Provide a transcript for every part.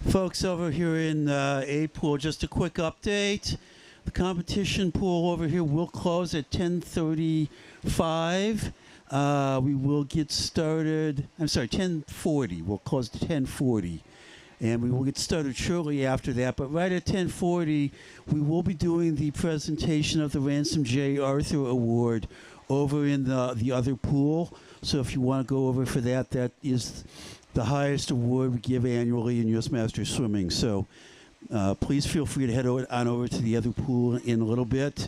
Folks over here in A pool, just a quick update. The competition pool over here will close at 10:35. We will get started. I'm sorry, 10:40. We'll close at 10:40. And we will get started shortly after that. But right at 10:40, we will be doing the presentation of the Ransom J. Arthur Award over in the other pool. So if you want to go over for that, that is the highest award we give annually in U.S. Masters Swimming. So please feel free to head on over to the other pool in a little bit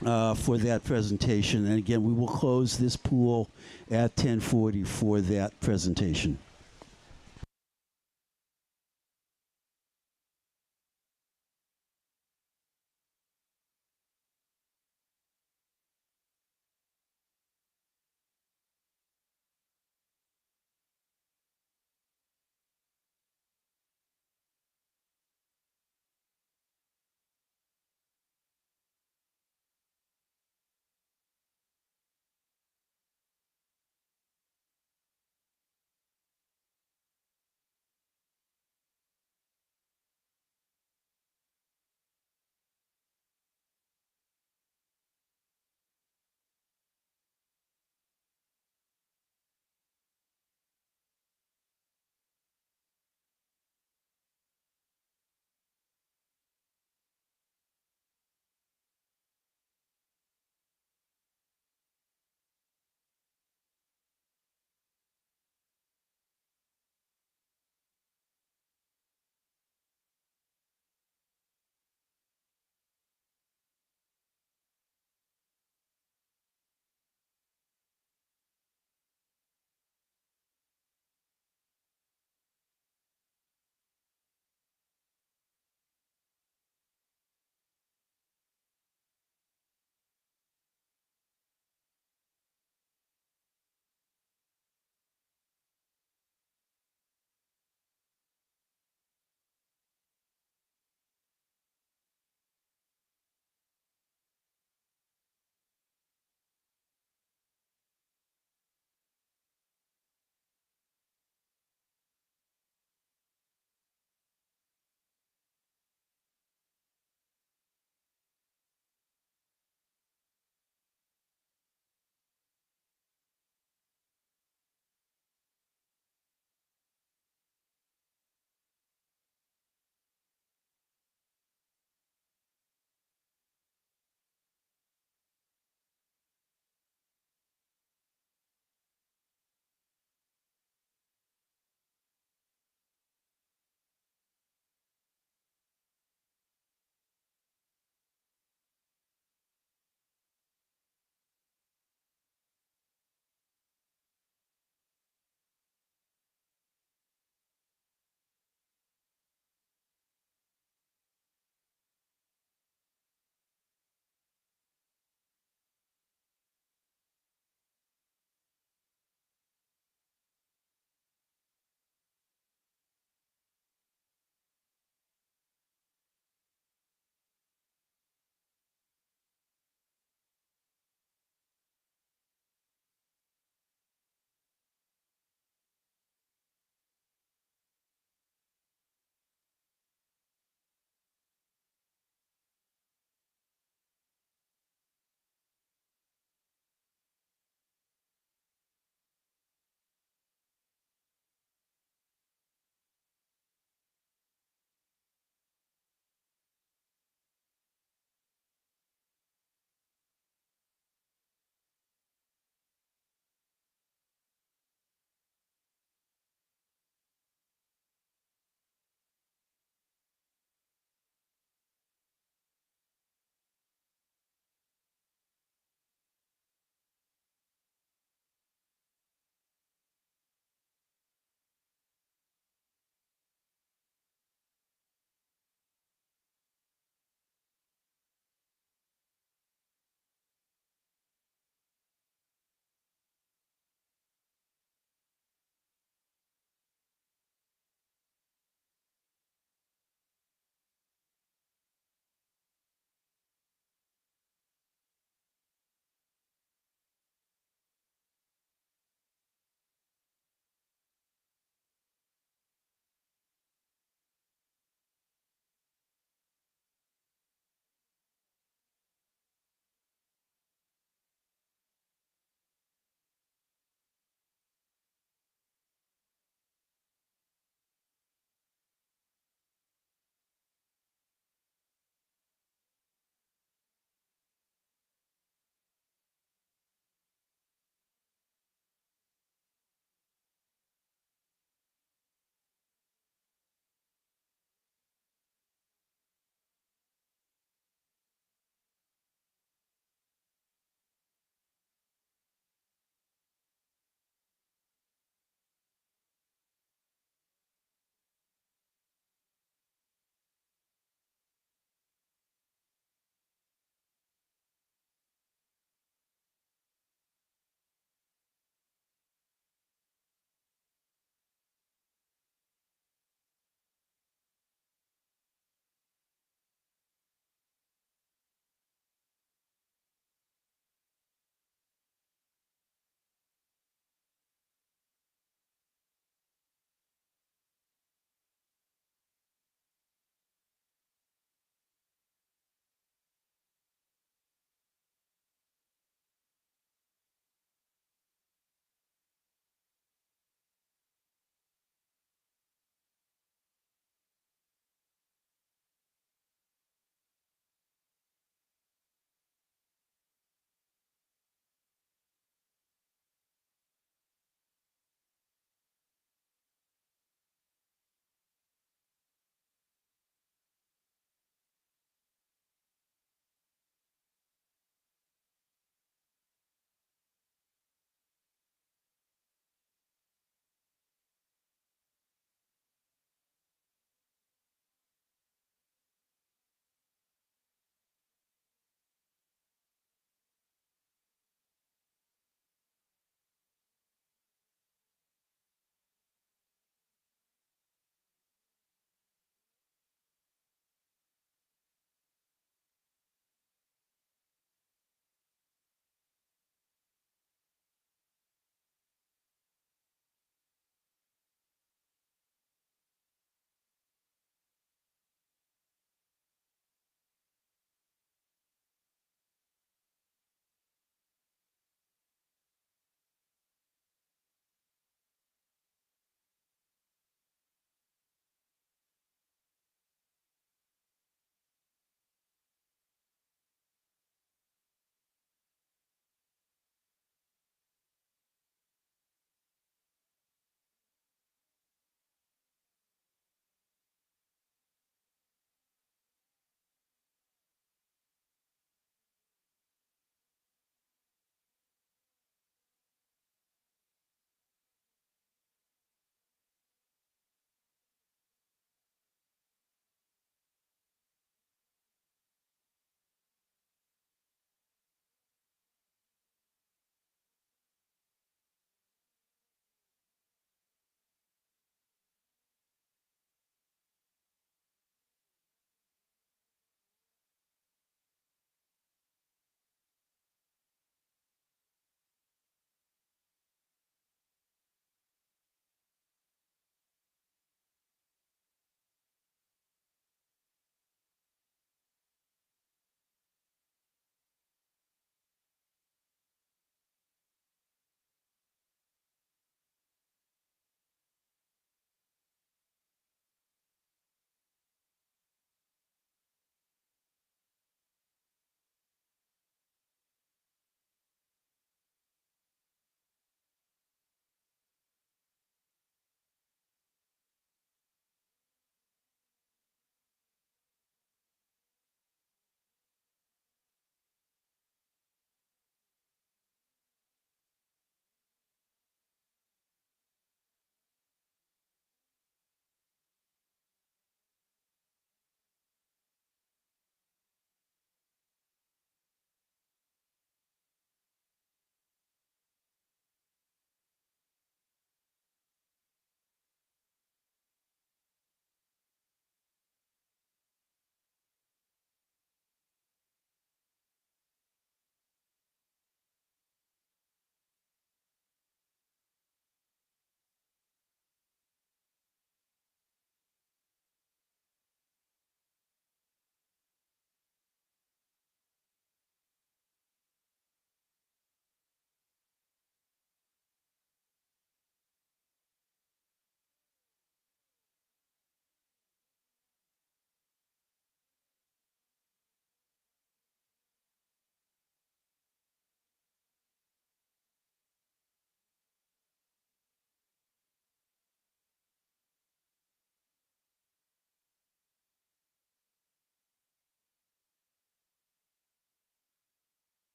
for that presentation. And again, we will close this pool at 10:40 for that presentation.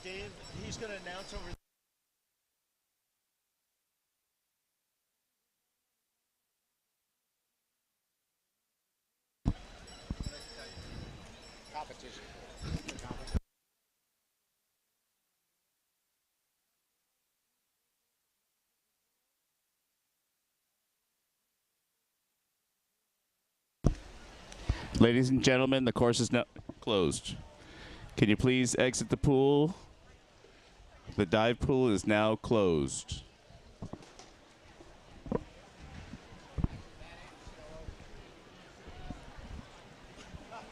Dave, he's going to announce over. Competition. Ladies and gentlemen, the course is now closed. Can you please exit the pool? The dive pool is now closed.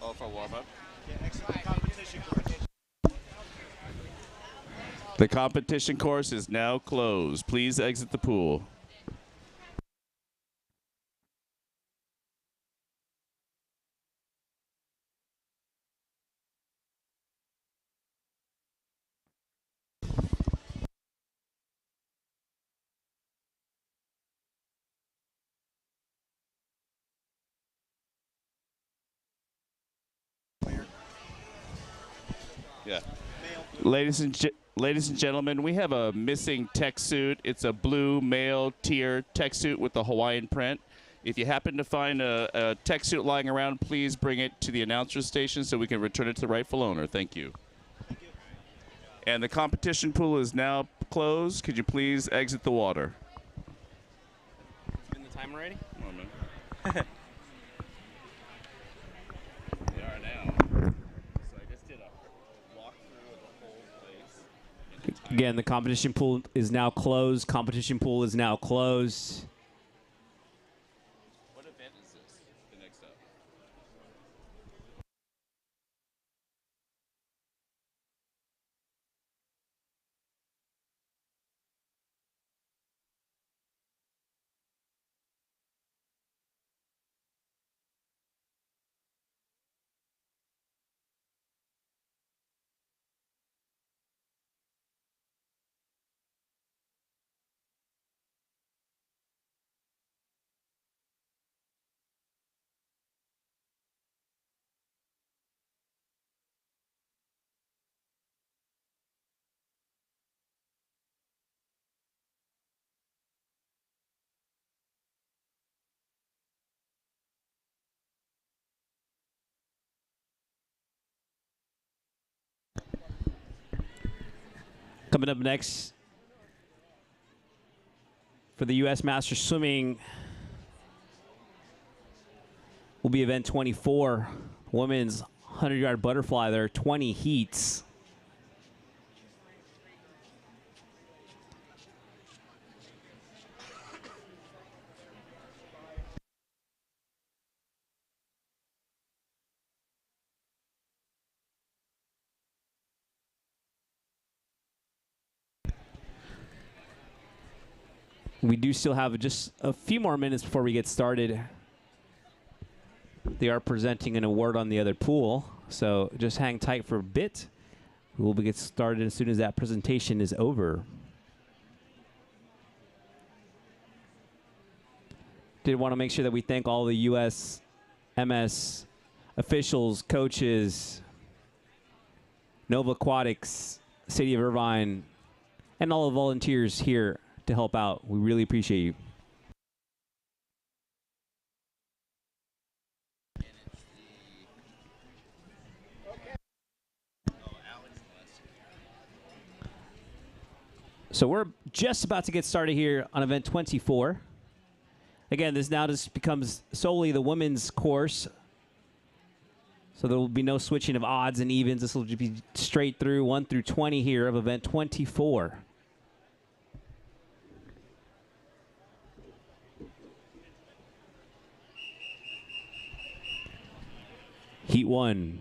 Oh, for warm-up? Yeah, excellent competition course. The competition course is now closed. Please exit the pool. Yeah. Ladies and gentlemen, we have a missing tech suit. It's a blue male tier tech suit with the Hawaiian print. If you happen to find a tech suit lying around, please bring it to the announcer station so we can return it to the rightful owner. Thank you. And the competition pool is now closed. Could you please exit the water? Spin the timer already? Come on, man. We are now. So I just did a walkthrough of the whole place. Again, the competition pool is now closed. Competition pool is now closed. What event is this? The next up. Coming up next for the U.S. Masters Swimming will be event 24, women's 100-yard butterfly. There are 20 heats. We do still have just a few more minutes before we get started. They are presenting an award on the other pool, so just hang tight for a bit. We'll get started as soon as that presentation is over. Did want to make sure that we thank all the U.S. MS officials, coaches, Nova Aquatics, City of Irvine, and all the volunteers here to help out. We really appreciate you. So we're just about to get started here on event 24. Again, this now just becomes solely the women's course. So there will be no switching of odds and evens. This will just be straight through 1 through 20 here of event 24. Heat 1.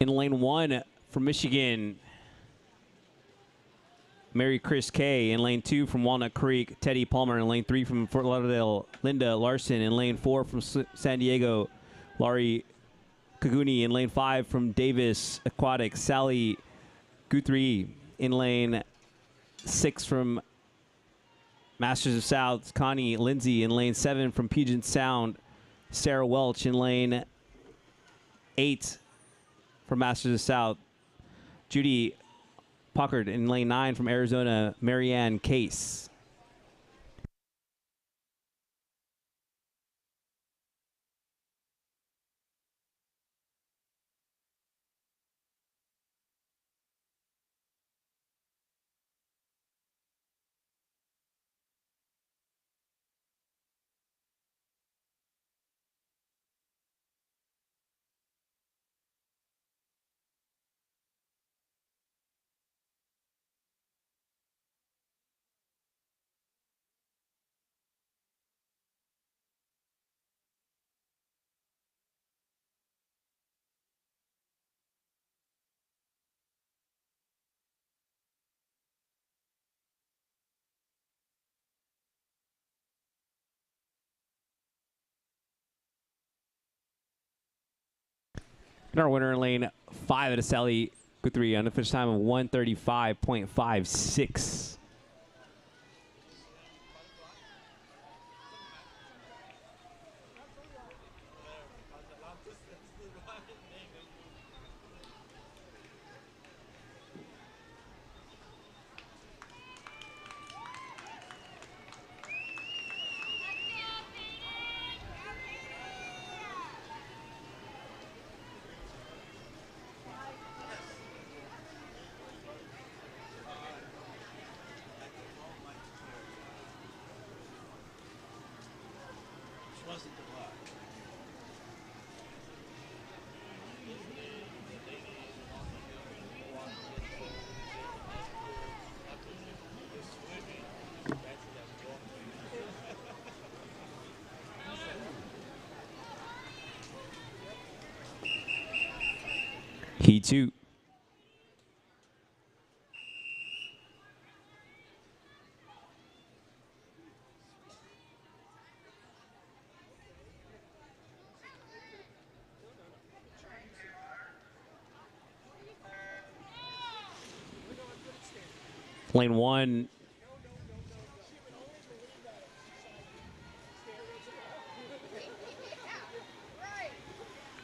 In lane 1 from Michigan, Mary Chris Kay. In lane 2 from Walnut Creek, Teddy Palmer. In lane 3 from Fort Lauderdale, Linda Larson. In lane 4 from San Diego, Laurie Kaguni. In lane 5 from Davis Aquatics, Sally Guthrie. In lane 6 from Masters of South, Connie Lindsay. In lane 7 from Puget Sound, Sarah Welch. In lane 8 from Masters of South, Judy Puckard. In lane 9 from Arizona, Marianne Case. And our winner in lane 5 at Sally Guthrie on the finish time of 1:35.56. Heat 2. Lane 1.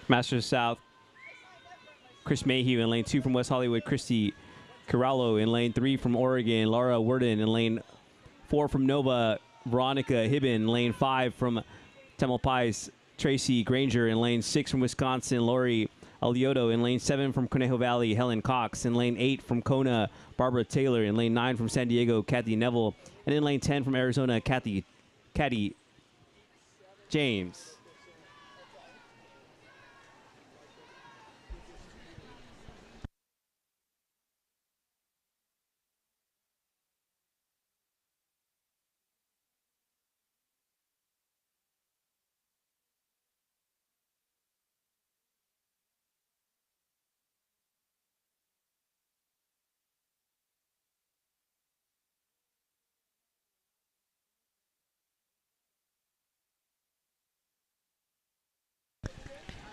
Masters of South, Chris Mayhew. In lane 2 from West Hollywood, Christy Corallo. In lane 3 from Oregon, Laura Worden. In lane 4 from Nova, Veronica Hibben. In lane 5 from Tamalpais, Tracy Granger. In lane 6 from Wisconsin, Lori Alioto. In lane 7 from Conejo Valley, Helen Cox. In lane 8 from Kona, Barbara Taylor. In lane 9 from San Diego, Kathy Neville. And in lane 10 from Arizona, Caddy James.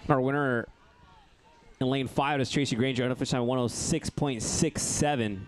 Our winner in lane 5 is Tracy Granger on the first time 106.67.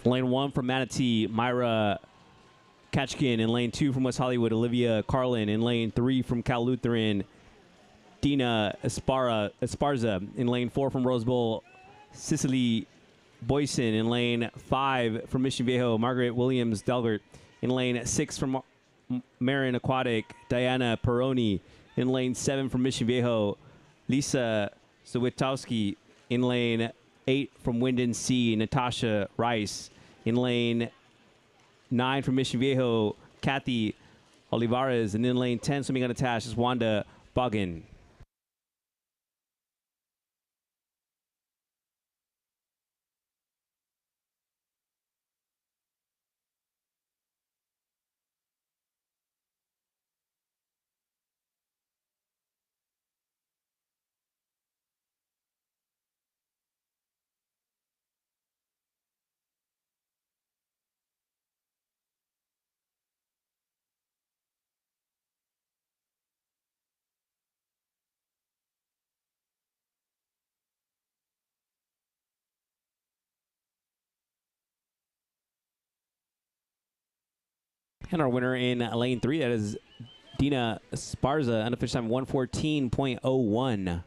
Lane 1 from Manatee, Myra Kachkin. In lane 2 from West Hollywood, Olivia Carlin. In lane 3 from Cal Lutheran, Dina Esparza. In lane 4 from Rose Bowl, Cicely Boyson. In lane 5 from Mission Viejo, Margaret Williams Delbert. In lane 6 from Marin Aquatic, Diana Peroni. In lane 7 from Mission Viejo, Lisa Zawitowski. In lane 8 from Wind & Sea, Natasha Rice. In lane 9 from Mission Viejo, Kathy Olivares. And in lane 10, swimming unattached, is Wanda Boggin. And our winner in lane 3, that is Dina Esparza, unofficial time 1:14.01.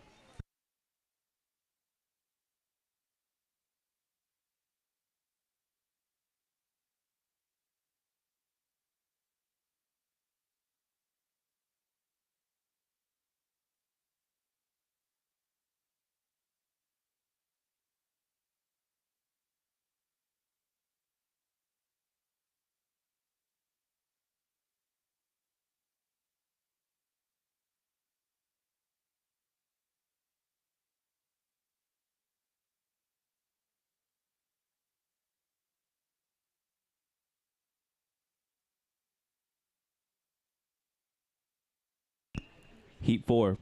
Heat 4.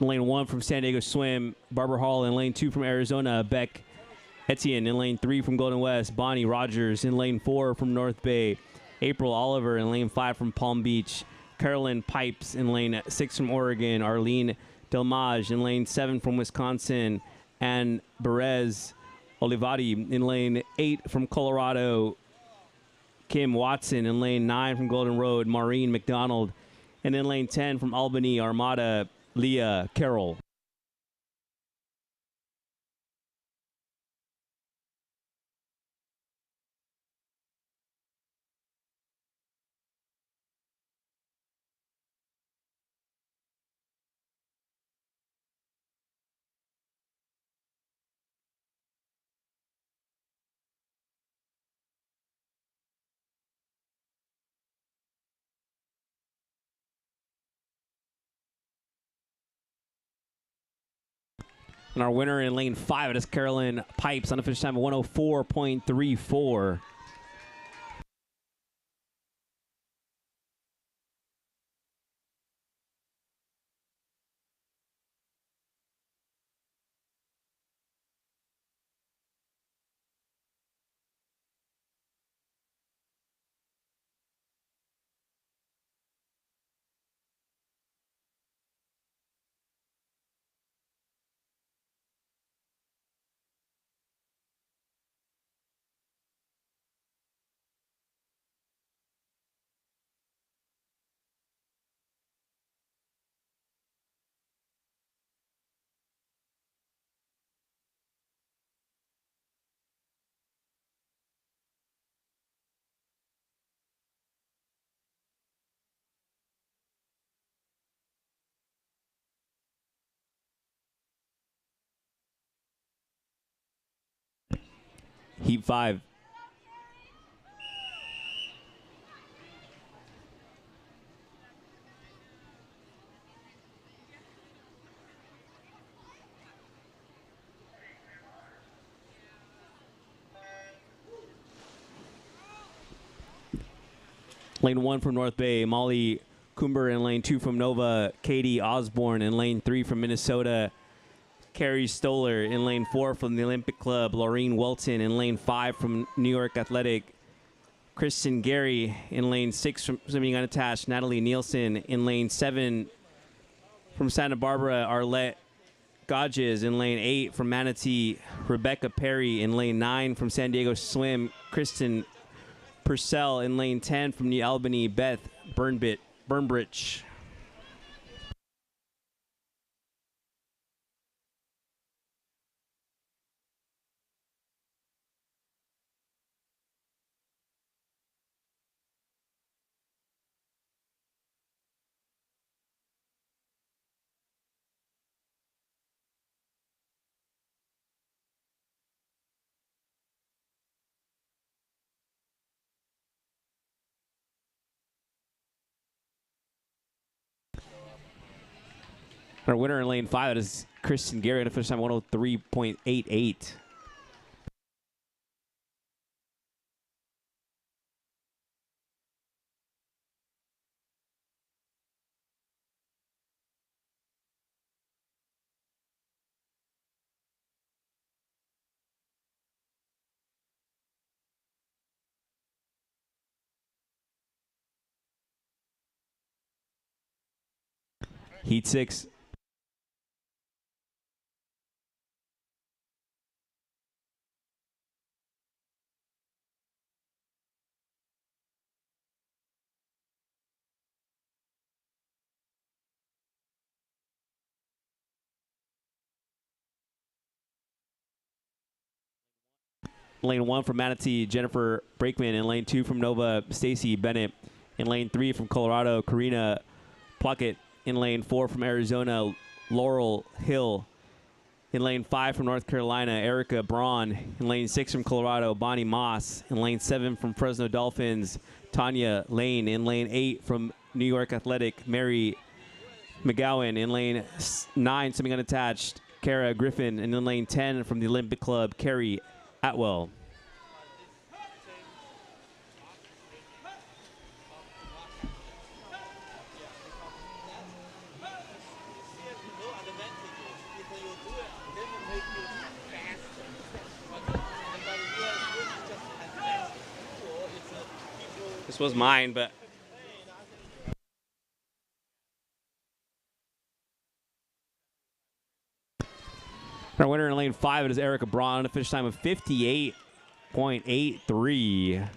In lane 1 from San Diego Swim, Barbara Hall. In lane 2 from Arizona, Beck Etienne. In lane 3 from Golden West, Bonnie Rogers. In lane 4 from North Bay, April Oliver. In lane 5 from Palm Beach, Carolyn Pipes. In lane 6 from Oregon, Arlene Delmage. In lane 7 from Wisconsin, Ann Perez Olivati. In lane 8 from Colorado, Kim Watson. In lane 9 from Golden Road, Maureen McDonald. And in lane 10 from Albany, Armada Leah Carroll. And our winner in lane 5, it is Carolyn Pipes, unofficial time of 104.34. Heat 5. Lane 1 from North Bay, Molly Coomber. In lane 2 from Nova, Katie Osborne. In lane 3 from Minnesota, Carrie Stoller. In lane 4 from the Olympic Club, Laureen Welton. In lane 5 from New York Athletic, Kristen Gary. In lane 6 from Swimming Unattached, Natalie Nielsen. In lane 7 from Santa Barbara, Arlette Godges. In lane 8 from Manatee, Rebecca Perry. In lane 9 from San Diego Swim, Kristen Purcell. In lane 10 from New Albany, Beth Burnbridge. Our winner in lane 5 is Kristen Gary at a finish time 103.88. Heat 6. Lane 1 from Manatee, Jennifer Brakeman. In lane 2 from Nova, Stacy Bennett. In lane 3 from Colorado, Karina Pluckett. In lane 4 from Arizona, Laurel Hill. In lane 5 from North Carolina, Erica Braun. In lane 6 from Colorado, Bonnie Moss. In lane 7 from Fresno Dolphins, Tanya Lane. In lane 8 from New York Athletic, Mary McGowan. In lane 9, Swimming Unattached, Kara Griffin. And in lane 10 from the Olympic Club, Carrie Atwell. This was mine, but our winner in lane 5 is Erica Braun, a finish time of 58.83.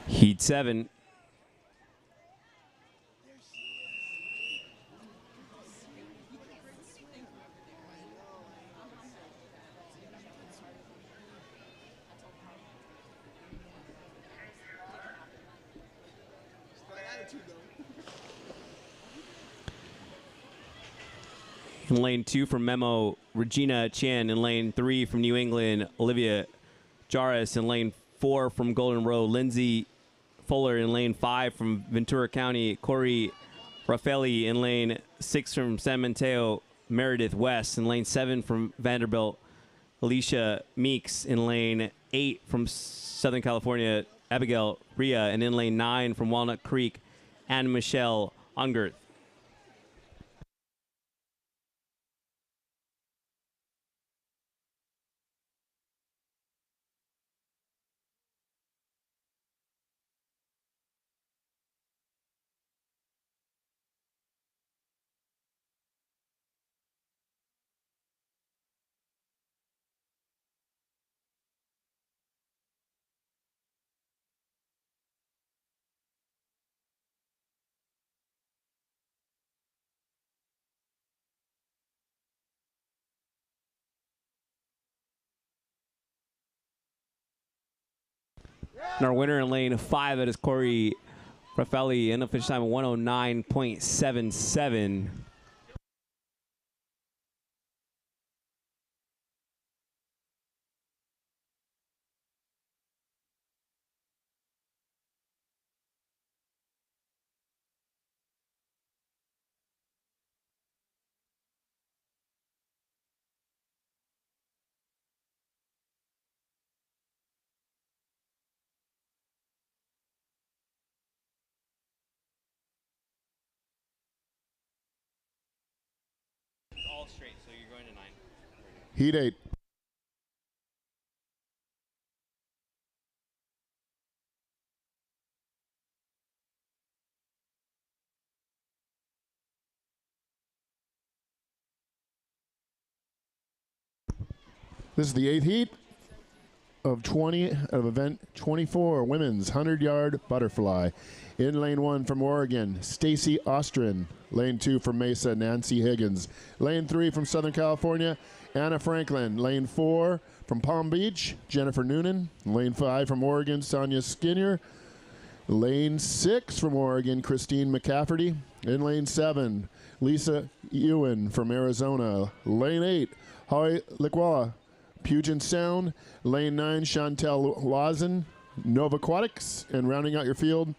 Heat 7. In lane 2 from Memo, Regina Chan. In lane 3 from New England, Olivia Jarris. In lane 4 from Golden Row, Lindsay Fuller. In lane 5 from Ventura County, Corey Raffaelli. In lane 6 from San Mateo, Meredith West. In lane 7 from Vanderbilt, Alicia Meeks. In lane 8 from Southern California, Abigail Rhea. And in lane 9 from Walnut Creek, Anne Michelle Ungerth. And our winner in lane 5, that is Corey Raffaele, unofficial time of 109.77. All straight, so you're going to 9. Heat 8. This is the 8th heat of event 24, women's 100-yard butterfly. In lane 1 from Oregon, Stacy Ostrin. Lane 2 from Mesa, Nancy Higgins. Lane 3 from Southern California, Anna Franklin. Lane 4 from Palm Beach, Jennifer Noonan. Lane 5 from Oregon, Sonia Skinner. Lane 6 from Oregon, Christine McCafferty. In lane 7, Lisa Ewan from Arizona. Lane 8, Holly Likwala, Puget Sound. Lane 9, Chantel Lawson, Nova Aquatics. And rounding out your field,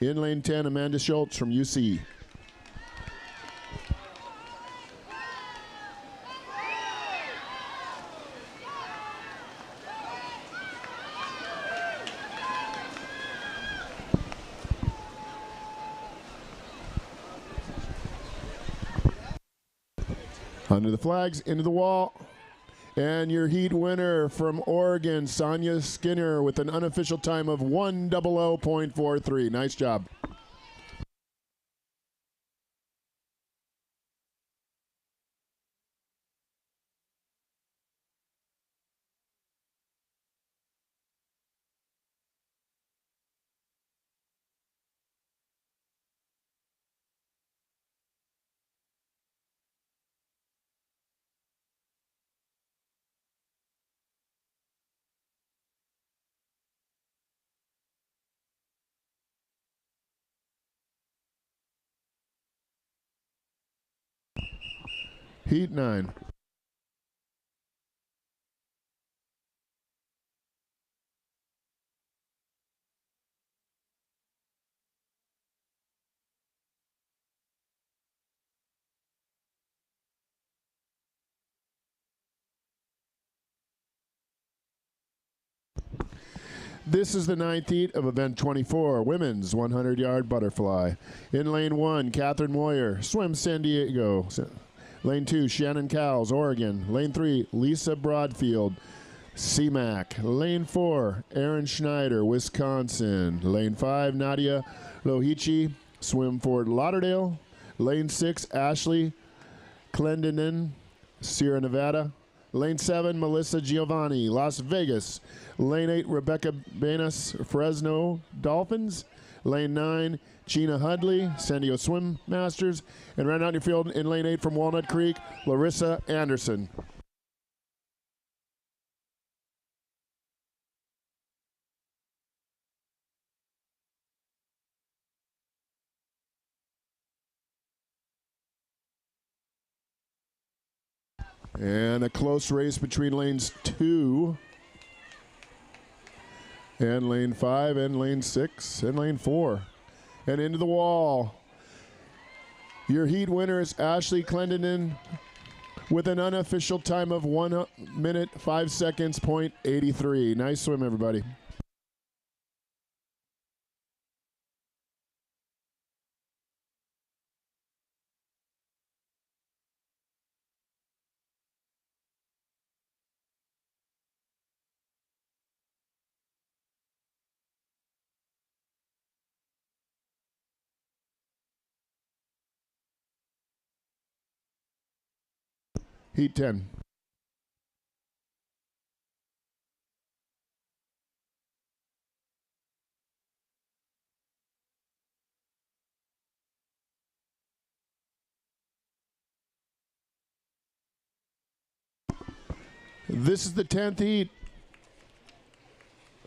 in lane 10, Amanda Schultz from UC. Under the flags, into the wall. And your heat winner from Oregon, Sonia Skinner, with an unofficial time of 1:00.43. Nice job. Heat 9. This is the 9th heat of event 24, women's 100-yard butterfly. In lane 1, Catherine Moyer, Swim San Diego. Lane 2, Shannon Cowles, Oregon. Lane 3, Lisa Broadfield, CMAC. Lane 4, Erin Schneider, Wisconsin. Lane 5, Nadia Lohici, Swim Fort Lauderdale. Lane 6, Ashley Clendenin, Sierra Nevada. Lane 7, Melissa Giovanni, Las Vegas. Lane 8, Rebecca Banas, Fresno Dolphins. Lane 9, Gina Hudley, San Diego Swim Masters. And right out in your field in lane 8 from Walnut Creek, Larissa Anderson. And a close race between lanes 2 and lane 5 and lane 6 and lane 4. And into the wall. Your heat winner is Ashley Clendenin with an unofficial time of 1 minute 5 seconds, .83. Nice swim, everybody. Heat 10. This is the 10th heat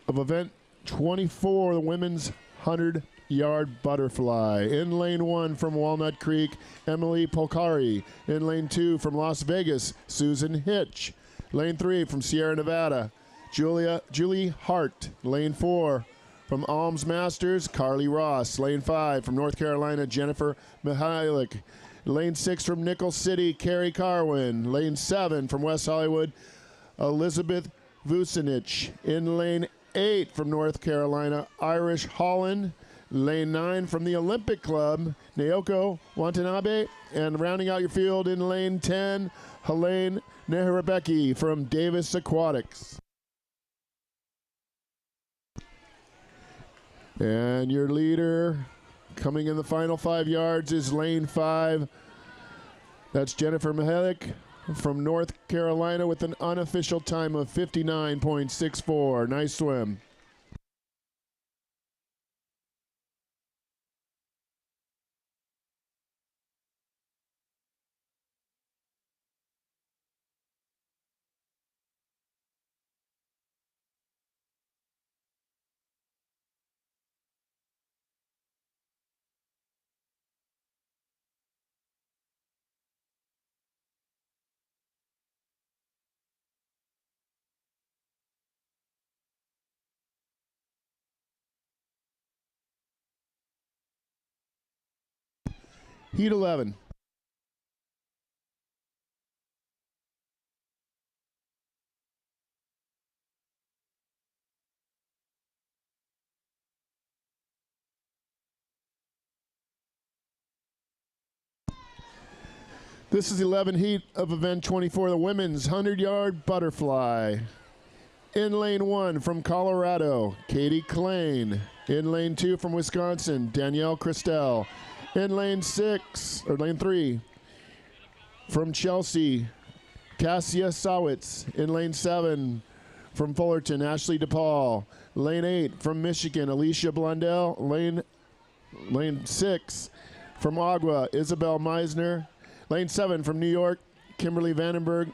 of event 24, the women's 100 100-yard butterfly. In lane 1 from Walnut Creek, Emily Polcari. In lane 2 from Las Vegas, Susan Hitch. Lane 3 from Sierra Nevada, Julie Hart. Lane 4 from Alms Masters, Carly Ross. Lane 5 from North Carolina, Jennifer Mihalik. Lane 6 from Nickel City, Carrie Carwin. Lane 7 from West Hollywood, Elizabeth Vucinich. In lane 8 from North Carolina, Irish Holland. Lane 9 from the Olympic Club, Naoko Watanabe. And rounding out your field in lane 10, Helene Nehrabecki from Davis Aquatics. And your leader coming in the final 5 yards is lane 5. That's Jennifer Mihalik from North Carolina with an unofficial time of 59.64. Nice swim. Heat 11. This is the 11th heat of event 24, the women's 100-yard butterfly. In lane 1 from Colorado, Katie Klein. In lane 2 from Wisconsin, Danielle Christel. In lane 3 from Chelsea, Cassia Sawitz. In lane 7 from Fullerton, Ashley DePaul. Lane 8 from Michigan, Alicia Blondell. Lane 6 from Agua, Isabel Meisner. Lane 7 from New York, Kimberly Vandenberg.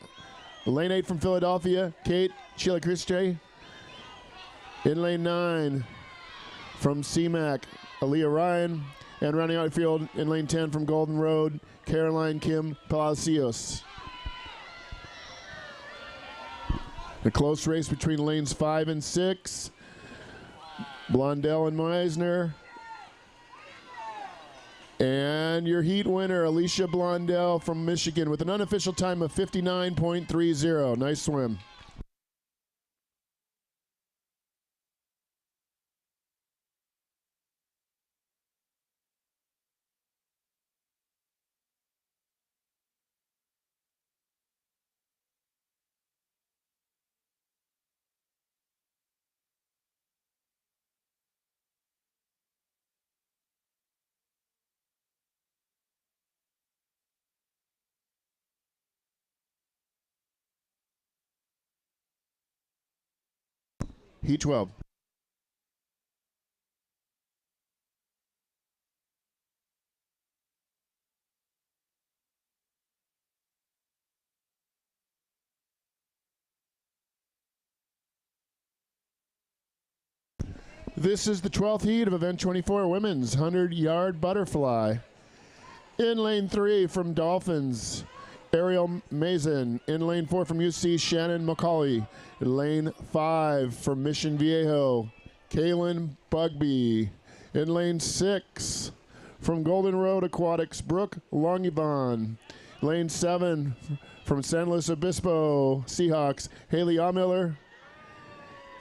Lane 8 from Philadelphia, Kate Sheila Christie. In lane 9 from CMAC, Aaliyah Ryan. And rounding out the field in lane 10 from Golden Road, Caroline Kim Palacios. A close race between lanes 5 and 6. Blondell and Meisner. And your heat winner, Alicia Blondell from Michigan with an unofficial time of 59.30. Nice swim. Heat 12. This is the 12th heat of event 24, women's 100-yard butterfly. In lane 3 from Dolphins, Ariel Mason. In lane 4 from UC, Shannon McCauley. In lane 5 from Mission Viejo, Kaylin Bugby. In lane 6 from Golden Road Aquatics, Brooke Longibon. Lane 7 from San Luis Obispo Seahawks, Haley Amiller.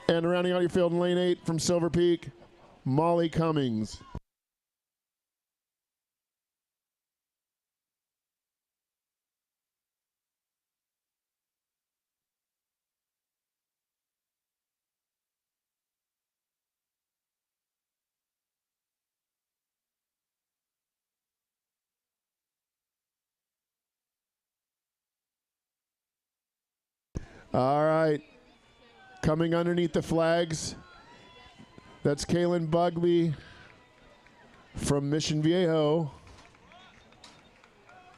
And rounding out your field in lane 8 from Silver Peak, Molly Cummings. All right. Coming underneath the flags, that's Kaylin Bugby from Mission Viejo.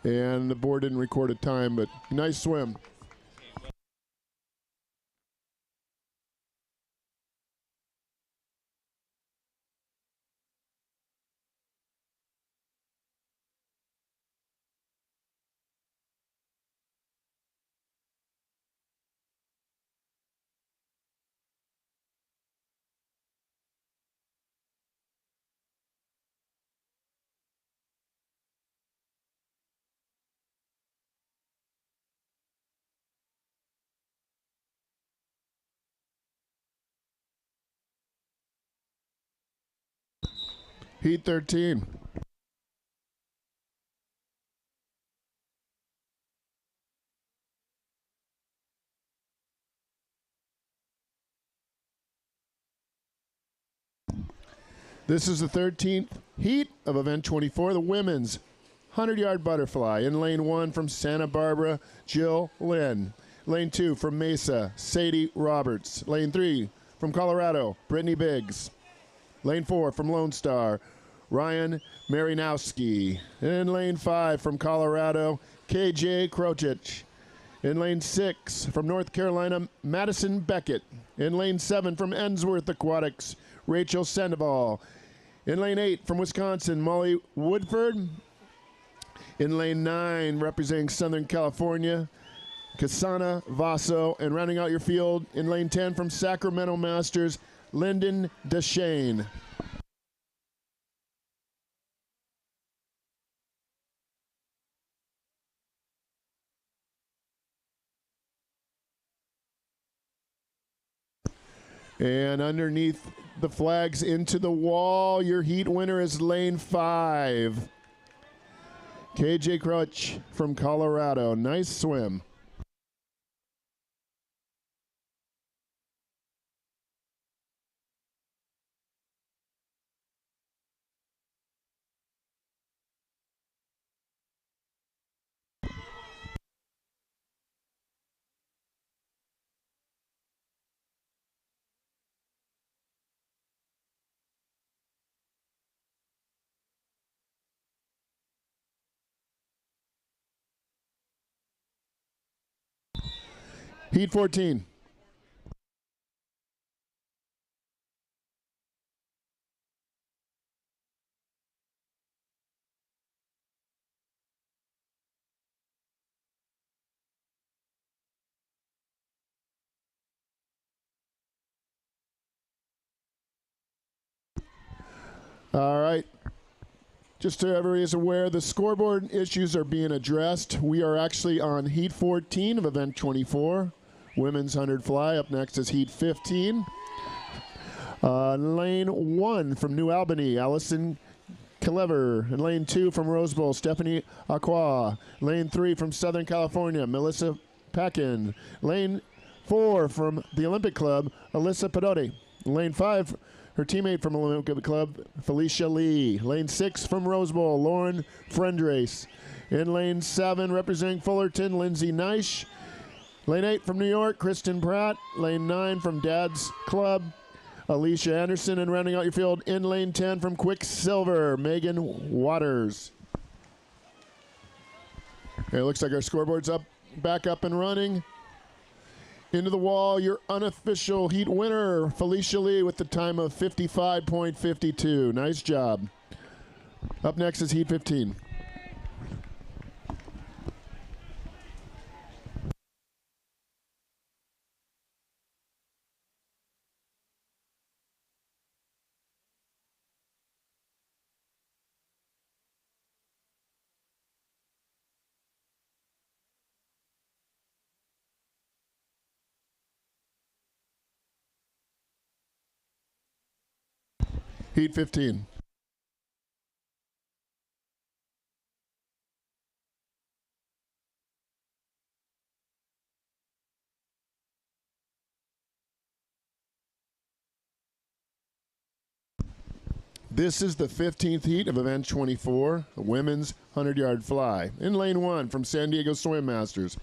And the board didn't record a time, but nice swim. Heat 13. This is the 13th heat of event 24, the women's 100-yard butterfly. In lane 1 from Santa Barbara, Jill Lynn. Lane 2 from Mesa, Sadie Roberts. Lane 3 from Colorado, Brittany Biggs. Lane 4 from Lone Star, Ryan Marinowski. In lane 5 from Colorado, KJ Krocic. In lane 6 from North Carolina, Madison Beckett. In lane 7 from Ensworth Aquatics, Rachel Sandoval. In lane 8 from Wisconsin, Molly Woodford. In lane 9, representing Southern California, Kasana Vaso. And rounding out your field in lane 10 from Sacramento Masters, Lyndon Deshane. And underneath the flags into the wall, your heat winner is lane 5. KJ Crutch from Colorado. Nice swim. Heat 14. All right. Just so everybody is aware, the scoreboard issues are being addressed. We are actually on Heat 14 of Event 24. Women's 100 fly. Up next is Heat 15. Lane 1 from New Albany, Allison Clever. And lane 2 from Rose Bowl, Stephanie Aqua. Lane 3 from Southern California, Melissa Packin. Lane 4 from the Olympic Club, Alyssa Pedotti. Lane 5, her teammate from Olympic Club, Felicia Lee. Lane 6 from Rose Bowl, Lauren Frendrace. In lane 7, representing Fullerton, Lindsay Neisch. Lane 8 from New York, Kristen Pratt. Lane 9 from Dad's Club, Alicia Anderson. And rounding out your field in lane 10 from Quicksilver, Megan Waters. Okay, it looks like our scoreboard's back up and running. Into the wall, your unofficial heat winner, Felicia Lee, with the time of 55.52. Nice job. Up next is Heat 15. Heat 15. This is the 15th heat of event 24, the women's 100-yard fly. In lane 1 from San Diego Swim Masters,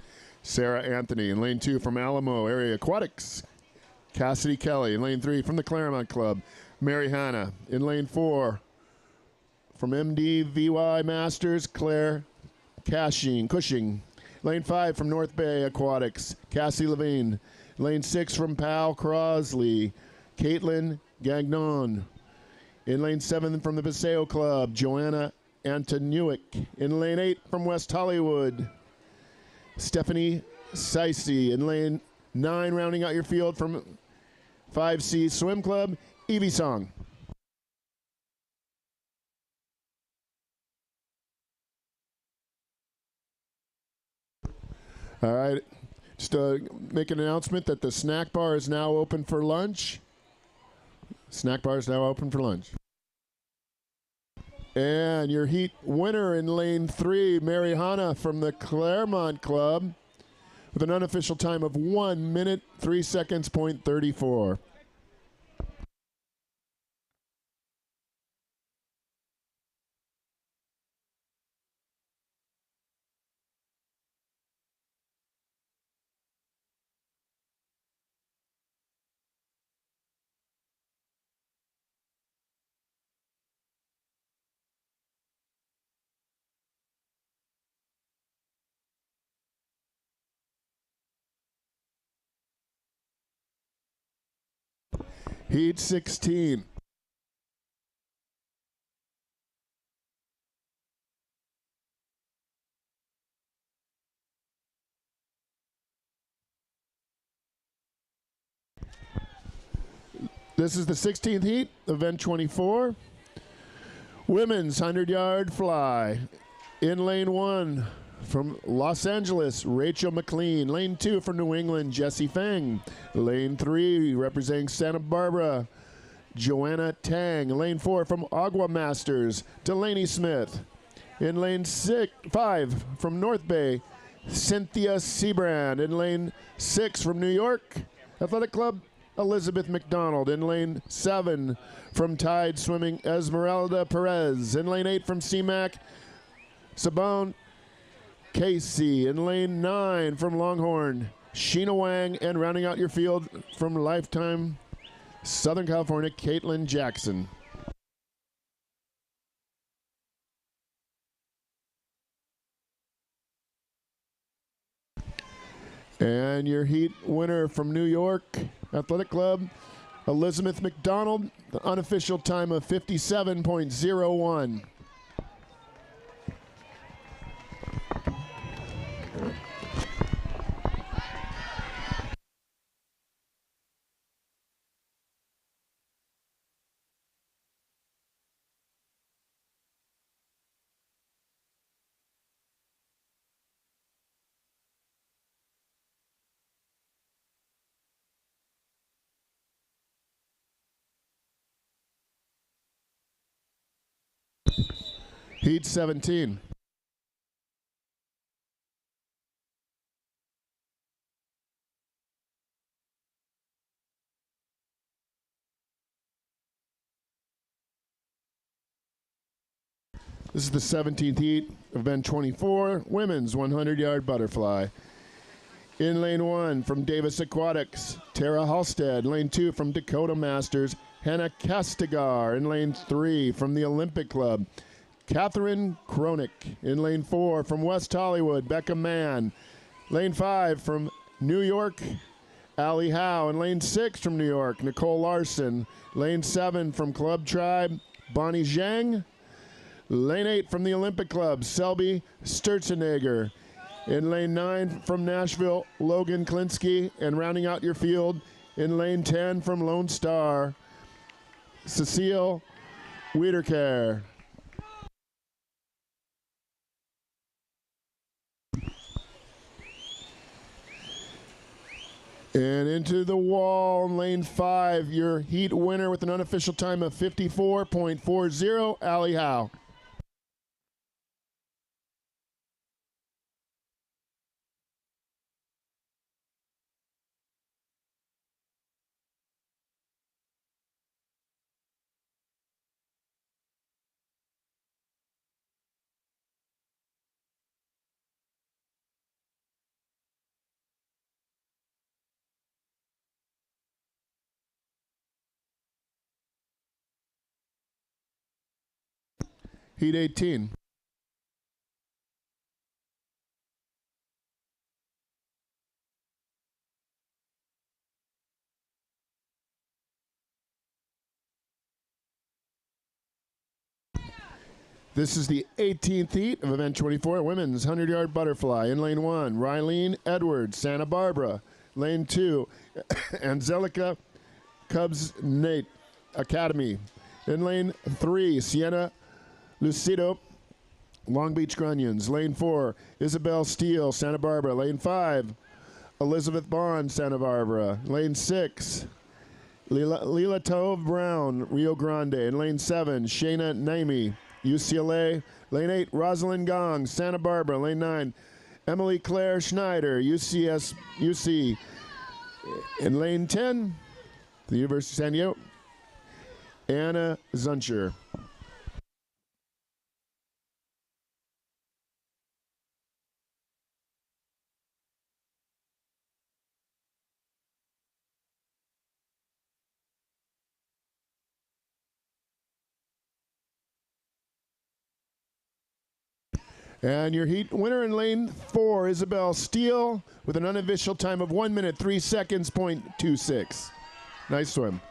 Sarah Anthony. In lane 2 from Alamo Area Aquatics, Cassidy Kelly. In lane 3 from the Claremont Club, Mary Hanna. In lane 4 from MDVY Masters, Claire Cushing. Lane 5 from North Bay Aquatics, Cassie Levine. Lane 6 from Pal Crosley, Caitlin Gagnon. In lane 7 from the Paseo Club, Joanna Antonuic. In lane 8 from West Hollywood, Stephanie Seisey. In lane 9, rounding out your field from 5C Swim Club, Evie Song. All right, just make an announcement that the snack bar is now open for lunch. Snack bar is now open for lunch. And your heat winner in lane 3, Mary Hanna from the Claremont Club, with an unofficial time of 1 minute, 3 seconds, .34. Heat 16. This is the 16th heat, event 24. Women's 100-yard fly. In lane 1 from Los Angeles, Rachel McLean. Lane 2 from New England, Jessie Feng. Lane 3 representing Santa Barbara, Joanna Tang. Lane 4 from Agua Masters, Delaney Smith. In lane 5 from North Bay, Cynthia Seabrand. In lane 6 from New York Athletic Club, Elizabeth McDonald. In lane 7 from Tide Swimming, Esmeralda Perez. In lane 8 from CMAC, Sabone Casey. In lane 9 from Longhorn, Sheena Wang. And rounding out your field from Lifetime Southern California, Caitlin Jackson. And your heat winner from New York Athletic Club, Elizabeth McDonald, the unofficial time of 57.01. Heat 17. This is the 17th heat, event 24, women's 100-yard butterfly. In lane 1 from Davis Aquatics, Tara Halstead. Lane 2 from Dakota Masters, Hannah Castigar. In lane 3 from the Olympic Club, Catherine Kronick. In lane 4 from West Hollywood, Becca Mann. Lane 5 from New York, Allie Howe. In lane 6 from New York, Nicole Larson. Lane 7 from Club Tribe, Bonnie Zhang. Lane 8 from the Olympic Club, Selby Sturzenegger. In lane 9 from Nashville, Logan Klinsky. And rounding out your field in lane 10 from Lone Star, Cecile Wiederkehr. And into the wall, lane 5, your heat winner with an unofficial time of 54.40, Allie Howe. Heat 18. This is the 18th heat of event 24, women's 100-yard butterfly. In lane 1, Rylene Edwards, Santa Barbara. Lane 2, Angelica Cubs Nate Academy. In lane 3, Sienna Lucido, Long Beach Grunions. Lane 4, Isabel Steele, Santa Barbara. Lane 5, Elizabeth Bond, Santa Barbara. Lane 6, Leela Tove Brown, Rio Grande. In lane 7, Shayna Naimi, UCLA. Lane 8, Rosalind Gong, Santa Barbara. Lane 9, Emily Claire Schneider, UC. In lane 10, the University of San Diego, Anna Zuncher. And your heat winner in lane 4, Isabel Steele, with an unofficial time of 1 minute, 3 seconds, .26. Nice swim.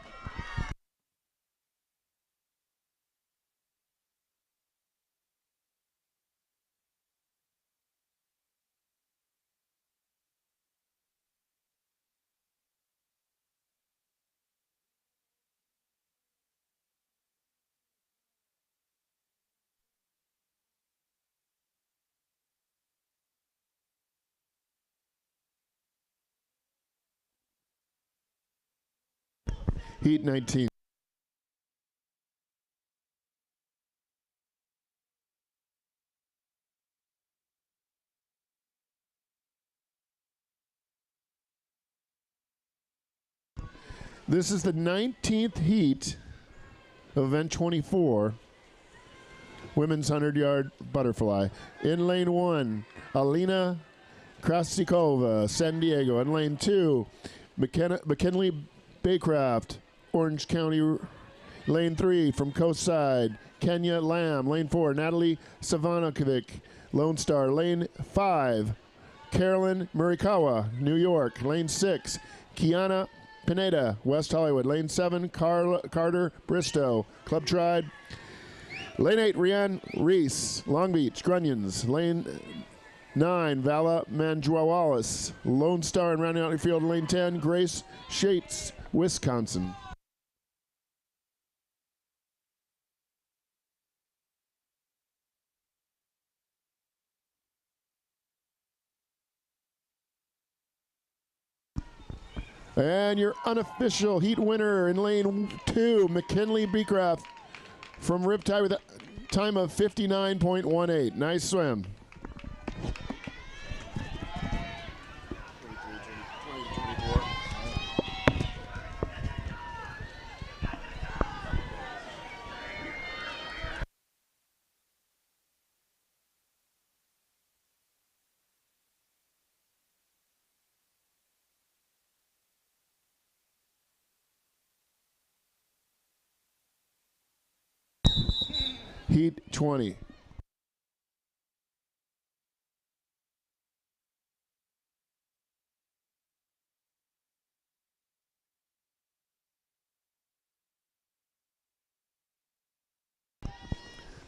Heat 19. This is the 19th heat of event 24, women's 100-yard butterfly. In lane 1, Alina Krasikova, San Diego. In lane 2, McKinley Baycraft, Orange County. Lane 3, from Coast Side, Kenya Lamb. Lane 4, Natalie Savanovic, Lone Star. Lane 5, Carolyn Murikawa, New York. Lane 6, Kiana Pineda, West Hollywood. Lane 7, Carter Bristow, Club Tribe. Lane 8, Rianne Reese, Long Beach, Grunions. Lane 9, Vala Manjuawalis, Lone Star, and rounding out your field. Lane 10, Grace Shates, Wisconsin. And your unofficial heat winner in lane 2, McKinley Beecraft from Riptide with a time of 59.18. Nice swim. Heat 20.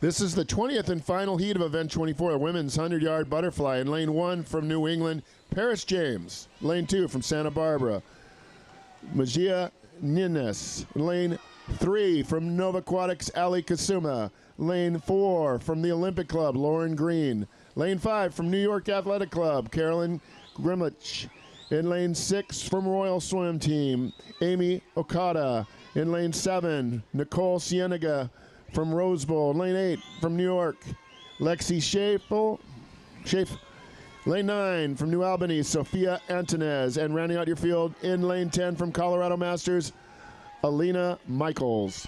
This is the 20th and final heat of event 24, the women's 100-yard butterfly. In lane 1 from New England, Paris James. Lane 2 from Santa Barbara, Magia Nines. Lane 3 from Nova Aquatics, Ali Kasuma. Lane 4 from the Olympic Club, Lauren Green. Lane 5 from New York Athletic Club, Carolyn Grimlich. In lane 6 from Royal Swim Team, Amy Okada. In lane 7, Nicole Cienega from Rose Bowl. Lane 8 from New York, Lexi Schaefer. Lane 9 from New Albany, Sophia Antonez. And rounding out your field in lane 10 from Colorado Masters, Alina Michaels.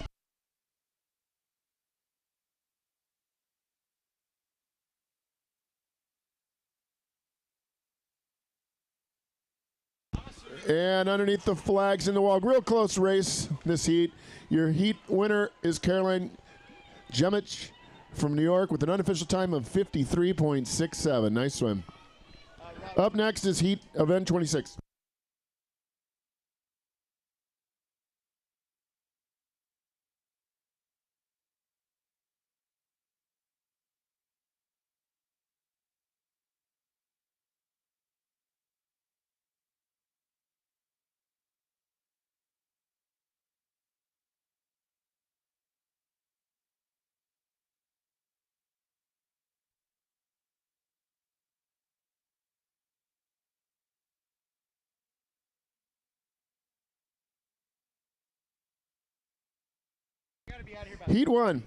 And underneath the flags in the wall, real close race this heat. Your heat winner is Caroline Jemich from New York with an unofficial time of 53.67. Nice swim. Up next is heat event 26. Heat 1.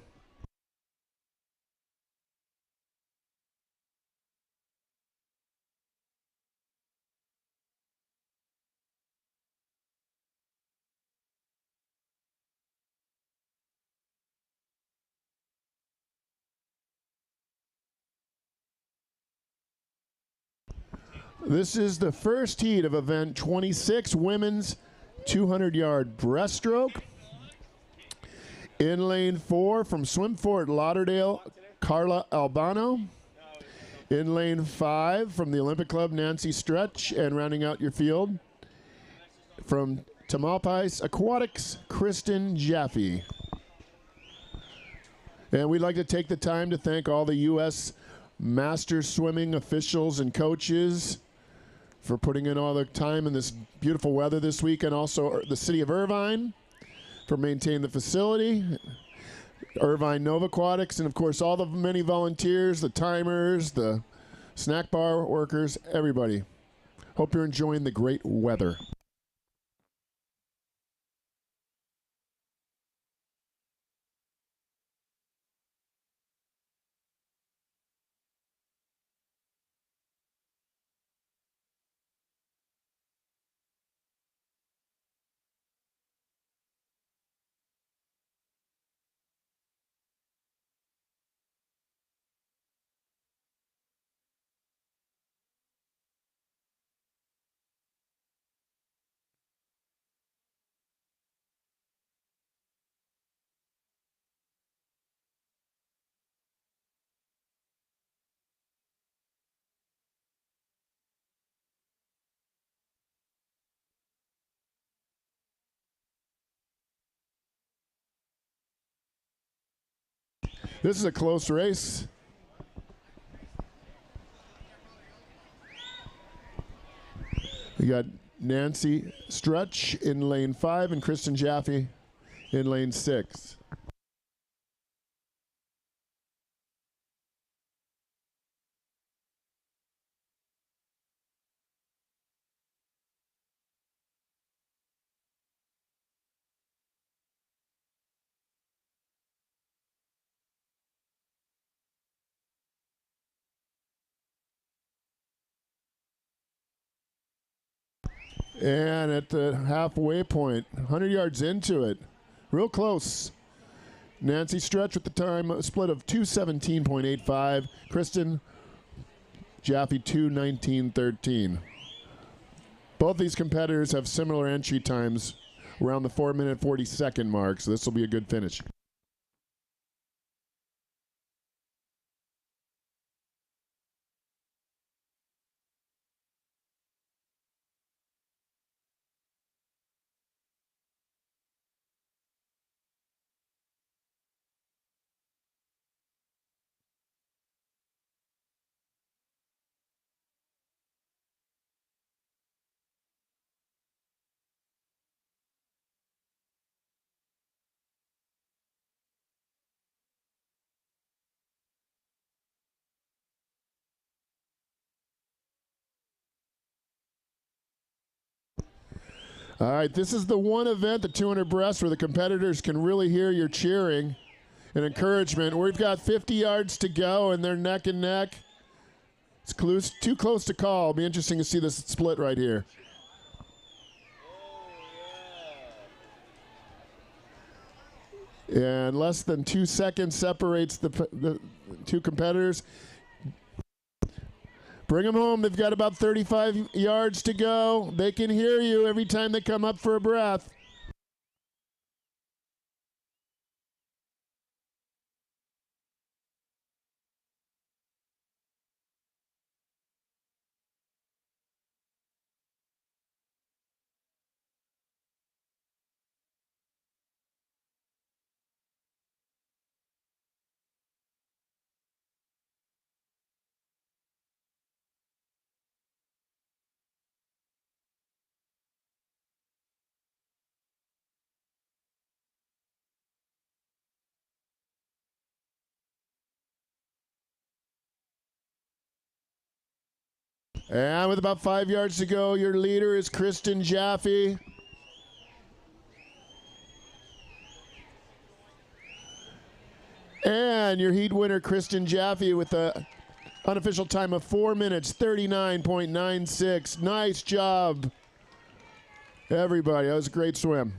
This is the first heat of event 26, women's 200-yard breaststroke. In lane 4 from Swim Fort Lauderdale, Carla Albano. In lane 5 from the Olympic Club, Nancy Stretch. And rounding out your field from Tamalpais Aquatics, Kristen Jaffe. And we'd like to take the time to thank all the U.S. Masters swimming officials and coaches for putting in all the time in this beautiful weather this week, and also the city of Irvine for maintaining the facility, Irvine Nova Aquatics, and of course all the many volunteers, the timers, the snack bar workers, everybody. Hope you're enjoying the great weather. This is a close race. We got Nancy Stretch in lane 5 and Kristen Jaffe in lane 6. And at the halfway point, 100 yards into it, real close. Nancy Stretch with the time a split of 2:17.85. Kristen Jaffe 2:19.13. Both these competitors have similar entry times around the 4-minute 40-second mark, so this will be a good finish. All right, this is the one event, the 200 breast, where the competitors can really hear your cheering and encouragement. We've got 50 yards to go, and they're neck and neck. It's too close to call. It'll be interesting to see this split right here. And less than 2 seconds separates the two competitors. Bring them home. They've got about 35 yards to go. They can hear you every time they come up for a breath. And with about 5 yards to go, your leader is Kristen Jaffe. And your heat winner, Kristen Jaffe, with an unofficial time of 4 minutes, 39.96. Nice job, everybody. That was a great swim.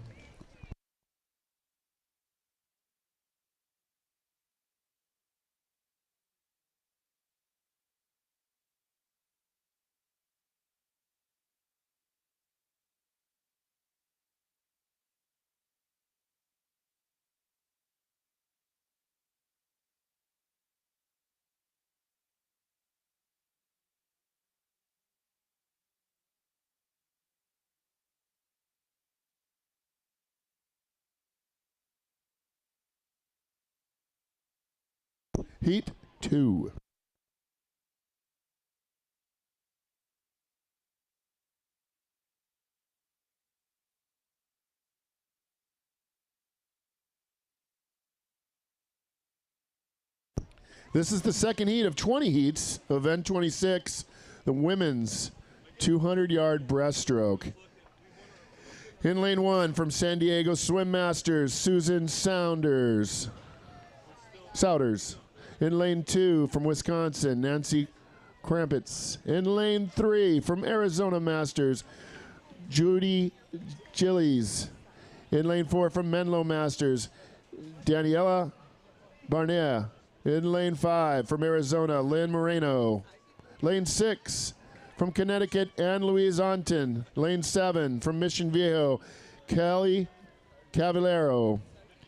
Heat 2. This is the second heat of 20 heats, event 26, the women's 200-yard breaststroke. In lane 1 from San Diego Swim Masters, Susan Souders. In lane 2 from Wisconsin, Nancy Krampitz. In lane 3 from Arizona Masters, Judy Gillies. In lane 4 from Menlo Masters, Daniela Barnea. In lane 5 from Arizona, Lynn Moreno. Lane 6 from Connecticut, Ann Louise Onton. Lane 7 from Mission Viejo, Kelly Cavallero.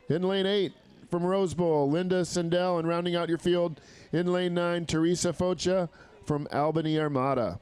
In lane 8 from Rose Bowl, Linda Sendell. And rounding out your field in lane 9, Teresa Focha from Albany Armada.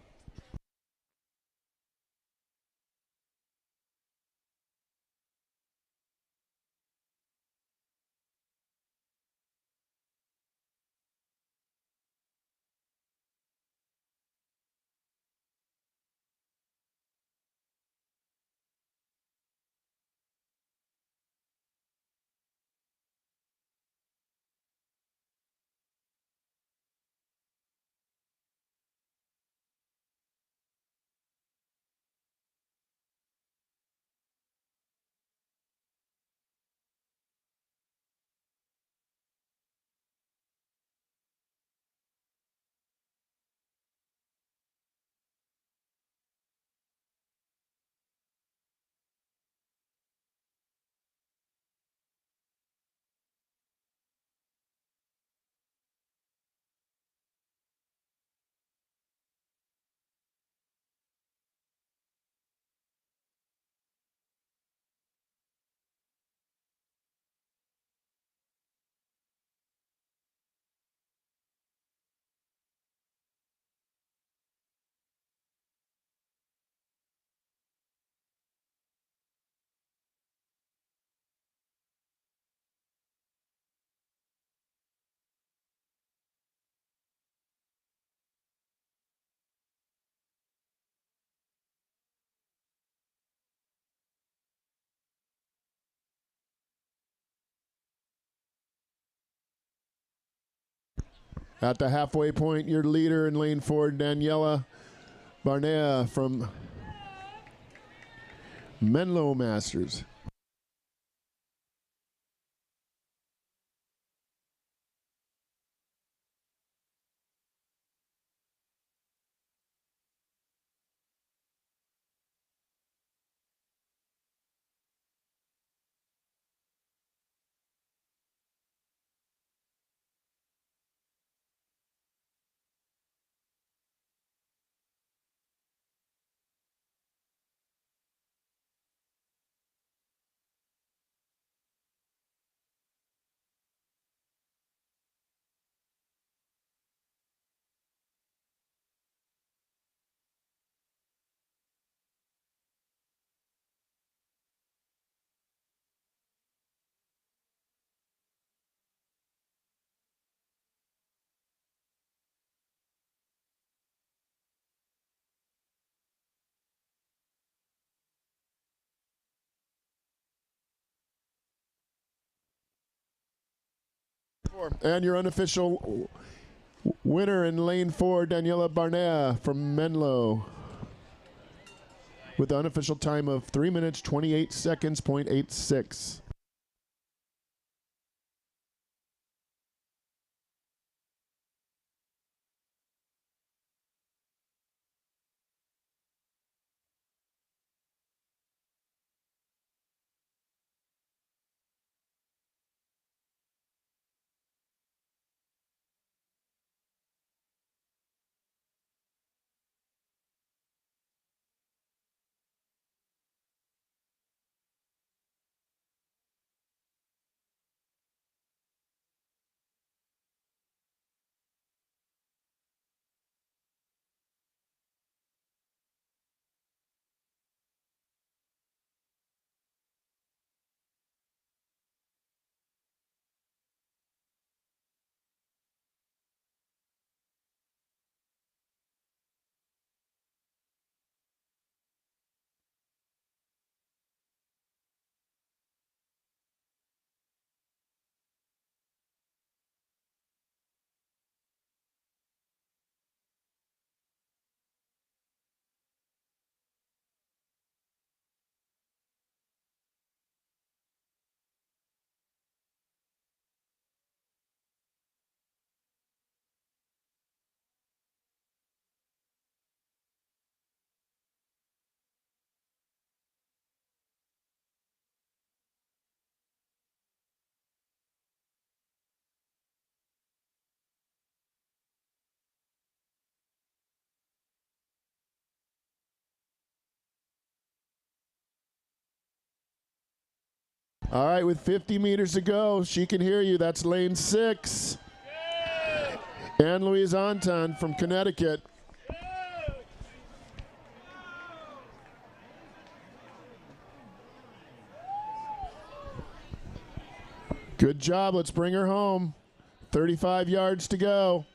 At the halfway point, your leader in lane 4, Daniela Barnea from Menlo Masters. And your unofficial winner in lane 4, Daniela Barnea from Menlo, with the unofficial time of 3 minutes, 28 seconds, .86. All right, with 50 meters to go, she can hear you. That's lane 6. Ann Louise Anton from Connecticut. Good job. Let's bring her home. 35 yards to go.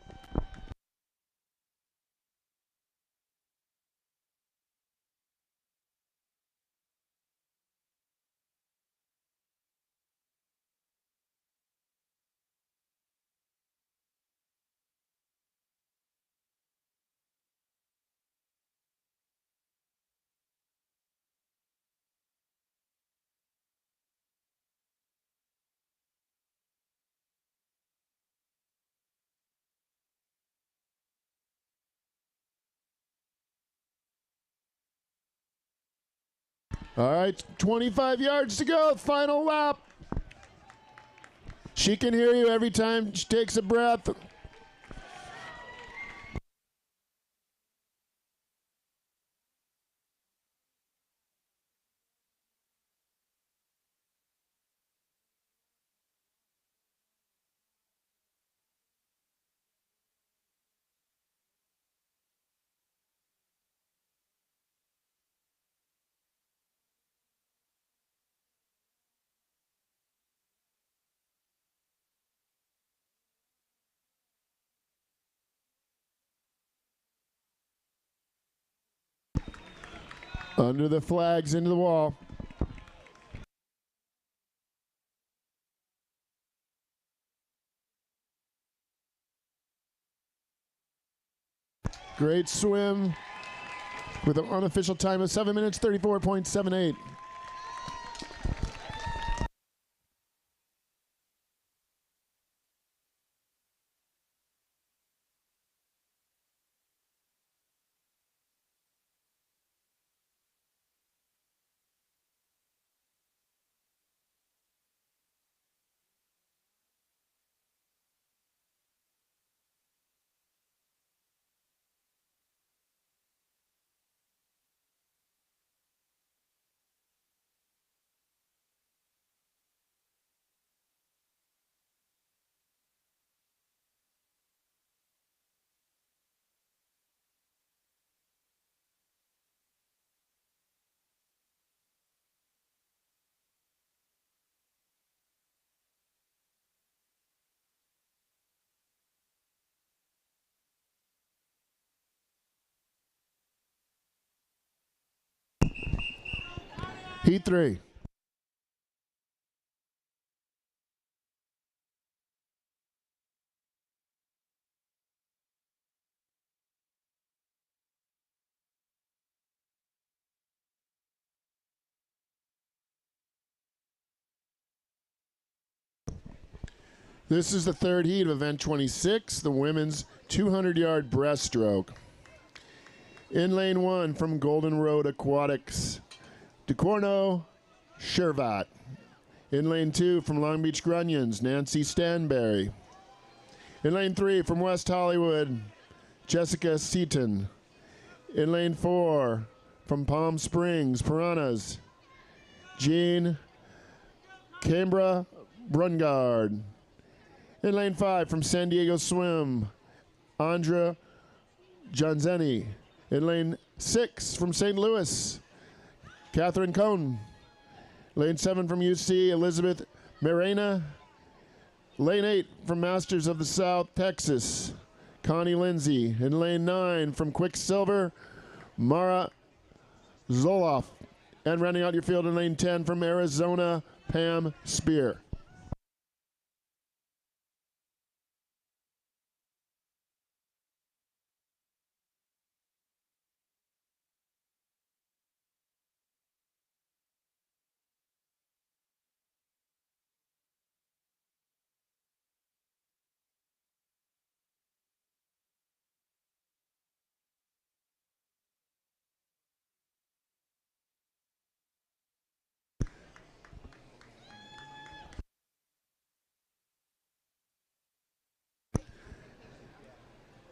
All right, 25 yards to go. Final lap. She can hear you every time she takes a breath. Under the flags, into the wall. Great swim with an unofficial time of 7 minutes, 34.78. Heat 3. This is the third heat of event 26, the women's 200-yard breaststroke. In lane 1 from Golden Road Aquatics, DeCorno Shervat. In lane 2 from Long Beach Grunions, Nancy Stanberry. In lane 3 from West Hollywood, Jessica Seaton. In lane 4 from Palm Springs, Piranhas, Jean Cambra Brungard. In lane 5 from San Diego Swim, Andra Janzeni. In lane 6 from St. Louis, Catherine Cohn. Lane 7 from UC, Elizabeth Marina. Lane 8 from Masters of the South, Texas, Connie Lindsay. In lane 9 from Quicksilver, Mara Zoloff. And rounding out your field in lane 10 from Arizona, Pam Spear.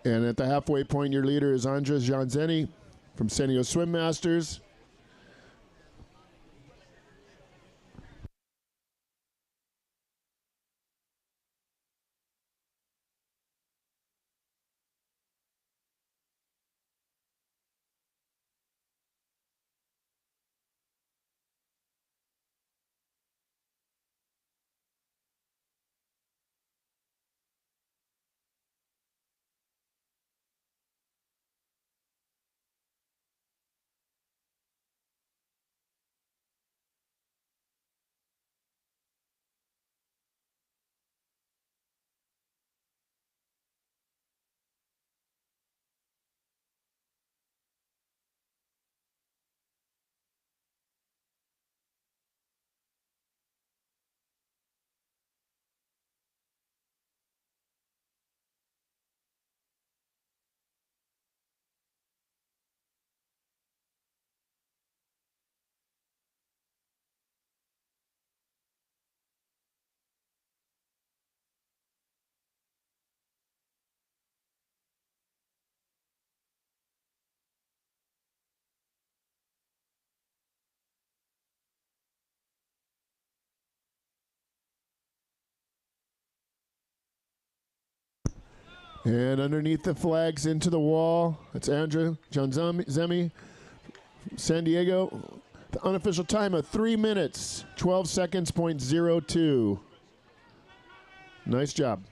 And at the halfway point, your leader is Andres Janzeni from San Diego Swim Masters. And underneath the flags into the wall, it's Andrew John Zemi, San Diego. The unofficial time of 3 minutes, 12 seconds, .02. Nice job.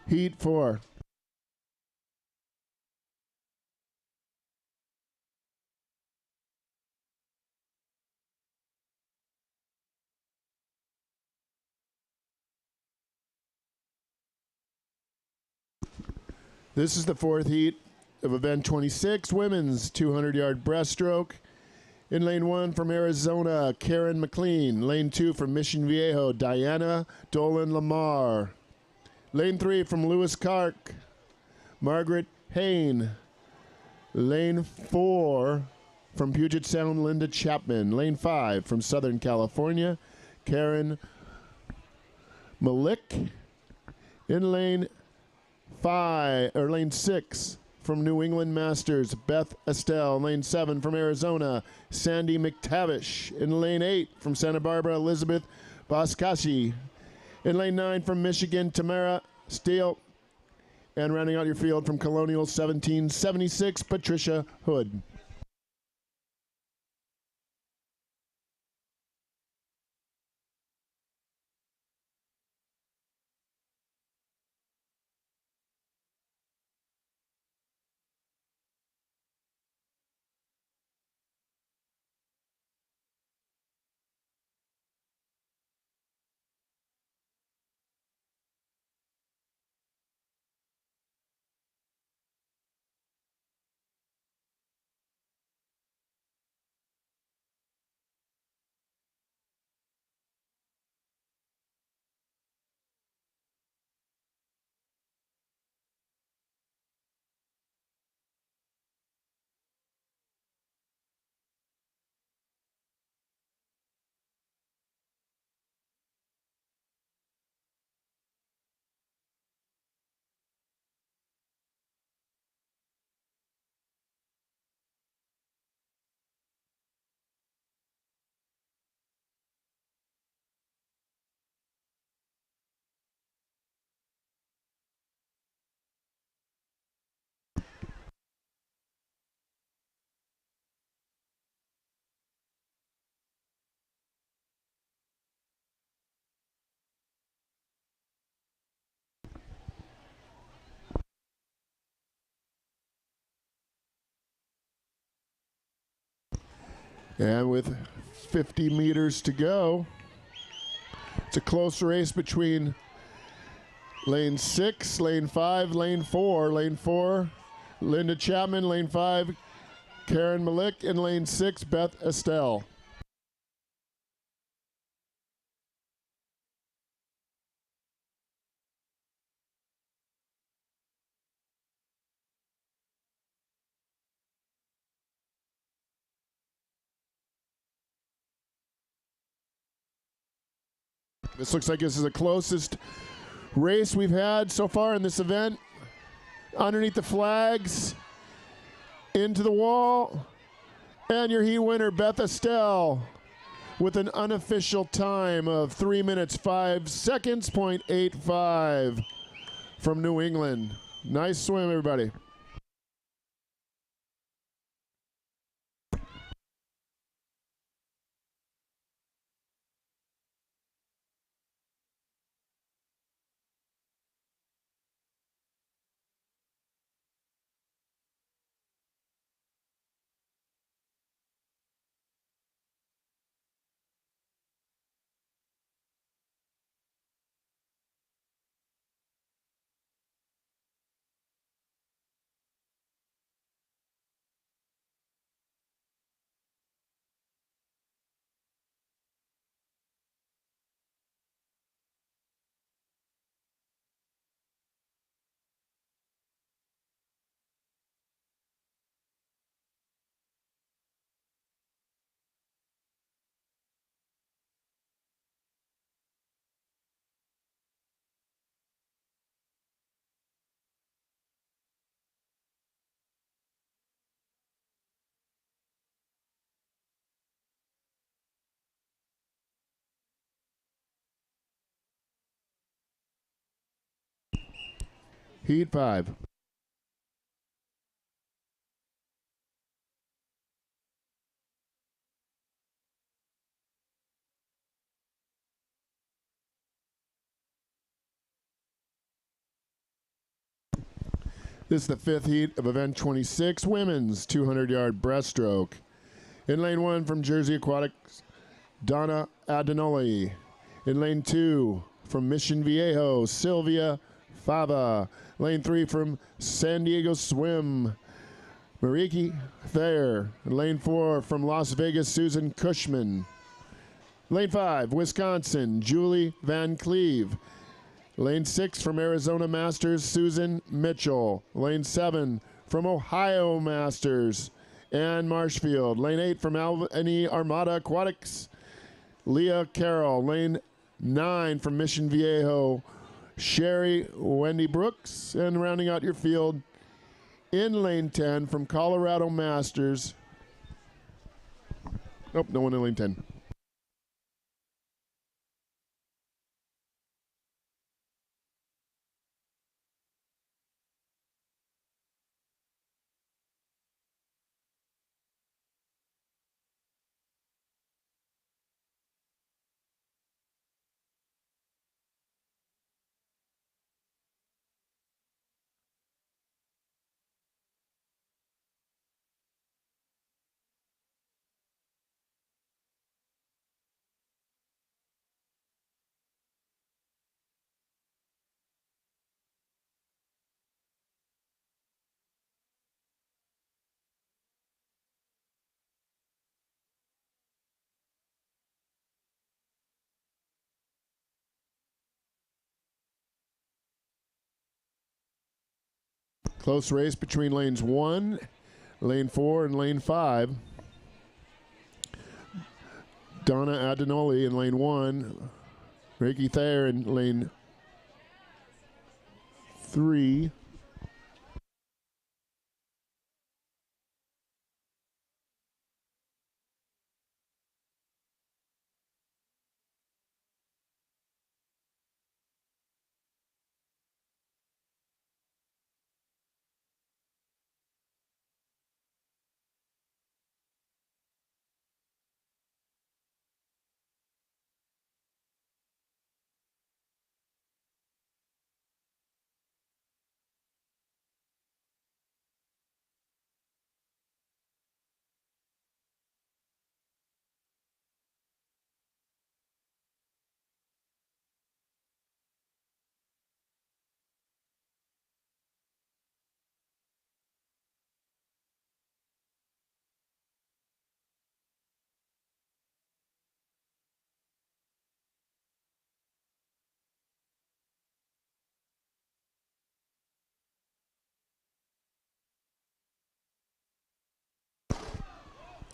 Heat 4. This is the fourth heat of event 26, women's 200-yard breaststroke. In lane 1 from Arizona, Karen McLean. Lane 2 from Mission Viejo, Diana Dolan Lamar. Lane 3 from Lewis Clark, Margaret Hain. Lane 4 from Puget Sound, Linda Chapman. Lane 5 from Southern California, Karen Malik. In lane 6 from New England Masters, Beth Estelle. Lane 7 from Arizona, Sandy McTavish. In lane 8 from Santa Barbara, Elizabeth Boskashi. In lane 9 from Michigan, Tamara Steele. And rounding out your field from Colonial 1776, Patricia Hood. And with 50 meters to go, it's a close race between lane 6, lane 5, lane 4. Lane 4, Linda Chapman. Lane 5, Karen Malik. In lane 6, Beth Estelle. This looks like this is the closest race we've had so far in this event. Underneath the flags, into the wall, and your heat winner, Beth Estelle, with an unofficial time of 3 minutes 5 seconds, .85 from New England. Nice swim, everybody. Heat 5. This is the fifth heat of event 26, women's 200-yard breaststroke. In lane 1 from Jersey Aquatics, Donna Adinoli. In lane 2 from Mission Viejo, Sylvia Fava. Lane 3 from San Diego Swim, Mariki Thayer. Lane 4 from Las Vegas, Susan Cushman. Lane 5, Wisconsin, Julie Van Cleve. Lane 6 from Arizona Masters, Susan Mitchell. Lane 7 from Ohio Masters, Ann Marshfield. Lane 8 from Albany Armada Aquatics, Leah Carroll. Lane 9 from Mission Viejo, Sherry Wendy Brooks. And rounding out your field in lane 10 from Colorado Masters. Nope, no one in lane 10. Close race between lanes 1, lane 4, and lane 5. Donna Adinoli in lane 1. Ricky Thayer in lane 3.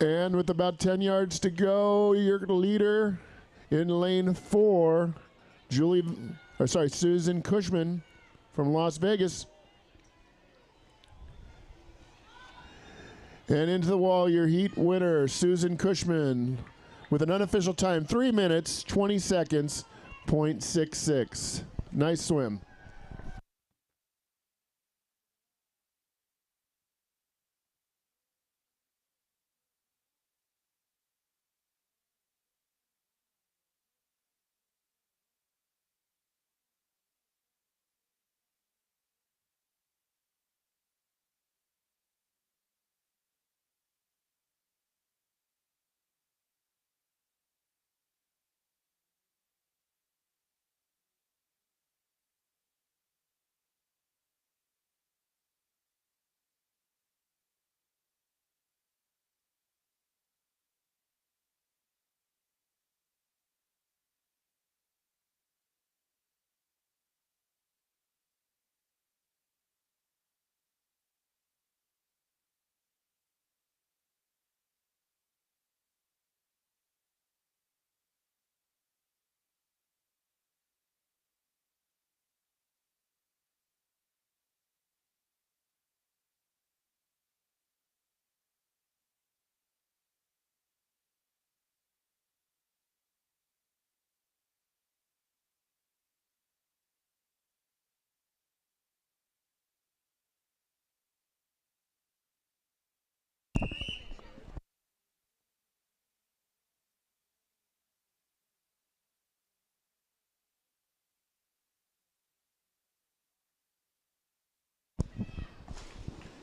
And with about 10 yards to go, your leader in lane 4, Susan Cushman from Las Vegas. And into the wall, your heat winner, Susan Cushman, with an unofficial time, 3 minutes, 20 seconds, .66. Nice swim.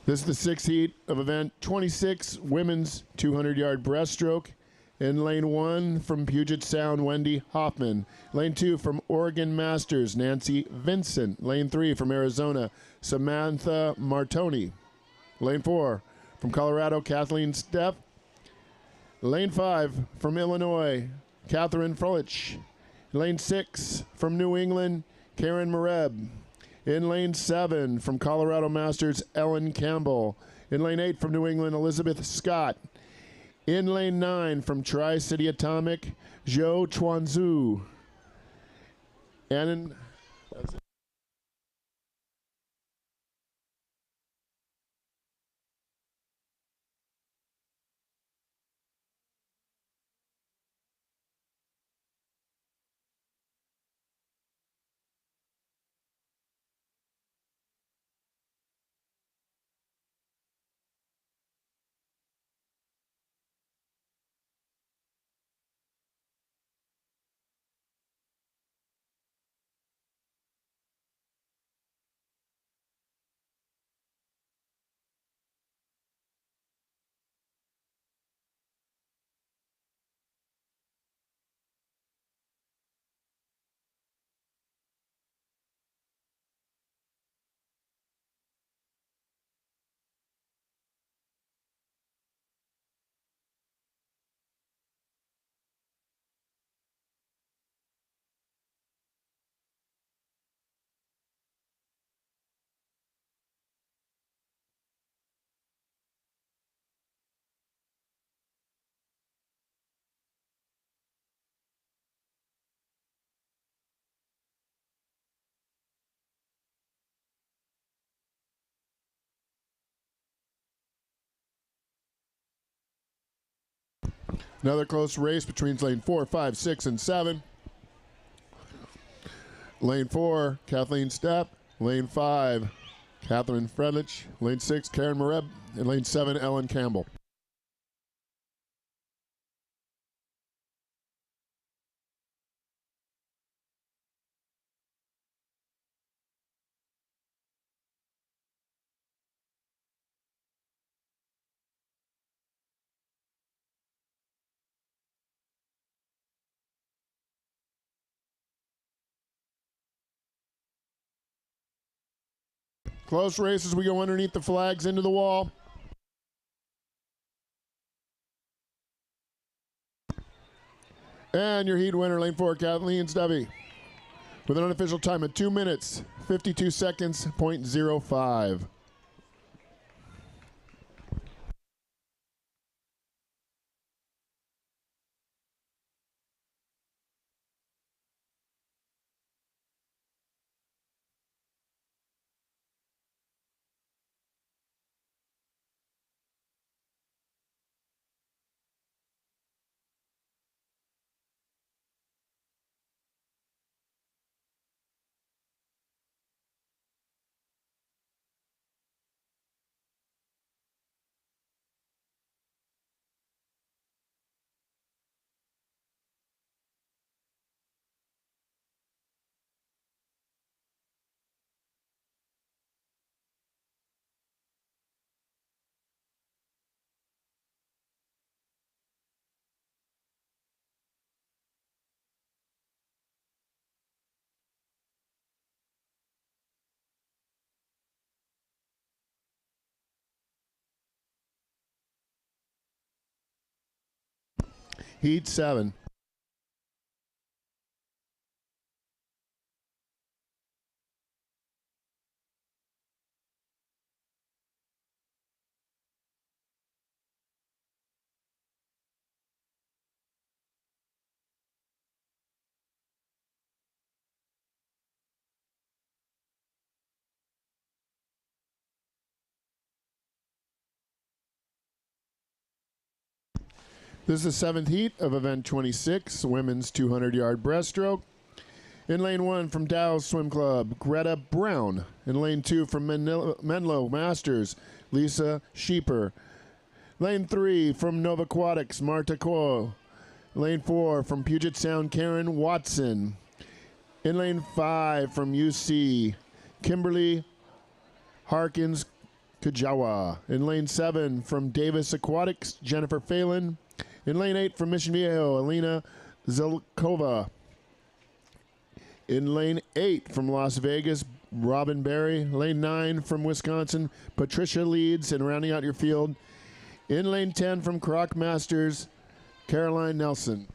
This is the sixth heat of event 26, women's 200-yard breaststroke. In lane 1 from Puget Sound, Wendy Hoffman. Lane 2 from Oregon Masters, Nancy Vincent. Lane 3 from Arizona, Samantha Martoni. Lane 4 from Colorado, Kathleen Stepp. Lane 5 from Illinois, Catherine Froelich. Lane 6 from New England, Karen Mareb. In lane 7 from Colorado Masters, Ellen Campbell. In lane 8 from New England, Elizabeth Scott. In lane 9 from Tri-City Atomic, Zhou Chuanzhu. And in another close race between lane 4, 5, 6, and 7. Lane 4, Kathleen Stepp. Lane 5, Catherine Fredlich. Lane 6, Karen Mareb. And lane 7, Ellen Campbell. Close race as we go underneath the flags into the wall. And your heat winner, lane 4, Kathleen Stubby, with an unofficial time of 2 minutes, 52 seconds, .05. Heat 7. This is the seventh heat of event 26, women's 200-yard breaststroke. In lane 1 from Dow's Swim Club, Greta Brown. In lane 2 from Menlo Masters, Lisa Sheeper. Lane 3 from Nova Aquatics, Marta Coe. Lane 4 from Puget Sound, Karen Watson. In lane 5 from UC, Kimberly Harkins Kajawa. In lane 7 from Davis Aquatics, Jennifer Phelan. In lane 8 from Mission Viejo, Alina Zelkova. In lane 8 from Las Vegas, Robin Berry. Lane 9 from Wisconsin, Patricia Leeds. And rounding out your field, in lane 10 from Croc Masters, Caroline Nelson.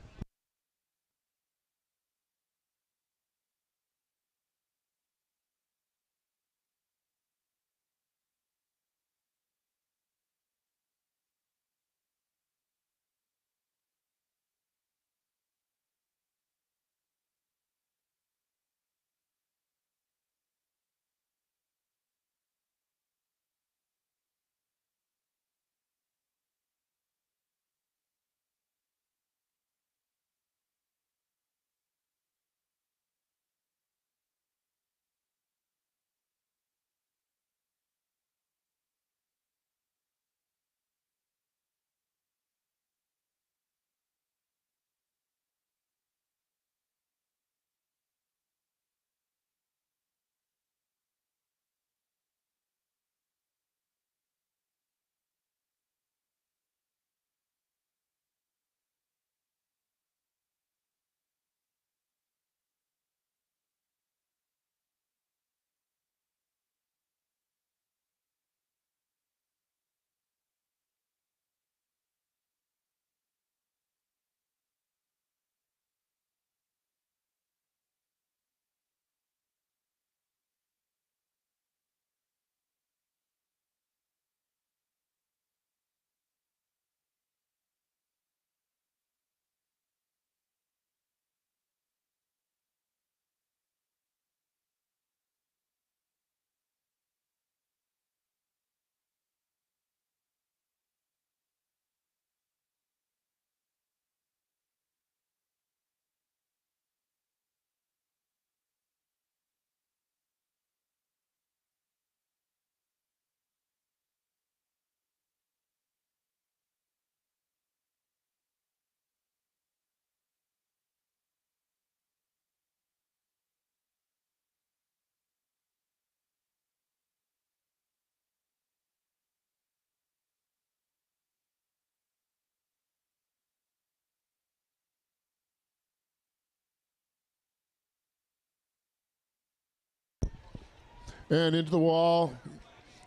And into the wall,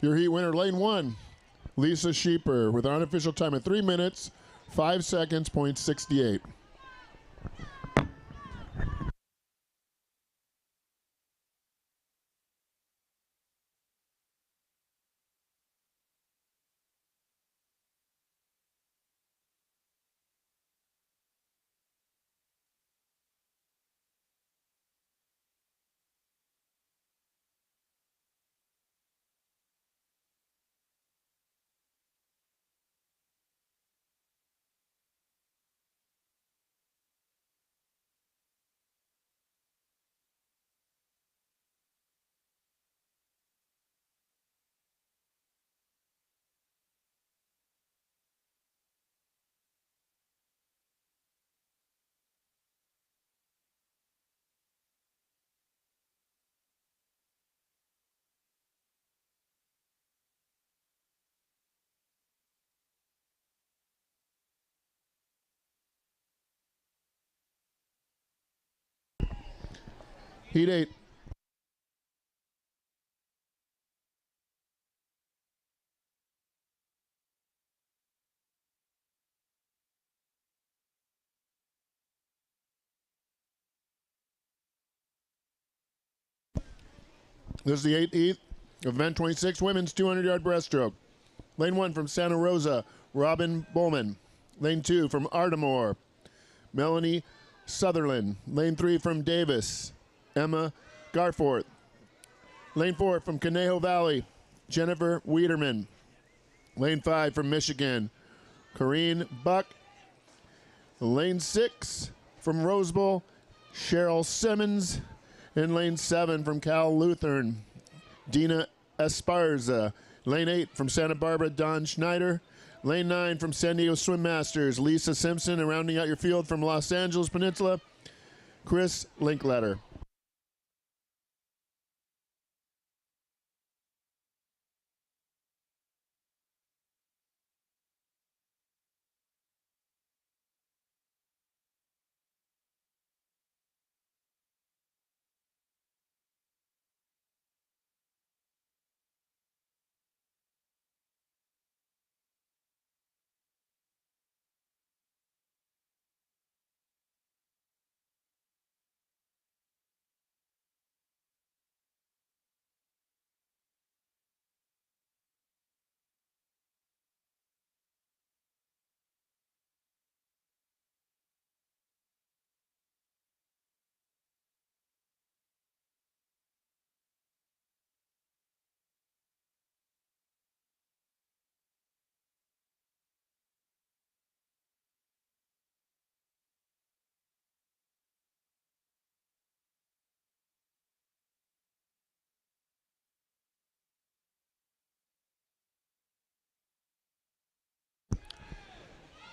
your heat winner, lane 1, Lisa Sheeper, with an unofficial time of 3 minutes, 5 seconds, .68. Heat 8. This is the 8th heat of event 26, women's 200-yard breaststroke. Lane 1 from Santa Rosa, Robin Bowman. Lane 2 from Ardmore, Melanie Sutherland. Lane 3 from Davis, Emma Garforth. Lane 4 from Conejo Valley, Jennifer Wiederman. Lane 5 from Michigan, Corrine Buck. Lane 6 from Rose Bowl, Cheryl Simmons. In lane 7 from Cal Lutheran, Dina Esparza. Lane 8 from Santa Barbara, Don Schneider. Lane 9 from San Diego Swim Masters, Lisa Simpson. And rounding out your field from Los Angeles Peninsula, Chris Linkletter.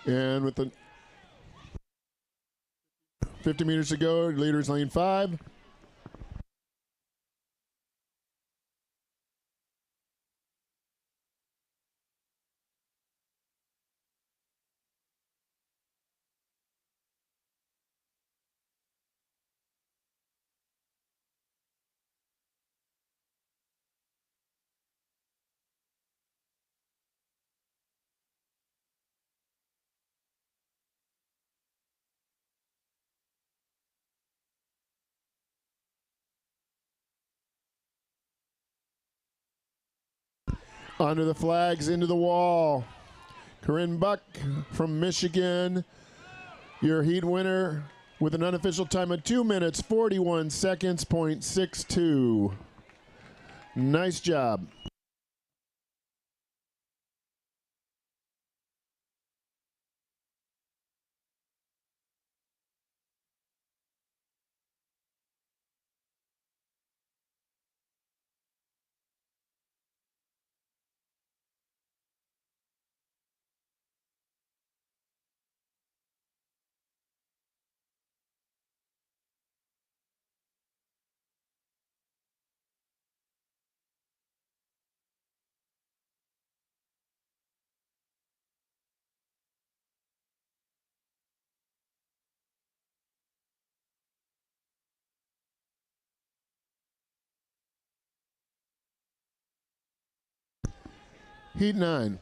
And with the 50 meters to go, leaders lane 5. Onto the flags, into the wall. Corinne Buck from Michigan, your heat winner with an unofficial time of 2 minutes, 41 seconds, .62. Nice job. Heat 9.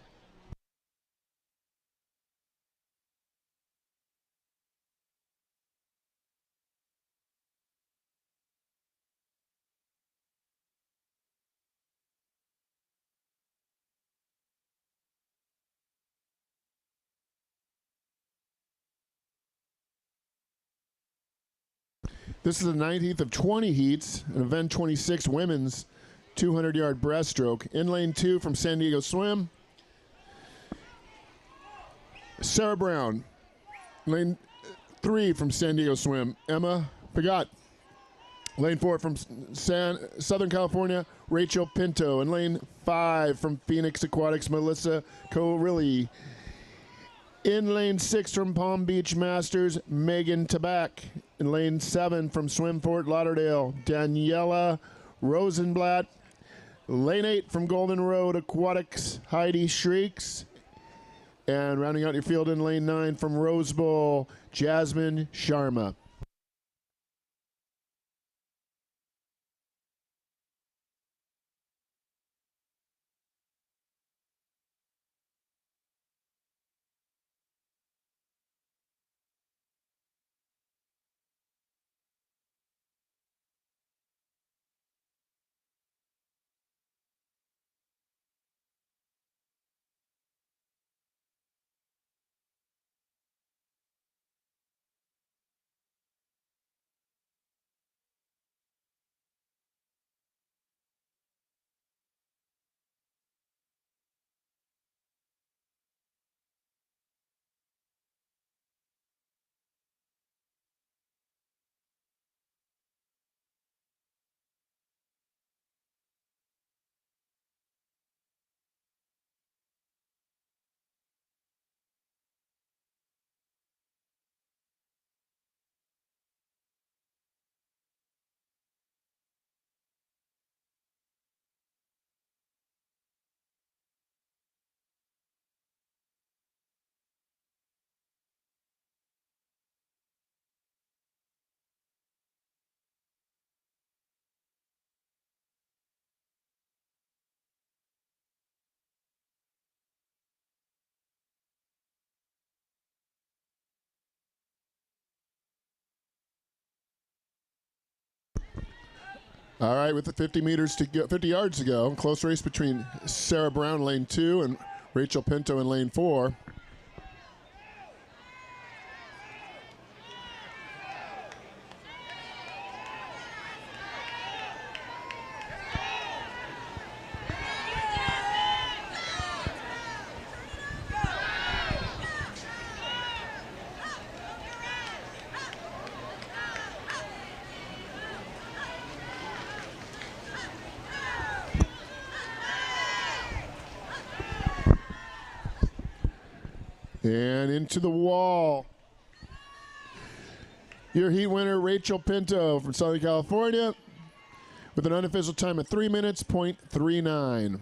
This is the 19th of 20 heats, an event 26 women's 200-yard breaststroke. In lane 2 from San Diego Swim, Sarah Brown. Lane 3 from San Diego Swim, Emma Pagat. Lane 4 from Southern California, Rachel Pinto. And lane 5 from Phoenix Aquatics, Melissa Corilli. In lane 6 from Palm Beach Masters, Megan Tabak. In lane 7 from Swim Fort Lauderdale, Daniela Rosenblatt. Lane 8 from Golden Road Aquatics, Heidi Shrieks. And rounding out your field in lane 9 from Rose Bowl, Jasmine Sharma. All right, with the 50 meters to go, 50 yards to go, close race between Sarah Brown, lane 2, and Rachel Pinto in lane 4. And into the wall. Your heat winner, Rachel Pinto from Southern California, with an unofficial time of 3 minutes, .39.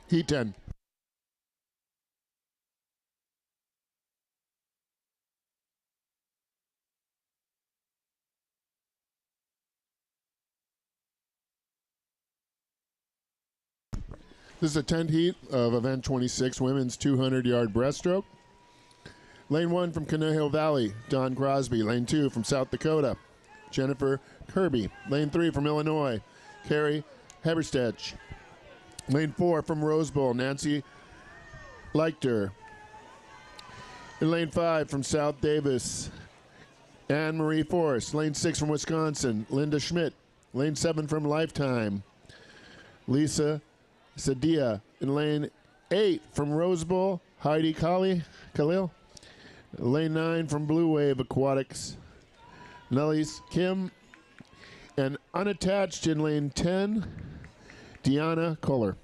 Heat 10. This is a 10th heat of event 26, women's 200-yard breaststroke. Lane 1 from Conejo Valley, Don Crosby. Lane 2 from South Dakota, Jennifer Kirby. Lane 3 from Illinois, Carrie Heberstech. Lane 4 from Rose Bowl, Nancy Leichter. In lane 5 from South Davis, Anne Marie Forrest. Lane 6 from Wisconsin, Linda Schmidt. Lane 7 from Lifetime, Lisa Sadia. In lane 8 from Rose Bowl, Heidi Khalil. Lane 9 from Blue Wave Aquatics, Nellis Kim. And unattached in lane 10, Deanna Kohler.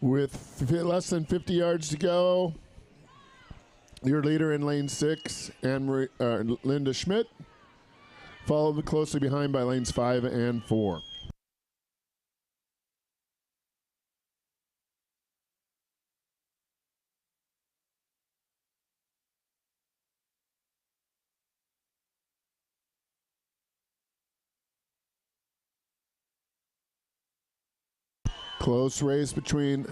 With less than 50 yards to go, your leader in lane 6, Linda Schmidt, followed closely behind by lanes 5 and 4. Close race between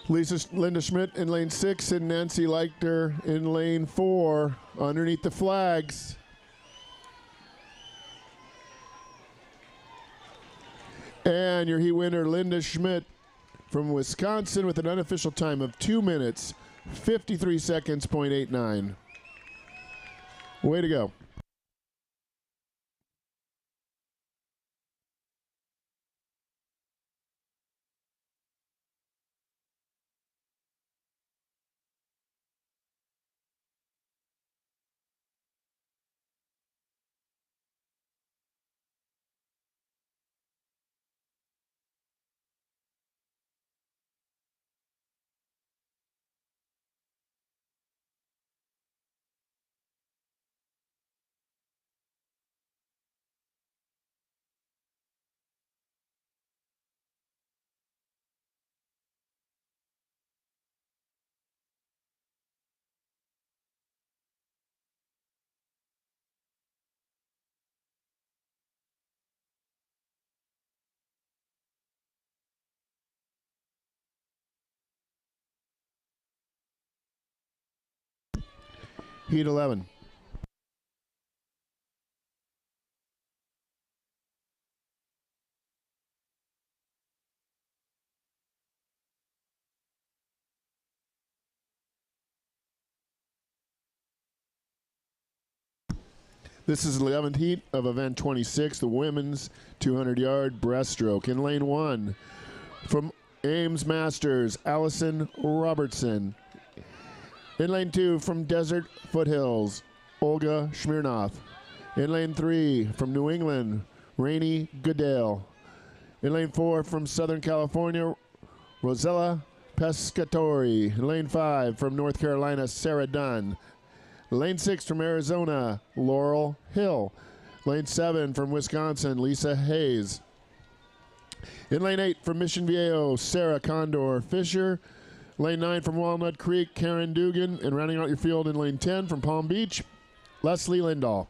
Linda Schmidt in lane 6 and Nancy Leichter in lane 4 underneath the flags. And your heat winner, Linda Schmidt from Wisconsin, with an unofficial time of 2 minutes, 53 seconds, .89. Way to go. Heat 11. This is the 11th heat of event 26, the women's 200-yard breaststroke. In lane 1, from Ames Masters, Allison Robertson. In lane 2, from Desert Foothills, Olga Smirnov. In lane 3, from New England, Rainey Goodale. In lane 4, from Southern California, Rosella Pescatori. In lane 5, from North Carolina, Sarah Dunn. Lane 6 from Arizona, Laurel Hill. Lane 7 from Wisconsin, Lisa Hayes. In lane 8 from Mission Viejo, Sarah Condor Fisher. Lane 9 from Walnut Creek, Karen Dugan. And rounding out your field in lane 10 from Palm Beach, Leslie Lindahl.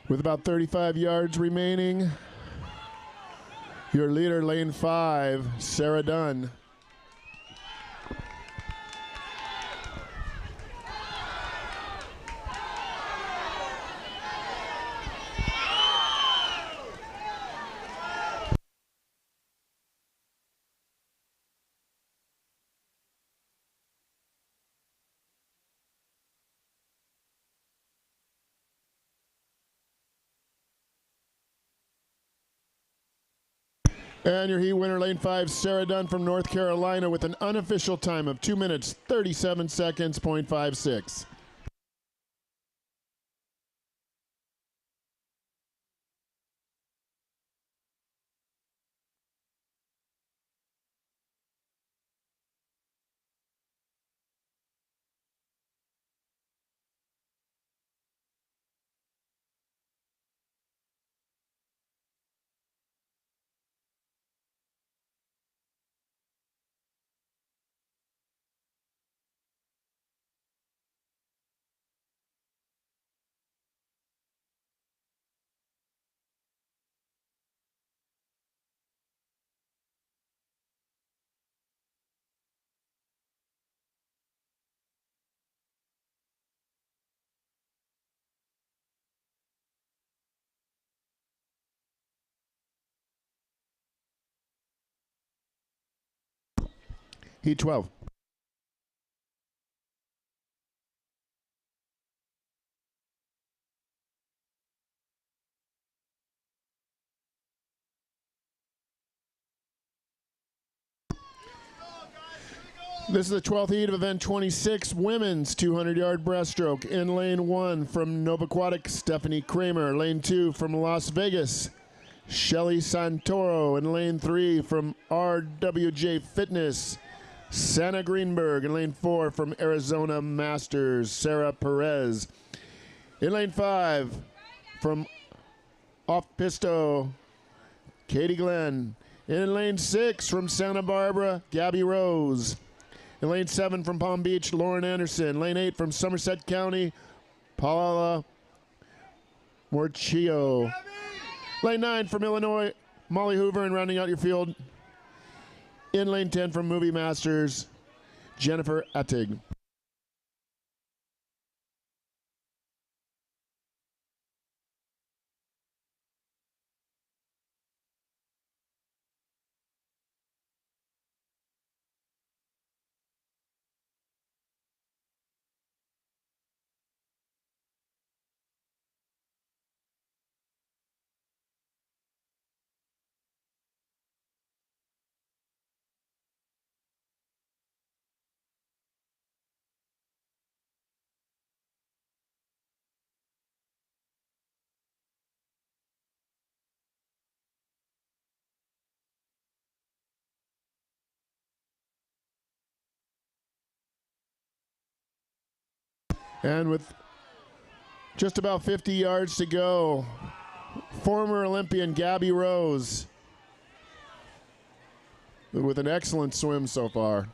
With about 35 yards remaining, your leader, lane 5, Sarah Dunn. And your heat winner, lane 5, Sarah Dunn from North Carolina, with an unofficial time of 2 minutes, 37 seconds, .56. Heat 12. This is the 12th heat of event 26, women's 200-yard breaststroke. In lane 1 from Novaquatic, Stephanie Kramer. Lane 2 from Las Vegas, Shelly Santoro. In lane 3 from RWJ Fitness, Santa Greenberg. In lane 4 from Arizona Masters, Sarah Perez. In lane 5 from Off Pisto, Katie Glenn. In lane 6 from Santa Barbara, Gabby Rose. In lane 7 from Palm Beach, Lauren Anderson. Lane 8 from Somerset County, Paula Morchio. Lane 9 from Illinois, Molly Hoover. And rounding out your field, in lane 10 from Movie Masters, Jennifer Attig. And with just about 50 yards to go, former Olympian Gabby Rose with an excellent swim so far.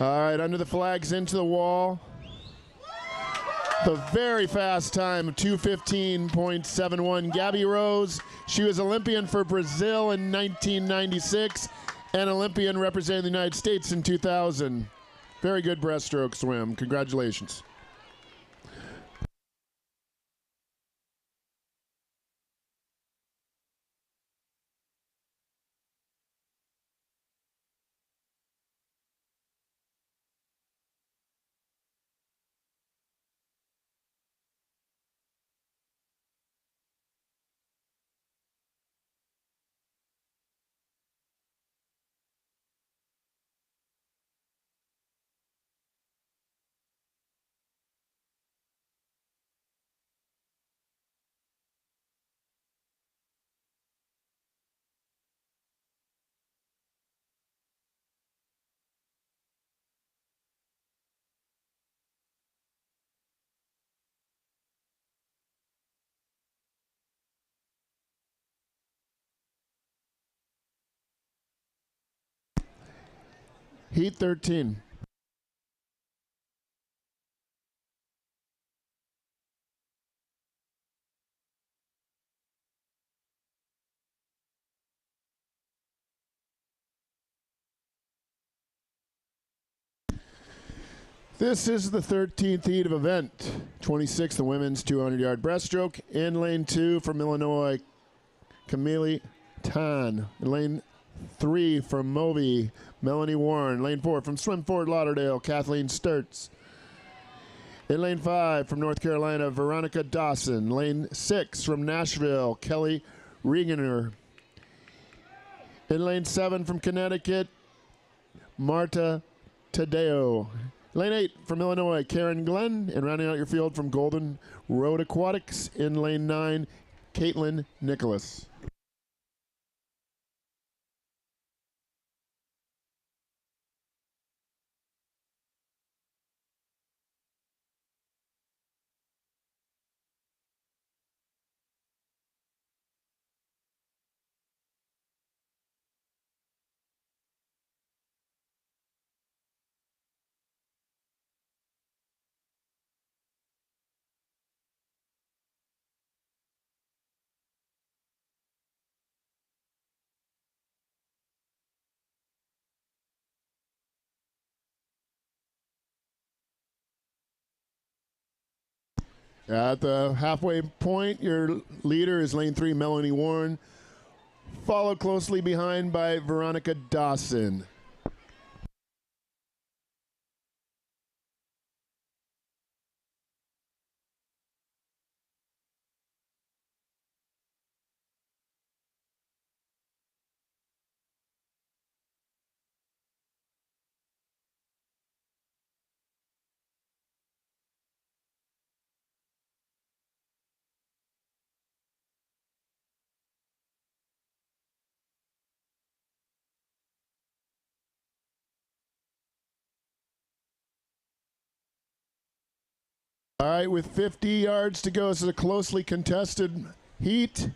All right, under the flags, into the wall. The very fast time of 2:15.71. Gabby Rose, she was Olympian for Brazil in 1996 and Olympian representing the United States in 2000. Very good breaststroke swim. Congratulations. Heat 13. This is the 13th heat of event 26, the women's 200-yard breaststroke. In lane 2 from Illinois, Camille Tan. In lane 3 from Moby, Melanie Warren. Lane 4 from Swim Fort Lauderdale, Kathleen Sturts. In lane 5 from North Carolina, Veronica Dawson. Lane 6 from Nashville, Kelly Regener. In lane 7 from Connecticut, Marta Tadeo. Lane 8 from Illinois, Karen Glenn. And rounding out your field from Golden Road Aquatics, in lane 9, Caitlin Nicholas. At the halfway point, your leader is lane 3, Melanie Warren, followed closely behind by Veronica Dawson. All right, with 50 yards to go, this is a closely contested heat.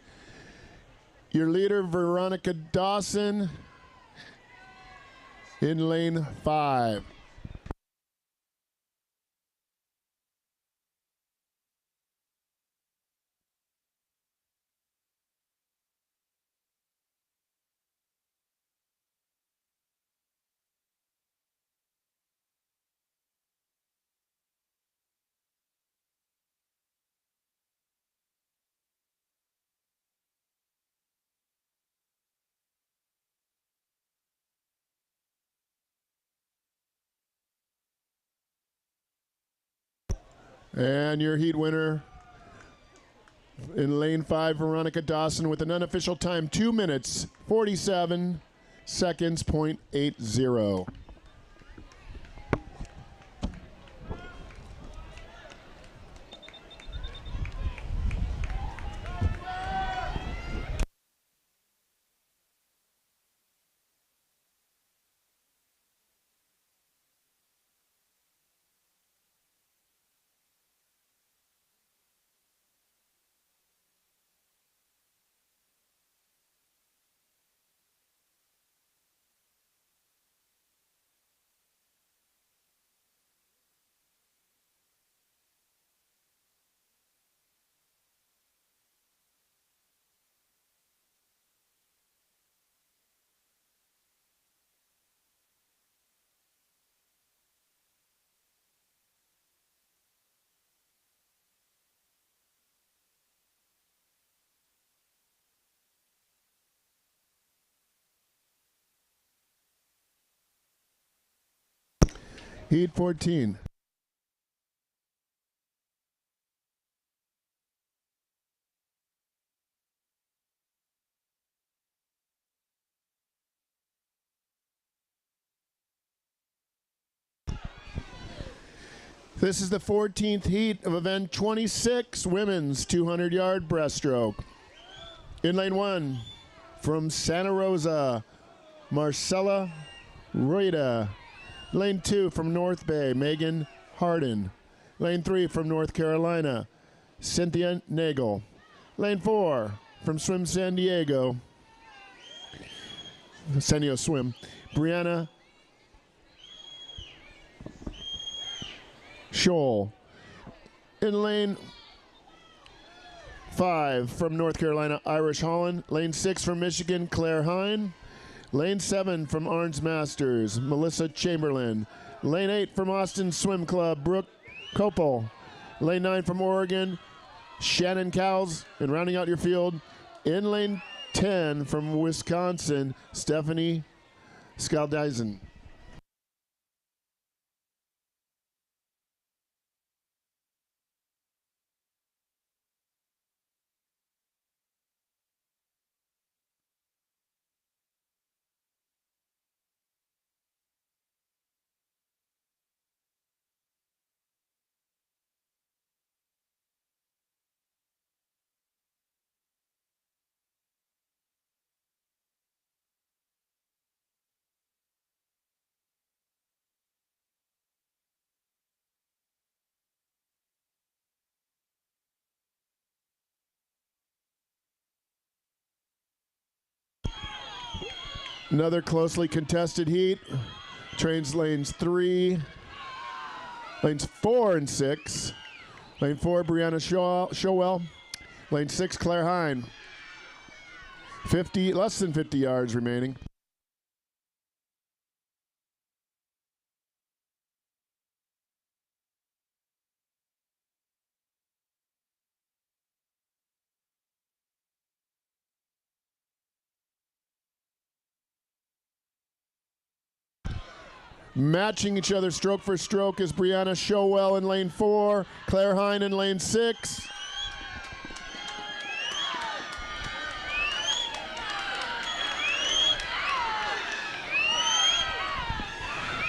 Your leader, Veronica Dawson, in lane 5. And your heat winner in lane 5, Veronica Dawson, with an unofficial time 2 minutes 47 seconds .80. Heat 14. This is the 14th heat of event 26, women's 200-yard breaststroke. In lane 1, from Santa Rosa, Marcella Rueda. Lane 2, from North Bay, Megan Harden. Lane 3, from North Carolina, Cynthia Nagel. Lane 4, from Swim San Diego, Swim, Brianna Scholl. In lane 5, from North Carolina, Irish Holland. Lane 6, from Michigan, Claire Hine. Lane 7, from Arns Masters, Melissa Chamberlain. Lane 8, from Austin Swim Club, Brooke Copel. Lane 9, from Oregon, Shannon Cowles. And rounding out your field, in lane 10, from Wisconsin, Stephanie Skaldeisen. Another closely contested heat. Trains lanes 4 and 6. Lane 4, Brianna Showell. Lane 6, Claire Hine. Less than 50 yards remaining. Matching each other stroke for stroke is Brianna Showell in lane 4, Claire Hine in lane 6.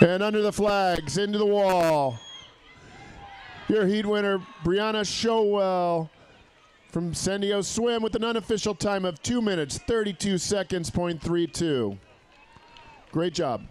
And under the flags, into the wall. Your heat winner, Brianna Showell from San Diego Swim with an unofficial time of 2 minutes, 32 seconds, .32. Great job.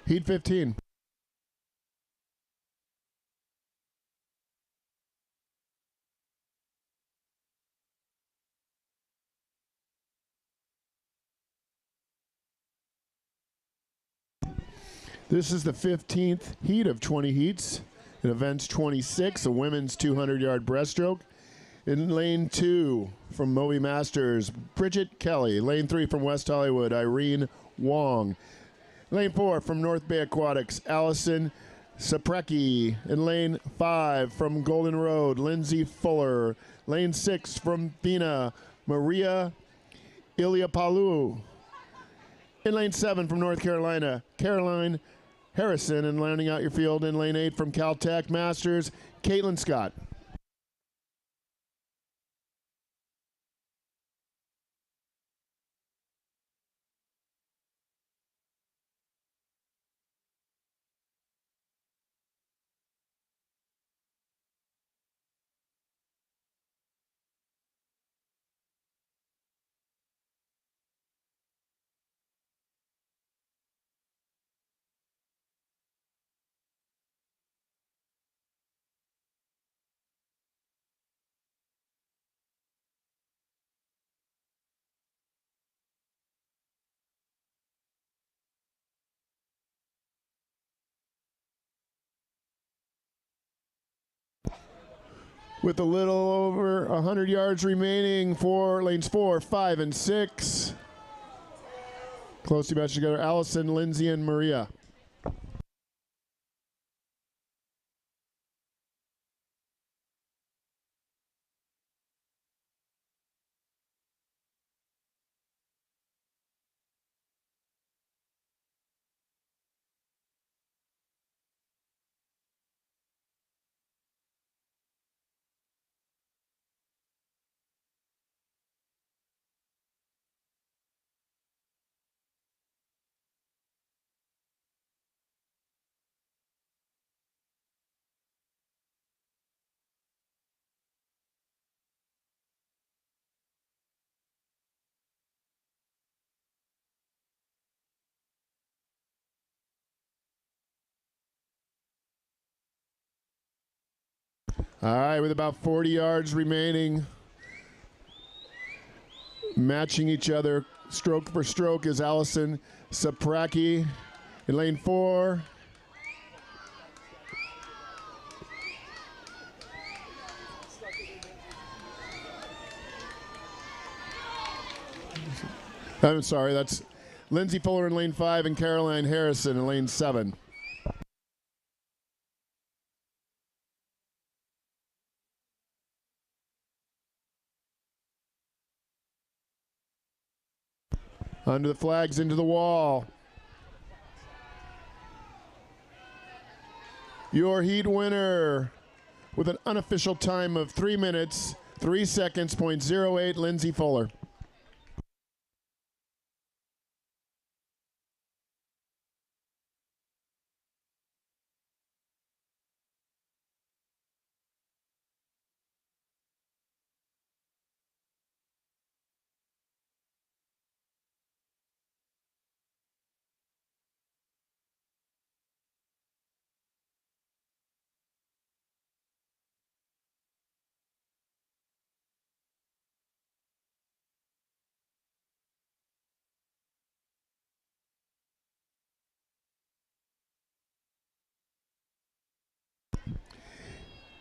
Heat 15. This is the 15th heat of 20 heats. In events 26, a women's 200-yard breaststroke. In lane 2 from Moby Masters, Bridget Kelly. Lane 3 from West Hollywood, Irene Wong. Lane 4 from North Bay Aquatics, Allison Saprecki. In lane 5 from Golden Road, Lindsay Fuller. Lane 6 from Bina, Maria Iliapalu. In lane 7 from North Carolina, Caroline Harrison. And rounding out your field in lane 8 from Caltech Masters, Caitlin Scott. With a little over 100 yards remaining for lanes 4, 5, and 6. Closely matched together, Allison, Lindsay, and Maria. All right, with about 40 yards remaining, matching each other stroke for stroke is Allison Sapraki in lane 4. I'm sorry, that's Lindsay Fuller in lane 5 and Caroline Harrison in lane 7. Under the flags, into the wall. Your heat winner with an unofficial time of 3 minutes, 3 seconds, .08, Lindsay Fuller.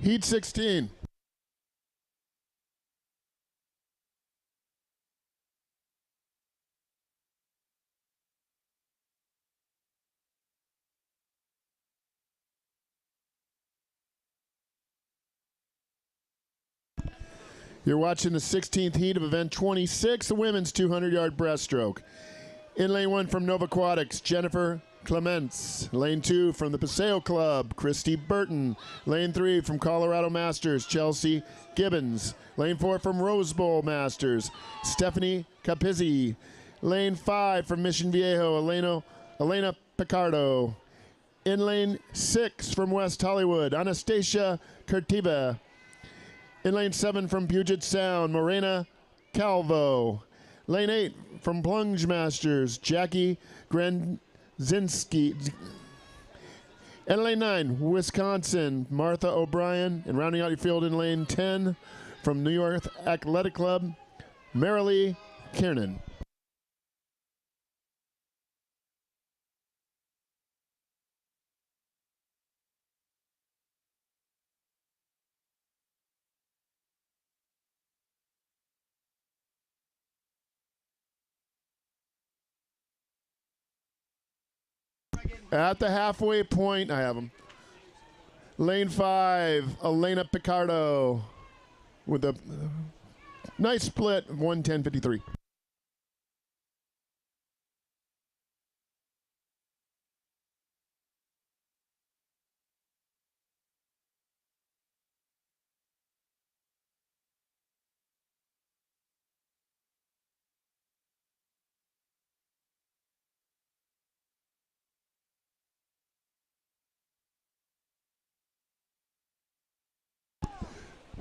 Heat 16. You're watching the 16th heat of event 26, the women's 200-yard breaststroke. In lane 1 from Nova Aquatics, Jennifer Clements. Lane 2 from the Paseo Club, Christy Burton. Lane 3 from Colorado Masters, Chelsea Gibbons. Lane 4 from Rose Bowl Masters, Stephanie Capizzi. Lane 5 from Mission Viejo, Elena Picardo. In lane 6 from West Hollywood, Anastasia Kurtiva. In lane 7 from Puget Sound, Morena Calvo. Lane 8 from Plunge Masters, Jackie Granzinski. In lane 9, Wisconsin, Martha O'Brien. And rounding out your field in lane 10 from New York Athletic Club, Marilee Kiernan. At the halfway point, I have them. Lane 5, Elena Picardo with a nice split of 1:10.53.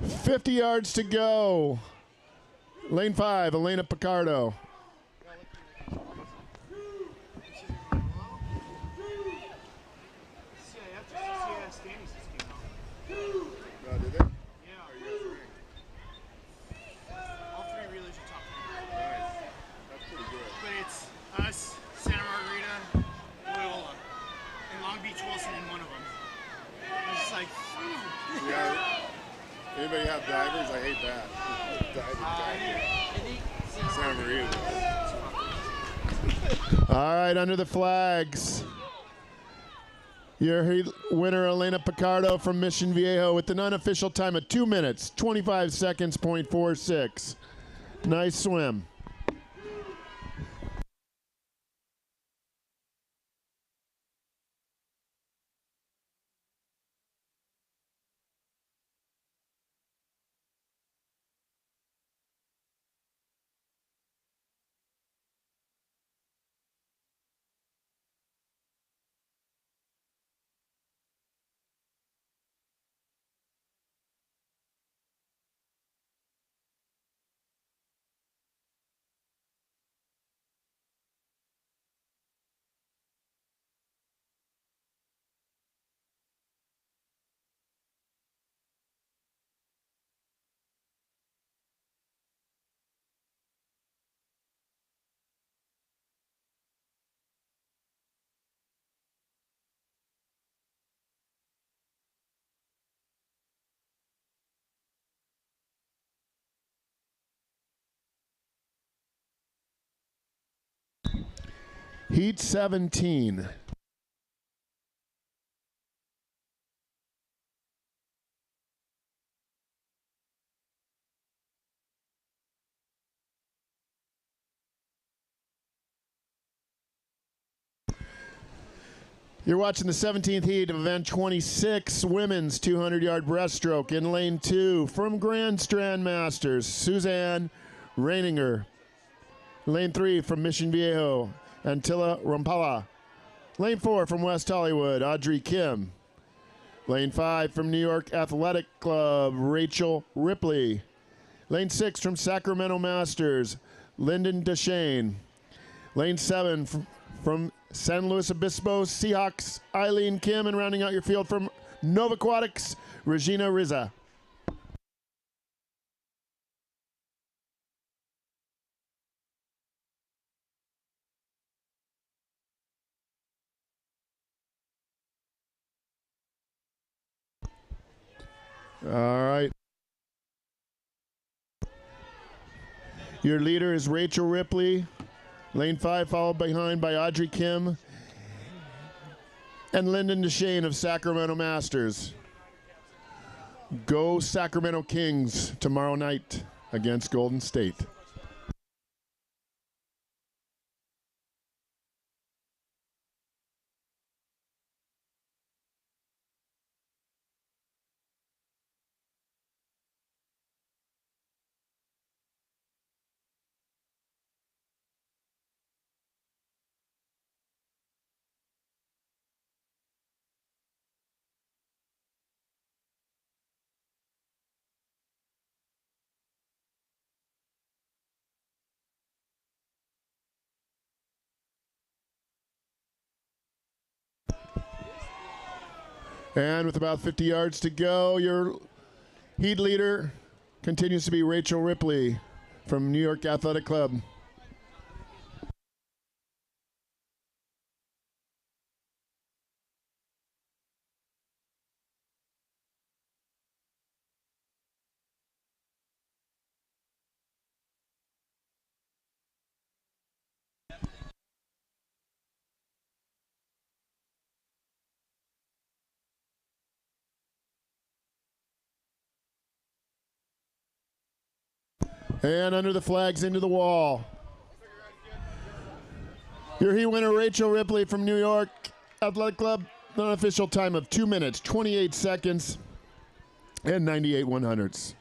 $50 yards to go. Lane 5, Elena Picardo. All three relays are top 10. That's pretty good. But it's us, Santa Margarita, Loyola, and Long Beach Wilson in one of them. It's just like, Yeah. Anybody have divers? I hate that. Santa Maria. All right, under the flags. Your winner, Elena Picardo from Mission Viejo, with an unofficial time of 2 minutes, 25 seconds, .46. Nice swim. Heat 17. You're watching the 17th heat of event 26, women's 200-yard breaststroke. In lane 2 from Grand Strand Masters, Suzanne Reininger. Lane 3 from Mission Viejo, Antilla Rampala. Lane 4 from West Hollywood, Audrey Kim. Lane 5 from New York Athletic Club, Rachel Ripley. Lane 6 from Sacramento Masters, Lyndon Deshane. Lane 7 from San Luis Obispo Seahawks, Eileen Kim. And rounding out your field from Nova Aquatics, Regina Rizza. All right. Your leader is Rachel Ripley. Lane 5 followed behind by Audrey Kim and Lyndon DeShane of Sacramento Masters. Go Sacramento Kings tomorrow night against Golden State. And with about 50 yards to go, your heat leader continues to be Rachel Ripley from New York Athletic Club. And under the flags into the wall. Your heat winner, Rachel Ripley from New York Athletic Club, an unofficial time of 2 minutes, 28 seconds, and 98 100ths.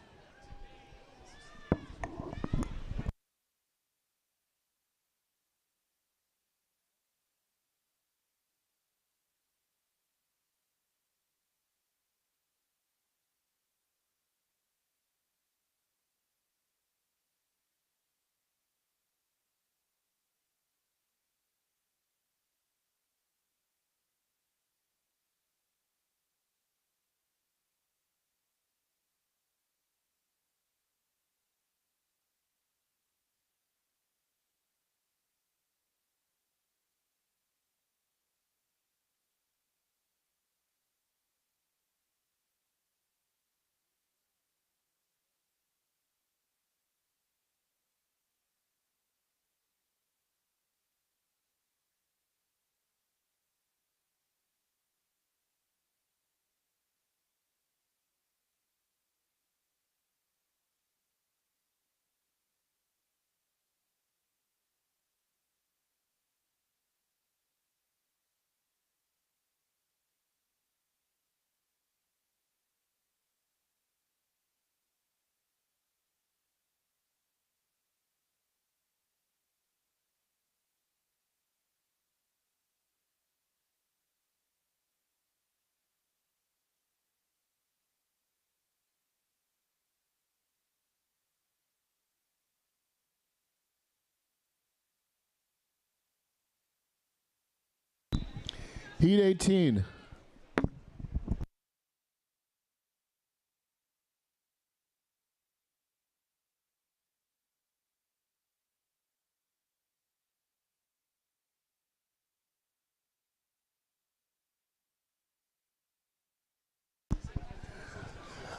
Heat 18.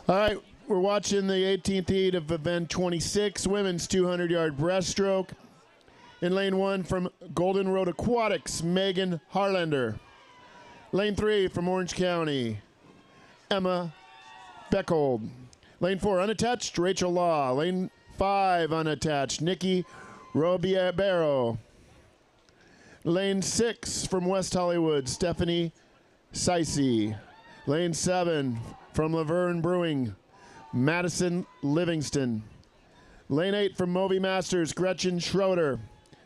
All right, we're watching the 18th heat of event 26, women's 200-yard breaststroke. In lane 1 from Golden Road Aquatics, Megan Harlander. Lane 3 from Orange County, Emma Beckhold. Lane 4 unattached, Rachel Law. Lane 5 unattached, Nikki Robiero. Lane 6 from West Hollywood, Stephanie Sicey. Lane 7 from Laverne Brewing, Madison Livingston. Lane 8 from Moby Masters, Gretchen Schroeder.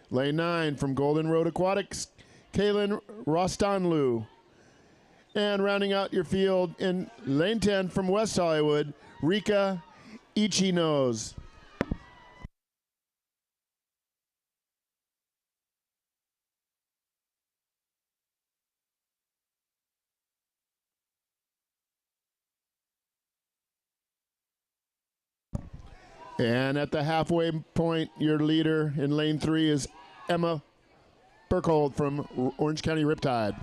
Lane 9 from Golden Road Aquatics, Kaylin Rostanlu. And rounding out your field in lane 10 from West Hollywood, Rika Ichinos. And at the halfway point, your leader in lane 3 is Emma Burkhold from Orange County Riptide.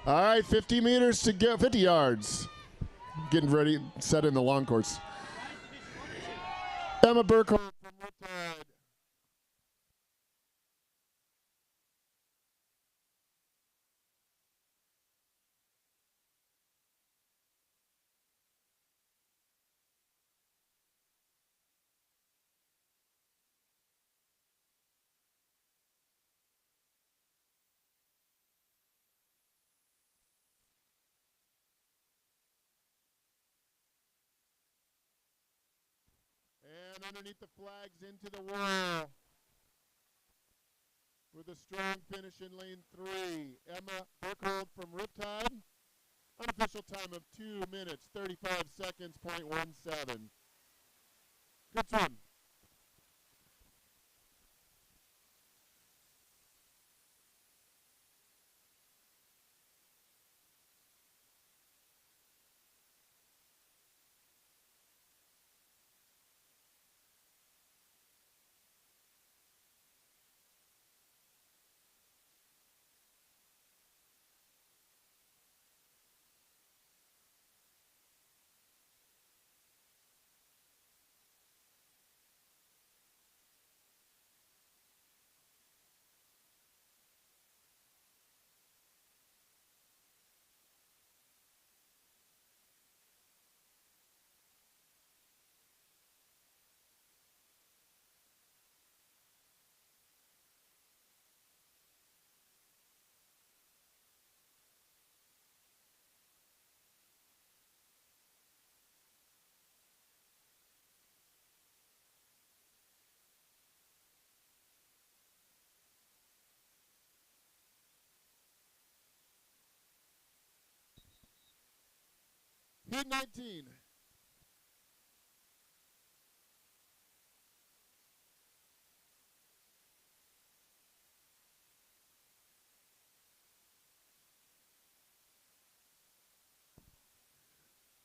All right, 50 meters to go, 50 yards. Getting ready, set in the long course. Emma Burkholm from Riptide. And underneath the flags into the wall. With a strong finish in lane 3. Emma Burkhold from Riptide. Unofficial time of 2 minutes, 35 seconds, .17. Good swim. Heat 19.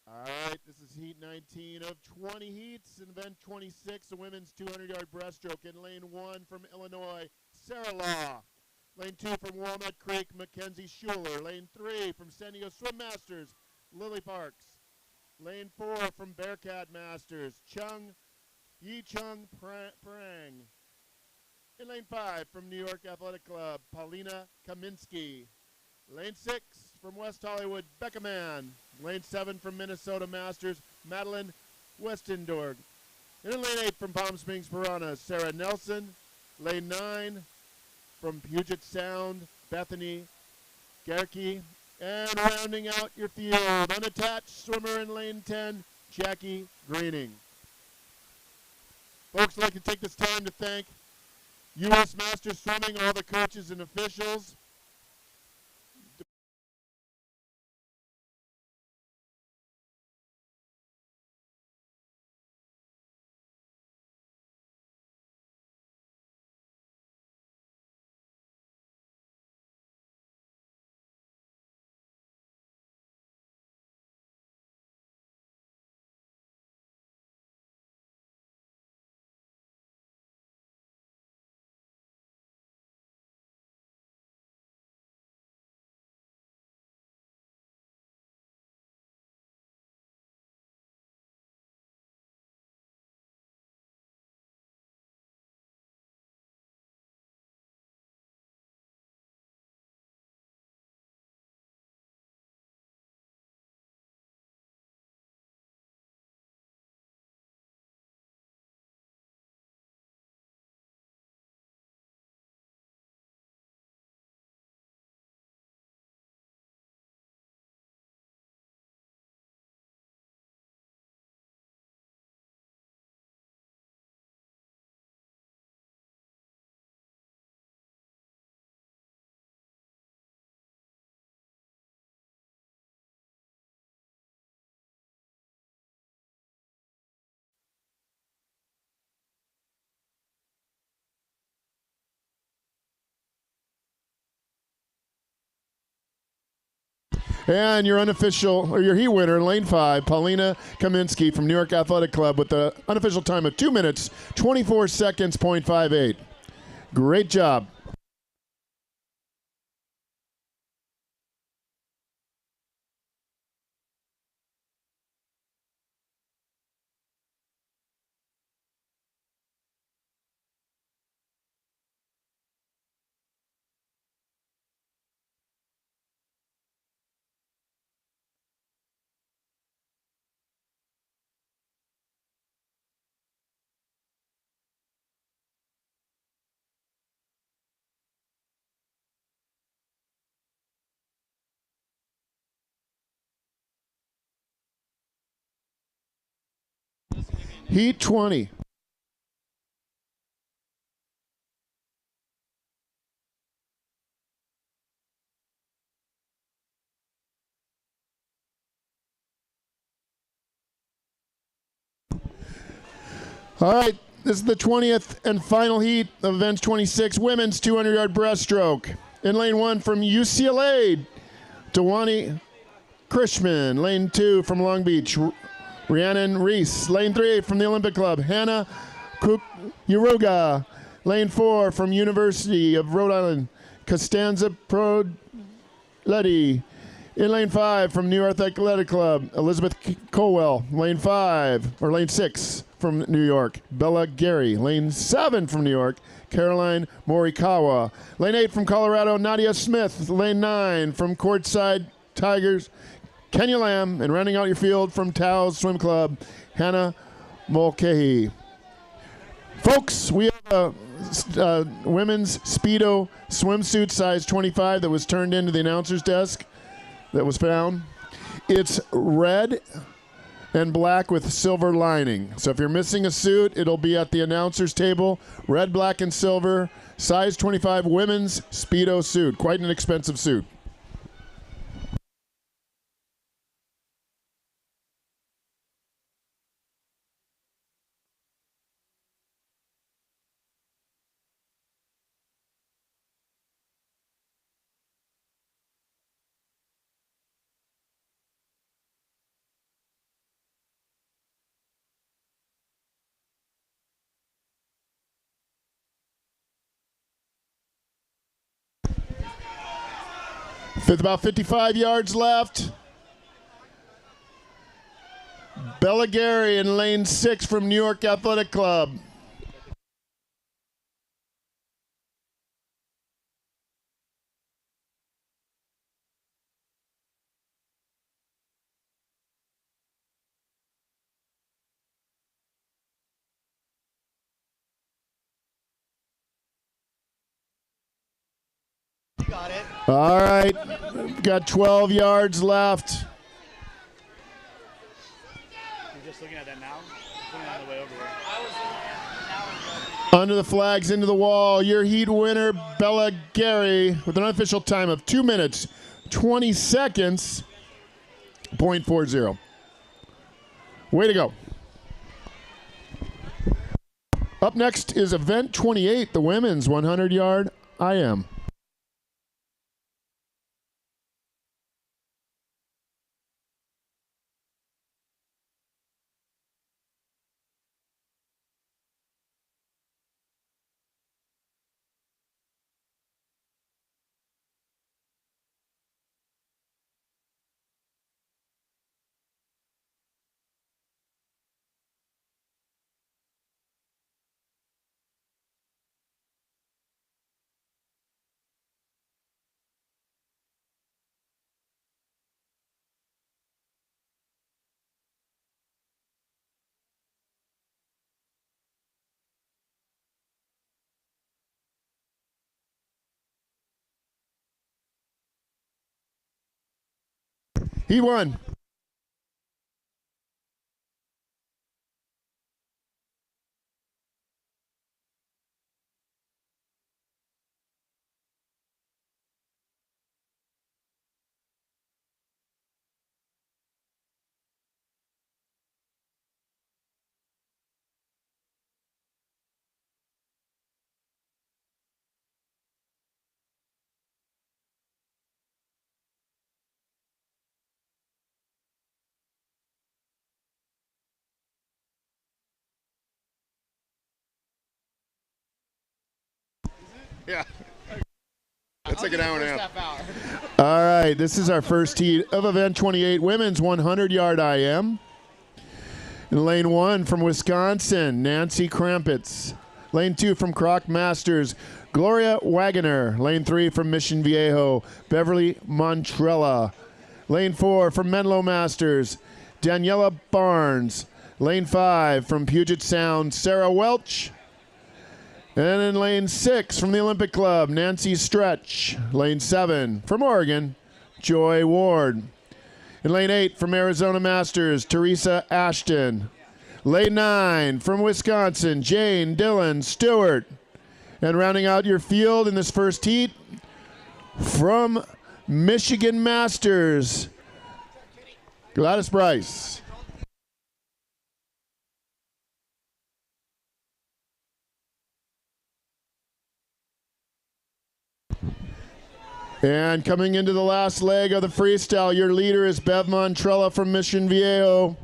All right, this is heat 19 of 20 heats. In event 26, the women's 200-yard breaststroke. In lane 1 from Illinois, Sarah Law. Lane 2 from Walnut Creek, Mackenzie Schuler. Lane 3 from San Diego Swim Masters, Lily Parks. Lane 4 from Bearcat Masters, Yi-Chung Prang. In lane 5 from New York Athletic Club, Paulina Kaminsky. Lane 6 from West Hollywood, Becca Mann. Lane 7 from Minnesota Masters, Madeline Westendorg. And in lane 8 from Palm Springs Piranhas, Sarah Nelson. Lane 9 from Puget Sound, Bethany Gerke. And rounding out your field, unattached swimmer in lane 10, Jackie Greening. Folks, I'd like to take this time to thank U.S. Masters Swimming, all the coaches and officials. And your unofficial, or your heat winner in lane 5, Paulina Kaminsky from New York Athletic Club with the unofficial time of 2 minutes, 24 seconds, .58. Great job. Heat 20. All right, this is the 20th and final heat of Events 26, women's 200-yard breaststroke. In lane 1 from UCLA, Dewani Krishman. Lane 2 from Long Beach, Rhiannon Reese. Lane 3 from the Olympic Club, Hannah Kukuruga. Lane 4 from University of Rhode Island, Costanza Proletti. In lane 5 from New York Athletic Club, Elizabeth Colwell. Lane 6 from New York, Bella Gary. Lane 7 from New York, Caroline Morikawa. Lane 8 from Colorado, Nadia Smith. Lane 9 from Courtside Tigers, Kenya Lamb. And rounding out your field from Taos Swim Club, Hannah Mulcahy. Folks, we have a women's Speedo swimsuit size 25 that was turned into the announcer's desk that was found. It's red and black with silver lining. So if you're missing a suit, it'll be at the announcer's table. Red, black, and silver, size 25 women's Speedo suit. Quite an expensive suit. With about 55 yards left. Bella Gary in lane 6 from New York Athletic Club. Got it. All right, got 12 yards left. You're just looking at that now? Putting it on the way over here. Under the flags, into the wall. Your heat winner, Bella Gary, with an unofficial time of 2 minutes, 20 seconds, .40. Way to go. Up next is event 28, the women's 100-yard IM. He won. Yeah. It's like an hour and a half. All right, this is our first heat of event 28, women's 100-yard IM. In lane 1 from Wisconsin, Nancy Krampitz. Lane 2 from Croc Masters, Gloria Wagoner. Lane 3 from Mission Viejo, Beverly Montrella. Lane 4 from Menlo Masters, Daniela Barnes. Lane 5 from Puget Sound, Sarah Welch. And in lane 6 from the Olympic Club, Nancy Stretch. Lane 7 from Oregon, Joy Ward. In lane 8 from Arizona Masters, Teresa Ashton. Lane 9 from Wisconsin, Jane Dillon Stewart. And rounding out your field in this first heat from Michigan Masters, Gladys Bryce. And coming into the last leg of the freestyle, your leader is Bev Montrella from Mission Viejo.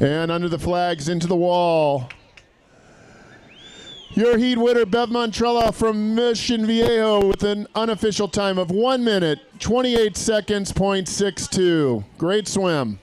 And under the flags into the wall, your heat winner, Bev Montrella from Mission Viejo, with an unofficial time of 1 minute, 28 seconds, .62. Great swim.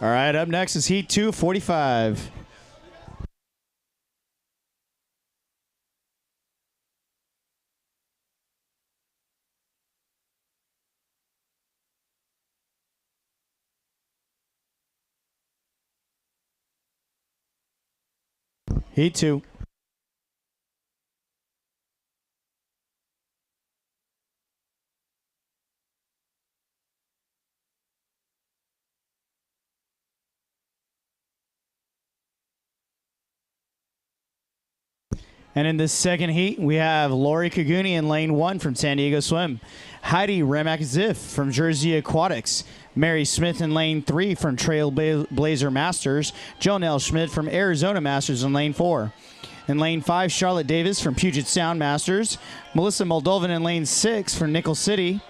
All right, up next is Heat 245. Heat 2. And in this second heat, we have Lori Kaguni in lane 1 from San Diego Swim. Heidi Remak-Ziff from Jersey Aquatics. Mary Smith in lane 3 from Trailblazer Masters. Jonelle Schmidt from Arizona Masters in lane 4. In lane 5, Charlotte Davis from Puget Sound Masters. Melissa Moldovan in lane 6 from Nickel City.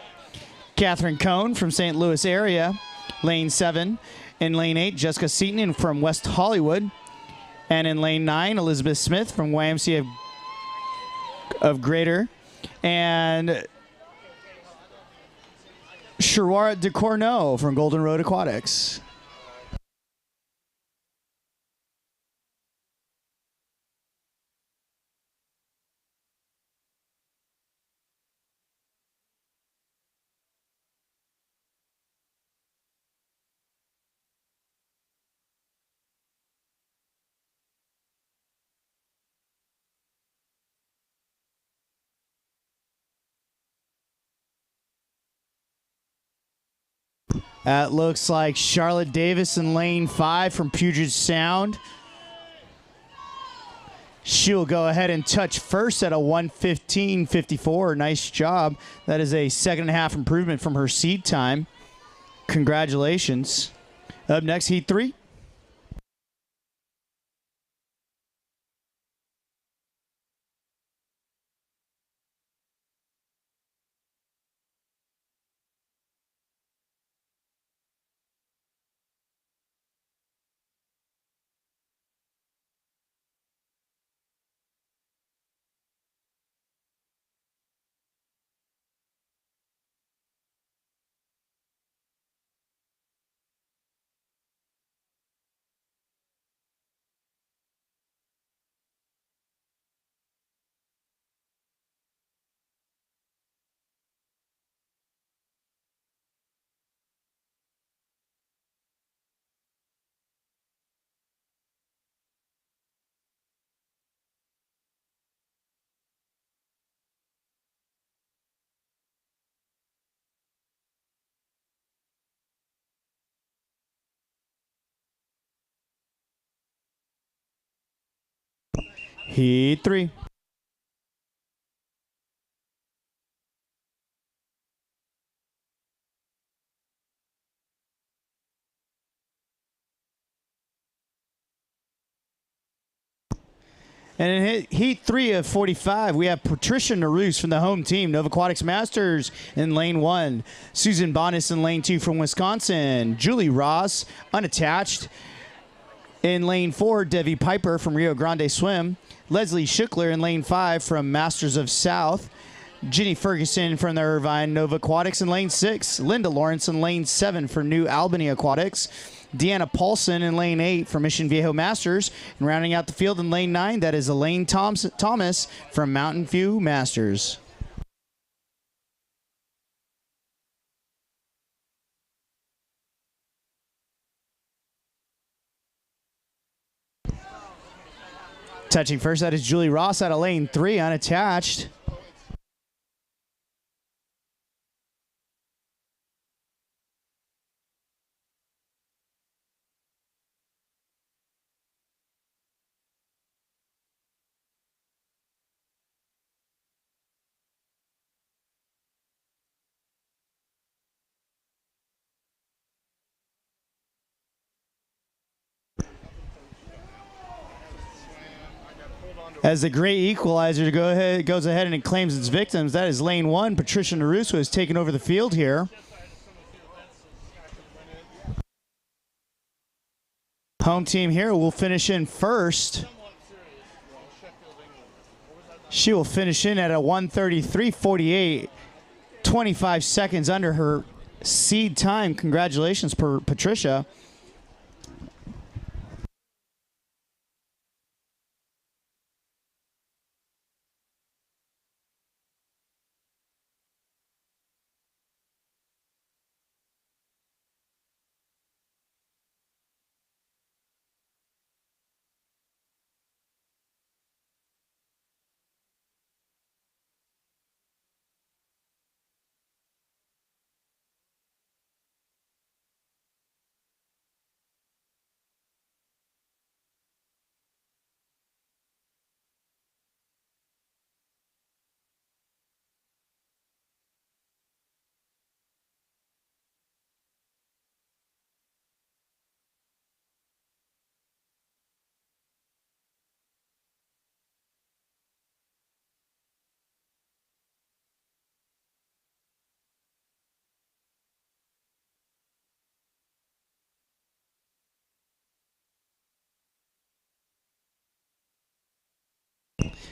Catherine Cohn from St. Louis area. Lane 7. In lane 8, Jessica Seaton from West Hollywood. And in lane 9, Elizabeth Smith from YMCA of Greater. And Sherwara DeCorneau from Golden Road Aquatics. That looks like Charlotte Davis in lane 5 from Puget Sound. She'll go ahead and touch first at a 1:15.54. Nice job. That is a 2.5 improvement from her seed time. Congratulations. Up next, Heat 3. Heat 3. And in Heat 3 of 45, we have Patricia Naruse from the home team, Nova Aquatics Masters in lane 1. Susan Bonas in lane 2 from Wisconsin. Julie Ross, unattached. In lane 4, Debbie Piper from Rio Grande Swim. Leslie Schickler in lane 5 from Masters of South. Ginny Ferguson from the Irvine Nova Aquatics in lane 6. Linda Lawrence in lane 7 for New Albany Aquatics. Deanna Paulson in lane 8 for Mission Viejo Masters. And rounding out the field in lane 9, that is Elaine Thomas from Mountain View Masters. Touching first, that is Julie Ross out of lane 3, unattached. As the great equalizer goes ahead and claims its victims, that is lane 1. Patricia Naruso has taken over the field here. Home team here will finish in first. She will finish in at a 1:33.48, 25 seconds under her seed time. Congratulations, Patricia.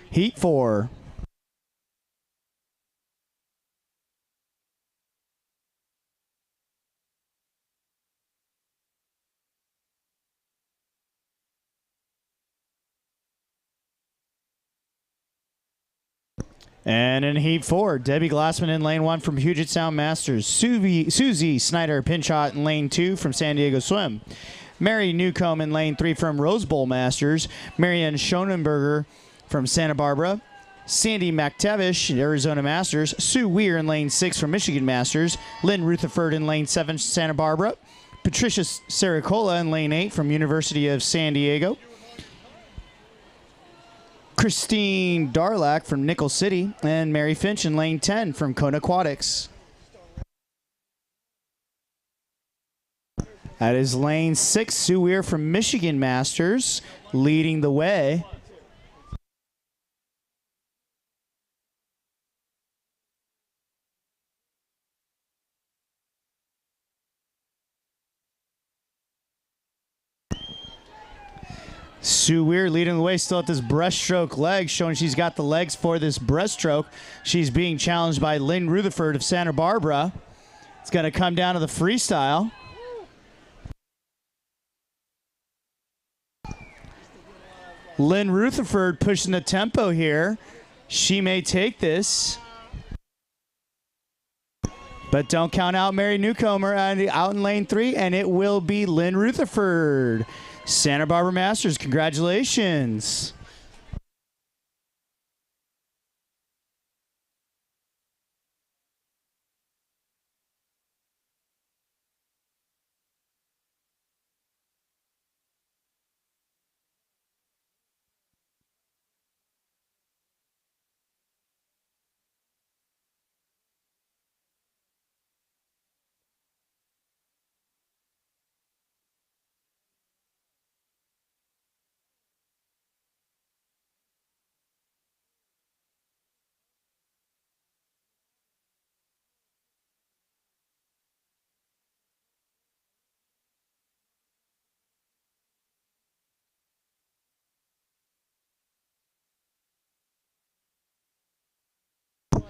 Heat 4. And in Heat 4, Debbie Glassman in lane 1 from Puget Sound Masters. Susie Snyder Pinchot in lane 2 from San Diego Swim. Mary Newcomb in lane 3 from Rose Bowl Masters. Marianne Schonenberger from Santa Barbara. Sandy McTavish, Arizona Masters. Sue Weir in lane 6 from Michigan Masters. Lynn Rutherford in lane 7, Santa Barbara. Patricia Saricola in lane 8 from University of San Diego. Christine Darlack from Nickel City. And Mary Finch in lane 10 from Kona Aquatics. That is lane 6, Sue Weir from Michigan Masters leading the way. Sue Weir leading the way, still at this breaststroke leg, showing she's got the legs for this breaststroke. She's being challenged by Lynn Rutherford of Santa Barbara. It's going to come down to the freestyle. Lynn Rutherford pushing the tempo here. She may take this. But don't count out Mary Newcomer out in lane 3, and it will be Lynn Rutherford. Santa Barbara Masters, congratulations.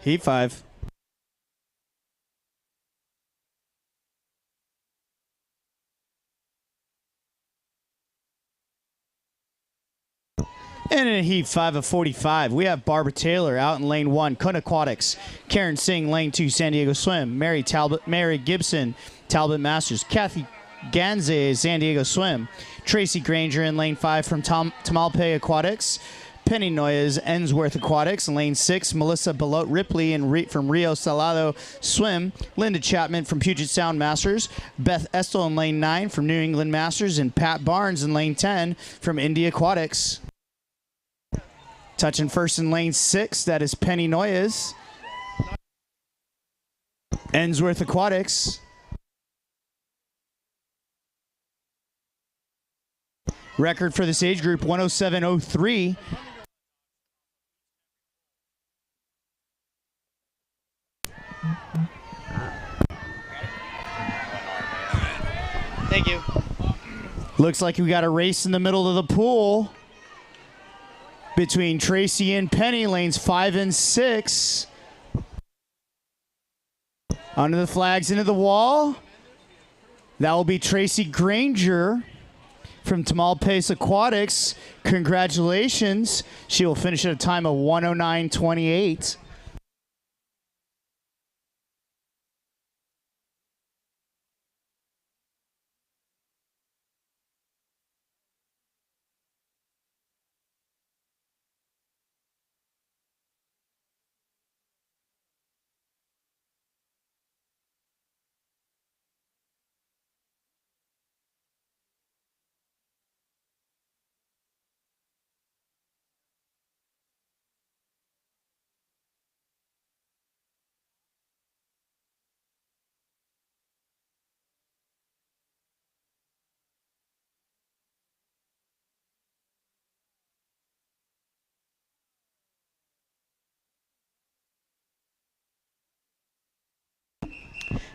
Heat 5. And in Heat 5 of 45, we have Barbara Taylor out in Lane 1, Kun Aquatics. Karen Singh, Lane 2, San Diego Swim. Mary Gibson, Talbot Masters. Kathy Ganze, San Diego Swim. Tracy Granger in Lane 5 from Tamalpay Aquatics. Penny Noyes, Ensworth Aquatics. In Lane 6, Melissa Belote Ripley from Rio Salado Swim. Linda Chapman from Puget Sound Masters. Beth Estel in Lane 9 from New England Masters. And Pat Barnes in Lane 10 from Indy Aquatics. Touching first in Lane 6, that is Penny Noyes. Ensworth Aquatics. Record for this age group, 107.03. Thank you. Looks like we got a race in the middle of the pool between Tracy and Penny, lanes 5 and 6. Under the flags, into the wall. That will be Tracy Granger from Tamalpais Aquatics. Congratulations. She will finish at a time of 109.28.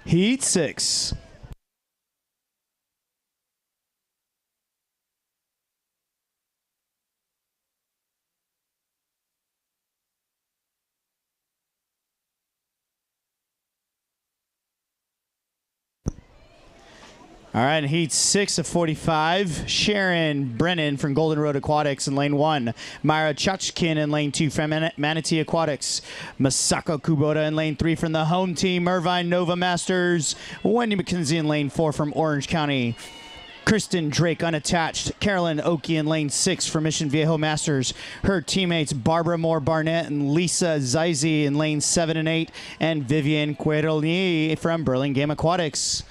Heat 6. All right, Heat 6 of 45. Sharon Brennan from Golden Road Aquatics in lane 1. Myra Chachkin in lane 2 from Manatee Aquatics. Masako Kubota in lane 3 from the home team, Irvine Nova Masters. Wendy McKenzie in lane 4 from Orange County. Kristen Drake unattached. Carolyn Oakey in lane 6 for Mission Viejo Masters. Her teammates Barbara Moore Barnett and Lisa Zizi in lane 7 and 8. And Vivian Querolini from Burlingame Aquatics.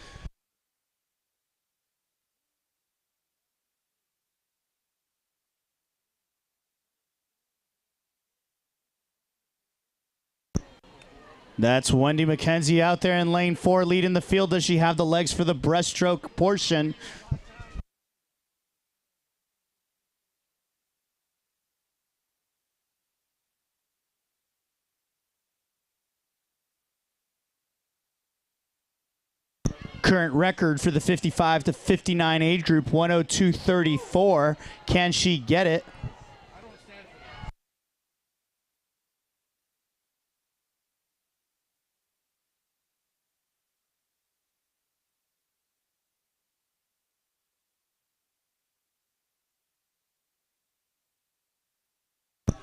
That's Wendy McKenzie out there in lane 4 leading the field. Does she have the legs for the breaststroke portion? Current record for the 55 to 59 age group, 102.34. Can she get it?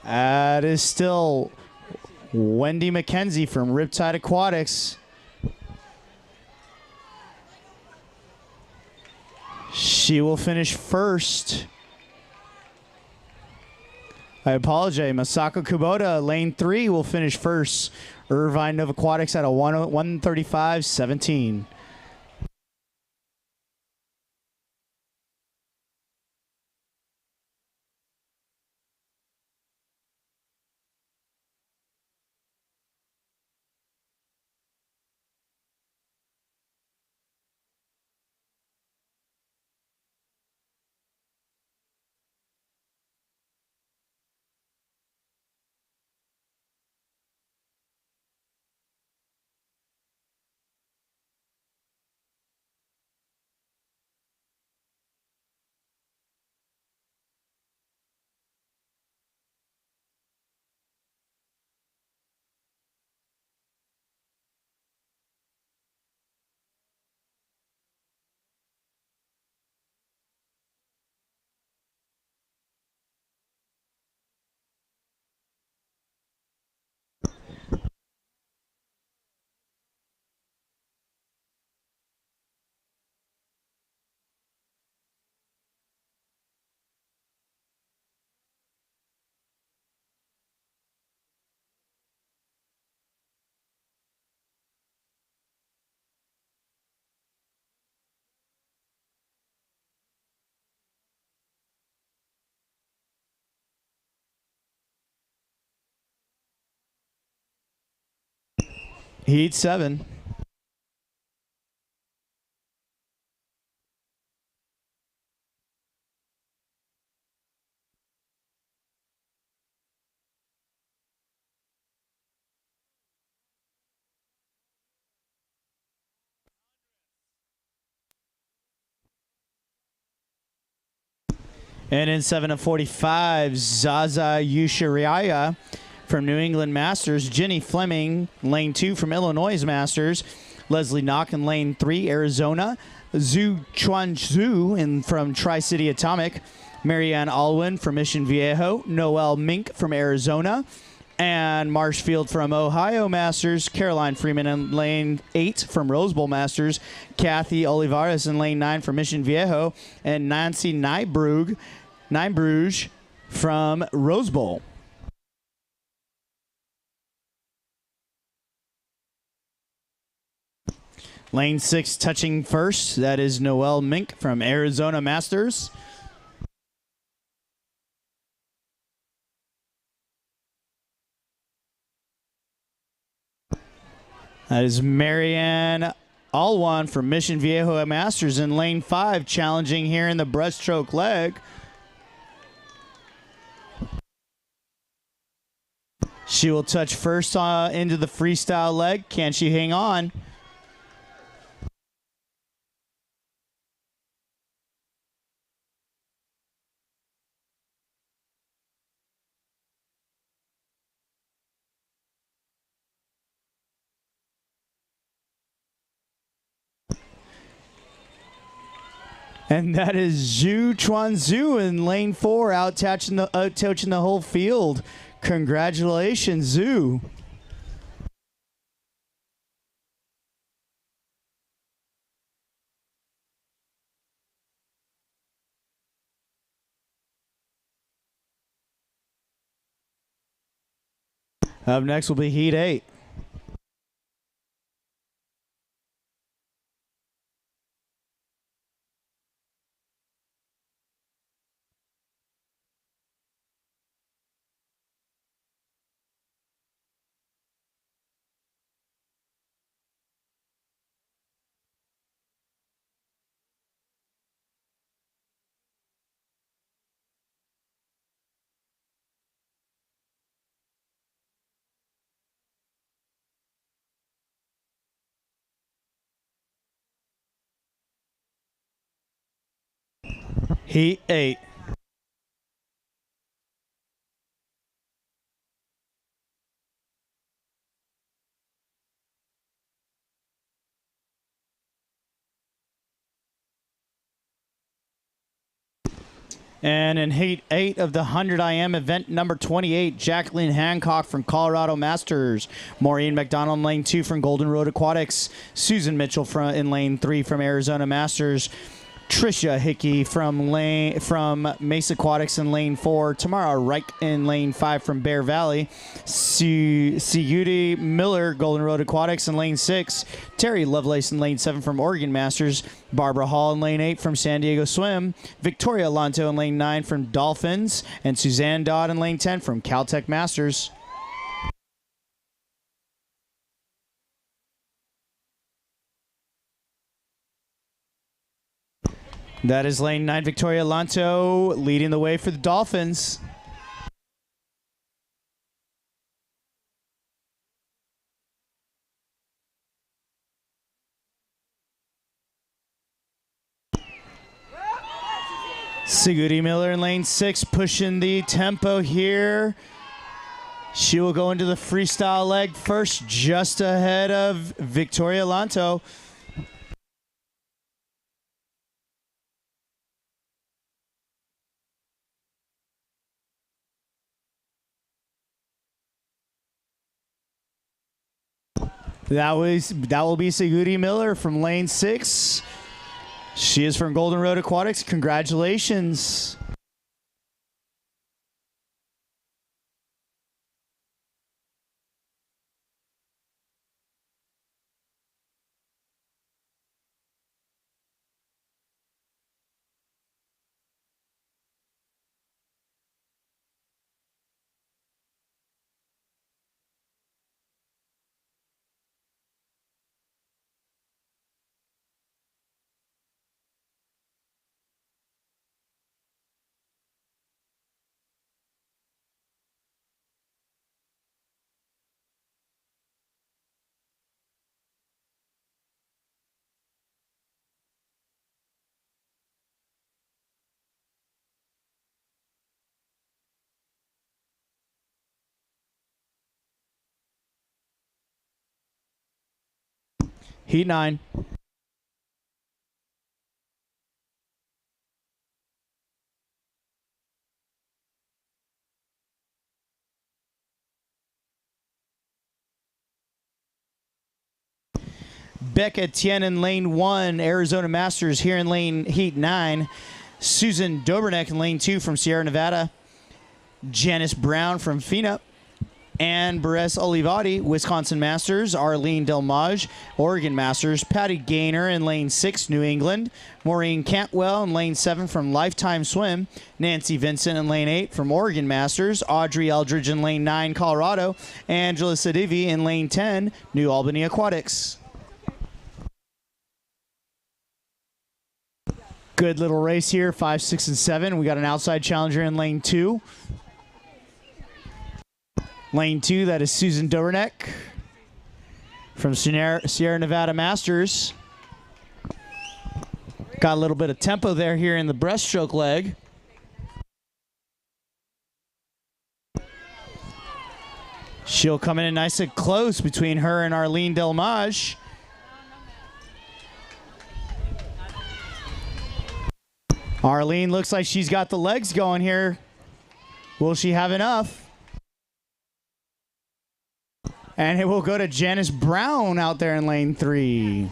That is still Wendy McKenzie from Riptide Aquatics. She will finish first. I apologize. Masako Kubota, lane 3, will finish first. Irvine Nova Aquatics at a 135.17. Heat 7. And in 7 of 45, Zaza Yushiriya from New England Masters. Jenny Fleming, lane 2 from Illinois Masters. Leslie Knock in lane 3, Arizona. Zhu Chuanzhu from Tri-City Atomic. Marianne Alwyn from Mission Viejo. Noelle Mink from Arizona. And Marshfield from Ohio Masters. Caroline Freeman in lane 8 from Rose Bowl Masters. Kathy Olivares in lane 9 from Mission Viejo. And Nancy Nybruge from Rose Bowl. Lane 6 touching first. That is Noelle Mink from Arizona Masters. That is Marianne Alwan from Mission Viejo Masters in lane 5, challenging here in the breaststroke leg. She will touch first into the freestyle leg. Can she hang on? And that is Zhu Chuanzhu in lane 4, out-touching the whole field. Congratulations, Zhu. Up next will be Heat 8. Heat 8. And in Heat 8 of the 100 IM event number 28, Jacqueline Hancock from Colorado Masters. Maureen McDonald in lane 2 from Golden Road Aquatics. Susan Mitchell in lane 3 from Arizona Masters. Trisha Hickey from Mesa Aquatics in lane 4. Tamara Reich in lane 5 from Bear Valley. Sigudi Miller, Golden Road Aquatics in lane 6. Terry Lovelace in lane 7 from Oregon Masters. Barbara Hall in lane 8 from San Diego Swim. Victoria Lanto in lane 9 from Dolphins. And Suzanne Dodd in lane 10 from Caltech Masters. That is lane 9, Victoria Lanto, leading the way for the Dolphins. Sigudi Miller in lane 6, pushing the tempo here. She will go into the freestyle leg first, just ahead of Victoria Lanto. That will be Sigudi Miller from lane 6. She is from Golden Road Aquatics. Congratulations. Heat 9. Becca Tien in lane 1, Arizona Masters here in lane Heat 9. Susan Dobrnek in lane 2 from Sierra Nevada. Janice Brown from FINA. Ann Beres Olivati, Wisconsin Masters. Arlene Delmage, Oregon Masters. Patty Gaynor in lane 6, New England. Maureen Cantwell in lane 7 from Lifetime Swim. Nancy Vincent in lane 8 from Oregon Masters. Audrey Eldridge in lane 9, Colorado. Angela Sadivi in lane 10, New Albany Aquatics. Good little race here, 5, 6, and 7. We got an outside challenger in lane 2. Lane 2, that is Susan Dobrnek from Sierra Nevada Masters. Got a little bit of tempo there here in the breaststroke leg. She'll come in nice and close between her and Arlene Delmage. Arlene looks like she's got the legs going here. Will she have enough? And it will go to Janice Brown out there in lane 3.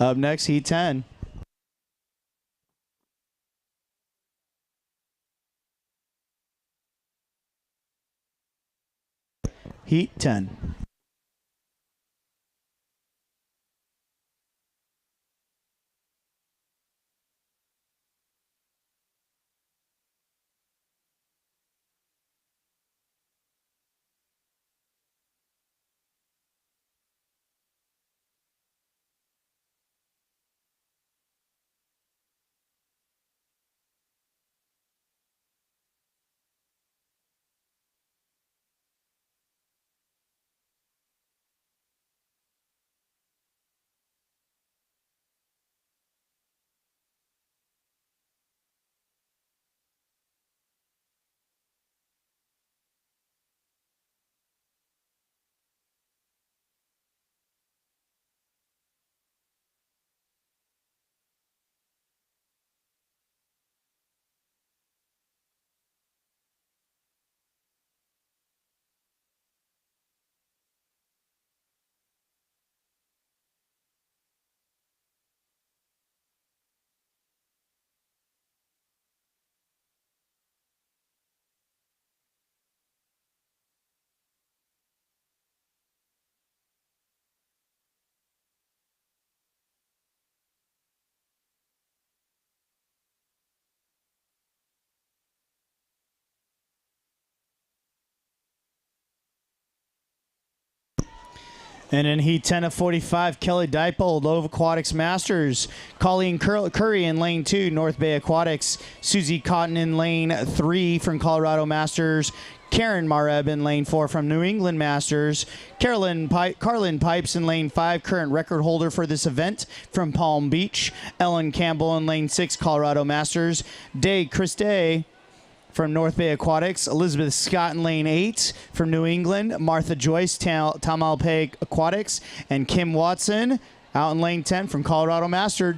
Up next, Heat 10. Heat 10. And in Heat 10 of 45, Kelly Dippold, Love Aquatics Masters. Colleen Curry in lane 2, North Bay Aquatics. Susie Cotton in lane 3 from Colorado Masters. Karen Mareb in lane 4 from New England Masters. Carlin Pipes in lane 5, current record holder for this event from Palm Beach. Ellen Campbell in lane 6, Colorado Masters. Chris Day from North Bay Aquatics. Elizabeth Scott in lane 8 from New England. Martha Joyce, Tamalpay Aquatics. And Kim Watson out in lane 10 from Colorado Masters.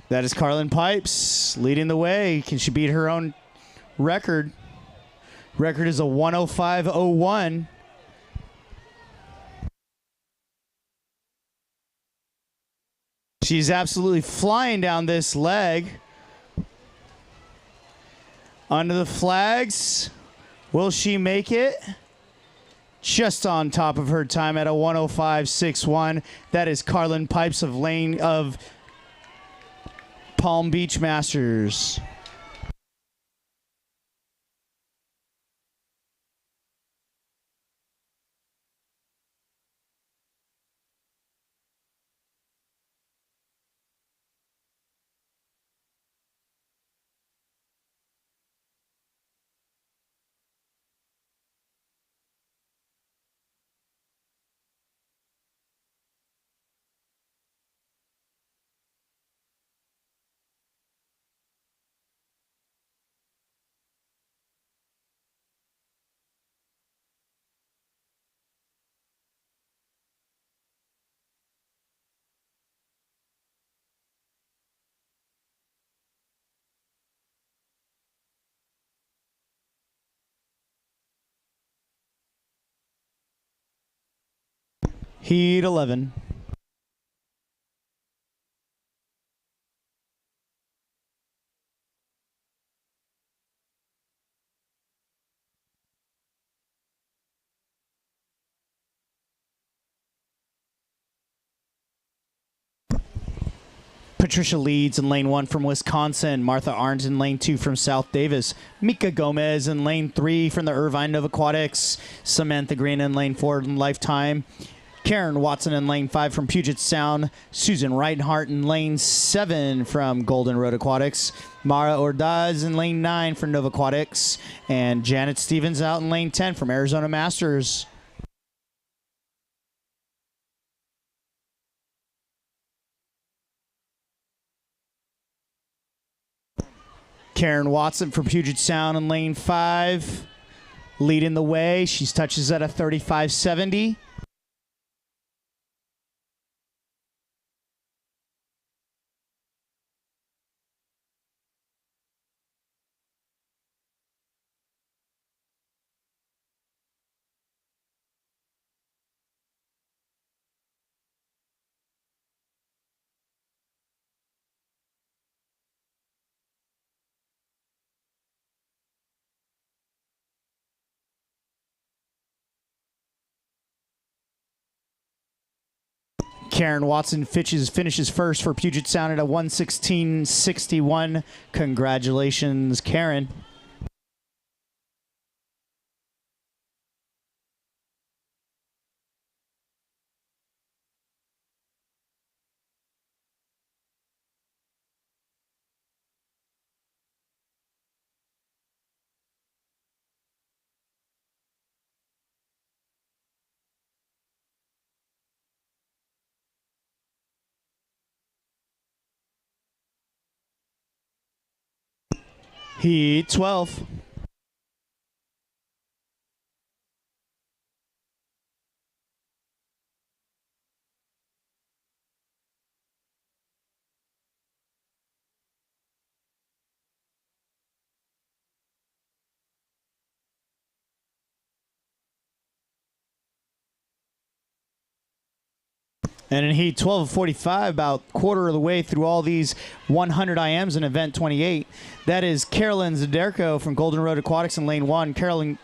That is Carlin Pipes leading the way. Can she beat her own record? Record is a 105.01. She's absolutely flying down this leg. Under the flags. Will she make it? just on top of her time at a 105.61. That is Carlin Pipes of Palm Beach Masters. Heat 11. Patricia Leeds in lane 1 from Wisconsin. Martha Arndt in lane 2 from South Davis. Mika Gomez in lane 3 from the Irvine Nova Aquatics. Samantha Green in lane 4 from Lifetime. Karen Watson in lane 5 from Puget Sound. Susan Reinhardt in lane 7 from Golden Road Aquatics. Mara Ordaz in lane 9 from Nova Aquatics. And Janet Stevens out in lane 10 from Arizona Masters. Karen Watson from Puget Sound in lane 5. Leading the way. She touches at a 35.70. Karen Watson finishes first for Puget Sound at a 116.61. Congratulations, Karen. Heat 12. And in Heat 12 of 45, about quarter of the way through all these 100 IMs in Event 28, that is Carolyn Zaderko from Golden Road Aquatics in lane 1, Carol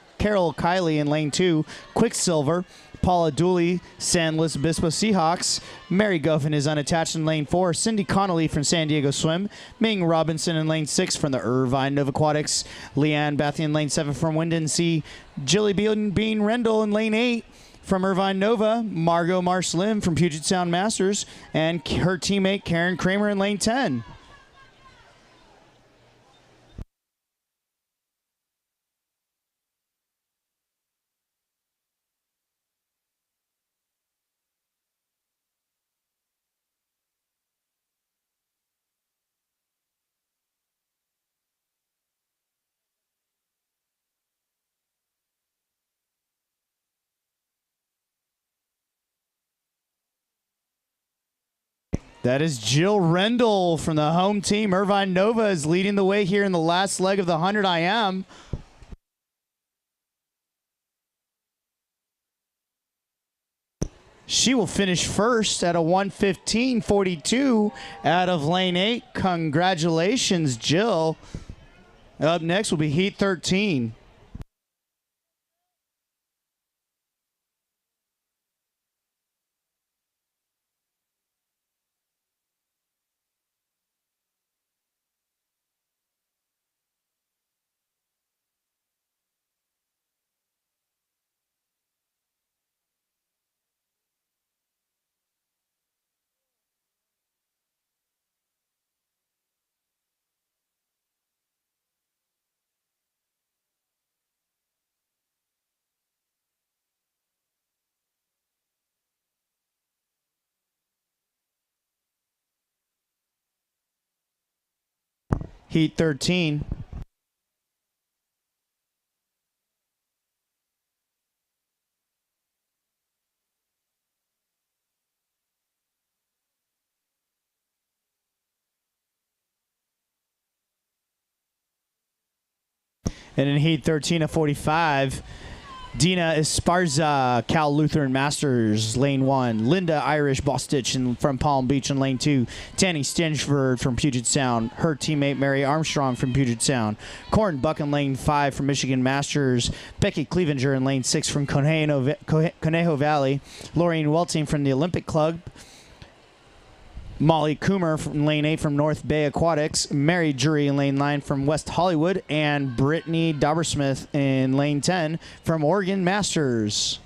Kiley in lane 2, Quicksilver, Paula Dooley, San Luis Obispo Seahawks, Mary Goffin is unattached in lane 4, Cindy Connolly from San Diego Swim, Ming Robinson in lane 6 from the Irvine Nova Aquatics, Leanne Bathy in lane 7 from Wind & Sea, Jilly Bean Rendell in lane 8, from Irvine Nova, Margot Marsh Lim from Puget Sound Masters, and her teammate Karen Kramer in lane 10. That is Jill Rendell from the home team. Irvine Nova is leading the way here in the last leg of the 100 IM. She will finish first at a 115.42 out of lane 8. Congratulations, Jill. Up next will be Heat 13. Heat 13. And in Heat 13 of 45, Dina Esparza, Cal Lutheran Masters, lane 1. Linda Irish Bostich from Palm Beach in lane 2. Tanny Stinchford from Puget Sound. Her teammate Mary Armstrong from Puget Sound. Corin Buck in lane 5 from Michigan Masters. Becky Clevenger in lane 6 from Conejo Valley. Laureen Welting from the Olympic Club. Molly Coomer from lane 8 from North Bay Aquatics, Mary Jury in lane 9 from West Hollywood, and Brittany Daubersmith in lane 10 from Oregon Masters.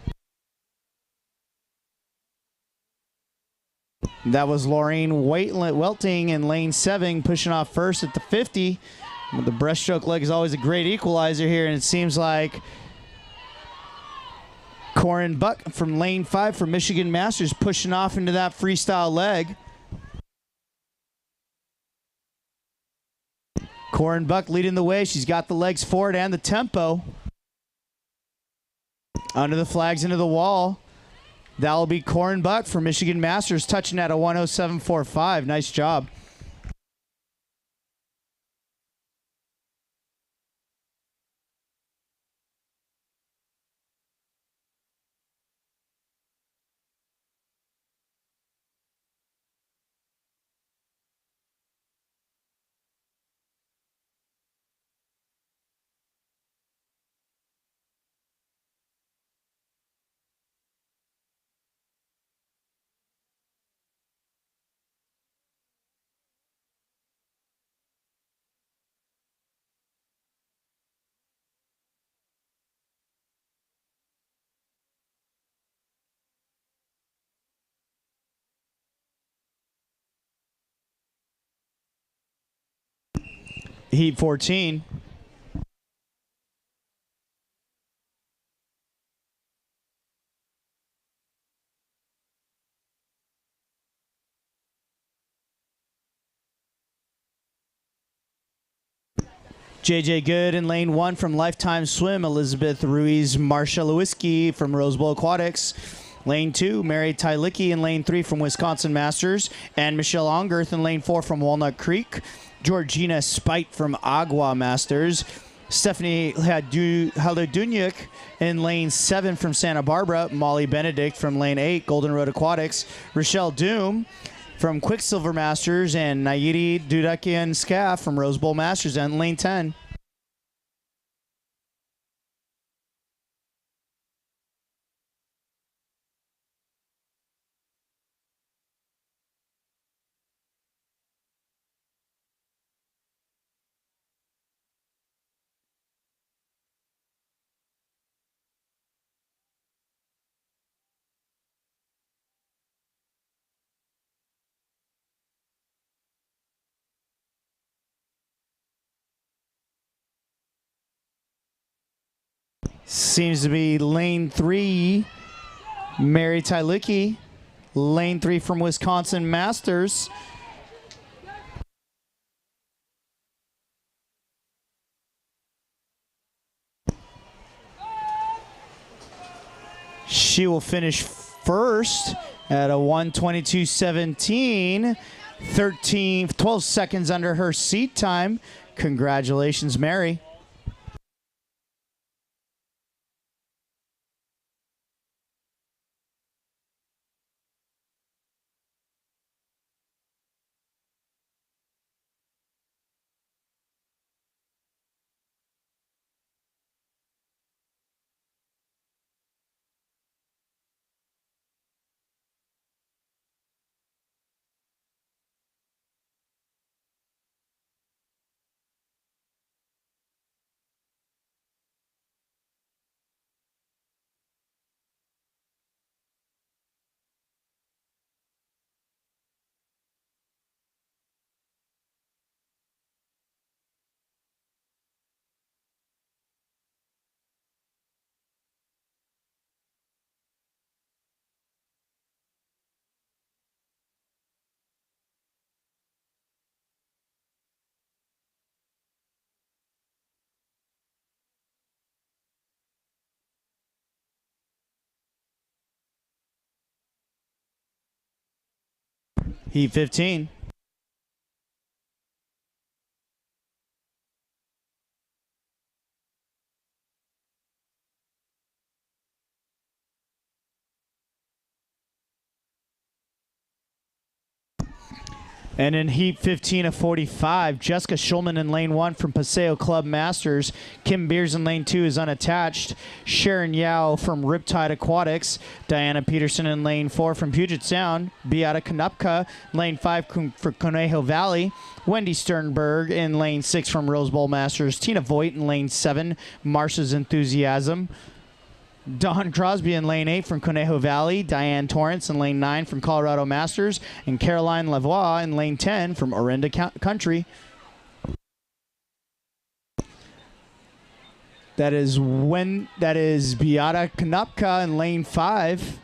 That was Laureen Welting in lane 7, pushing off first at the 50. The breaststroke leg is always a great equalizer here, and it seems like Corin Buck from lane 5 from Michigan Masters pushing off into that freestyle leg. Corin Buck leading the way. She's got the legs forward and the tempo. Under the flags into the wall. That'll be Corin Buck from Michigan Masters touching at a 107.45. Nice job. Heat 14. JJ Good in lane 1 from Lifetime Swim. Elizabeth Ruiz Marshalowski from Rose Bowl Aquatics. Lane 2, Mary Tylicki in lane 3 from Wisconsin Masters. And Michelle Ongerth in lane 4 from Walnut Creek. Georgina Spite from Agua Masters. Stephanie Haldunyuk in lane 7 from Santa Barbara. Molly Benedict from lane 8, Golden Road Aquatics. Rochelle Doom from Quicksilver Masters. And Nayiri Dudakian Scaff from Rose Bowl Masters in lane 10. Seems to be lane 3, Mary Tylicki. Lane 3 from Wisconsin Masters. She will finish first at a 1:22.17. 12 seconds under her seat time. Congratulations, Mary. Heat 15. And in Heat 15 of 45, Jessica Schulman in lane 1 from Paseo Club Masters. Kim Beers in lane 2 is unattached. Sharon Yao from Riptide Aquatics. Diana Peterson in lane 4 from Puget Sound. Beata Konopka, lane 5 for Conejo Valley. Wendy Sternberg in lane 6 from Rose Bowl Masters. Tina Voigt in lane 7, Marcia's Enthusiasm. Dawn Crosby in lane 8 from Conejo Valley, Diane Torrance in lane 9 from Colorado Masters, and Caroline Lavoie in lane 10 from Orinda Country. That is Beata Konopka in lane 5.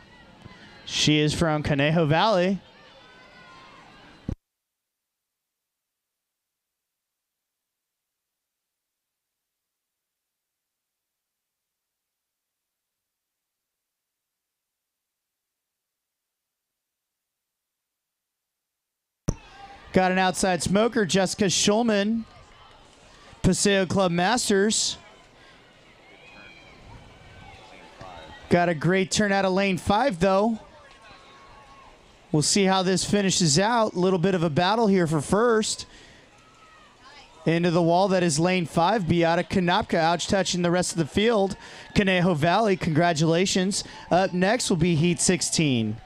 She is from Conejo Valley. Got an outside smoker, Jessica Schulman, Paseo Club Masters. Got a great turn out of lane 5, though. We'll see how this finishes out. A little bit of a battle here for first. Into the wall, that is lane 5. Beata Konopka ouch-touching the rest of the field. Conejo Valley, congratulations. Up next will be Heat 16.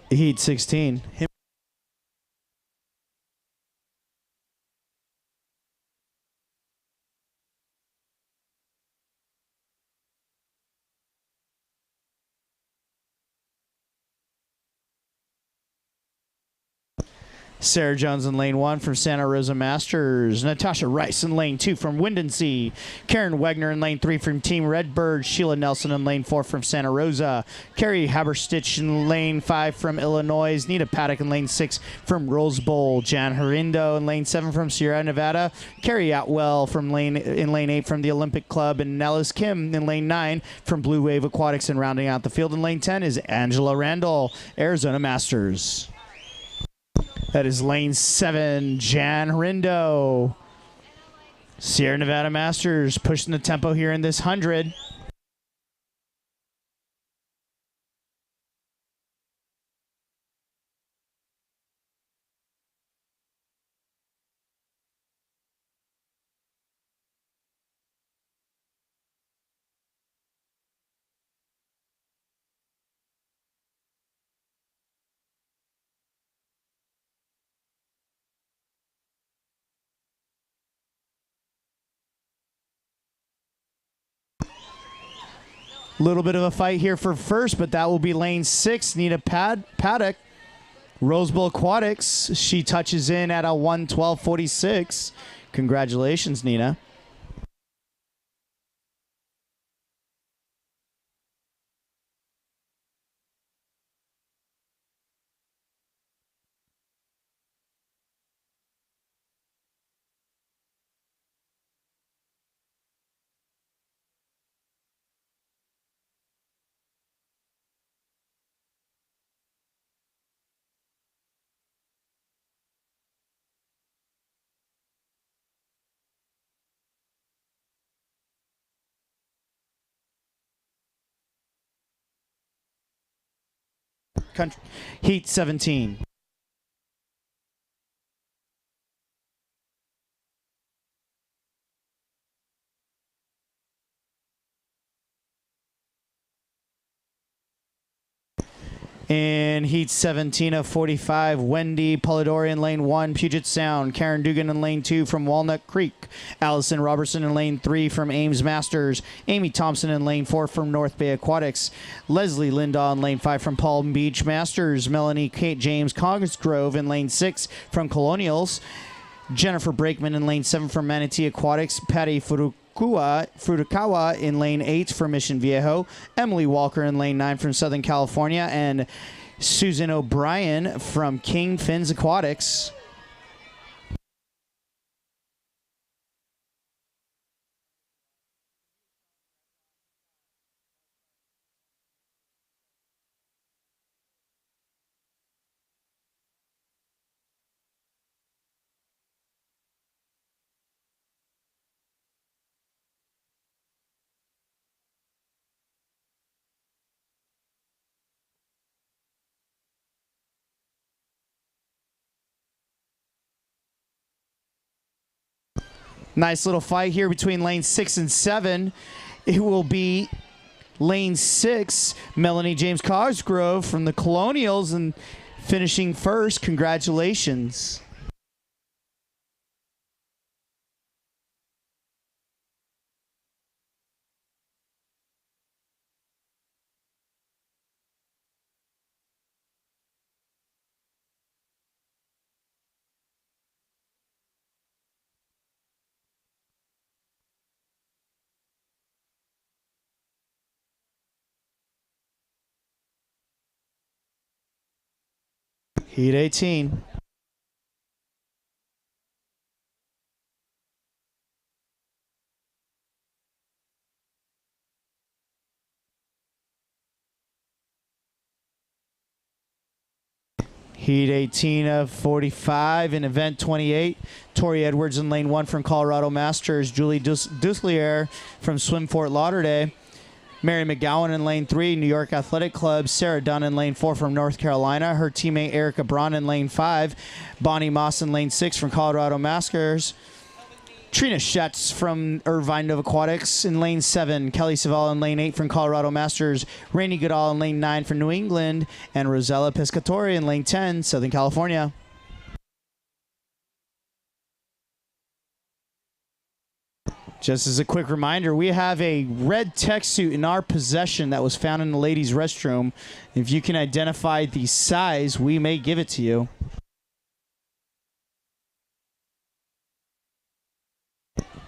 Heat 16. Sarah Jones in lane 1 from Santa Rosa Masters. Natasha Rice in lane 2 from Windansea. Karen Wegner in lane 3 from Team Redbird. Sheila Nelson in lane 4 from Santa Rosa. Carrie Haberstich in lane 5 from Illinois. Nita Paddock in lane 6 from Rose Bowl. Jan Herindo in lane 7 from Sierra Nevada. Carrie Atwell in lane 8 from the Olympic Club. And Nellis Kim in lane 9 from Blue Wave Aquatics. And rounding out the field in lane 10 is Angela Randall, Arizona Masters. That is lane 7, Jan Herindo. Sierra Nevada Masters pushing the tempo here in this 100. Little bit of a fight here for first, but that will be lane 6, Nita Paddock. Rose Bowl Aquatics, she touches in at a 1:12.46. Congratulations, Nina. Heat 17. In heat 17 of 45, Wendy Polidori in lane 1, Puget Sound. Karen Dugan in lane 2 from Walnut Creek. Allison Robertson in lane 3 from Ames Masters. Amy Thompson in lane 4 from North Bay Aquatics. Leslie Lindahl in lane 5 from Palm Beach Masters. Melanie Kate James Cosgrove in lane 6 from Colonials. Jennifer Brakeman in lane 7 from Manatee Aquatics. Patty Furukawa in lane 8 from Mission Viejo. Emily Walker in lane 9 from Southern California. And Susan O'Brien from King Fins Aquatics. Nice little fight here between lane 6 and 7. It will be lane 6, Melanie James Cosgrove from the Colonials, and finishing first. Congratulations. Heat 18. Heat 18 of 45 in event 28. Tori Edwards in lane 1 from Colorado Masters. Julie Duslier from Swim Fort Lauderdale. Mary McGowan in lane 3, New York Athletic Club. Sarah Dunn in lane 4 from North Carolina. Her teammate Erica Braun in lane 5. Bonnie Moss in lane 6 from Colorado Masters. Trina Schatz from Irvine Nova Aquatics in lane 7. Kelly Saval in lane 8 from Colorado Masters. Rainey Goodall in lane 9 from New England. And Rosella Pescatori in lane 10, Southern California. Just as a quick reminder, we have a red tech suit in our possession that was found in the ladies' restroom. If you can identify the size, we may give it to you.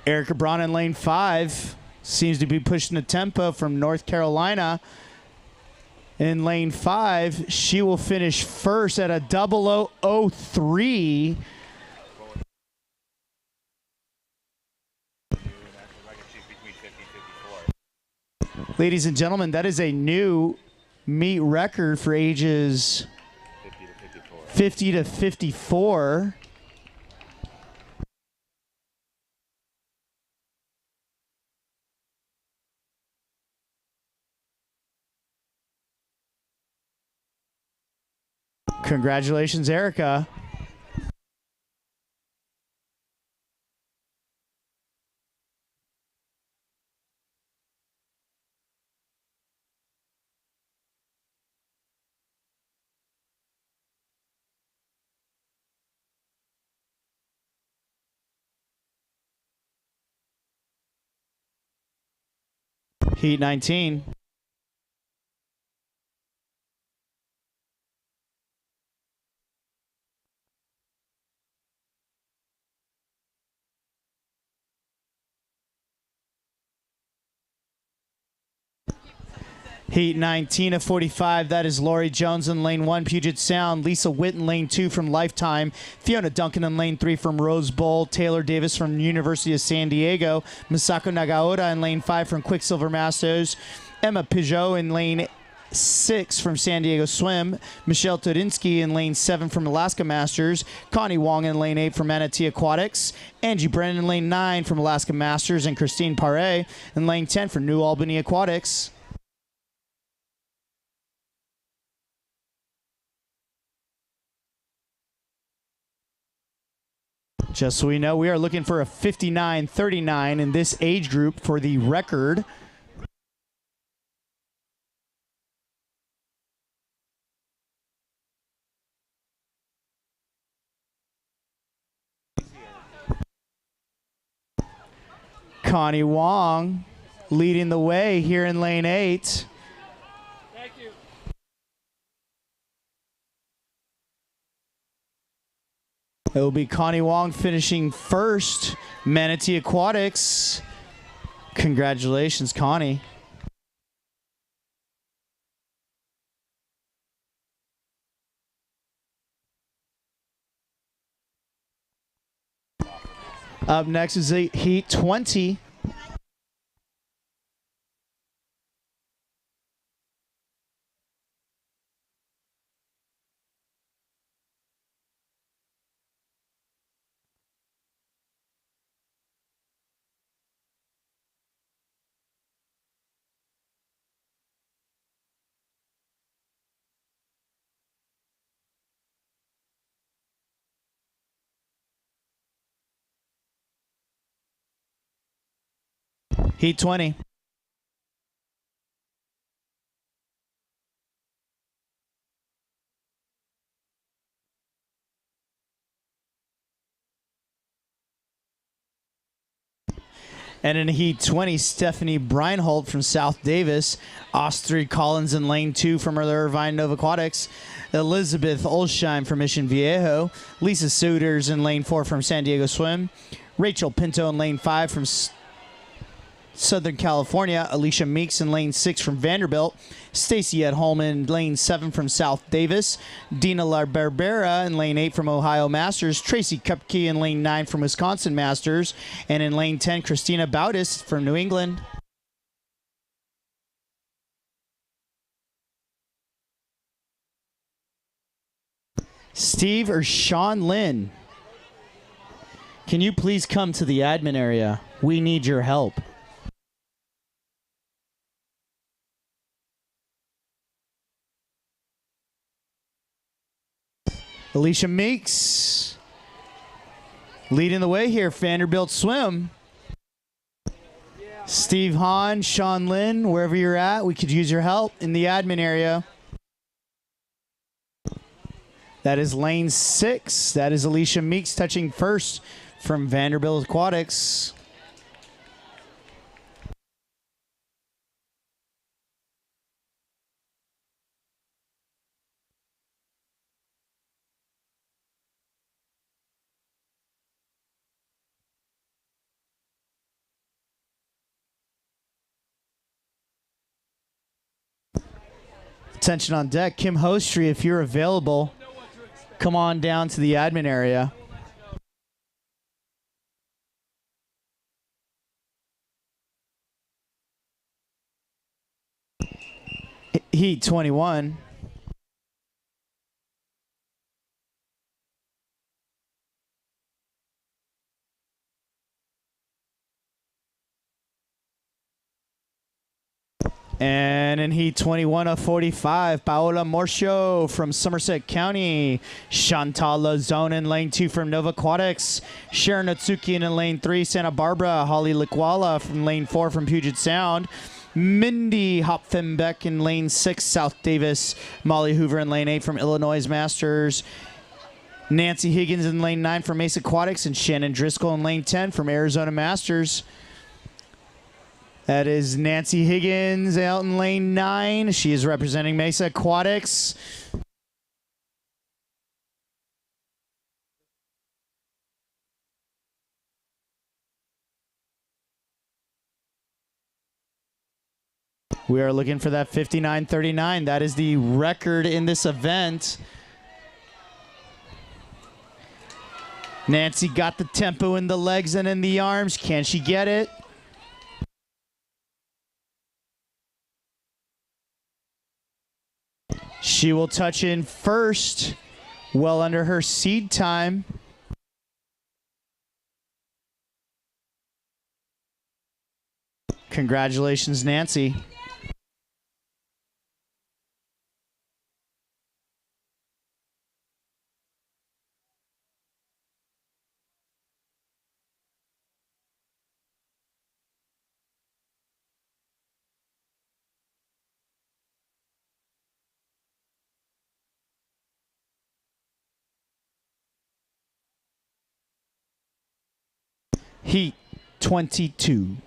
Erica Braun in lane 5 seems to be pushing the tempo from North Carolina. In lane 5, she will finish first at a 0003. Ladies and gentlemen, that is a new meet record for ages 50 to 54. Congratulations, Erica. Heat 19. Heat 19 of 45, that is Lori Jones in lane 1, Puget Sound. Lisa Witt in lane 2 from Lifetime. Fiona Duncan in lane 3 from Rose Bowl. Taylor Davis from University of San Diego. Misako Nagaoda in lane 5 from Quicksilver Masters. Emma Peugeot in lane 6 from San Diego Swim. Michelle Todinsky in lane 7 from Alaska Masters. Connie Wong in lane 8 from Manatee Aquatics. Angie Brennan in lane 9 from Alaska Masters. And Christine Paré in lane 10 for New Albany Aquatics. Just so we know, we are looking for a 59-39 in this age group for the record. Connie Wong leading the way here in lane 8. It will be Connie Wong finishing first. Manatee Aquatics. Congratulations, Connie. Up next is Heat 20. Heat 20. And in Heat 20, Stephanie Breinholt from South Davis, Ostrid Collins in lane 2 from Irvine Nova Aquatics, Elizabeth Olsheim from Mission Viejo, Lisa Souders in lane 4 from San Diego Swim, Rachel Pinto in lane 5 from Southern California, Alicia Meeks in lane 6 from Vanderbilt, Stacy Ed Holman in lane 7 from South Davis, Dina La Barbera in lane 8 from Ohio Masters, Tracy Kupke in lane 9 from Wisconsin Masters, and in lane 10, Christina Baudis from New England. Steve or Sean Lynn, can you please come to the admin area? We need your help. Alicia Meeks leading the way here, Vanderbilt Swim. Steve Hahn, Sean Lynn, wherever you're at, we could use your help in the admin area. That is lane 6. That is Alicia Meeks touching first from Vanderbilt Aquatics. Attention on deck. Kim Hostry, if you're available, come on down to the admin area. Heat 21. And in Heat 21 of 45, Paola Morcio from Somerset County, Chantal Lazone in lane 2 from Nova Aquatics, Sharon Natsuki in lane 3, Santa Barbara, Holly Likwala from lane 4 from Puget Sound, Mindy Hopfenbeck in lane 6, South Davis, Molly Hoover in lane 8 from Illinois Masters, Nancy Higgins in lane 9 from Mesa Aquatics, and Shannon Driscoll in lane 10 from Arizona Masters. That is Nancy Higgins out in lane 9. She is representing Mesa Aquatics. We are looking for that 59.39. That is the record in this event. Nancy got the tempo in the legs and in the arms. Can she get it? She will touch in first, well under her seed time. Congratulations, Nancy. Heat 22.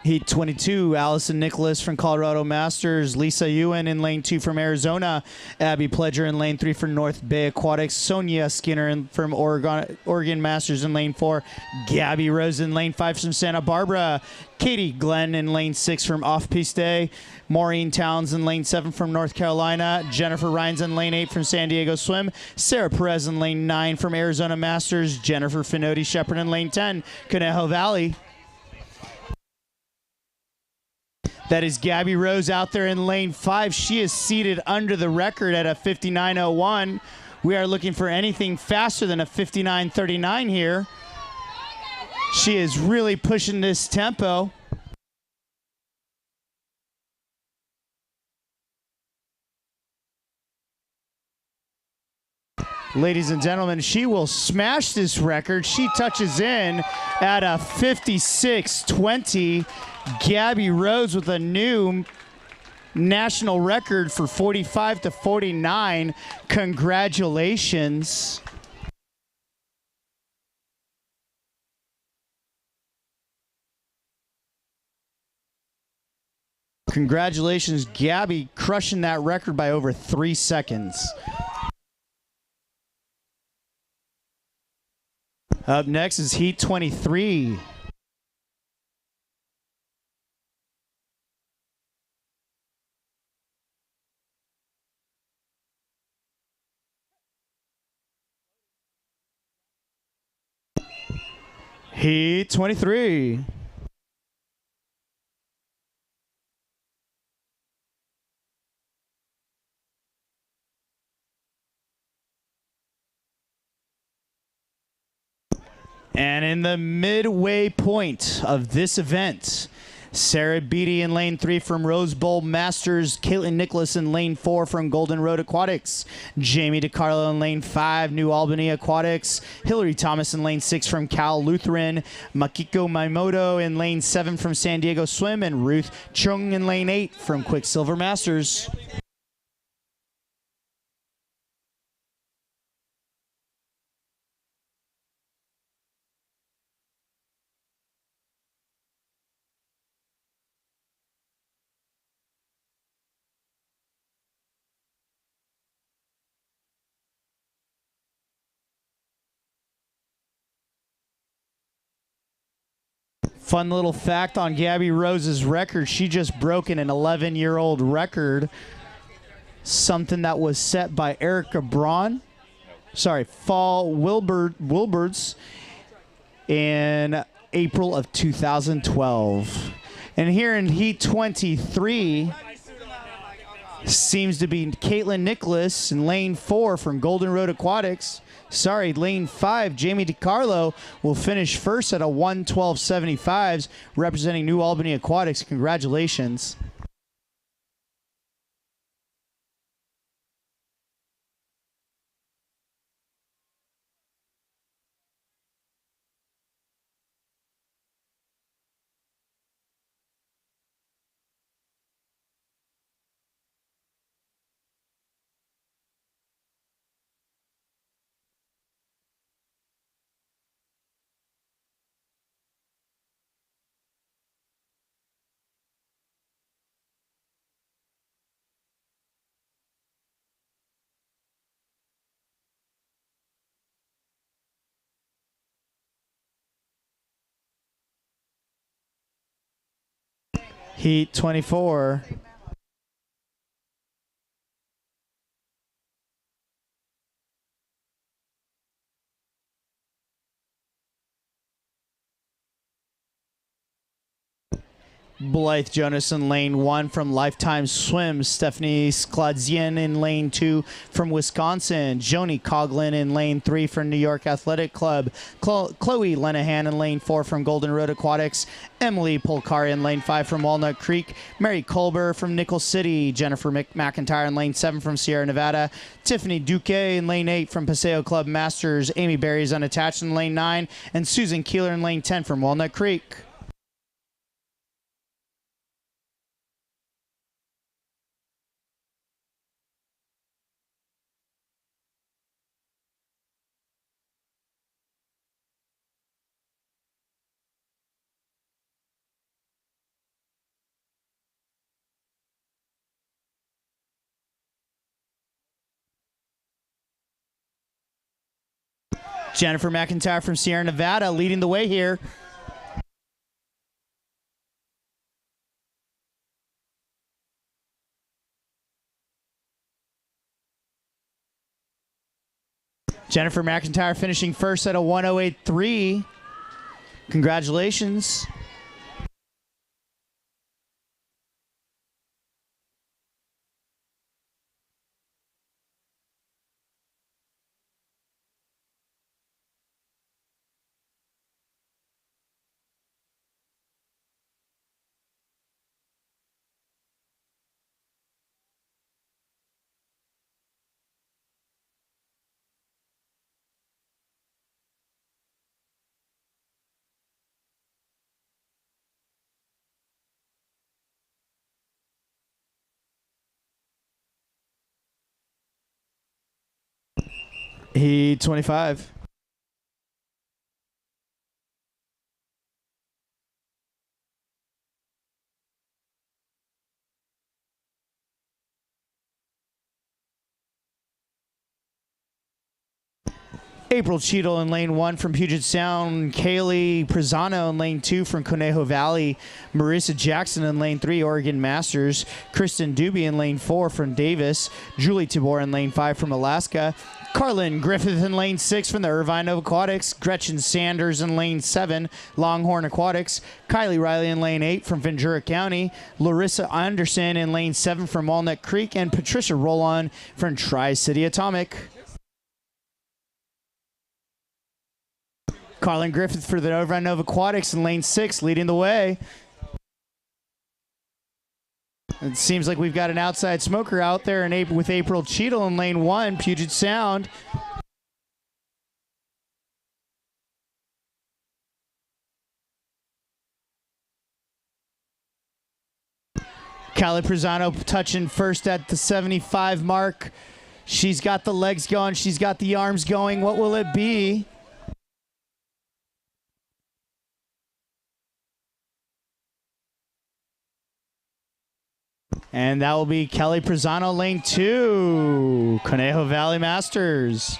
Heat 22, Allison Nicholas from Colorado Masters, Lisa Ewan in lane 2 from Arizona, Abby Pledger in lane 3 from North Bay Aquatics, Sonia Skinner from Oregon Masters in lane 4, Gabby Rose in lane 5 from Santa Barbara, Katie Glenn in lane 6 from Off Piste Day, Maureen Towns in lane 7 from North Carolina, Jennifer Rhines in lane 8 from San Diego Swim, Sarah Perez in lane 9 from Arizona Masters, Jennifer Finoti Shepherd in lane 10, Conejo Valley. That is Gabby Rose out there in lane 5. She is seated under the record at a 59.01. We are looking for anything faster than a 59.39 here. She is really pushing this tempo. Ladies and gentlemen, she will smash this record. She touches in at a 56.20. Gabby Rose with a new national record for 45 to 49. Congratulations. Congratulations, Gabby, crushing that record by over 3 seconds. Up next is Heat 23. Heat 23. And in the midway point of this event, Sarah Beatty in lane 3 from Rose Bowl Masters, Caitlin Nicholas in lane 4 from Golden Road Aquatics, Jamie DiCarlo in lane 5, New Albany Aquatics, Hillary Thomas in lane 6 from Cal Lutheran, Makiko Maimoto in lane 7 from San Diego Swim, and Ruth Chung in lane 8 from Quicksilver Masters. Fun little fact on Gabby Rose's record, she just broke an 11-year-old record, something that was set by Erica Braun, Fall Wilberts in April of 2012. And here in Heat 23 seems to be Caitlin Nicholas in lane 4 from Golden Road Aquatics. Lane 5, Jamie DiCarlo will finish first at a 1:12.75, representing New Albany Aquatics. Congratulations. Heat 24. Blythe Jonas in lane 1 from Lifetime Swims. Stephanie Skladzien in lane 2 from Wisconsin. Joni Coughlin in lane 3 from New York Athletic Club. Chloe Lenahan in lane 4 from Golden Road Aquatics. Emily Polkar in lane 5 from Walnut Creek. Mary Colber from Nickel City. Jennifer McIntyre in lane 7 from Sierra Nevada. Tiffany Duque in lane 8 from Paseo Club Masters. Amy Berry is unattached in lane 9. And Susan Keeler in lane 10 from Walnut Creek. Jennifer McIntyre from Sierra Nevada leading the way here. Jennifer McIntyre finishing first at a 108.3. Congratulations. Heat 25. April Cheadle in lane 1 from Puget Sound. Kaylee Prezano in lane 2 from Conejo Valley. Marissa Jackson in lane 3, Oregon Masters. Kristen Doobie in lane 4 from Davis. Julie Tibor in lane 5 from Alaska. Carlin Griffith in lane 6 from the Irvine Aquatics. Gretchen Sanders in lane 7, Longhorn Aquatics. Kylie Riley in lane 8 from Ventura County. Larissa Anderson in lane 7 from Walnut Creek. And Patricia Rollon from Tri-City Atomic. Carlin Griffith for the Irvine Aquatics in lane 6 leading the way. It seems like we've got an outside smoker out there with April Cheadle in lane 1, Puget Sound. Callie Prezano touching first at the 75 mark. She's got the legs going. She's got the arms going. What will it be? And that will be Kelly Prezano, lane 2, Conejo Valley Masters.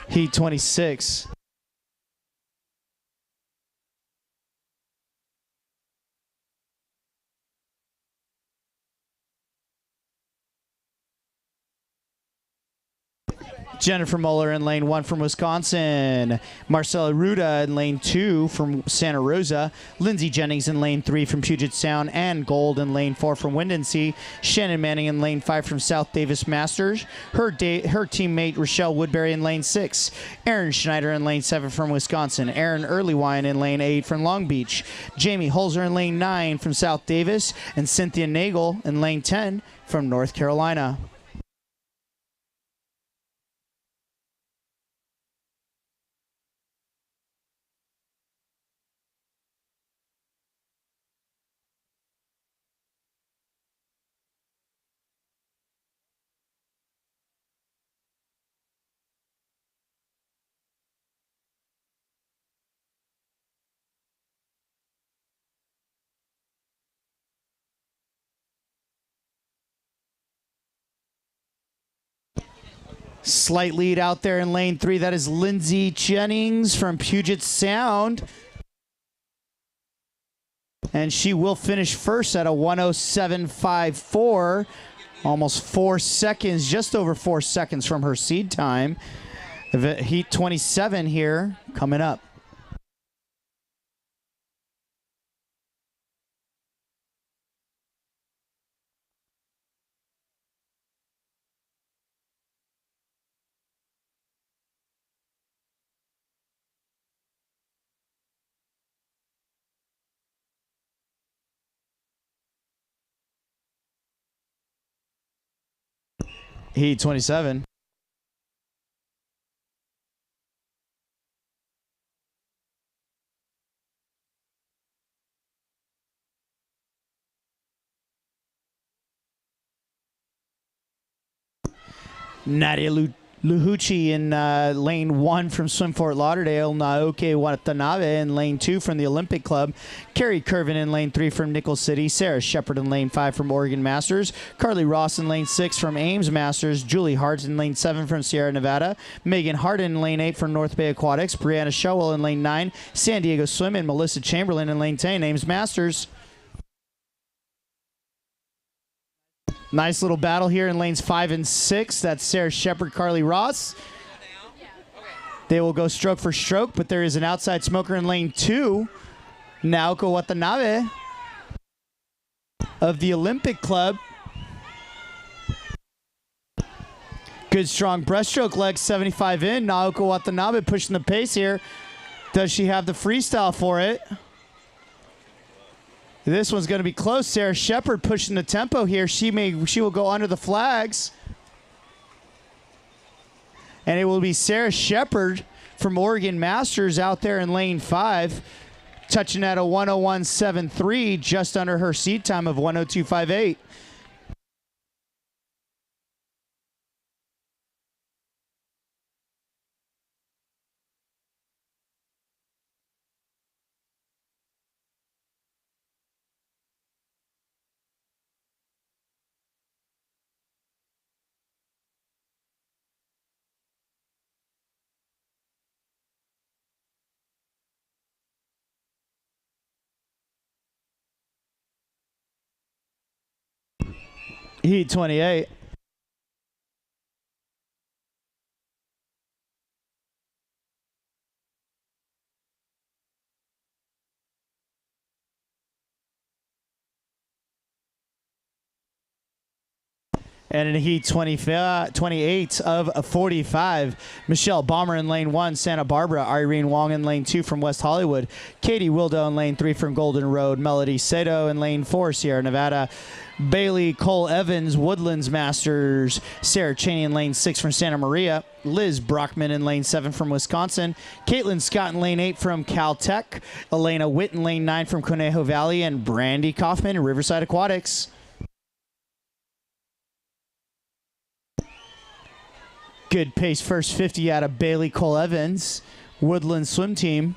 Heat 26. Jennifer Muller in lane 1 from Wisconsin. Marcella Ruda in lane 2 from Santa Rosa. Lindsay Jennings in lane 3 from Puget Sound. And Gold in lane 4 from Windansea. Shannon Manning in lane 5 from South Davis Masters. Her teammate Rochelle Woodbury in lane 6. Aaron Schneider in lane 7 from Wisconsin. Aaron Earlywine in lane 8 from Long Beach. Jamie Holzer in lane 9 from South Davis. And Cynthia Nagel in lane 10 from North Carolina. Slight lead out there in lane 3. That is Lindsay Jennings from Puget Sound. And she will finish first at a 107.54. Almost 4 seconds, just over 4 seconds from her seed time. Heat 27 here coming up. Heat 27. Nadia Luhuchi in lane 1 from Swim Fort Lauderdale. Naoki Watanabe in lane 2 from the Olympic Club. Carrie Curvin in lane 3 from Nickel City. Sarah Shepard in lane 5 from Oregon Masters. Carly Ross in lane 6 from Ames Masters. Julie Hart in lane 7 from Sierra Nevada. Megan Harden in lane 8 from North Bay Aquatics. Brianna Showell in lane 9. San Diego Swim. And Melissa Chamberlain in lane 10. Ames Masters. Nice little battle here in lanes 5 and 6. That's Sarah Shepard, Carly Ross. They will go stroke for stroke, but there is an outside smoker in lane 2. Naoko Watanabe of the Olympic Club. Good strong breaststroke leg, 75 in. Naoko Watanabe pushing the pace here. Does she have the freestyle for it? This one's going to be close. Sarah Shepard pushing the tempo here. She will go under the flags. And it will be Sarah Shepard from Oregon Masters out there in lane 5, touching at a 101.73, just under her seat time of 102.58. Heat 28. And in Heat 28 of 45, Michelle Balmer in lane 1, Santa Barbara. Irene Wong in lane 2 from West Hollywood. Katie Wildo in lane 3 from Golden Road. Melody Sato in lane 4, Sierra Nevada. Bailey Cole Evans, Woodlands Masters. Sarah Cheney in lane 6 from Santa Maria. Liz Brockman in lane 7 from Wisconsin. Caitlin Scott in lane 8 from Caltech. Elena Witt in lane 9 from Conejo Valley. And Brandy Kaufman in Riverside Aquatics. Good pace first 50 out of Bailey Cole Evans, Woodland Swim Team.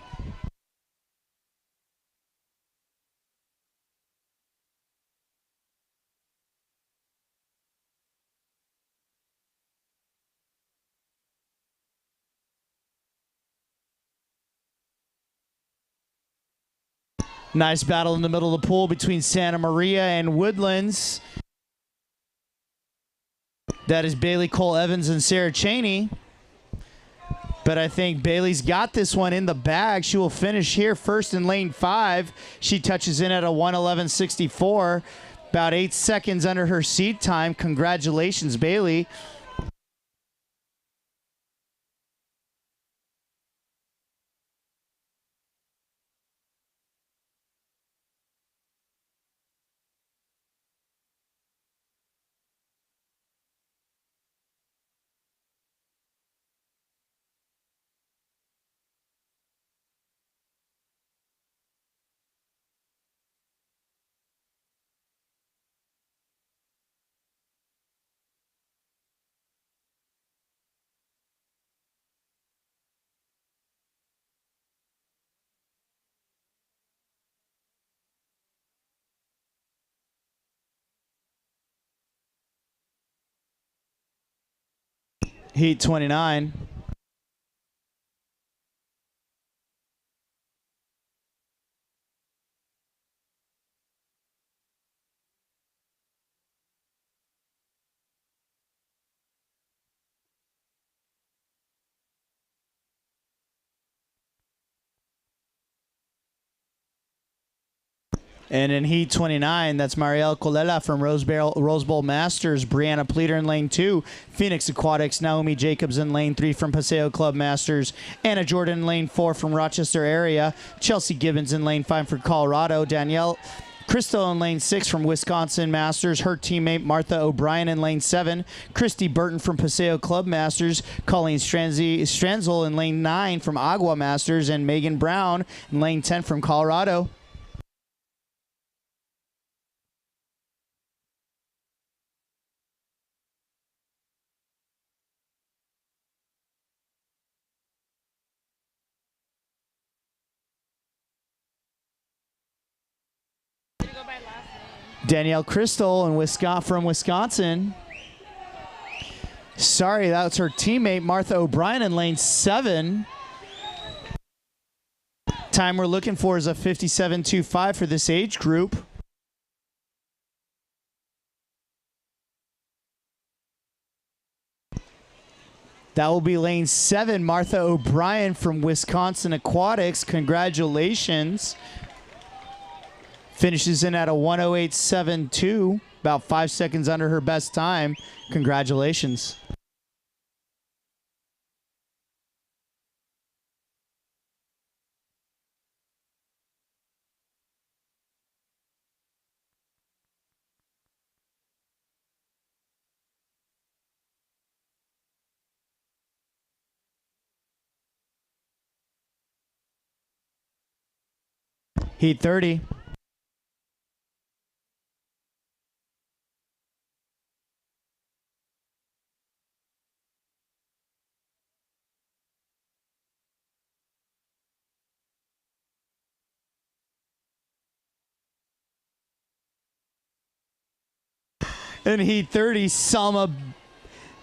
Nice battle in the middle of the pool between Santa Maria and Woodlands. That is Bailey Cole Evans and Sarah Cheney. But I think Bailey's got this one in the bag. She will finish here first in lane 5. She touches in at a 111.64. About 8 seconds under her seat time. Congratulations, Bailey. Heat 29. And in Heat 29, that's Marielle Colella from Rose Bowl Masters. Brianna Pleater in lane 2. Phoenix Aquatics. Naomi Jacobs in lane 3 from Paseo Club Masters. Anna Jordan in lane 4 from Rochester area. Chelsea Gibbons in lane 5 for Colorado. Danielle Crystal in lane 6 from Wisconsin Masters. Her teammate Martha O'Brien in lane 7. Christy Burton from Paseo Club Masters. Colleen Stranzel in lane 9 from Agua Masters. And Megan Brown in lane 10 from Colorado. Danielle Crystal from Wisconsin. Sorry, that's her teammate Martha O'Brien in lane 7. Time we're looking for is a 57.25 for this age group. That will be lane 7, Martha O'Brien from Wisconsin Aquatics. Congratulations. Finishes in at a 108.72, about 5 seconds under her best time. Congratulations. Heat 30. In Heat 30, Salma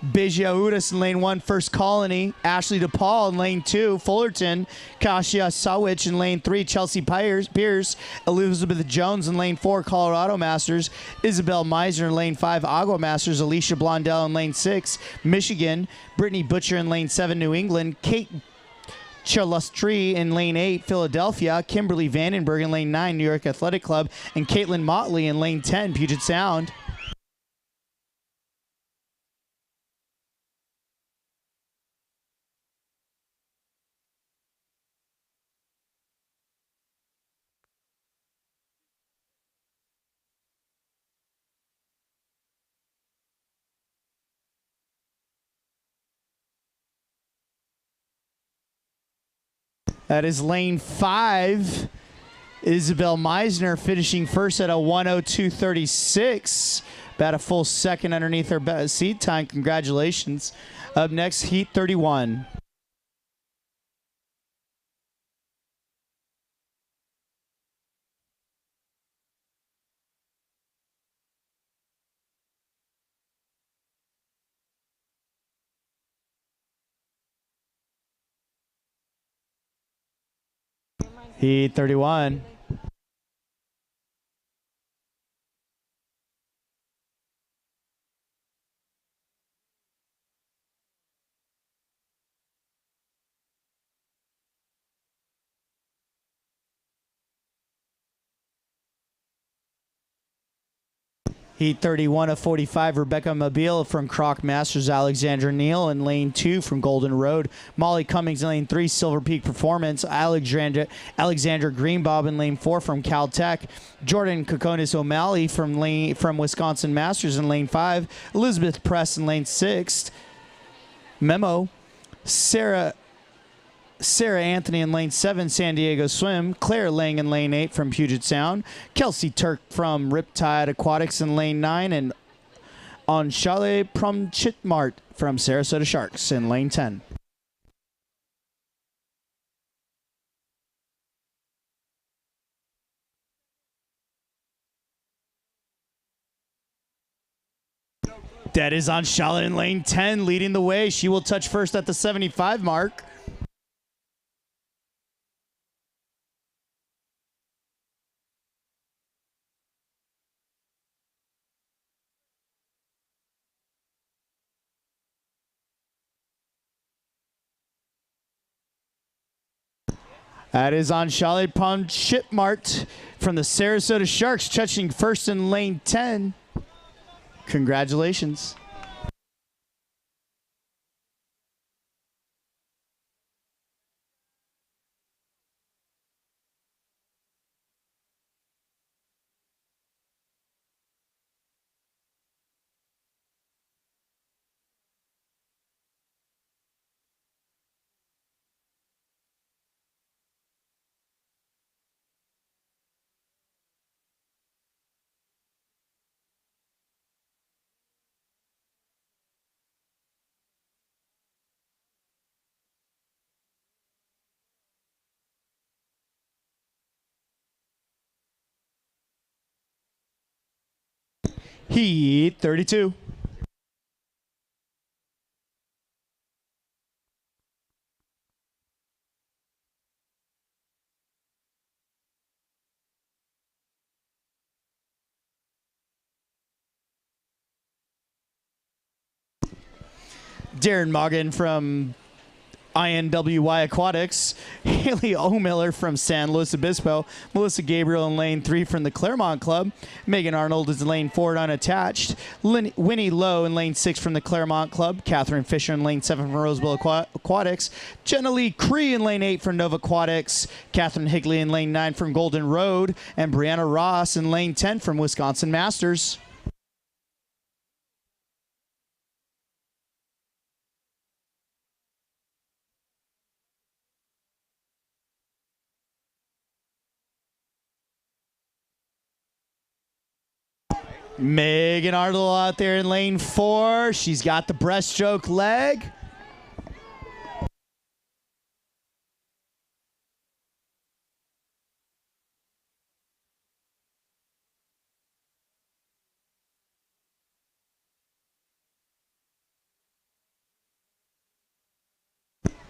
Bejiaudas in lane 1, First Colony. Ashley DePaul in lane 2, Fullerton. Kasia Sawich in lane 3, Chelsea Pierce. Elizabeth Jones in lane 4, Colorado Masters. Isabel Meisner in lane 5, Agua Masters. Alicia Blondell in lane 6, Michigan. Brittany Butcher in lane 7, New England. Kate Chalustri in lane 8, Philadelphia. Kimberly Vandenberg in lane 9, New York Athletic Club. And Caitlin Motley in lane 10, Puget Sound. That is lane 5. Isabel Meisner finishing first at a 102.36. About a full second underneath her seat time. Congratulations. Up next, Heat 31. Heat 31. Heat 31 of 45, Rebecca Mobile from Croc Masters. Alexandra Neal in lane 2 from Golden Road. Molly Cummings in lane 3, Silver Peak Performance. Alexandra Greenbob in lane 4 from Caltech. Jordan Kokonis O'Malley from Wisconsin Masters in lane 5. Elizabeth Press in lane 6. Memo. Sarah Anthony in lane 7, San Diego Swim. Claire Lang in lane 8 from Puget Sound. Kelsey Turk from Riptide Aquatics in lane 9. And Anshale Promchitmart from Sarasota Sharks in lane 10. That is Anshale in lane 10 leading the way. She will touch first at the 75 mark. That is Anshale Promchitmart from the Sarasota Sharks, touching first in lane 10. Congratulations. Heat 32. Darren Morgan from INWY Aquatics, Haley O'Miller from San Luis Obispo, Melissa Gabriel in lane 3 from the Claremont Club, Megan Arnold is in lane 4 unattached, Winnie Lowe in lane 6 from the Claremont Club, Catherine Fisher in lane 7 from Roseville Aquatics, Jenna Lee Cree in lane 8 from Nova Aquatics, Catherine Higley in lane 9 from Golden Road, and Brianna Ross in lane 10 from Wisconsin Masters. Megan Arnold out there in lane 4. She's got the breaststroke leg.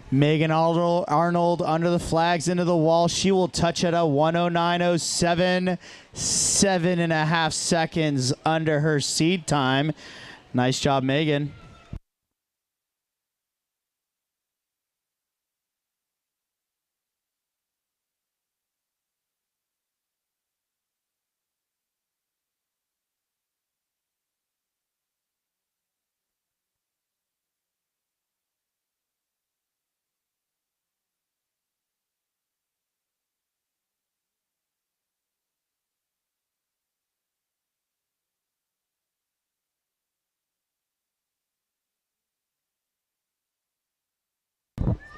Megan Arnold under the flags into the wall. She will touch at a 109.07, 7.5 seconds under her seed time. Nice job, Megan.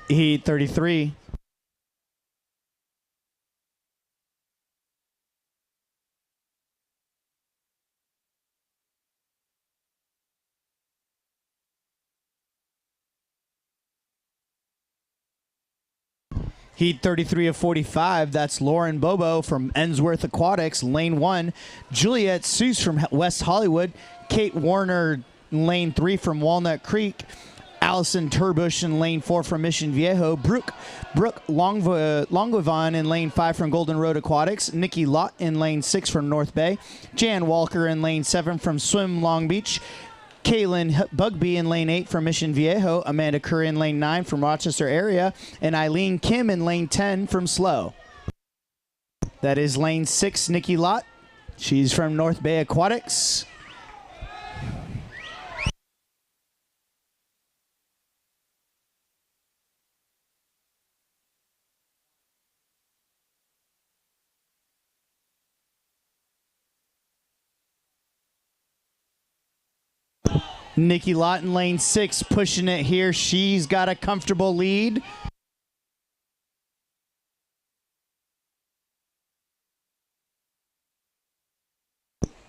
Heat 33. Heat 33 of 45, that's Lauren Bobo from Ensworth Aquatics, lane 1. Juliette Seuss from West Hollywood. Kate Warner, lane 3 from Walnut Creek. Allison Turbush in lane 4 from Mission Viejo. Brooke Longavon in lane 5 from Golden Road Aquatics. Nikki Lott in lane 6 from North Bay. Jan Walker in lane 7 from Swim Long Beach. Kaylin Bugby in lane 8 from Mission Viejo. Amanda Curry in lane 9 from Rochester area. And Eileen Kim in lane 10 from Slow. That is lane 6, Nikki Lott. She's from North Bay Aquatics. Nikki Lott in lane 6 pushing it here. She's got a comfortable lead.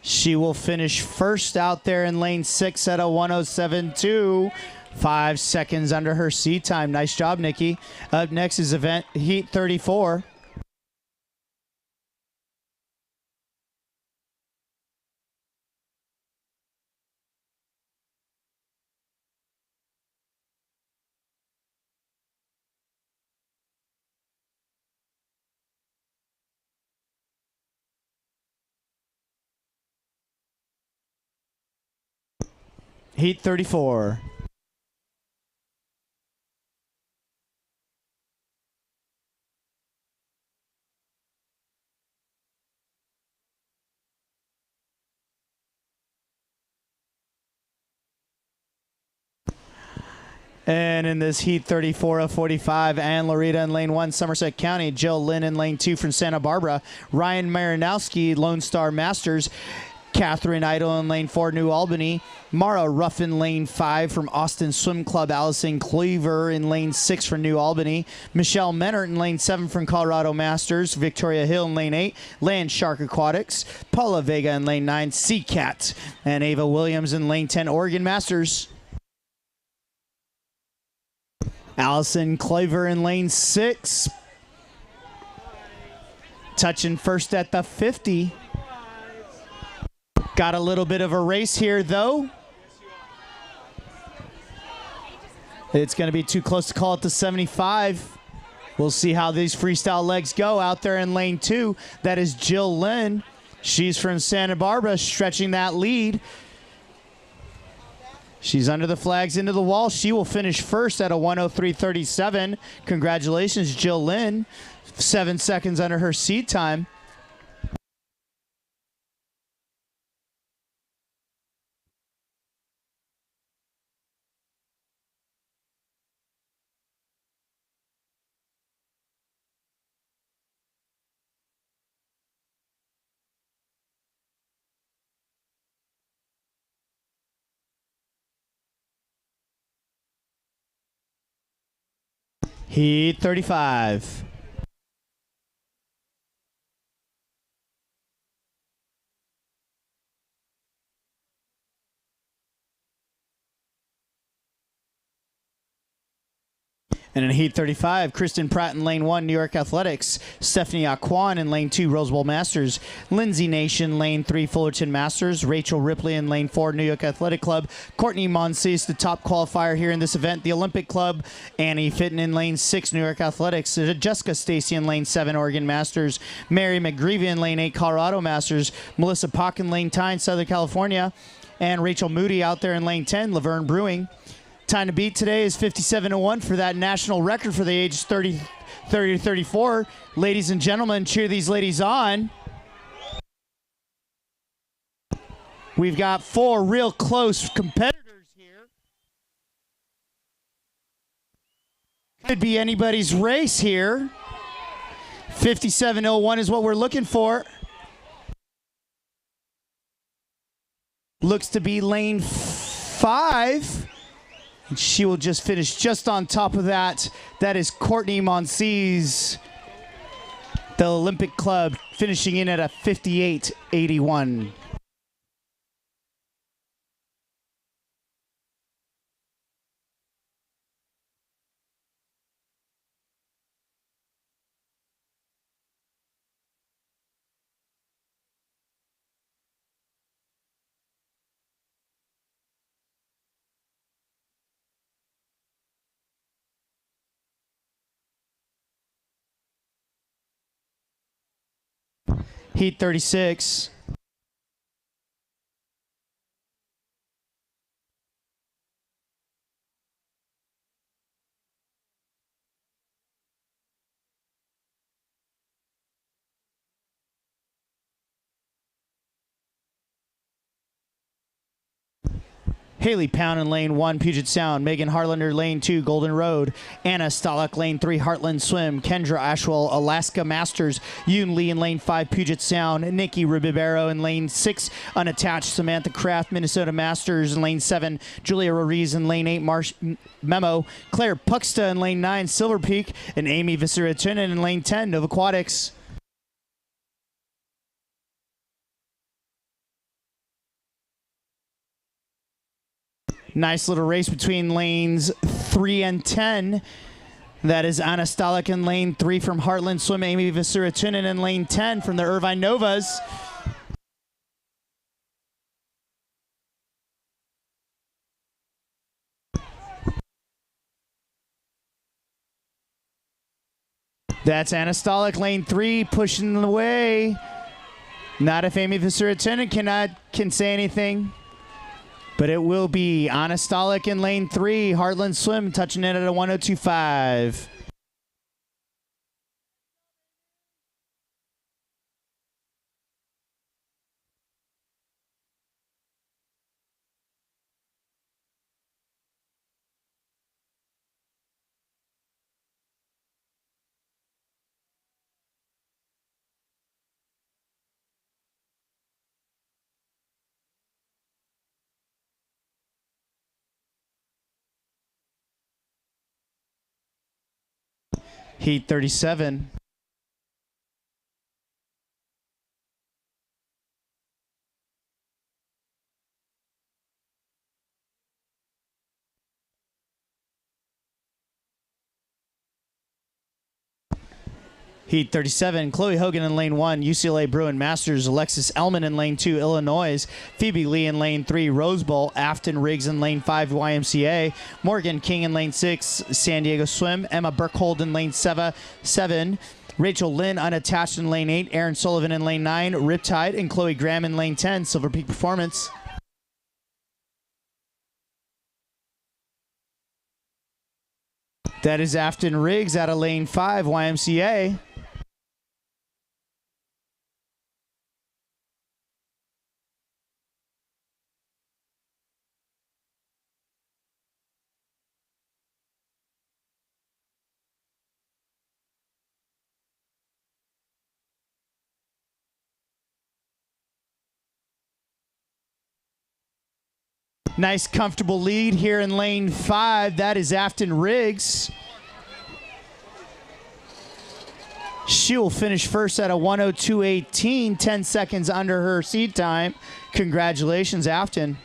She will finish first out there in lane 6 at a 107.2. 5 seconds under her seat time. Nice job, Nikki. Up next is event Heat 34. Heat 34. And in this Heat 34 of 45, Ann Loretta in lane 1, Somerset County. Jill Lynn in lane 2 from Santa Barbara. Ryan Marinowski, Lone Star Masters. Catherine Idle in lane 4, New Albany. Mara Ruff in lane 5 from Austin Swim Club. Allison Cleaver in lane 6 from New Albany. Michelle Menert in lane 7 from Colorado Masters. Victoria Hill in lane 8, Land Shark Aquatics. Paula Vega in lane 9, Sea Cat. And Ava Williams in lane 10, Oregon Masters. Allison Cleaver in lane 6. Touching first at the 50. Got a little bit of a race here, though. It's going to be too close to call it the 75. We'll see how these freestyle legs go out there in lane 2. That is Jill Lynn. She's from Santa Barbara, stretching that lead. She's under the flags into the wall. She will finish first at a 1:03.37. Congratulations, Jill Lynn. 7 seconds under her seat time. Heat 35. And in Heat 35, Kristen Pratt in lane 1, New York Athletics. Stephanie Aquan in lane 2, Rose Bowl Masters. Lindsay Nation, lane 3, Fullerton Masters. Rachel Ripley in lane 4, New York Athletic Club. Courtney Monsees, the top qualifier here in this event, the Olympic Club. Annie Fitton in lane 6, New York Athletics. Jessica Stacy in lane 7, Oregon Masters. Mary McGreevy in lane 8, Colorado Masters. Melissa Pock in lane 9, Southern California. And Rachel Moody out there in lane 10, Laverne Brewing. Time to beat today is 57:01 for that national record for the ages 30 to 34. Ladies and gentlemen, cheer these ladies on. We've got 4 real close competitors here. Could be anybody's race here. 57:01 is what we're looking for. Looks to be lane 5. She will just finish just on top of that. That is Courtney Monsees, the Olympic Club, finishing in at a 58:81. Heat 36. Haley Pound in lane 1, Puget Sound. Megan Harlander, lane 2, Golden Road. Anna Stalick, lane 3, Heartland Swim. Kendra Ashwell, Alaska Masters. Yoon Lee in lane 5, Puget Sound. Nikki Ribibero in lane 6, Unattached. Samantha Kraft, Minnesota Masters in lane 7. Julia Ruiz in lane 8, Memo. Claire Puxta in lane 9, Silver Peak. And Amy Visseratunen in lane 10, Nova Aquatics. Nice little race between lanes 3 and 10. That is Anna Stalick in lane 3 from Heartland Swim. Amy Visseratunen in lane 10 from the Irvine Novas. That's Anna Stalick, lane 3, pushing away. Not if Amy Visseratunen can say anything. But it will be Anna Stalick in lane 3, Heartland Swim, touching it at a 1:02.5. Heat 37. Heat 37, Chloe Hogan in lane 1, UCLA Bruin Masters, Alexis Elman in lane 2, Illinois, Phoebe Lee in lane 3, Rose Bowl, Afton Riggs in lane 5, YMCA, Morgan King in lane 6, San Diego Swim, Emma Burkhold in lane 7, Rachel Lynn unattached in lane 8, Aaron Sullivan in lane 9, Riptide, and Chloe Graham in lane 10, Silver Peak Performance. That is Afton Riggs out of lane 5, YMCA. Nice, comfortable lead here in lane 5. That is Afton Riggs. She will finish first at a 102.18, 10 seconds under her seed time. Congratulations, Afton.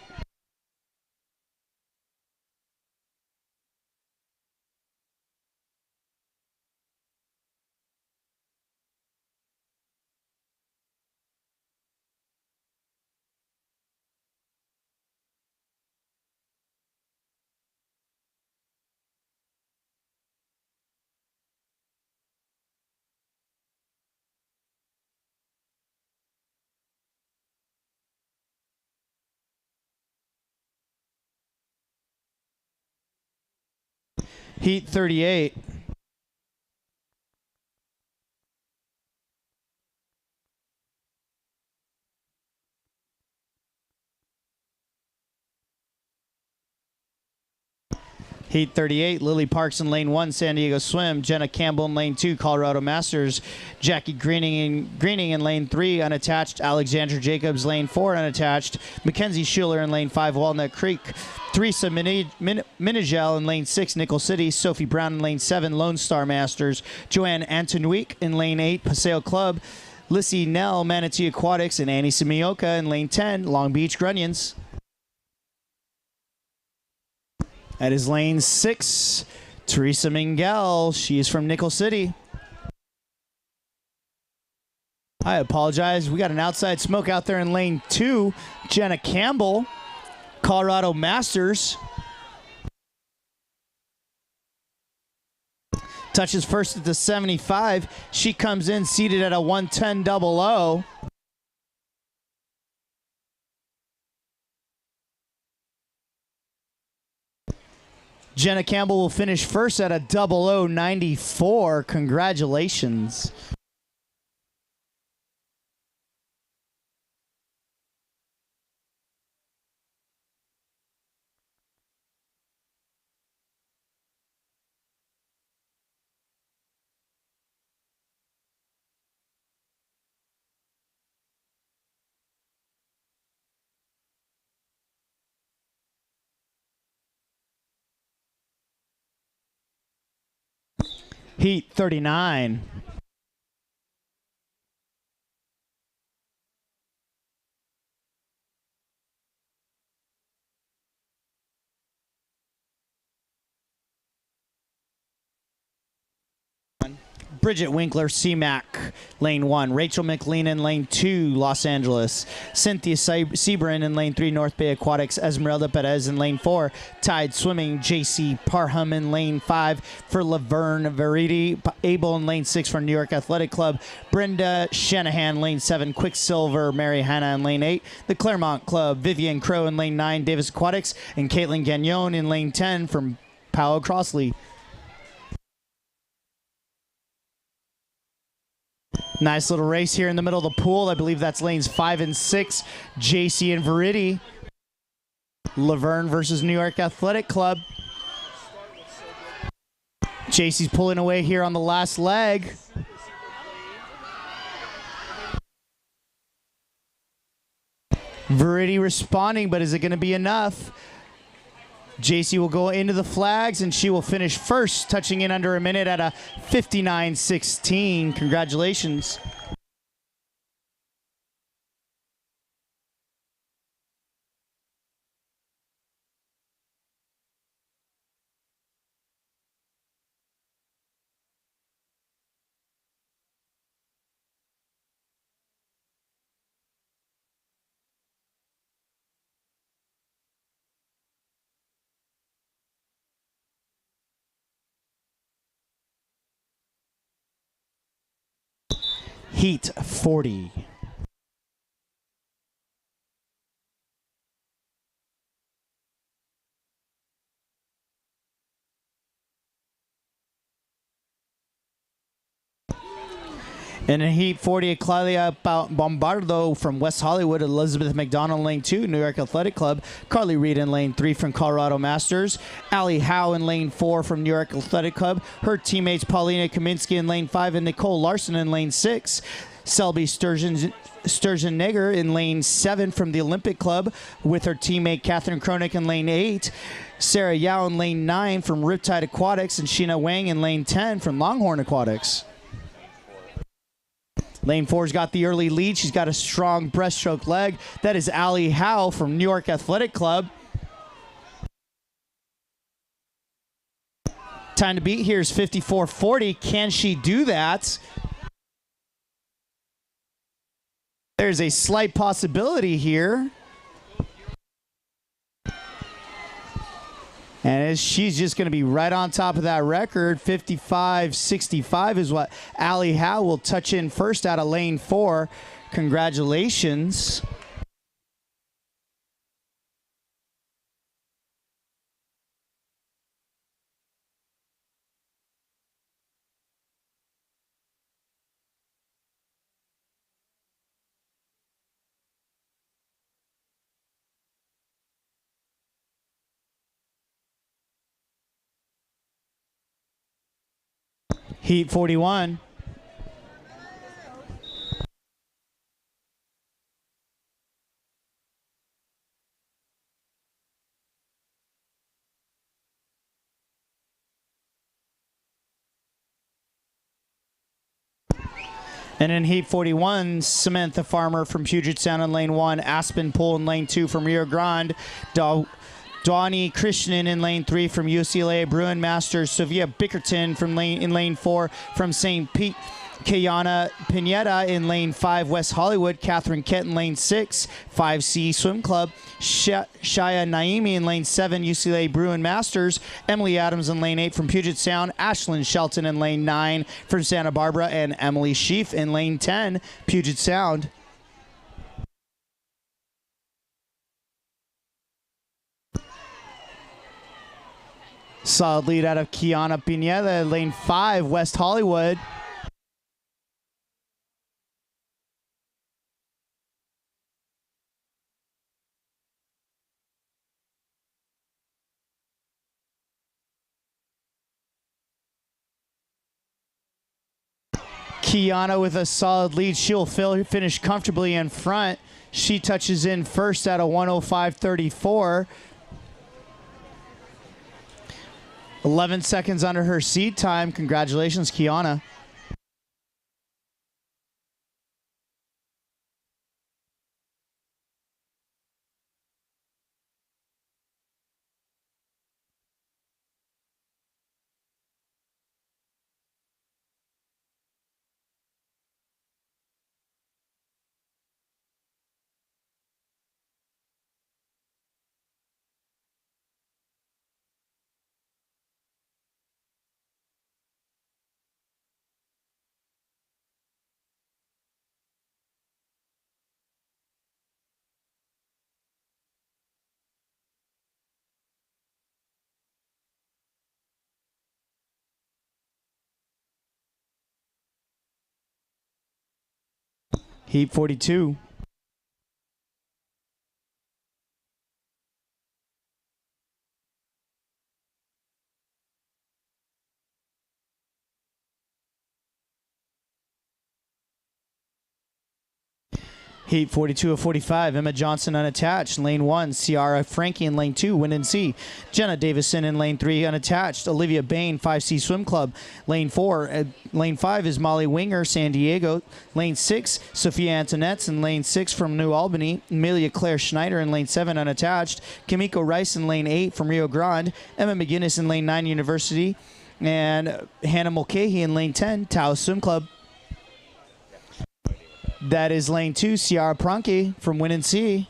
Heat 38. Heat 38, Lily Parks in lane 1, San Diego Swim, Jenna Campbell in lane 2, Colorado Masters, Jackie Greening in lane 3, unattached, Alexandra Jacobs lane 4, unattached, Mackenzie Schuler in lane 5, Walnut Creek, Teresa Minigel in lane 6, Nickel City, Sophie Brown in lane 7, Lone Star Masters, Joanne Antonuik in lane 8, Paseo Club, Lissy Nell, Manatee Aquatics, and Annie Simioka in lane 10, Long Beach Grunions. That is lane 6, Teresa Mingel. She is from Nickel City. I apologize. We got an outside smoke out there in lane 2. Jenna Campbell, Colorado Masters. Touches first at the 75. She comes in seated at a 110.00. Jenna Campbell will finish first at a 00.94. Congratulations. Heat 39. Bridget Winkler, C-Mac, lane 1. Rachel McLean in lane 2, Los Angeles. Cynthia Sebrin in lane 3, North Bay Aquatics. Esmeralda Perez in lane 4. Tide Swimming, JC Parham in lane 5 for Laverne Verity. Abel in lane 6 for New York Athletic Club. Brenda Shanahan, lane 7. Quicksilver, Mary Hanna in lane 8. The Claremont Club, Vivian Crow in lane 9, Davis Aquatics. And Caitlin Gagnon in lane 10 from Powell Crossley. Nice little race here in the middle of the pool. I believe that's lanes 5 and 6. JC and Verity. Laverne versus New York Athletic Club. JC's pulling away here on the last leg. Verity responding, but is it going to be enough? JC will go into the flags, and she will finish first, touching in under a minute at a 59.16. Congratulations. Heat 40. And in Heat 40, Claudia Bombardo from West Hollywood, Elizabeth McDonald in lane 2, New York Athletic Club, Carly Reed in lane 3 from Colorado Masters, Allie Howe in lane 4 from New York Athletic Club, her teammates Paulina Kaminsky in lane 5 and Nicole Larson in lane 6, Selby Sturgeon-Nigger in lane 7 from the Olympic Club with her teammate Catherine Kroenig in lane 8, Sarah Yao in lane 9 from Riptide Aquatics, and Sheena Wang in lane 10 from Longhorn Aquatics. Lane 4's got the early lead. She's got a strong breaststroke leg. That is Allie Howe from New York Athletic Club. Time to beat here is 54:40. Can she do that? There's a slight possibility here. And she's just going to be right on top of that record. 55-65 is what Allie Howe will touch in first out of lane 4. Congratulations. Heat 41. And in Heat 41, Samantha Farmer from Puget Sound in lane 1, Aspen Poole in lane 2 from Rio Grande, Dawani Krishnan in lane 3 from UCLA Bruin Masters, Sofia Bickerton in lane 4 from St. Pete, Kayana Pineda in lane 5 West Hollywood, Catherine Kett in lane 6 5C Swim Club, Shaya Naimi in lane 7 UCLA Bruin Masters, Emily Adams in lane 8 from Puget Sound, Ashlyn Shelton in lane 9 from Santa Barbara, and Emily Sheaf in lane 10 Puget Sound. Solid lead out of Kiana Pineda, lane 5, West Hollywood. Kiana with a solid lead. She'll finish comfortably in front. She touches in first out of 105.34. 11 seconds under her seed time. Congratulations, Kiana. Heat 42. Heat 42 of 45, Emma Johnson unattached. Lane 1, Ciara Frankie in lane 2, Wind and Sea. Jenna Davison in lane 3, unattached. Olivia Bain, 5C Swim Club. Lane 4, lane 5 is Molly Winger, San Diego. Lane 6, Sophia Antoinette in lane 6 from New Albany. Amelia Claire Schneider in lane 7, unattached. Kimiko Rice in lane 8 from Rio Grande. Emma McGinnis in lane 9, University. And Hannah Mulcahy in lane 10, Taos Swim Club. That is lane 2, Ciara Frankie from Wind and Sea.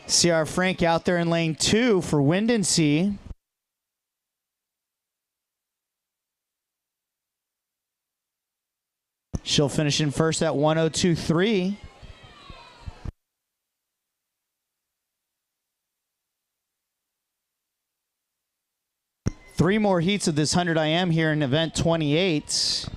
CR Frank out there in lane 2 for Wind and Sea. She'll finish in first at 102.3. Three more heats of this 100 IM here in event 28.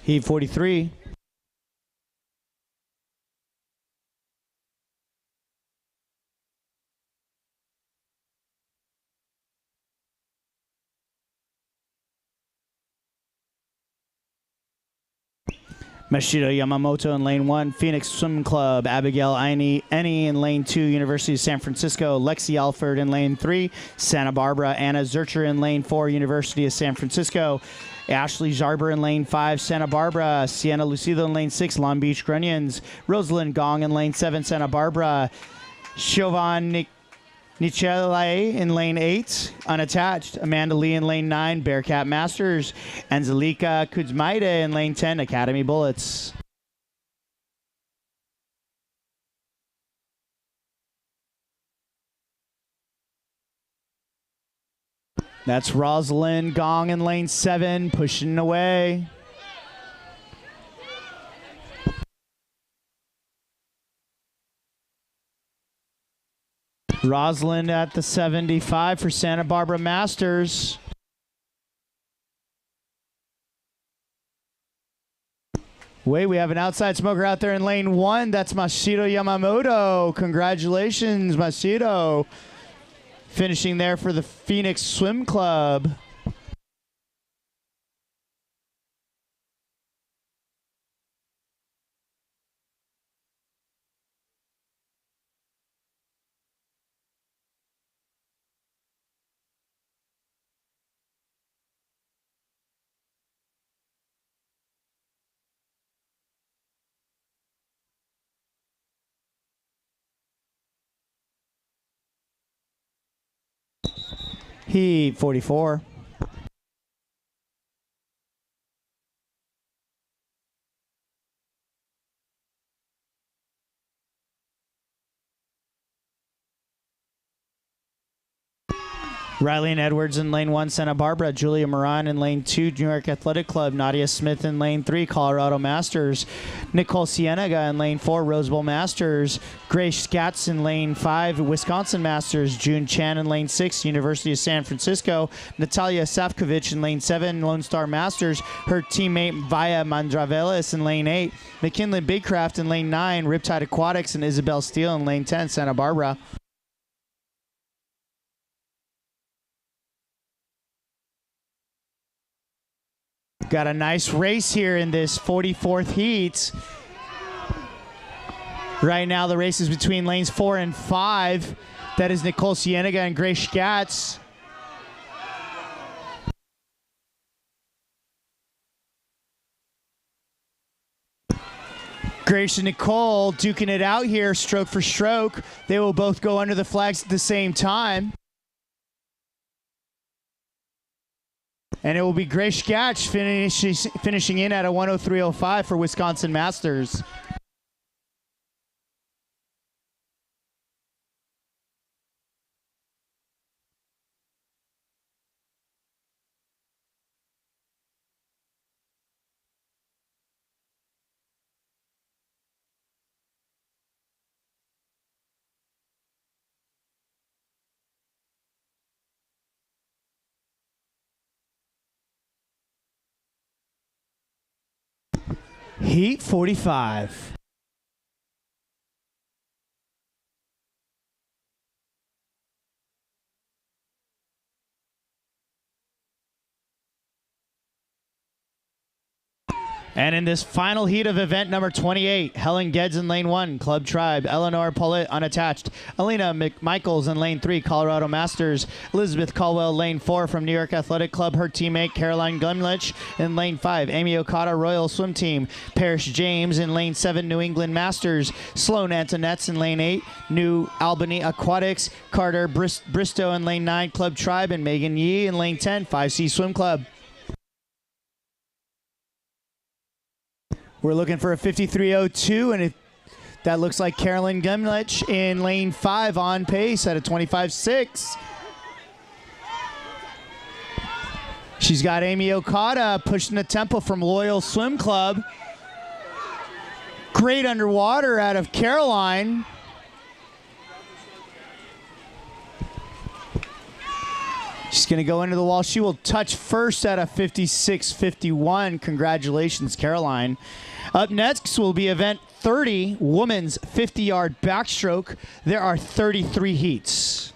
Heat 43. Mashiro Yamamoto in lane 1, Phoenix Swim Club, Abigail Eni in lane 2, University of San Francisco, Lexi Alford in lane 3, Santa Barbara, Anna Zurcher in lane 4, University of San Francisco, Ashley Zarber in lane 5, Santa Barbara, Sienna Lucido in lane 6, Long Beach Grunions, Rosalind Gong in lane 7, Santa Barbara, Chauvin Nichelle in lane 8, unattached. Amanda Lee in lane 9, Bearcat Masters. Anzelika Kuzmaide in lane 10, Academy Bullets. That's Rosalind Gong in lane 7, pushing away. Rosalind at the 75 for Santa Barbara Masters. Wait, we have an outside smoker out there in lane 1. That's Mashiro Yamamoto. Congratulations, Mashiro. Finishing there for the Phoenix Swim Club. Heat 44. Riley and Edwards in lane 1, Santa Barbara. Julia Moran in lane 2, New York Athletic Club. Nadia Smith in lane 3, Colorado Masters. Nicole Cienega in lane 4, Rose Bowl Masters. Grace Scatz in lane 5, Wisconsin Masters. June Chan in lane 6, University of San Francisco. Natalia Safkovich in lane 7, Lone Star Masters. Her teammate Vaya Mandravelis in lane 8. McKinley Bigcraft in lane 9, Riptide Aquatics. And Isabel Steele in lane 10, Santa Barbara. Got a nice race here in this 44th heat. Right now the race is between lanes 4 and 5. That is Nicole Cienega and Grace Scatz. Grace and Nicole duking it out here, stroke for stroke. They will both go under the flags at the same time. And it will be Grace Scatch finishing in at a 103.05 for Wisconsin Masters. Heat 45. And in this final heat of event number 28, Helen Geddes in lane 1, Club Tribe. Eleanor Paulette unattached. Alina McMichaels in lane 3, Colorado Masters. Elizabeth Caldwell, lane 4 from New York Athletic Club. Her teammate Caroline Gumlich in lane 5. Amy Okada, Royal Swim Team. Parrish James in lane 7, New England Masters. Sloan Antonettes in lane 8, New Albany Aquatics. Carter Bristow in lane 9, Club Tribe. And Megan Yee in lane 10, 5C Swim Club. We're looking for a 53.02, and that looks like Carolyn Gumlich in lane 5 on pace at a 25.6. She's got Amy Okada pushing the tempo from Loyal Swim Club. Great underwater out of Caroline. She's going to go into the wall. She will touch first at a 56.51. Congratulations, Caroline. Up next will be event 30, women's 50-yard backstroke. There are 33 heats.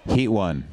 Heat 1.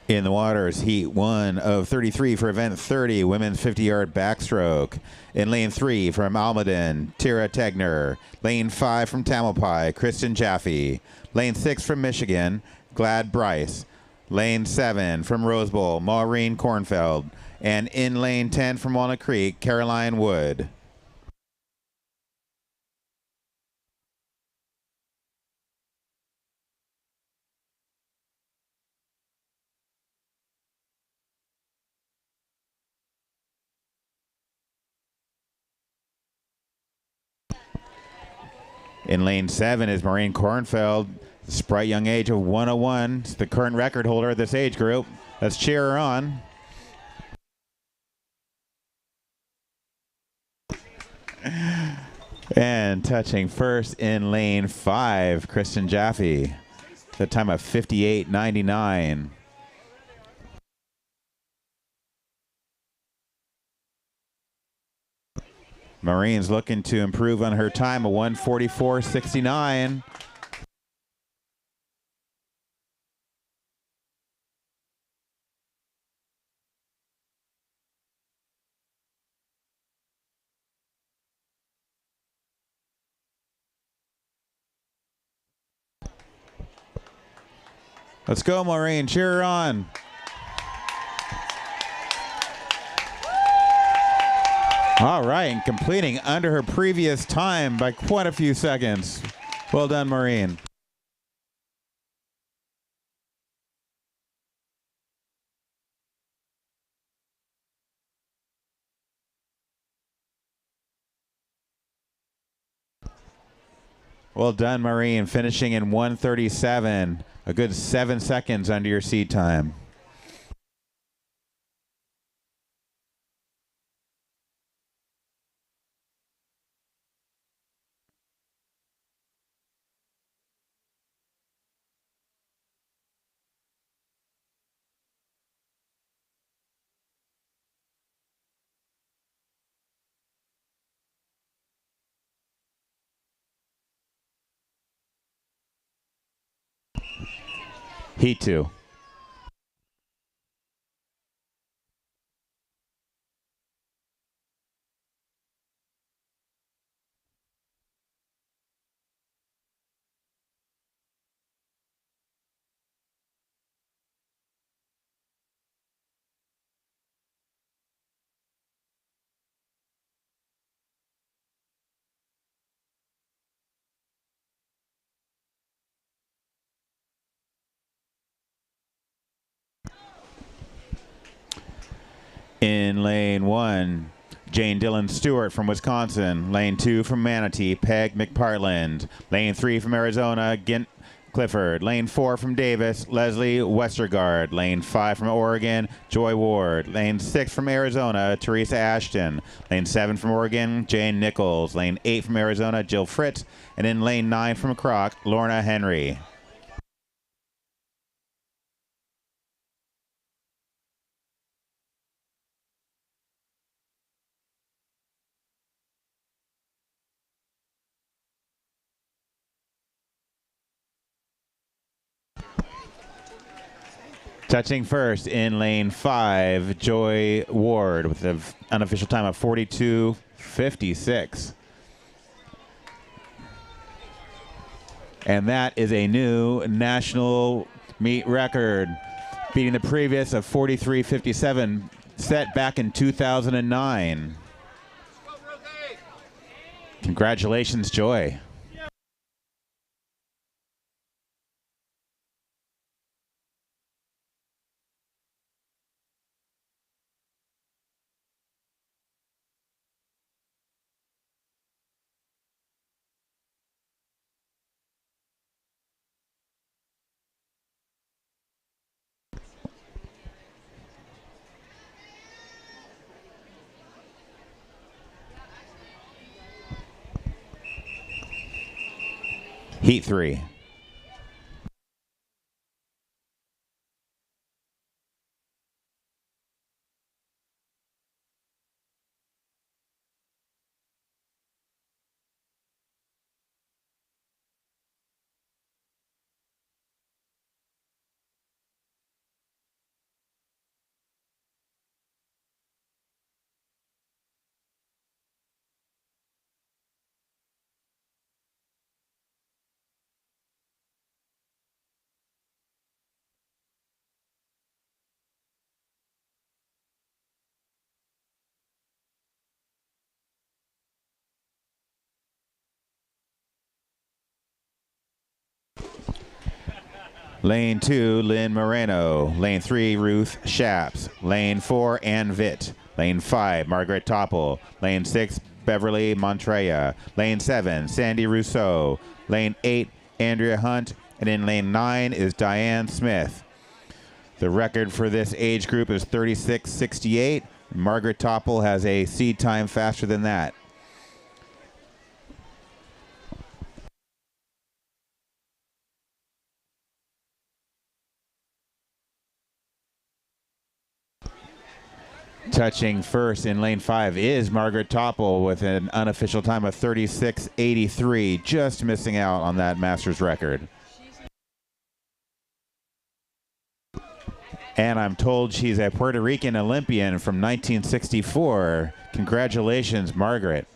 In the waters, heat 1 of 33 for event 30, women's 50-yard backstroke. In lane 3 from Almaden, Tira Tegner. Lane 5 from Tamalpais, Kristen Jaffe. Lane 6 from Michigan, Glad Bryce. Lane 7 from Rose Bowl, Maureen Kornfeld. And in lane 10 from Walnut Creek, Caroline Wood. In lane 7 is Maureen Kornfeld, sprite young age of 101. It's the current record holder of this age group. Let's cheer her on. And touching first in lane 5, Kristen Jaffe. The time of 58.99. Maureen's looking to improve on her time of 1:44.69. Let's go, Maureen. Cheer her on. All right, and completing under her previous time by quite a few seconds. Well done, Maureen. Well done, Maureen, finishing in 1:37. A good 7 seconds under your seed time. Heat 2. In lane 1, Jane Dillon Stewart from Wisconsin. Lane 2 from Manatee, Peg McPartland. Lane 3 from Arizona, Gint Clifford. Lane 4 from Davis, Leslie Westergaard. Lane 5 from Oregon, Joy Ward. Lane 6 from Arizona, Teresa Ashton. Lane 7 from Oregon, Jane Nichols. Lane 8 from Arizona, Jill Fritz. And in lane 9 from Croc, Lorna Henry. Touching first in lane 5, Joy Ward with an unofficial time of 42:56. And that is a new national meet record, beating the previous of 43:57 set back in 2009. Congratulations, Joy. Heat 3. Lane 2, Lynn Moreno. Lane 3, Ruth Shaps. Lane 4, Ann Vitt. Lane 5, Margaret Topple. Lane 6, Beverly Montraya. Lane 7, Sandy Rousseau. Lane 8, Andrea Hunt. And in lane 9 is Diane Smith. The record for this age group is 36:68. Margaret Topple has a seed time faster than that. Touching first in lane 5 is Margaret Topple with an unofficial time of 36:83, just missing out on that Masters record. And I'm told she's a Puerto Rican Olympian from 1964. Congratulations, Margaret.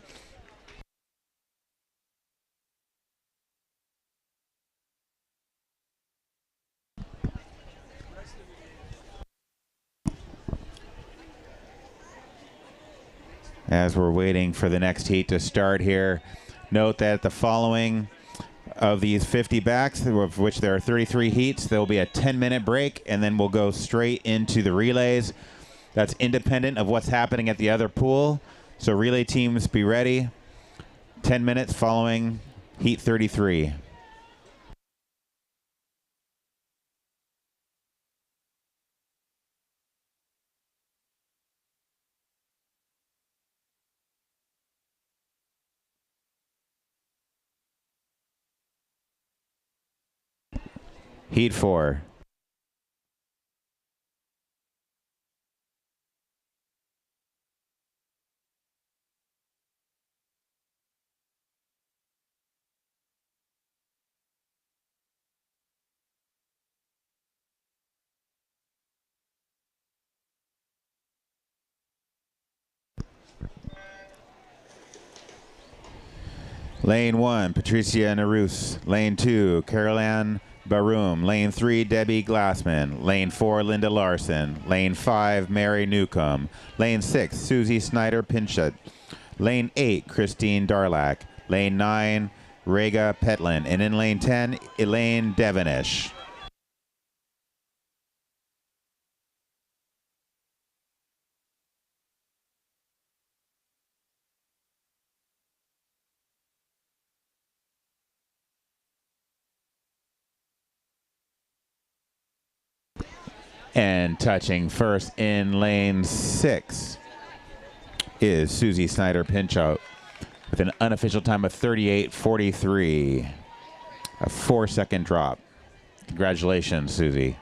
as we're waiting for the next heat to start here. Note that the following of these 50 backs, of which there are 33 heats, there will be a 10-minute break, and then we'll go straight into the relays. That's independent of what's happening at the other pool. So relay teams, be ready. 10 minutes following heat 33. Heat 4. Lane 1, Patricia Naruse. Lane 2, Caroline Barum. Lane 3, Debbie Glassman. Lane 4, Linda Larson. Lane 5, Mary Newcomb. Lane 6, Susie Snyder Pinchot. Lane 8, Christine Darlack. Lane 9, Rega Petlin. And in lane 10, Elaine Devonish. And touching first in lane 6 is Susie Snyder Pinchot with an unofficial time of 38:43. A 4-second drop. Congratulations, Susie.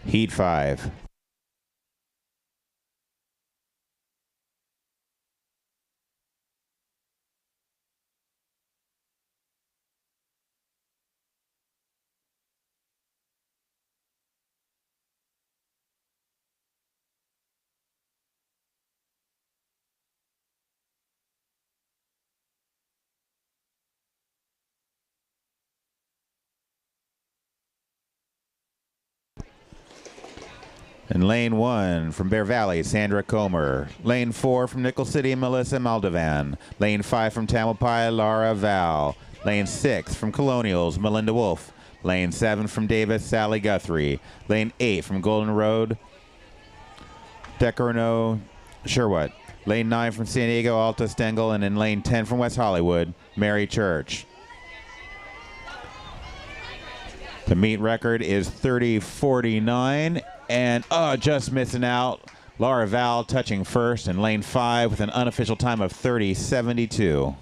Heat 5. In lane 1 from Bear Valley, Sandra Comer. Lane 4 from Nickel City, Melissa Maldovan. Lane 5 from Tamalpais, Laura Val. Lane 6 from Colonials, Melinda Wolf. Lane 7 from Davis, Sally Guthrie. Lane 8 from Golden Road, Decorno Sherwood. Lane 9 from San Diego, Alta Stengel. And in lane 10 from West Hollywood, Mary Church. The meet record is 30:49. And just missing out, Laura Val touching first in lane 5 with an unofficial time of 30:72.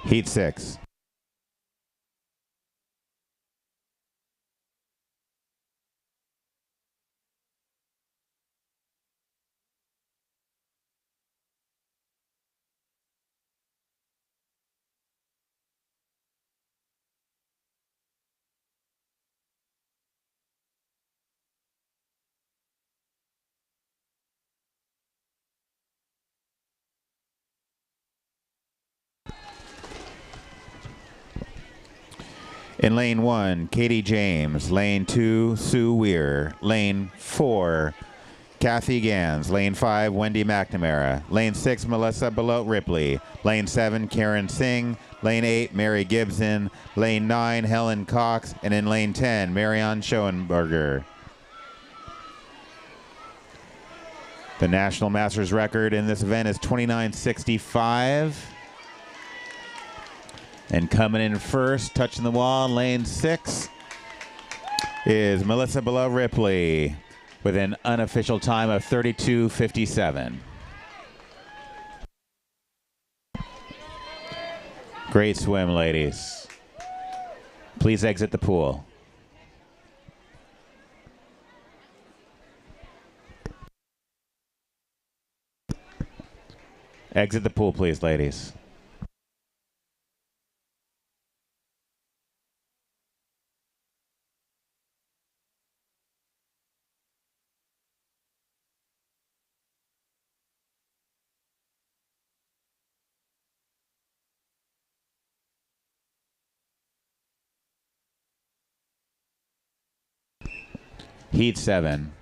Heat 6. In lane 1, Katie James. Lane 2, Sue Weir. Lane 4, Kathy Gans. Lane 5, Wendy McNamara. Lane 6, Melissa Belote Ripley. Lane 7, Karen Singh. Lane 8, Mary Gibson. Lane 9, Helen Cox. And in lane 10, Marion Schoenberger. The National Masters record in this event is 29.65. And coming in first, touching the wall in lane 6, is Melissa Belote Ripley with an unofficial time of 32.57. Great swim, ladies. Please exit the pool. Exit the pool, please, ladies. Heat 7.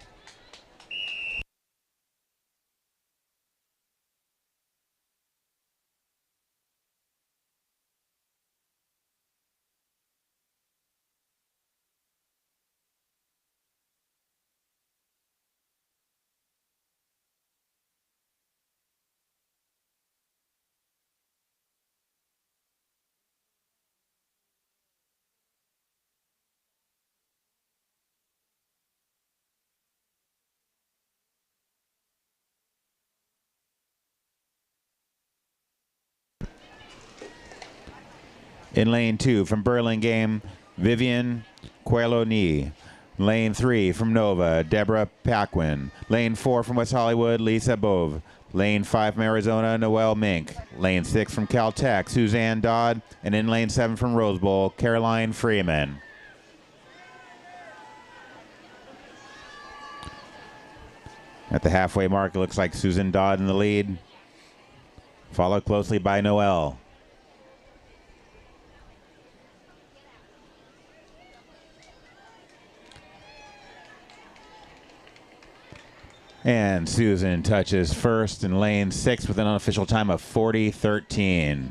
In lane 2 from Burlingame, Vivian Coelho-Ni. Lane 3 from Nova, Deborah Paquin. Lane 4 from West Hollywood, Lisa Bove. Lane 5 from Arizona, Noelle Mink. Lane 6 from Caltech, Suzanne Dodd. And in lane 7 from Rose Bowl, Caroline Freeman. At the halfway mark, it looks like Susan Dodd in the lead, followed closely by Noelle. And Susan touches first in lane 6 with an unofficial time of 40.13.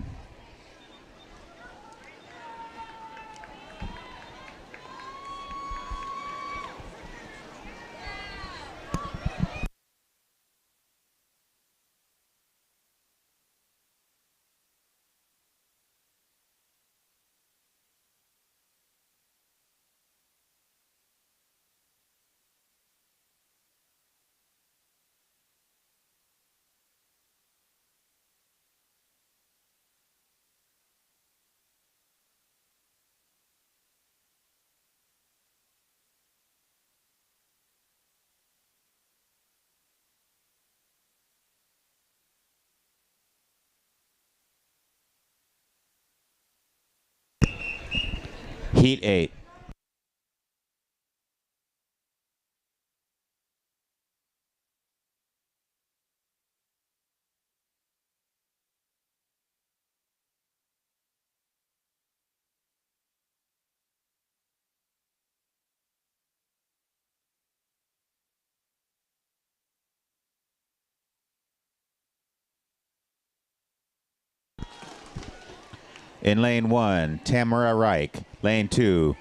Heat 8. In lane 1, Tamara Reich. Lane 2,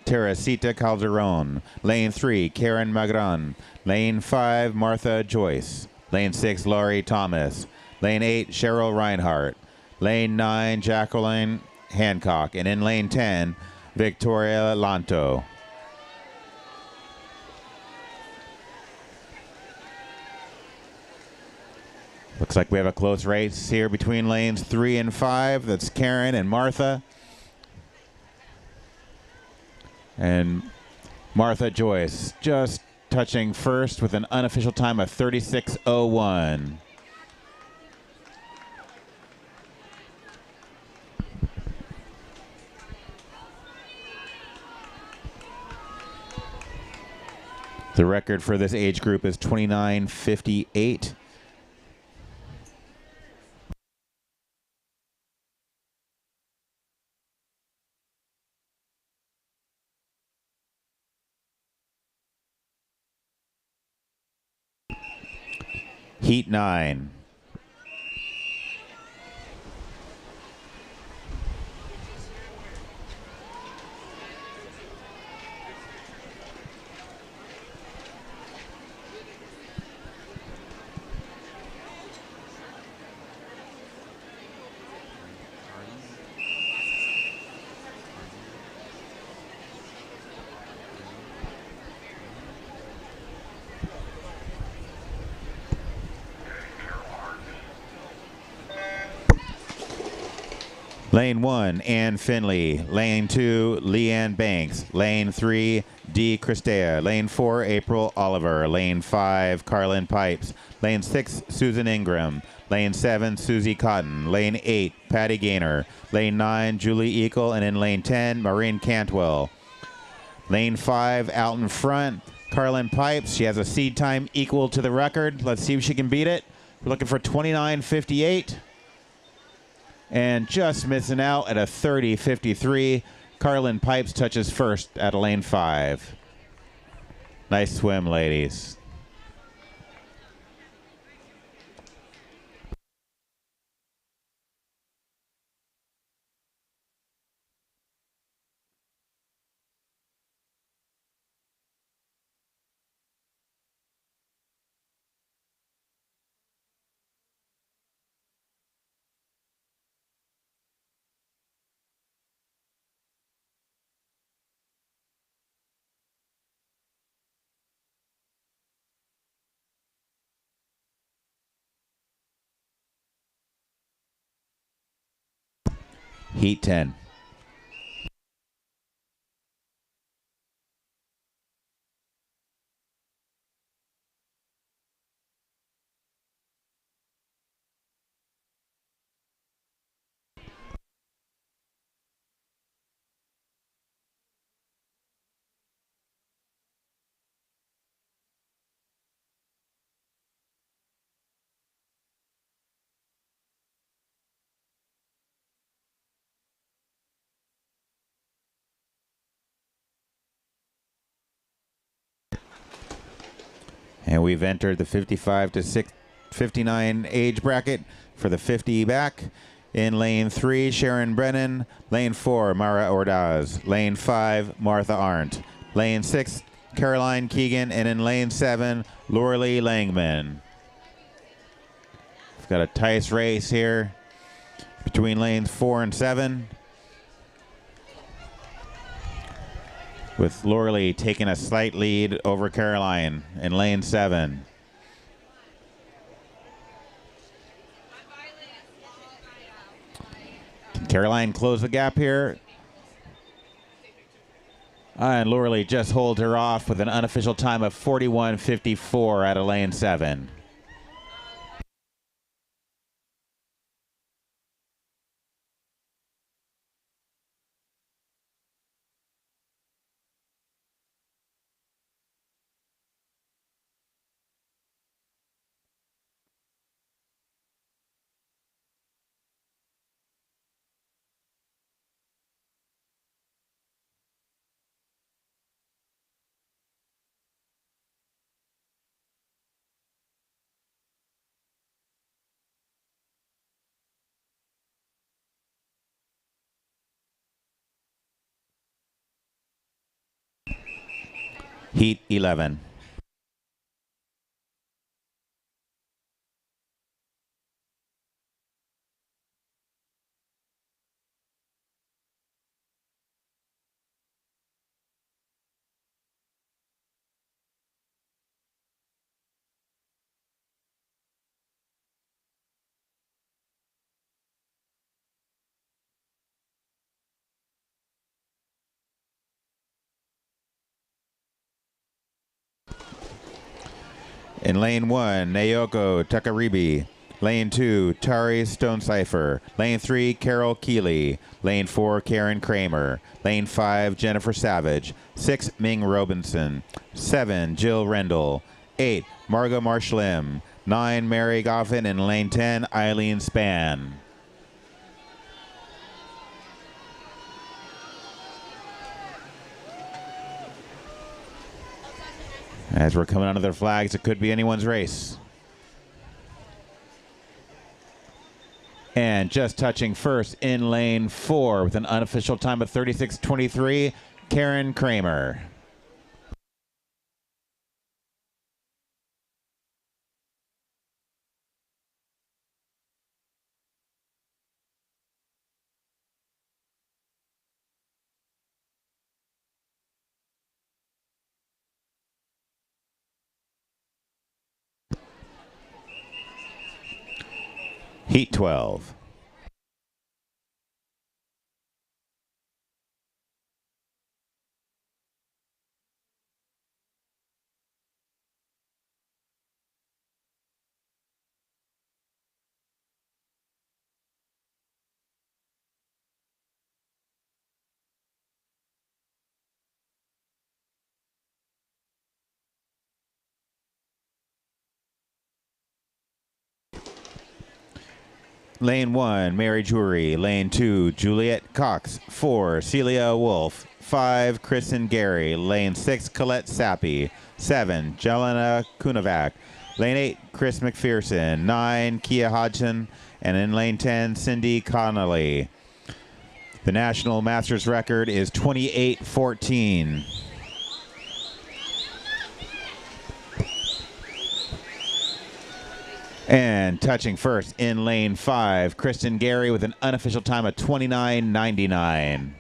Teresita Calderon. Lane 3, Karen Magran. Lane 5, Martha Joyce. Lane 6, Laurie Thomas. Lane 8, Cheryl Reinhart. Lane 9, Jacqueline Hancock. And in lane 10, Victoria Lanto. Looks like we have a close race here between lanes 3 and 5. That's Karen and Martha. And Martha Joyce just touching first with an unofficial time of 36.01. The record for this age group is 29.58. Heat 9. Lane 1, Ann Finley. Lane 2, Leanne Banks. Lane 3, Dee Christea. Lane 4, April Oliver. Lane 5, Carlin Pipes. Lane 6, Susan Ingram. Lane 7, Susie Cotton. Lane 8, Patty Gaynor. Lane 9, Julie Eagle. And in lane 10, Maureen Cantwell. Lane 5, out in front, Carlin Pipes. She has a seed time equal to the record. Let's see if she can beat it. We're looking for 29:58. And just missing out at a 30:53. Carlin Pipes touches first at lane 5. Nice swim, ladies. Heat 10. And we've entered the 55 to 59 age bracket for the 50 back. In lane 3, Sharon Brennan. Lane 4, Mara Ordaz. Lane 5, Martha Arndt. Lane 6, Caroline Keegan. And in lane 7, Loralee Langman. We've got a tight race here between lanes 4 and 7. With Loralee taking a slight lead over Caroline in lane 7. Can Caroline close the gap here? And Loralee just holds her off with an unofficial time of 41:54 out of lane 7. Heat 11. In lane 1, Naoko Takaribi. Lane 2, Tari Stonecipher. Lane 3, Carol Keeley. Lane 4, Karen Kramer. Lane 5, Jennifer Savage. 6, Ming Robinson. 7, Jill Rendell. 8, Margot Marshlim. 9, Mary Goffin. And lane 10, Eileen Spann. As we're coming under their flags, it could be anyone's race. And just touching first in lane 4 with an unofficial time of 36:23, Karen Kramer. Heat 12. Lane 1, Mary Jury. Lane 2, Juliet Cox. 4, Celia Wolf. 5, Kristen Gary. Lane 6, Colette Sappy. 7, Jelena Kunavac. Lane 8, Chris McPherson. 9, Kia Hodgson. And in lane 10, Cindy Connolly. The national masters record is 28-14. And touching first in lane 5, Kristen Gary with an unofficial time of 29.99.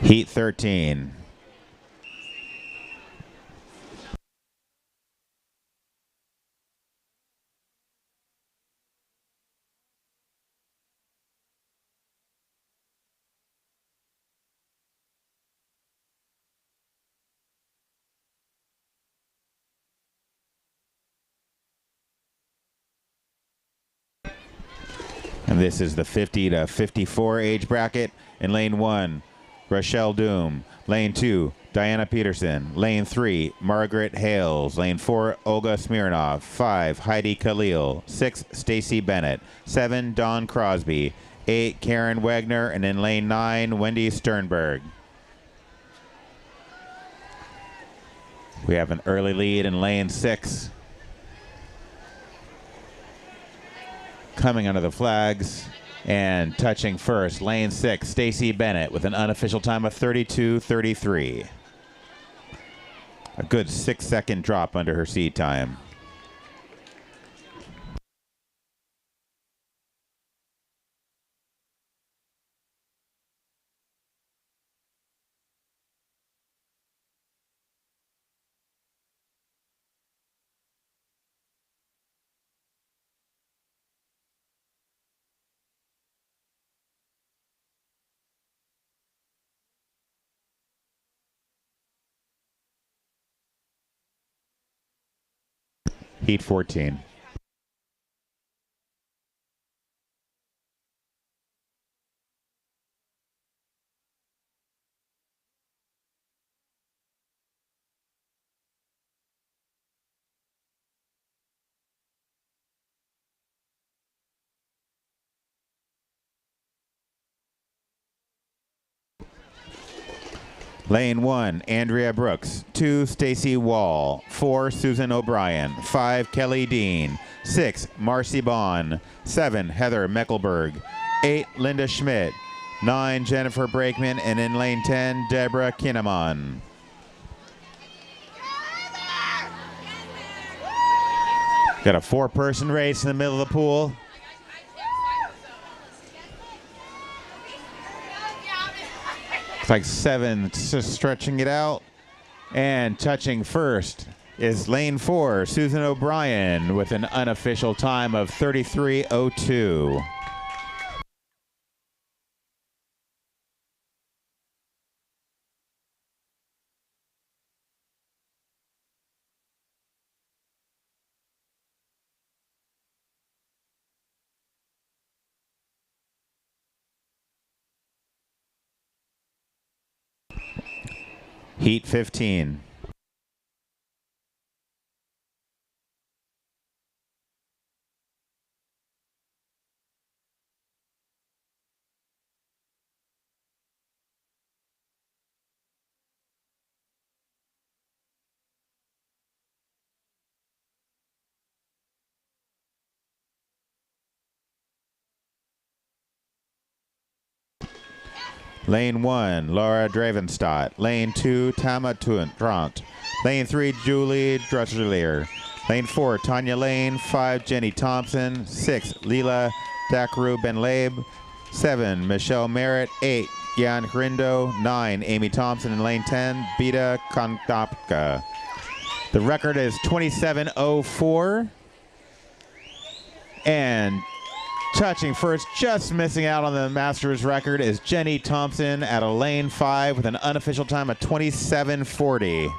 Heat 13. And this is the 50 to 54 age bracket. In lane 1, Rochelle Doom. Lane 2, Diana Peterson. Lane 3, Margaret Hales. Lane 4, Olga Smirnov. 5, Heidi Khalil. 6, Stacy Bennett. 7, Dawn Crosby. 8, Karen Wagner. And in lane 9, Wendy Sternberg. We have an early lead in lane 6. Coming under the flags and touching first, lane 6, Stacy Bennett with an unofficial time of 32:33. A good 6-second drop under her seed time. Heat 14. Lane 1, Andrea Brooks. 2, Stacy Wall. 4, Susan O'Brien. 5, Kelly Dean. 6, Marcy Bond. 7, Heather Meckelberg. 8, Linda Schmidt. 9, Jennifer Brakeman. And in lane 10, Deborah Kinnaman. Got a 4-person race in the middle of the pool. It's like 7, just stretching it out. And touching first is lane 4, Susan O'Brien with an unofficial time of 33:02. Heat 15. Lane 1, Laura Dravenstadt. Lane 2, Tama Trant. Lane 3, Julie Druslier. Lane 4, Tanya Lane. 5, Jenny Thompson. 6, Leela Dakru Benlabe. 7, Michelle Merritt. 8, Jan Grindo. 9, Amy Thompson. In lane 10, Bita Kontopka. The record is 27:04. And touching first, just missing out on the Masters record, is Jenny Thompson at a lane 5 with an unofficial time of 27:40.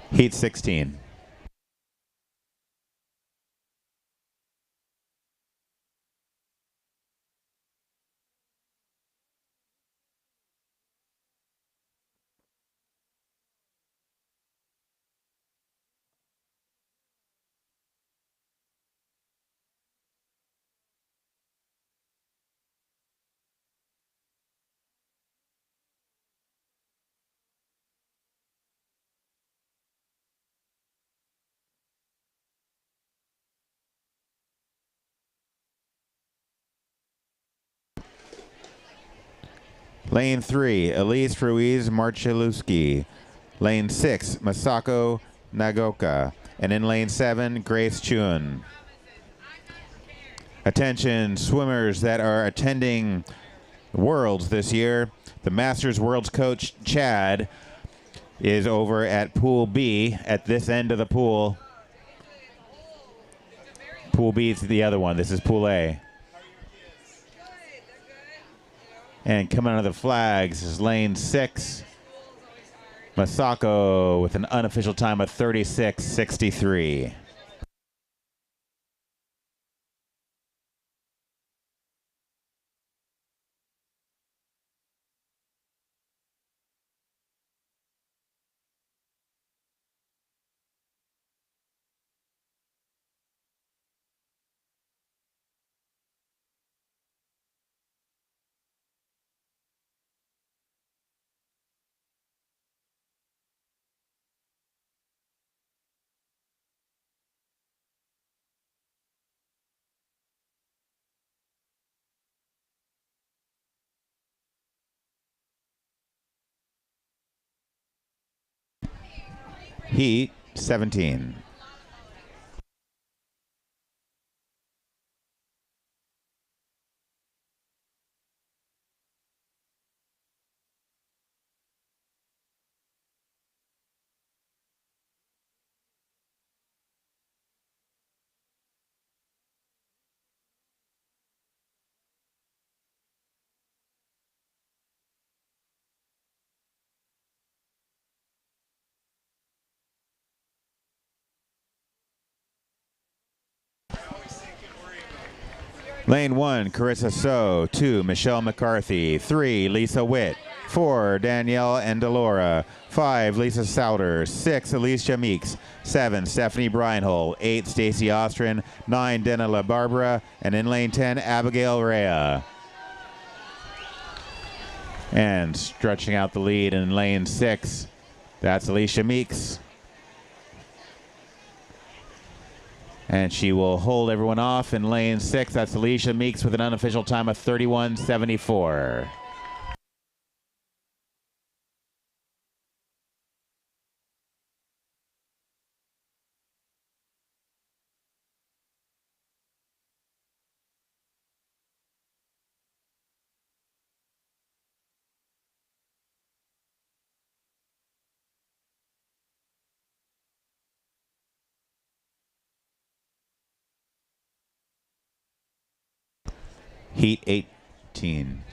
Heat 16. Lane 3, Elise Ruiz Marchelewski. Lane 6, Masako Nagoka. And in lane 7, Grace Chun. Attention, swimmers that are attending Worlds this year. The Masters Worlds coach, Chad, is over at Pool B at this end of the pool. Pool B is the other one. This is Pool A. And coming out of the flags is lane 6, Masako, with an unofficial time of 36:63. Heat 17. Lane 1, Carissa So. 2, Michelle McCarthy. 3, Lisa Witt. 4, Danielle Andalora. 5, Lisa Souter. 6, Alicia Meeks. 7, Stephanie Breinhole. 8, Stacy Ostrin. 9, Dena La Barbara. And in lane 10, Abigail Rea. And stretching out the lead in lane 6, that's Alicia Meeks. And she will hold everyone off in lane 6. That's Alicia Meeks with an unofficial time of 31:74. Heat 18.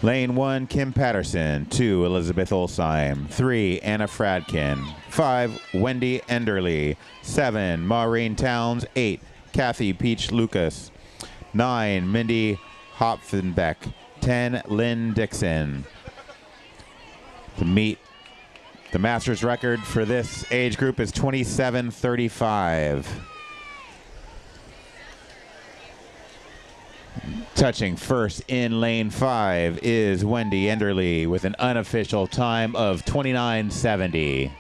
Lane 1, Kim Patterson. 2, Elizabeth Olsheim. 3, Anna Fradkin. 5, Wendy Enderly. 7, Maureen Towns. 8, Kathy Peach Lucas. 9, Mindy Hopfenbeck. 10, Lynn Dixon. The Masters record for this age group is 27:35. Touching first in lane 5 is Wendy Enderly with an unofficial time of 29:70.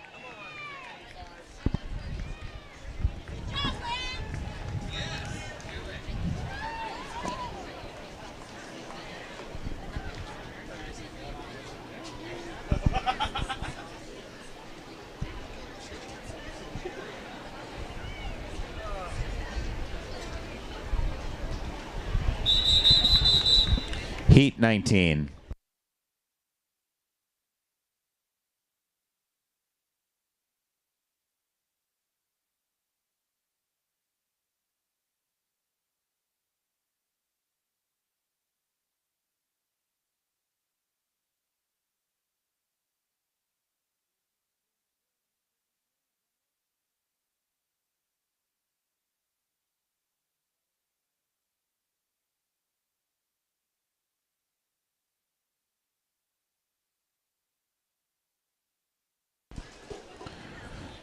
Heat 19.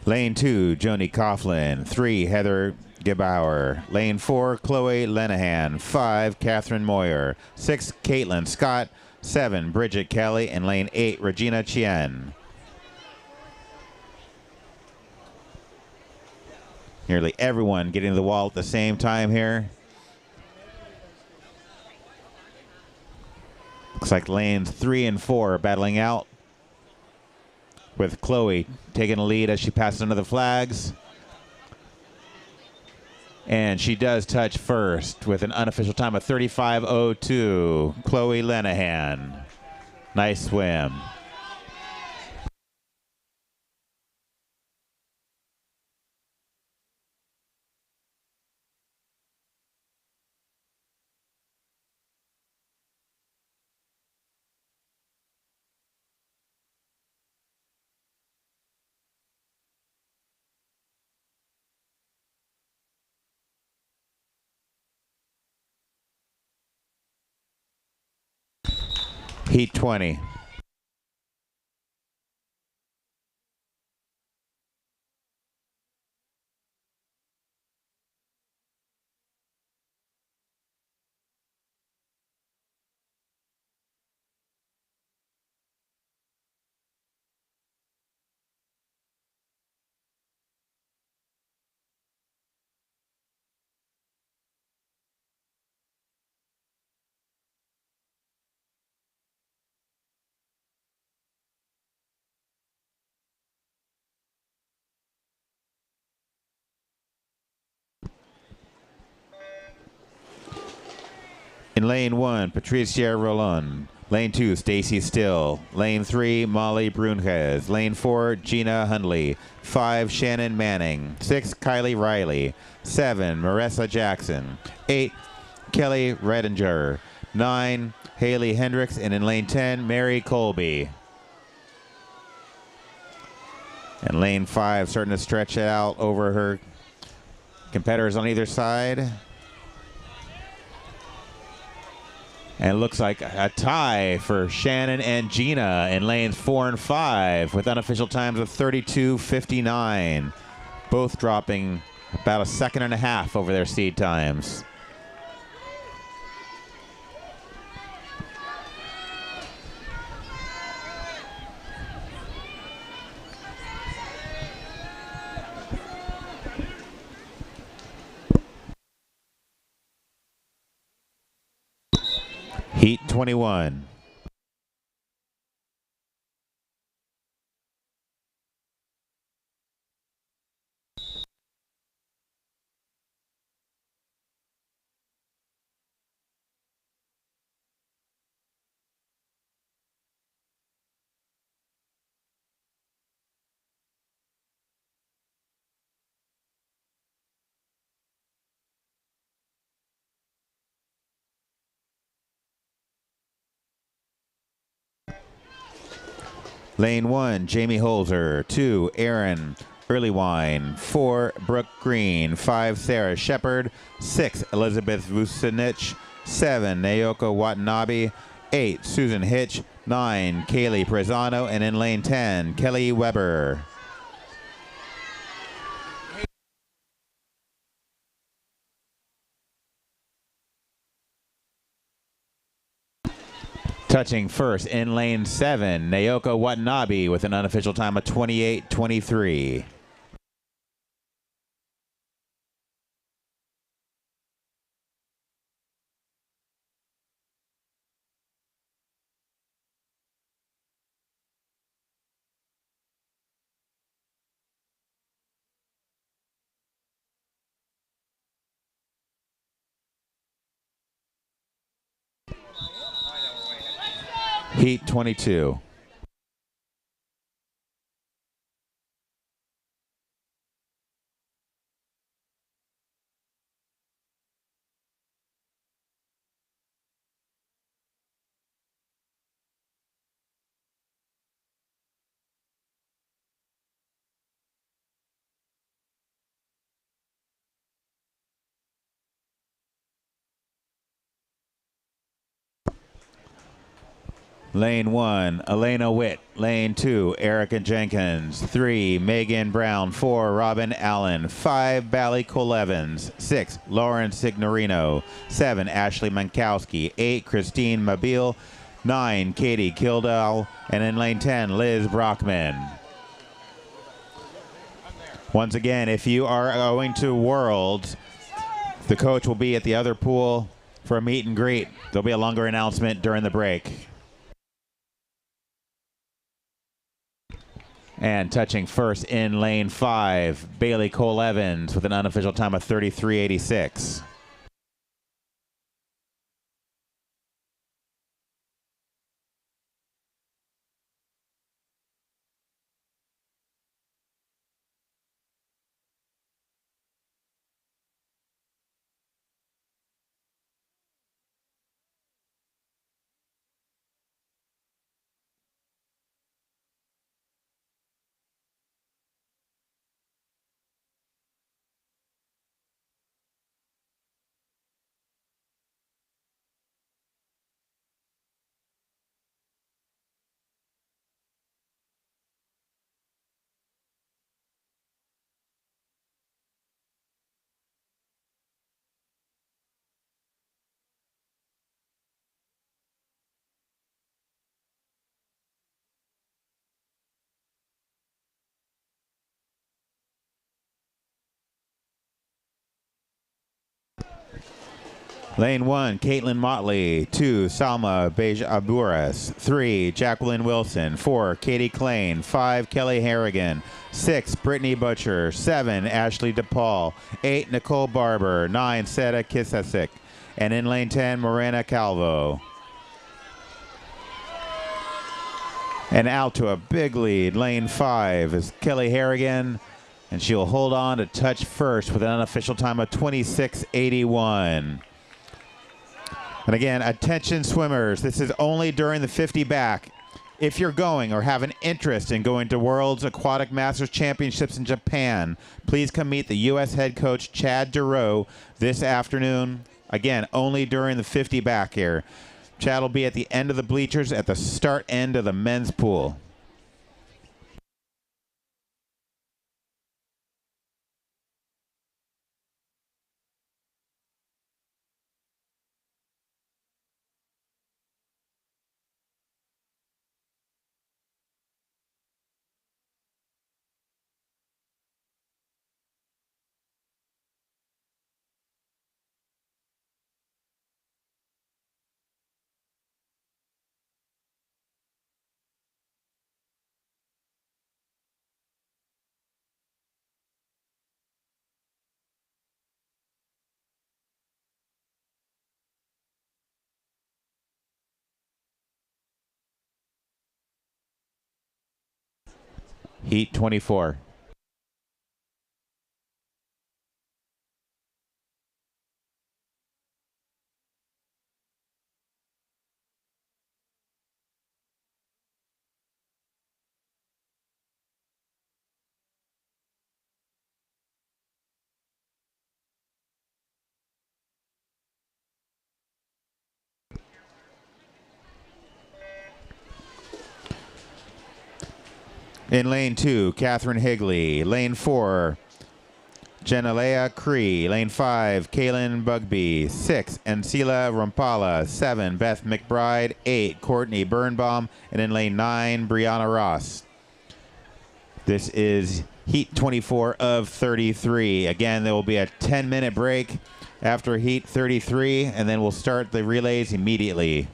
Lane 2, Joni Coughlin. 3, Heather Gebauer. Lane 4, Chloe Lenahan. 5, Catherine Moyer. 6, Caitlin Scott. 7, Bridget Kelly. And lane 8, Regina Chien. Nearly everyone getting to the wall at the same time here. Looks like lanes 3 and 4 are battling out, with Chloe taking a lead as she passes under the flags. And she does touch first with an unofficial time of 35:02. Chloe Lenahan. Nice swim. Heat 20. In lane 1, Patricia Roland. Lane 2, Stacy Still. Lane 3, Molly Brunhez. Lane 4, Gina Hundley. 5, Shannon Manning. 6, Kylie Riley. 7, Marissa Jackson. 8, Kelly Redinger. 9, Haley Hendricks. And in lane 10, Mary Colby. And lane 5 starting to stretch it out over her competitors on either side. And it looks like a tie for Shannon and Gina in lanes 4 and 5 with unofficial times of 32:59. Both dropping about a second and a half over their seed times. Heat 21. Lane 1, Jamie Holzer. 2, Aaron Earlywine. 4, Brooke Green. 5, Sarah Shepard. 6, Elizabeth Vucinich. 7, Naoko Watanabe. 8, Susan Hitch. 9, Kaylee Prezano. And in lane 10, Kelly Weber. Touching first in lane 7, Naoko Watanabe with an unofficial time of 28:23. Heat 22. Lane 1, Elena Witt. Lane 2, Erica Jenkins. 3, Megan Brown. 4, Robin Allen. 5, Bally Cole-Evans. 6, Lauren Signorino. 7, Ashley Mankowski. 8, Christine Mabille. 9, Katie Kildall. And in lane 10, Liz Brockman. Once again, if you are going to Worlds, the coach will be at the other pool for a meet and greet. There'll be a longer announcement during the break. And touching first in lane 5, Bailey Cole-Evans with an unofficial time of 33:86. Lane 1, Caitlin Motley. 2, Salma Bejaburas. 3, Jacqueline Wilson. 4, Katie Klein. 5, Kelly Harrigan. 6, Brittany Butcher. 7, Ashley DePaul. 8, Nicole Barber. 9, Seta Kisasik. And in lane 10, Morena Calvo. And out to a big lead. Lane 5 is Kelly Harrigan. And she'll hold on to touch first with an unofficial time of 26:81. And again, attention swimmers, this is only during the 50 back. If you're going or have an interest in going to World's Aquatic Masters Championships in Japan, please come meet the U.S. head coach Chad Durow this afternoon. Again, only during the 50 back here. Chad will be at the end of the bleachers at the start end of the men's pool. Heat 24. In lane 2, Catherine Higley. Lane 4, Genelea Cree. Lane 5, Kaylin Bugby. 6, Ancila Rompala. 7, Beth McBride. 8, Courtney Birnbaum. And in lane 9, Brianna Ross. This is Heat 24 of 33. Again, there will be a 10-minute break after Heat 33, and then we'll start the relays immediately.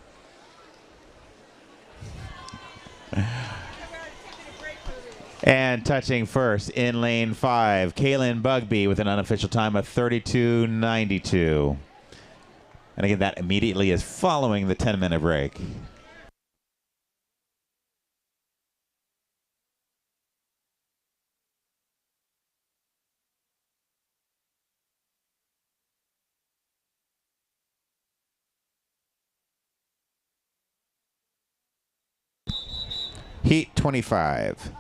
And touching first in lane 5, Kaylin Bugby with an unofficial time of 32:92. And again, that immediately is following the 10-minute break. Heat 25.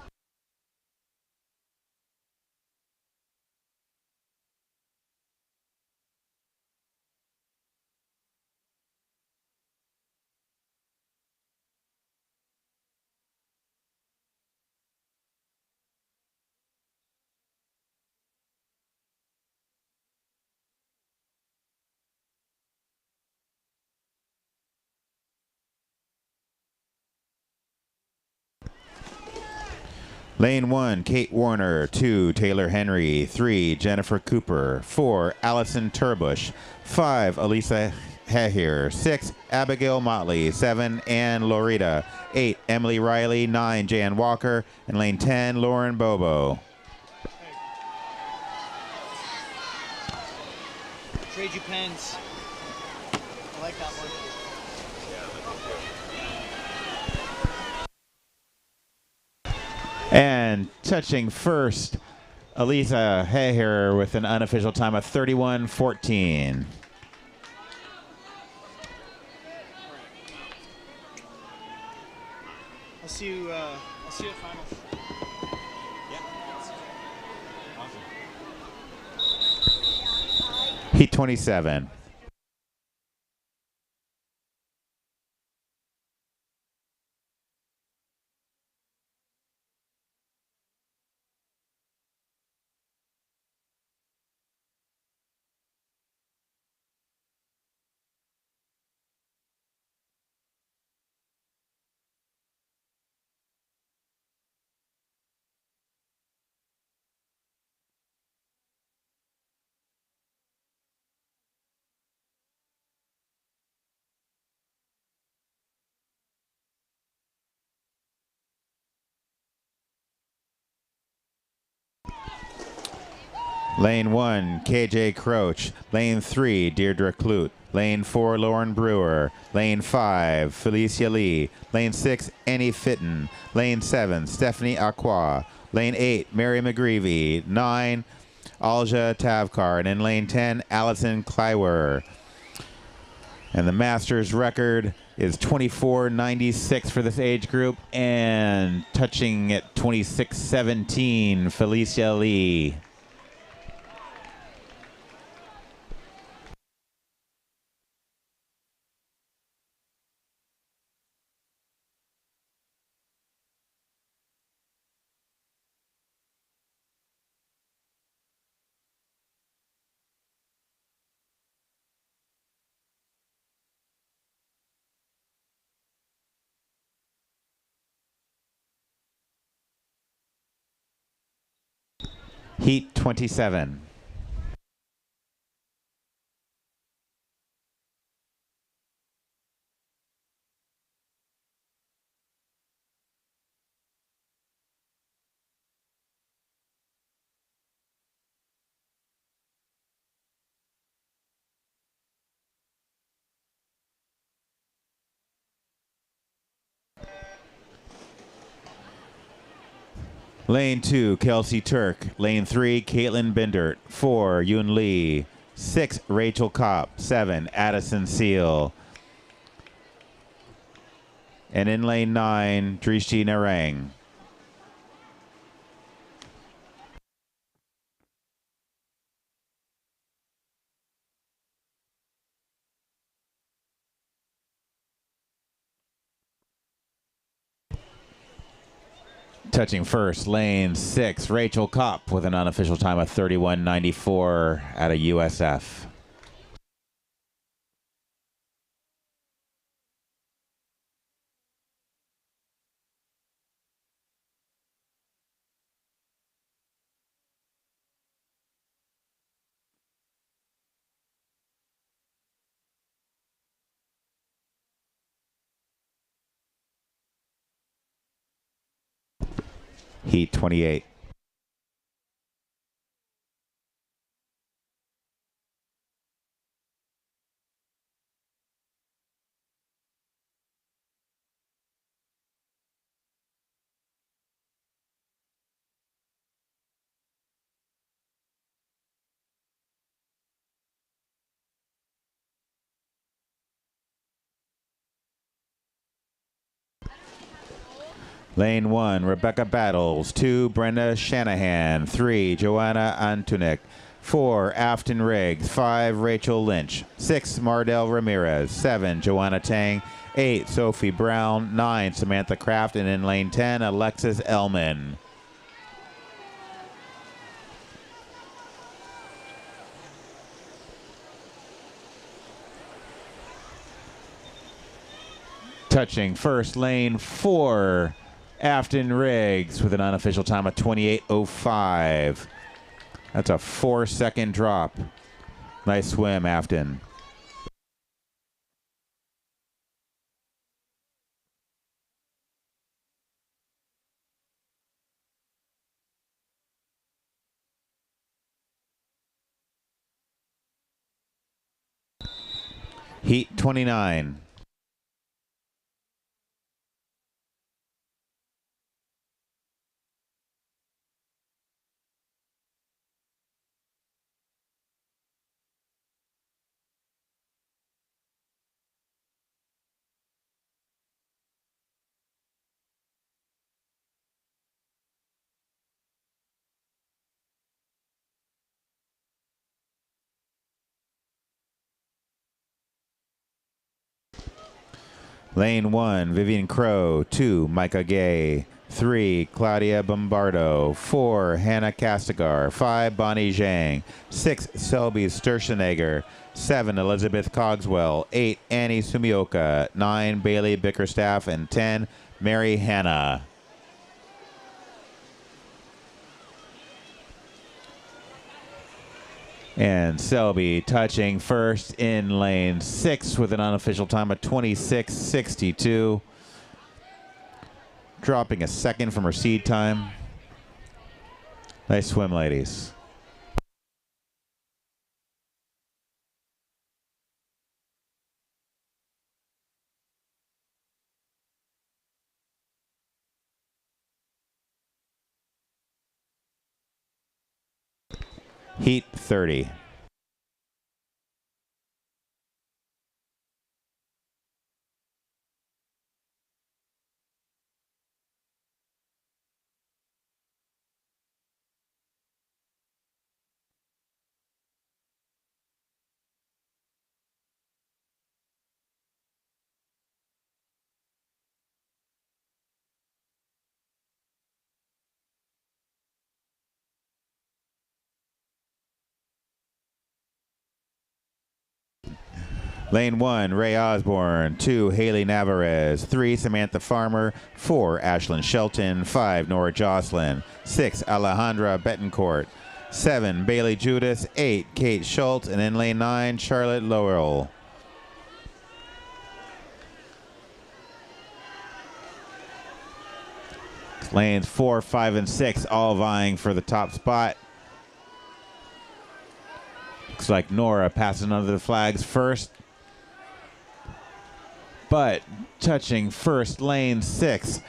Lane 1, Kate Warner. 2, Taylor Henry. 3, Jennifer Cooper. 4, Allison Turbush. 5, Elisa Hehir. 6, Abigail Motley. 7, Ann Lorita. 8, Emily Riley. 9, Jan Walker. And lane 10, Lauren Bobo. Trade you pens. I like that one. And touching first, Elisa Hehir with an unofficial time of 31:14. I'll see you at finals. Heat 27. Lane 1, KJ Croach. Lane 3, Deirdre Clute. Lane 4, Lauren Brewer. Lane 5, Felicia Lee. Lane 6, Annie Fitton. Lane 7, Stephanie Aqua. Lane 8, Mary McGreevy. 9, Alja Tavkar. And in lane 10, Allison Kleiwer. And the Masters record is 24:96 for this age group. And touching at 26:17, Felicia Lee. Heat 27. Lane 2, Kelsey Turk. Lane 3, Caitlin Bindert. 4, Yoon Lee. 6, Rachel Kopp. 7, Addison Seal. And in lane 9, Drishti Narang. Touching first, lane 6, Rachel Kopp with an unofficial time of 31.94 at a USF. Heat 28. Lane 1, Rebecca Battles. 2, Brenda Shanahan. 3, Joanna Antunik. 4, Afton Riggs. 5, Rachel Lynch. 6, Mardell Ramirez. 7, Joanna Tang. 8, Sophie Brown. 9, Samantha Kraft. And in lane 10, Alexis Ellman. Touching first, lane 4, Afton Riggs with an unofficial time of 28.05. That's a 4-second drop. Nice swim, Afton. Heat 29. Lane 1, Vivian Crow. 2, Micah Gay. 3, Claudia Bombardo. 4, Hannah Castigar. 5, Bonnie Zhang. 6, Selby Sturzenegger. 7, Elizabeth Cogswell. 8, Annie Sumioka. 9, Bailey Bickerstaff. And 10, Mary Hanna. And Selby touching first in lane 6 with an unofficial time of 26.62. Dropping a second from her seed time. Nice swim, ladies. Heat 30. Lane 1, Ray Osborne. 2, Haley Navarez. 3, Samantha Farmer. 4, Ashlyn Shelton. 5, Nora Jocelyn. 6, Alejandra Betancourt. 7, Bailey Judas. 8, Kate Schultz. And in lane 9, Charlotte Lowell. Lanes 4, 5, and 6 all vying for the top spot. Looks like Nora passing under the flags first. But touching first, lane 6,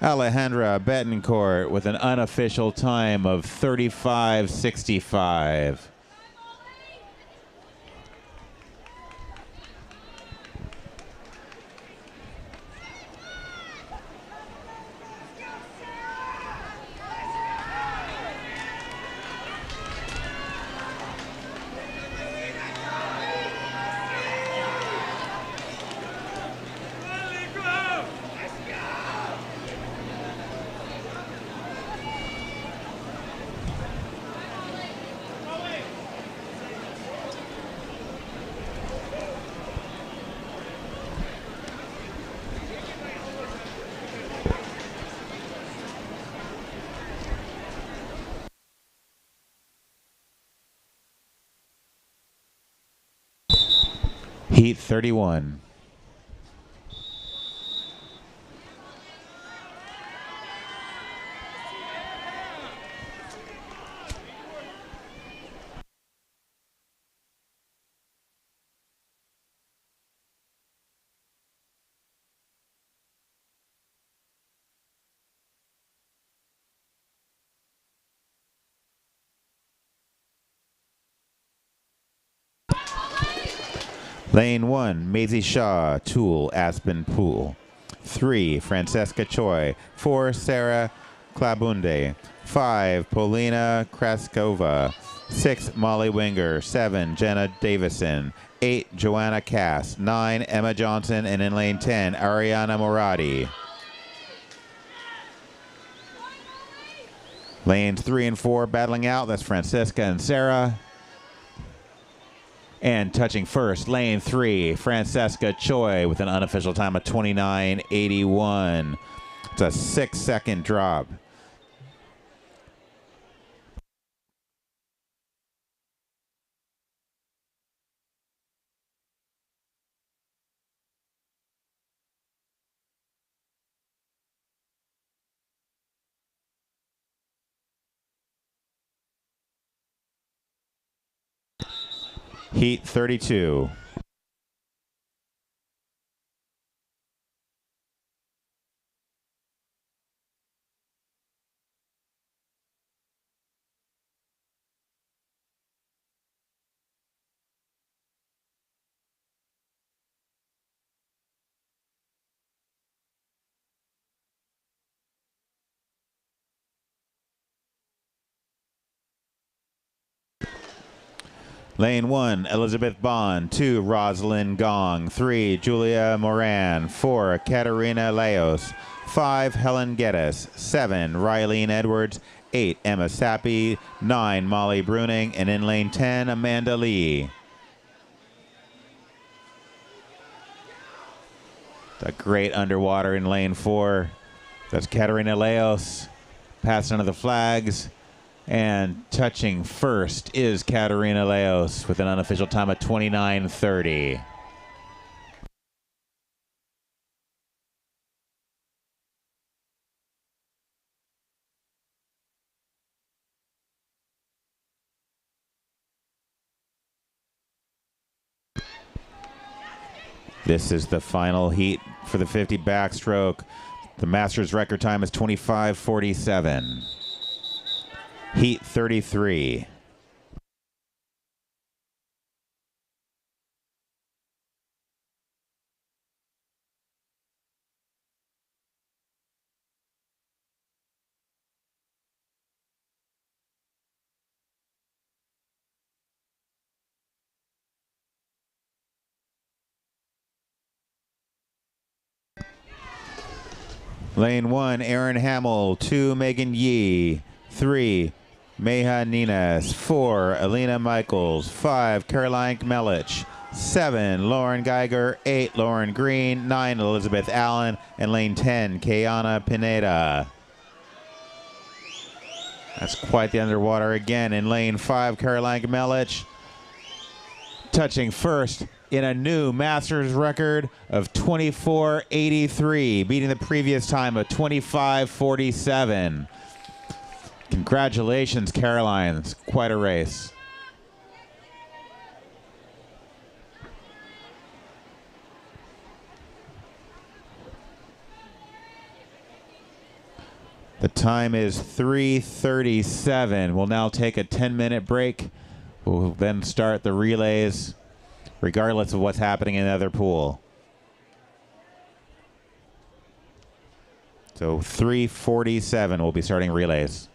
Alejandra Betancourt with an unofficial time of 35.65. Heat 31. Lane 1, Maisie Shaw, Tool, Aspen Pool. 3, Francesca Choi. 4, Sarah Klabunde. 5, Polina Kraskova. 6, Molly Winger. 7, Jenna Davison. 8, Joanna Cass. 9, Emma Johnson. And in lane 10, Ariana Moradi. Lanes 3 and 4 battling out. That's Francesca and Sarah. And touching first, lane 3, Francesca Choi with an unofficial time of 29.81. It's a 6-second drop. Heat 32. Lane 1, Elizabeth Bond. 2, Rosalind Gong. 3, Julia Moran. 4, Katerina Leos. 5, Helen Geddes. 7, Rylene Edwards. 8, Emma Sappi. 9, Molly Bruning. And in lane 10, Amanda Lee. The great underwater in lane 4. That's Katerina Leos. Passing under the flags. And touching first is Katerina Leos with an unofficial time of 29.30. This is the final heat for the 50 backstroke. The Masters record time is 25.47. Heat 33. Lane 1, Erin Hamill. 2, Megan Yee. 3, Meha Nines. 4, Alina Michaels. 5, Caroline Melich. 7, Lauren Geiger. 8, Lauren Green. 9, Elizabeth Allen. And lane 10, Kayana Pineda. That's quite the underwater again. In lane 5, Caroline Melich. Touching first in a new Masters record of 24.83, beating the previous time of 25.47. Congratulations, Caroline. It's quite a race. The time is 3:37. We'll now take a 10-minute break. We'll then start the relays, regardless of what's happening in the other pool. So 3:47, we'll be starting relays.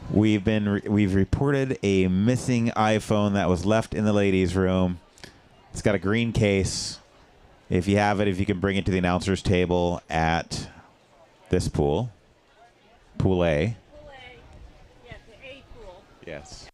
We've reported a missing iPhone that was left in the ladies' room. It's got a green case. If you have it, if you can bring it to the announcers table at this pool, Pool A. Pool A. Yeah, the A pool. Yes.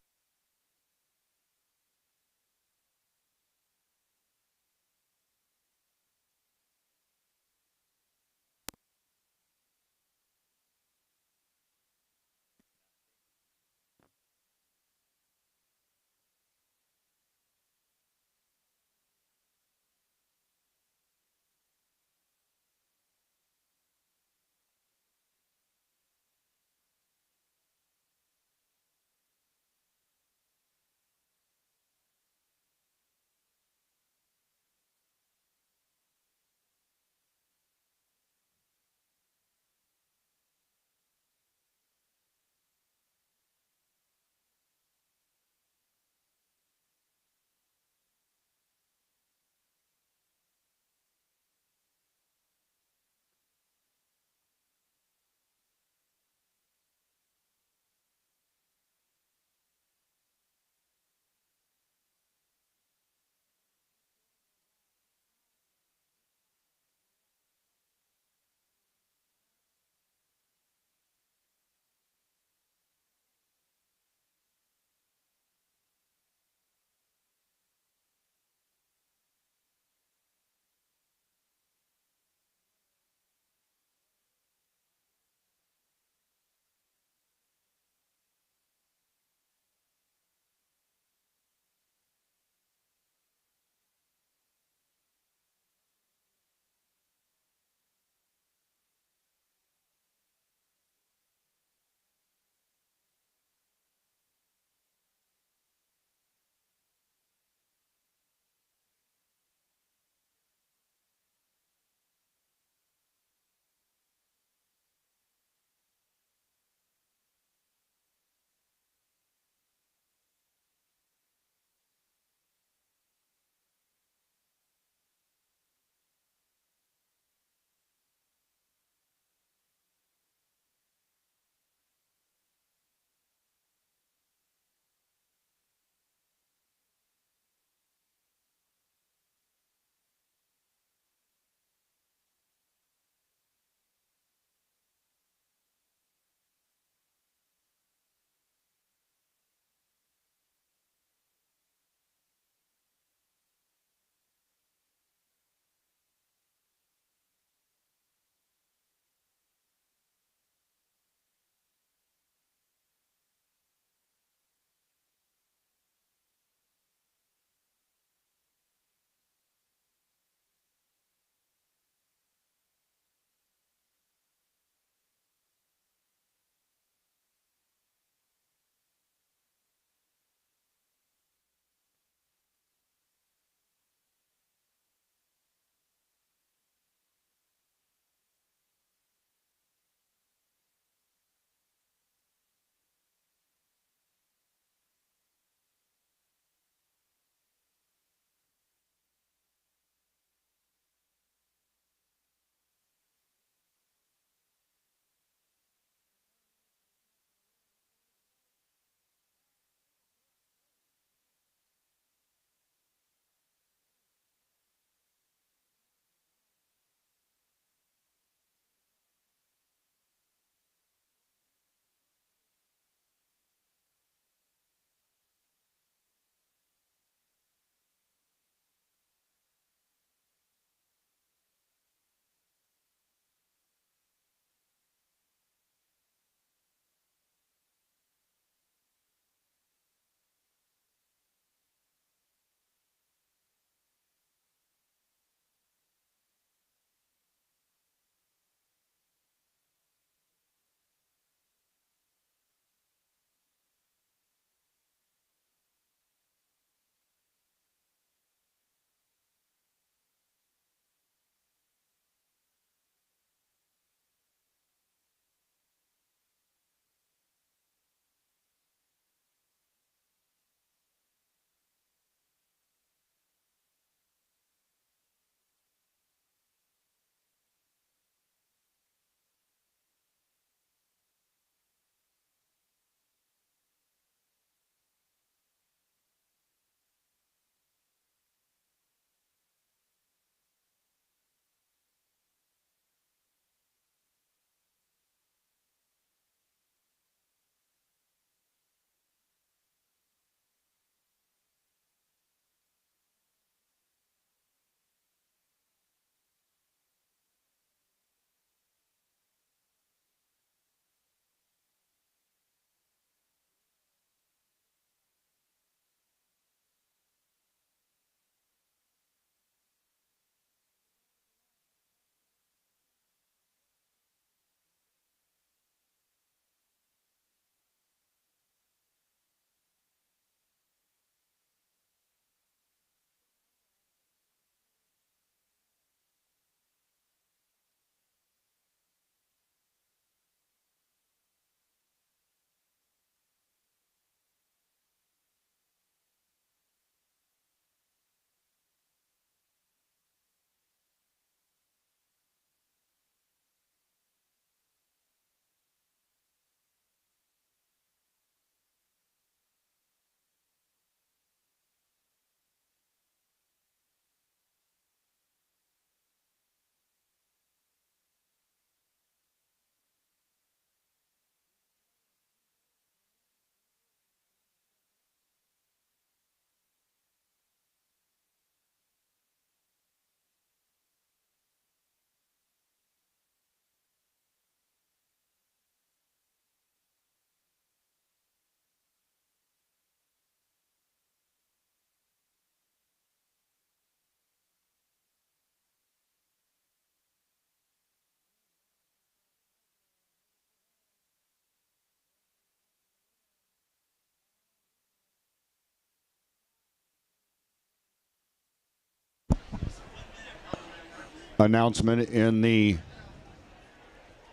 announcement in the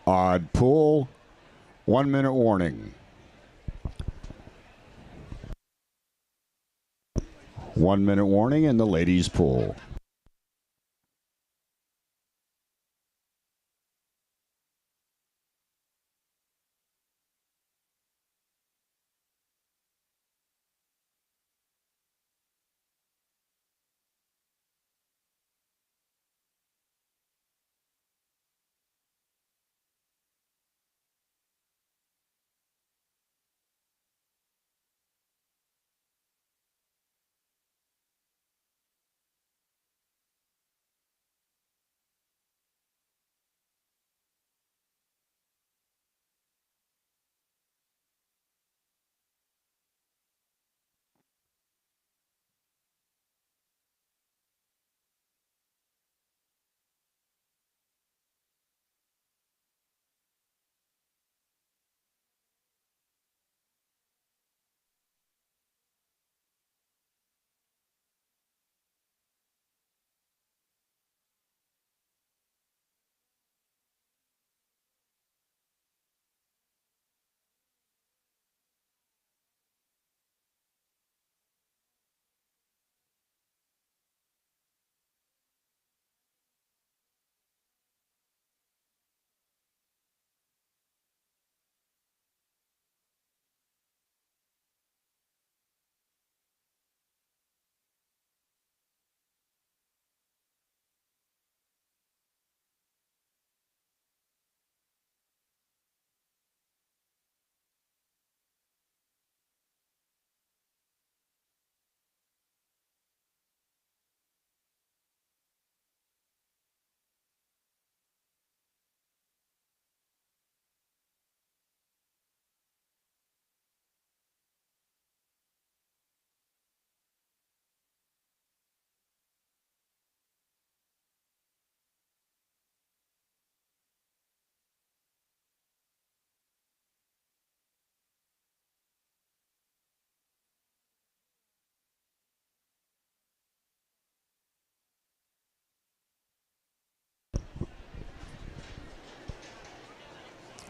odd pool. 1 minute warning. 1 minute warning in the ladies pool.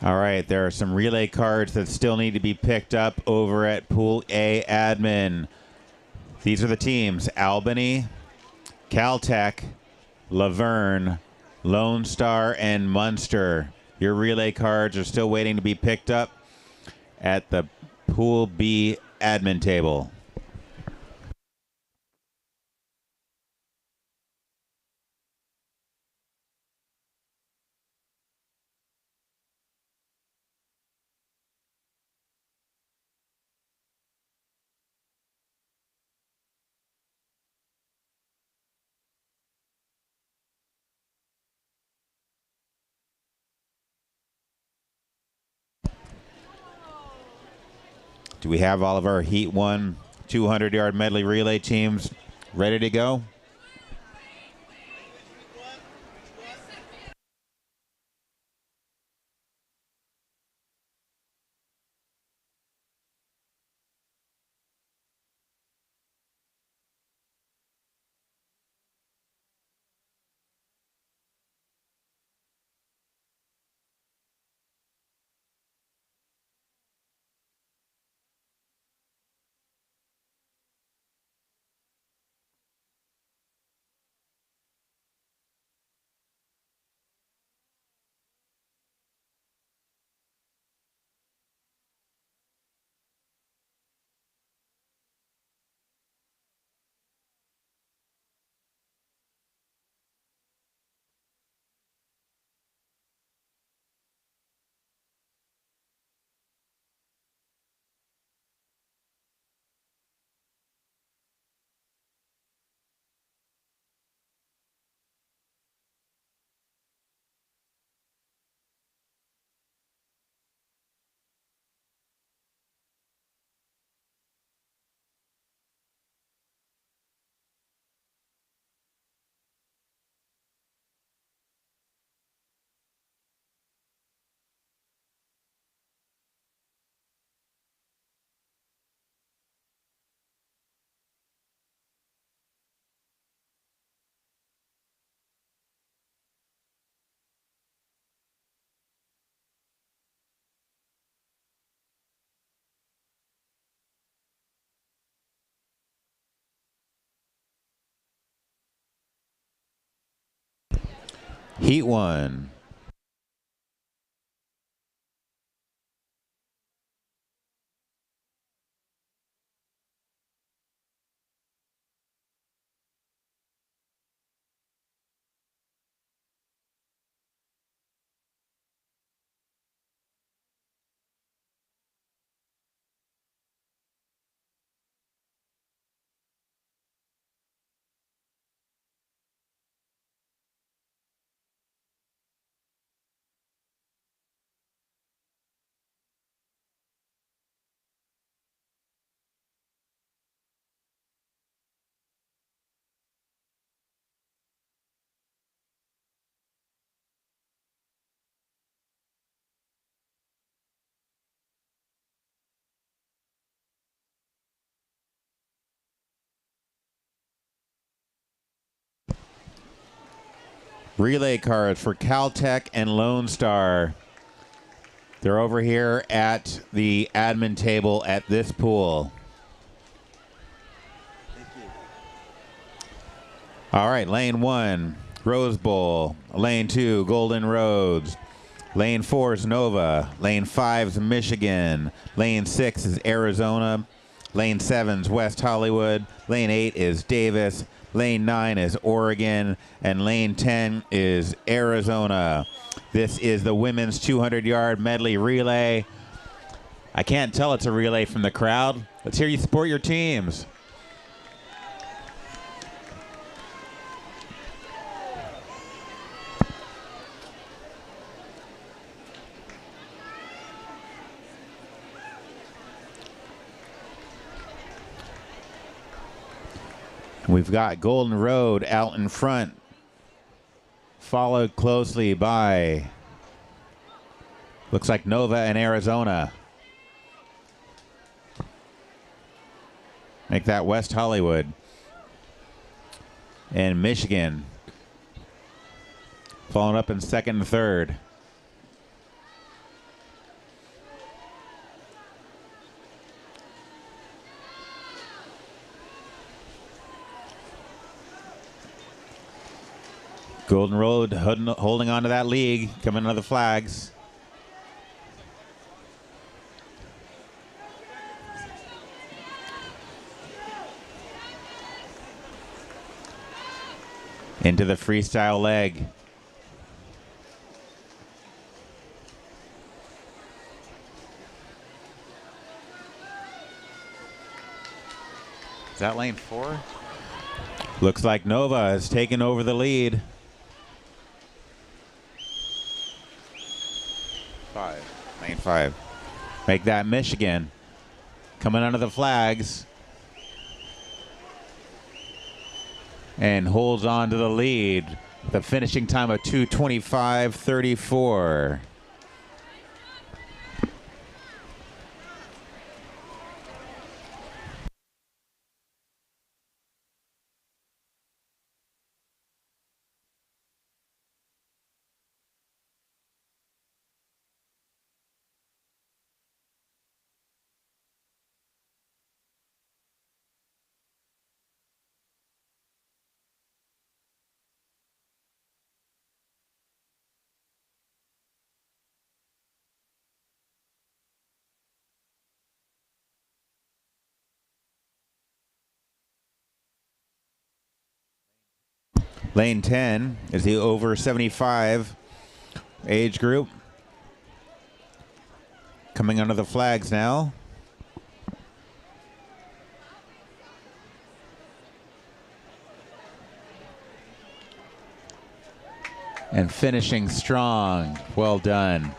All right, there are some relay cards that still need to be picked up over at Pool A Admin. These are the teams: Albany, Caltech, Laverne, Lone Star, and Munster. Your relay cards are still waiting to be picked up at the Pool B admin table. Do we have all of our Heat 1 200-yard medley relay teams ready to go? Heat 1. Relay cards for Caltech and Lone Star. They're over here at the admin table at this pool. All right, lane 1, Rose Bowl. Lane 2, Golden Roads. Lane 4 is Nova. Lane 5 is Michigan. Lane 6 is Arizona. Lane 7 is West Hollywood. Lane 8 is Davis. Lane 9 is Oregon. And lane 10 is Arizona. This is the women's 200-yard medley relay. I can't tell it's a relay from the crowd. Let's hear you support your teams. We've got Golden Road out in front, followed closely by, looks like Nova and Arizona. Make that West Hollywood. And Michigan, following up in second and third. Golden Road holding on to that lead, coming under the flags. Into the freestyle leg. Is that lane 4? Looks like Nova has taken over the lead. 5. Lane 5. Make that Michigan. Coming under the flags. And holds on to the lead. The finishing time of 2:25:34. Lane 10 is the over 75 age group. Coming under the flags now. And finishing strong. Well done.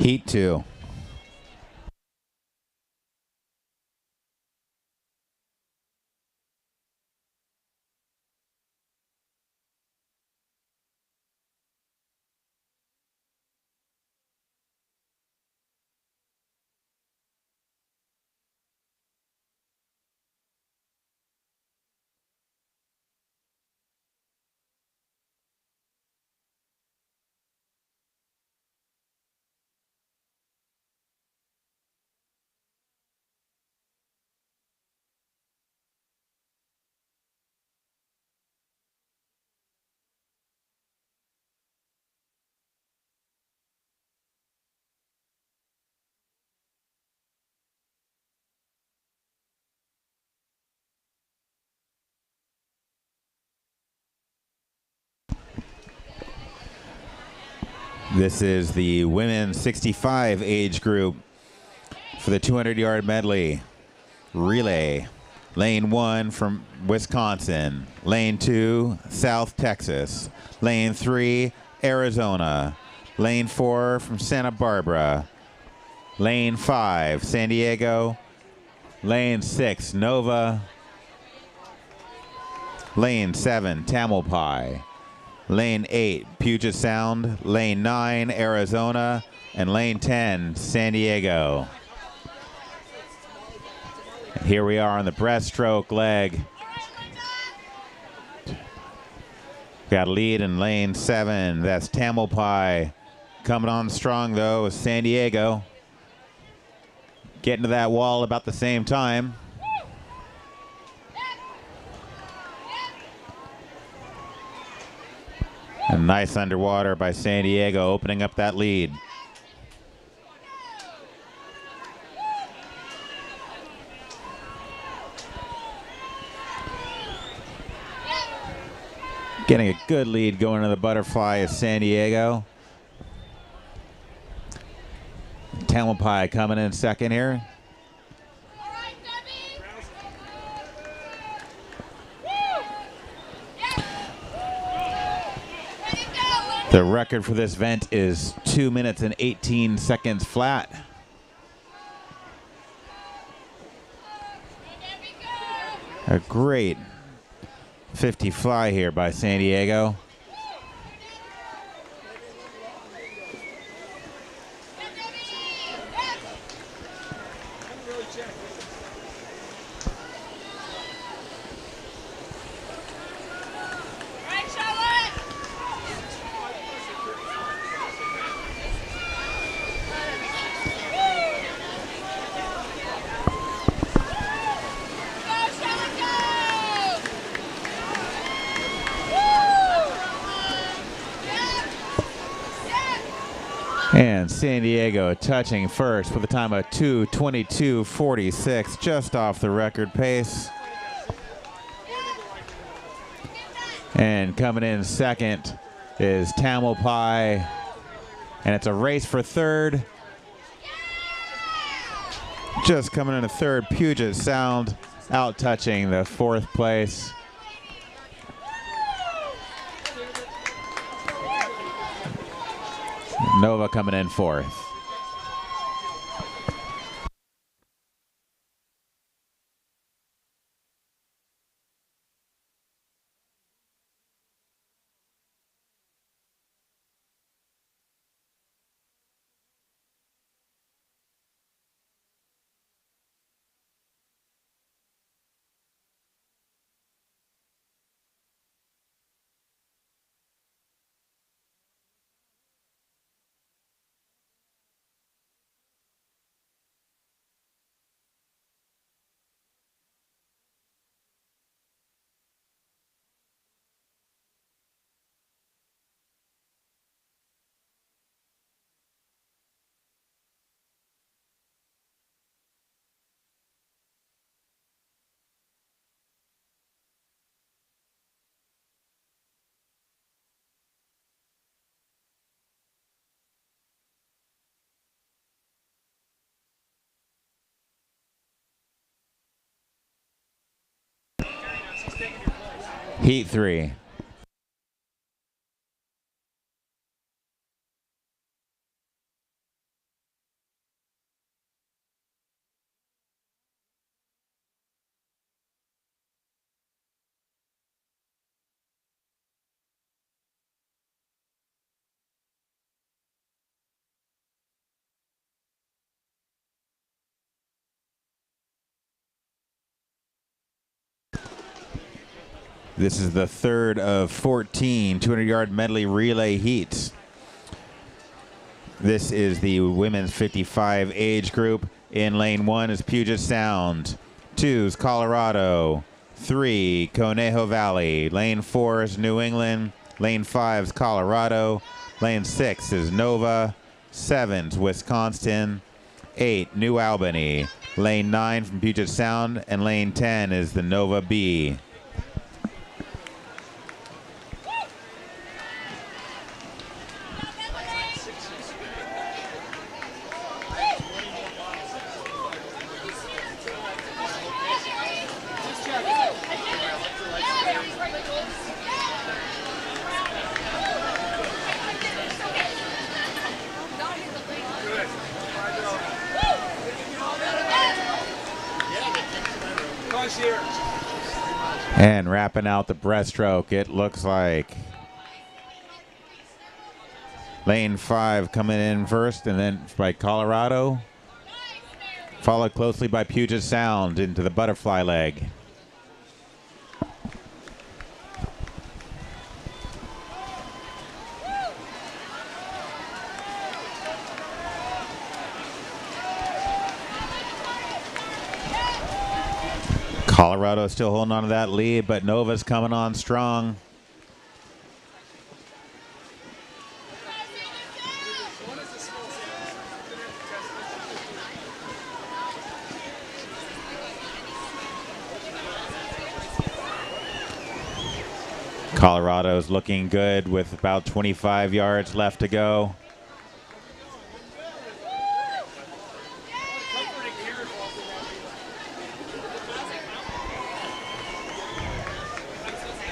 Heat 2. This is the women's 65 age group for the 200-yard medley relay. Lane 1 from Wisconsin. Lane 2, South Texas. Lane 3, Arizona. Lane 4 from Santa Barbara. Lane 5, San Diego. Lane 6, Nova. Lane 7, Tamalpais. Lane 8, Puget Sound. Lane 9, Arizona. And Lane 10, San Diego. Here we are on the breaststroke leg. Got a lead in lane 7. That's Tamalpais. Coming on strong, though, is San Diego. Getting to that wall about the same time. A nice underwater by San Diego, opening up that lead. Getting a good lead going to the butterfly is San Diego. Tamalpais coming in second here. The record for this event is 2 minutes and 18 seconds flat. A great 50 fly here by San Diego. And San Diego touching first with a time of 2:22.46, just off the record pace. And coming in second is Tamalpais. And it's a race for third. Just coming in a third, Puget Sound out touching the fourth place. Nova coming in fourth. Heat 3. This is the third of 14 200-yard medley relay heats. This is the women's 55 age group. In lane 1 is Puget Sound. 2 is Colorado. 3, Conejo Valley. Lane 4 is New England. Lane 5 is Colorado. Lane 6 is Nova. 7 is Wisconsin. 8, New Albany. Lane 9 from Puget Sound. And lane 10 is the Nova B. And wrapping out the breaststroke, it looks like lane 5 coming in first, and then by Colorado, followed closely by Puget Sound into the butterfly leg. Colorado still holding on to that lead, but Nova's coming on strong. Colorado's looking good with about 25 yards left to go.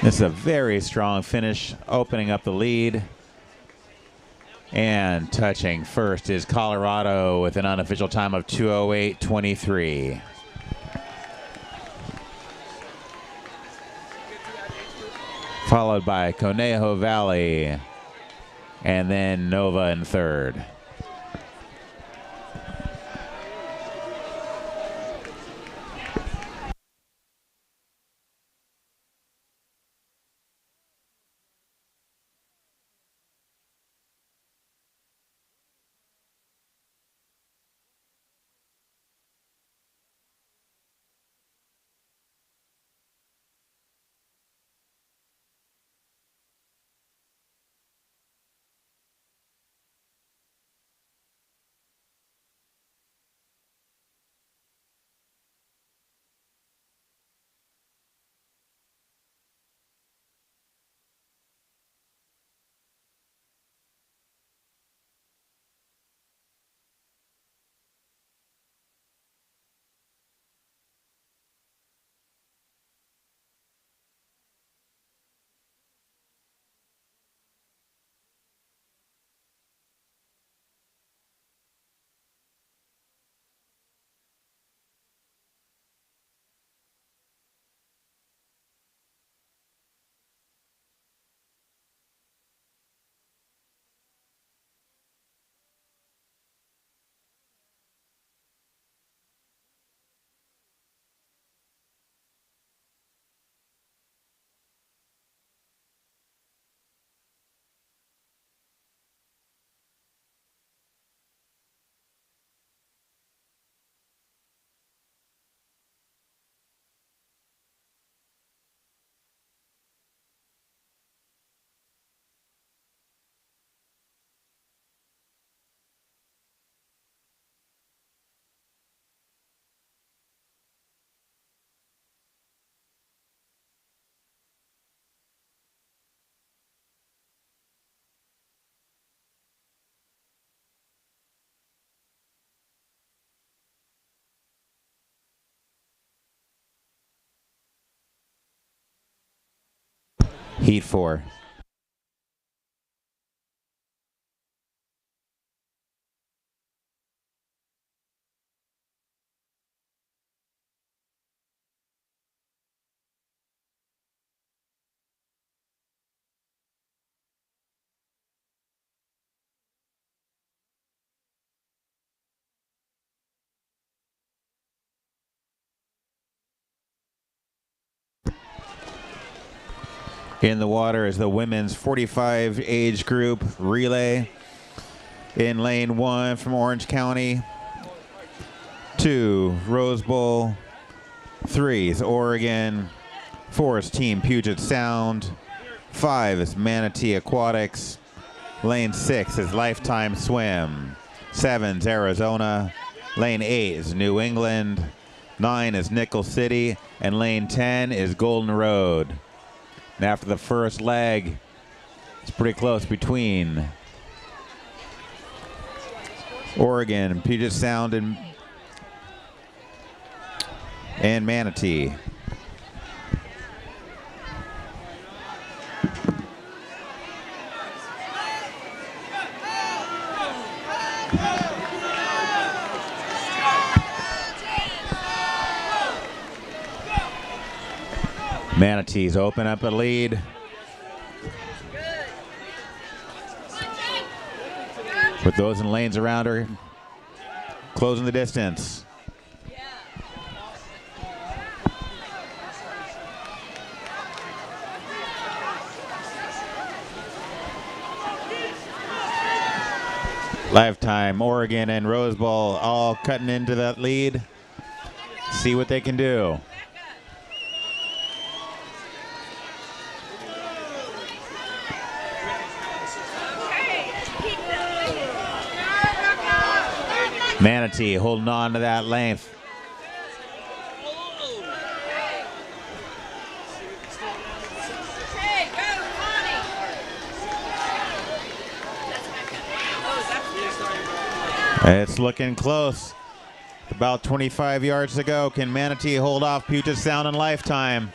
This is a very strong finish, opening up the lead. And touching first is Colorado with an unofficial time of 2:08:23. Followed by Conejo Valley, and then Nova in third. Heat 4. In the water is the women's 45 age group relay. In lane 1 from Orange County. 2, Rose Bowl. 3 is Oregon. 4 is Team Puget Sound. 5 is Manatee Aquatics. Lane 6 is Lifetime Swim. 7 is Arizona. Lane 8 is New England. 9 is Nickel City. And lane 10 is Golden Road. And after the first leg, it's pretty close between Oregon, Puget Sound, and Manatee. Manatees open up a lead. With those in lanes around her, closing the distance. Lifetime, Oregon, and Rose Bowl all cutting into that lead. See what they can do. Manatee holding on to that length. It's looking close. About 25 yards to go. Can Manatee hold off Puget Sound and Lifetime?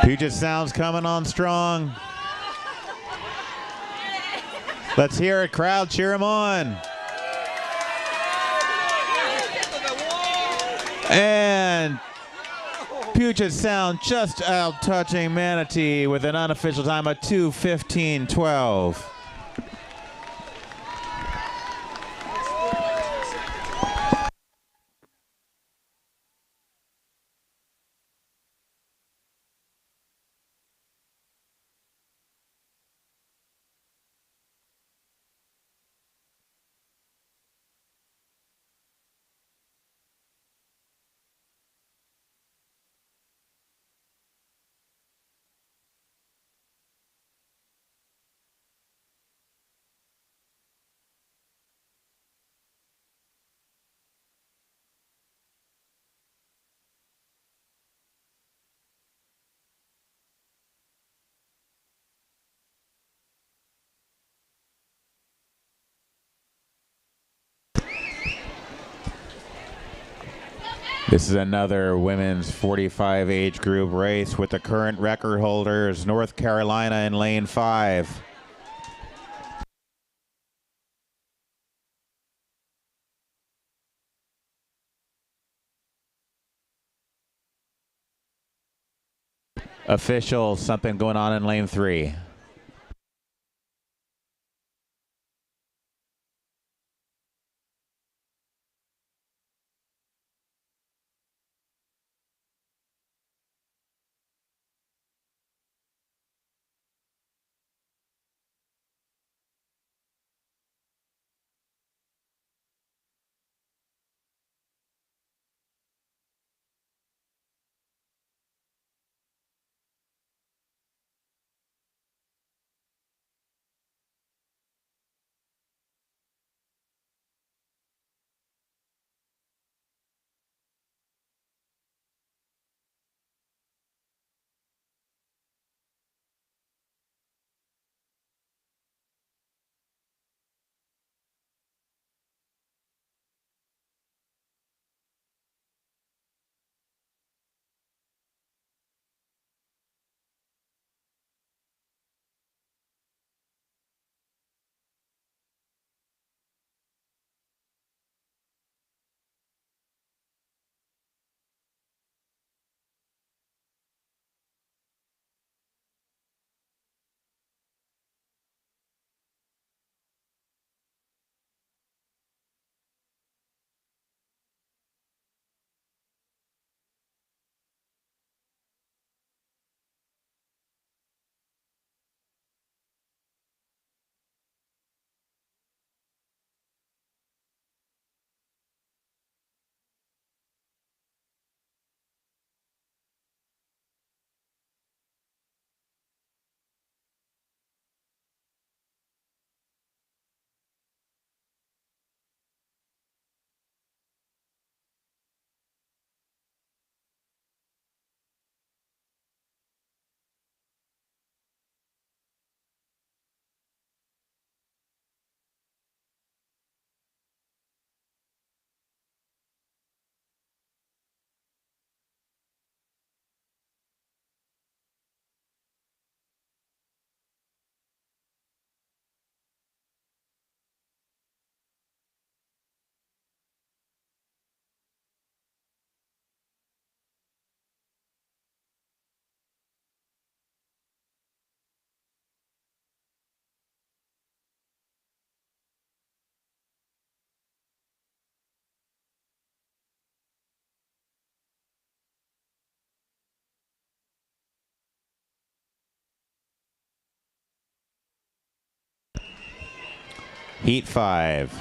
Puget Sound's coming on strong. Let's hear it, crowd. Cheer them on. And Puget Sound just out touching Manatee with an unofficial time of 2:15.12. This is another women's 45 age group race with the current record holders, North Carolina in lane 5. Official, something going on in lane 3. Heat 5.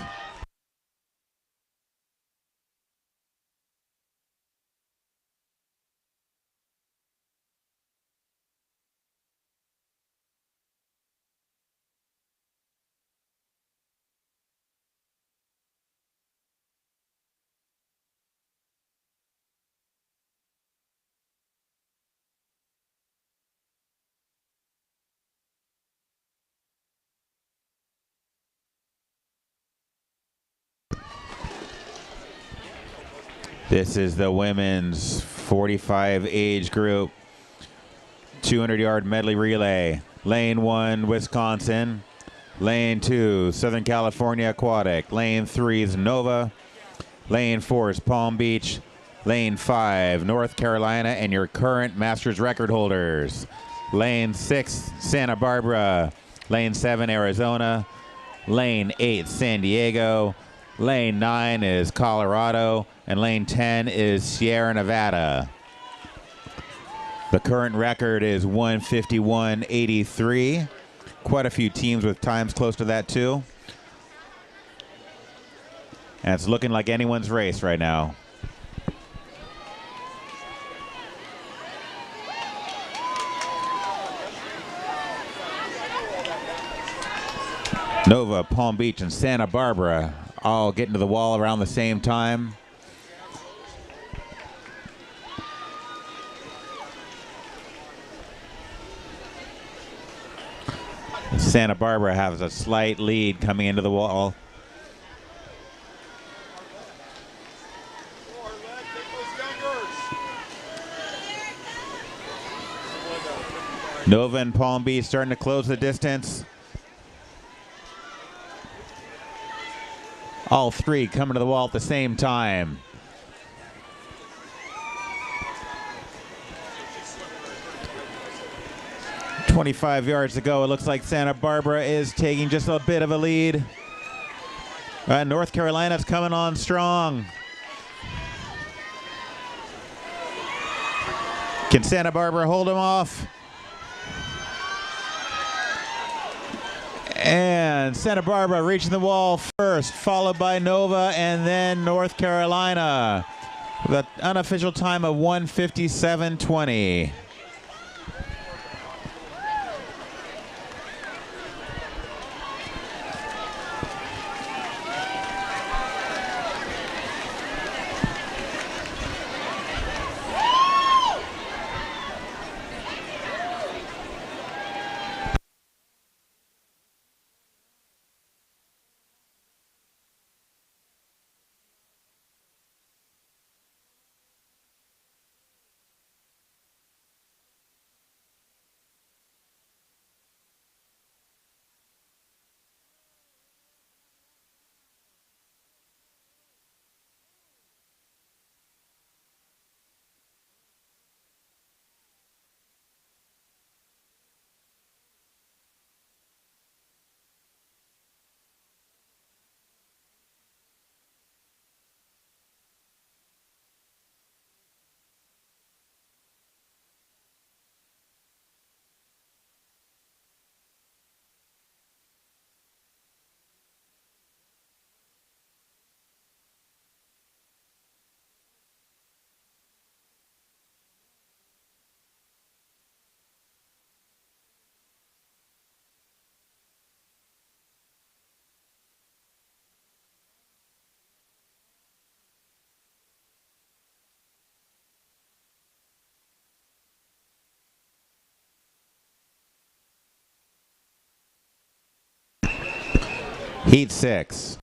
This is the women's 45 age group 200-yard medley relay. Lane 1, Wisconsin. Lane 2, Southern California Aquatic. Lane 3 is Nova. Lane 4 is Palm Beach. Lane 5, North Carolina, and your current Masters record holders. Lane 6, Santa Barbara. Lane 7, Arizona. Lane 8, San Diego. Lane 9 is Colorado. And lane 10 is Sierra Nevada. The current record is 151.83. Quite a few teams with times close to that too. And it's looking like anyone's race right now. Nova, Palm Beach, and Santa Barbara all getting to the wall around the same time. Santa Barbara has a slight lead coming into the wall. Nova and Palm Beach starting to close the distance. All three coming to the wall at the same time. .25 yards to go. It looks like Santa Barbara is taking just a bit of a lead. North Carolina's coming on strong. Can Santa Barbara hold them off? And Santa Barbara reaching the wall first, followed by Nova and then North Carolina. The unofficial time of 1:57:20. Heat 6.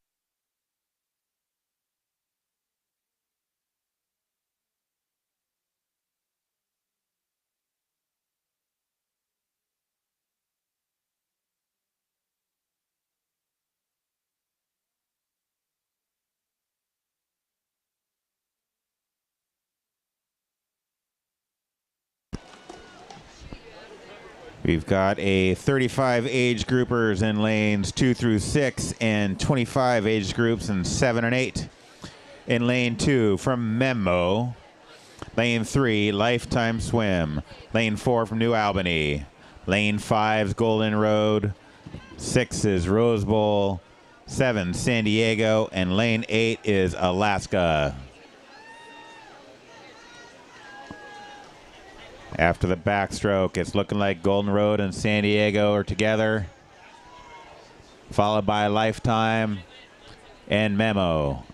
We've got a 35 age groupers in lanes 2 through 6 and 25 age groups in 7 and 8. In lane 2 from Memo. Lane 3, Lifetime Swim. Lane 4 from New Albany. Lane 5's Golden Road. 6 is Rose Bowl. 7, San Diego, and lane 8 is Alaska. After the backstroke, it's looking like Golden Road and San Diego are together, followed by Lifetime and Memo.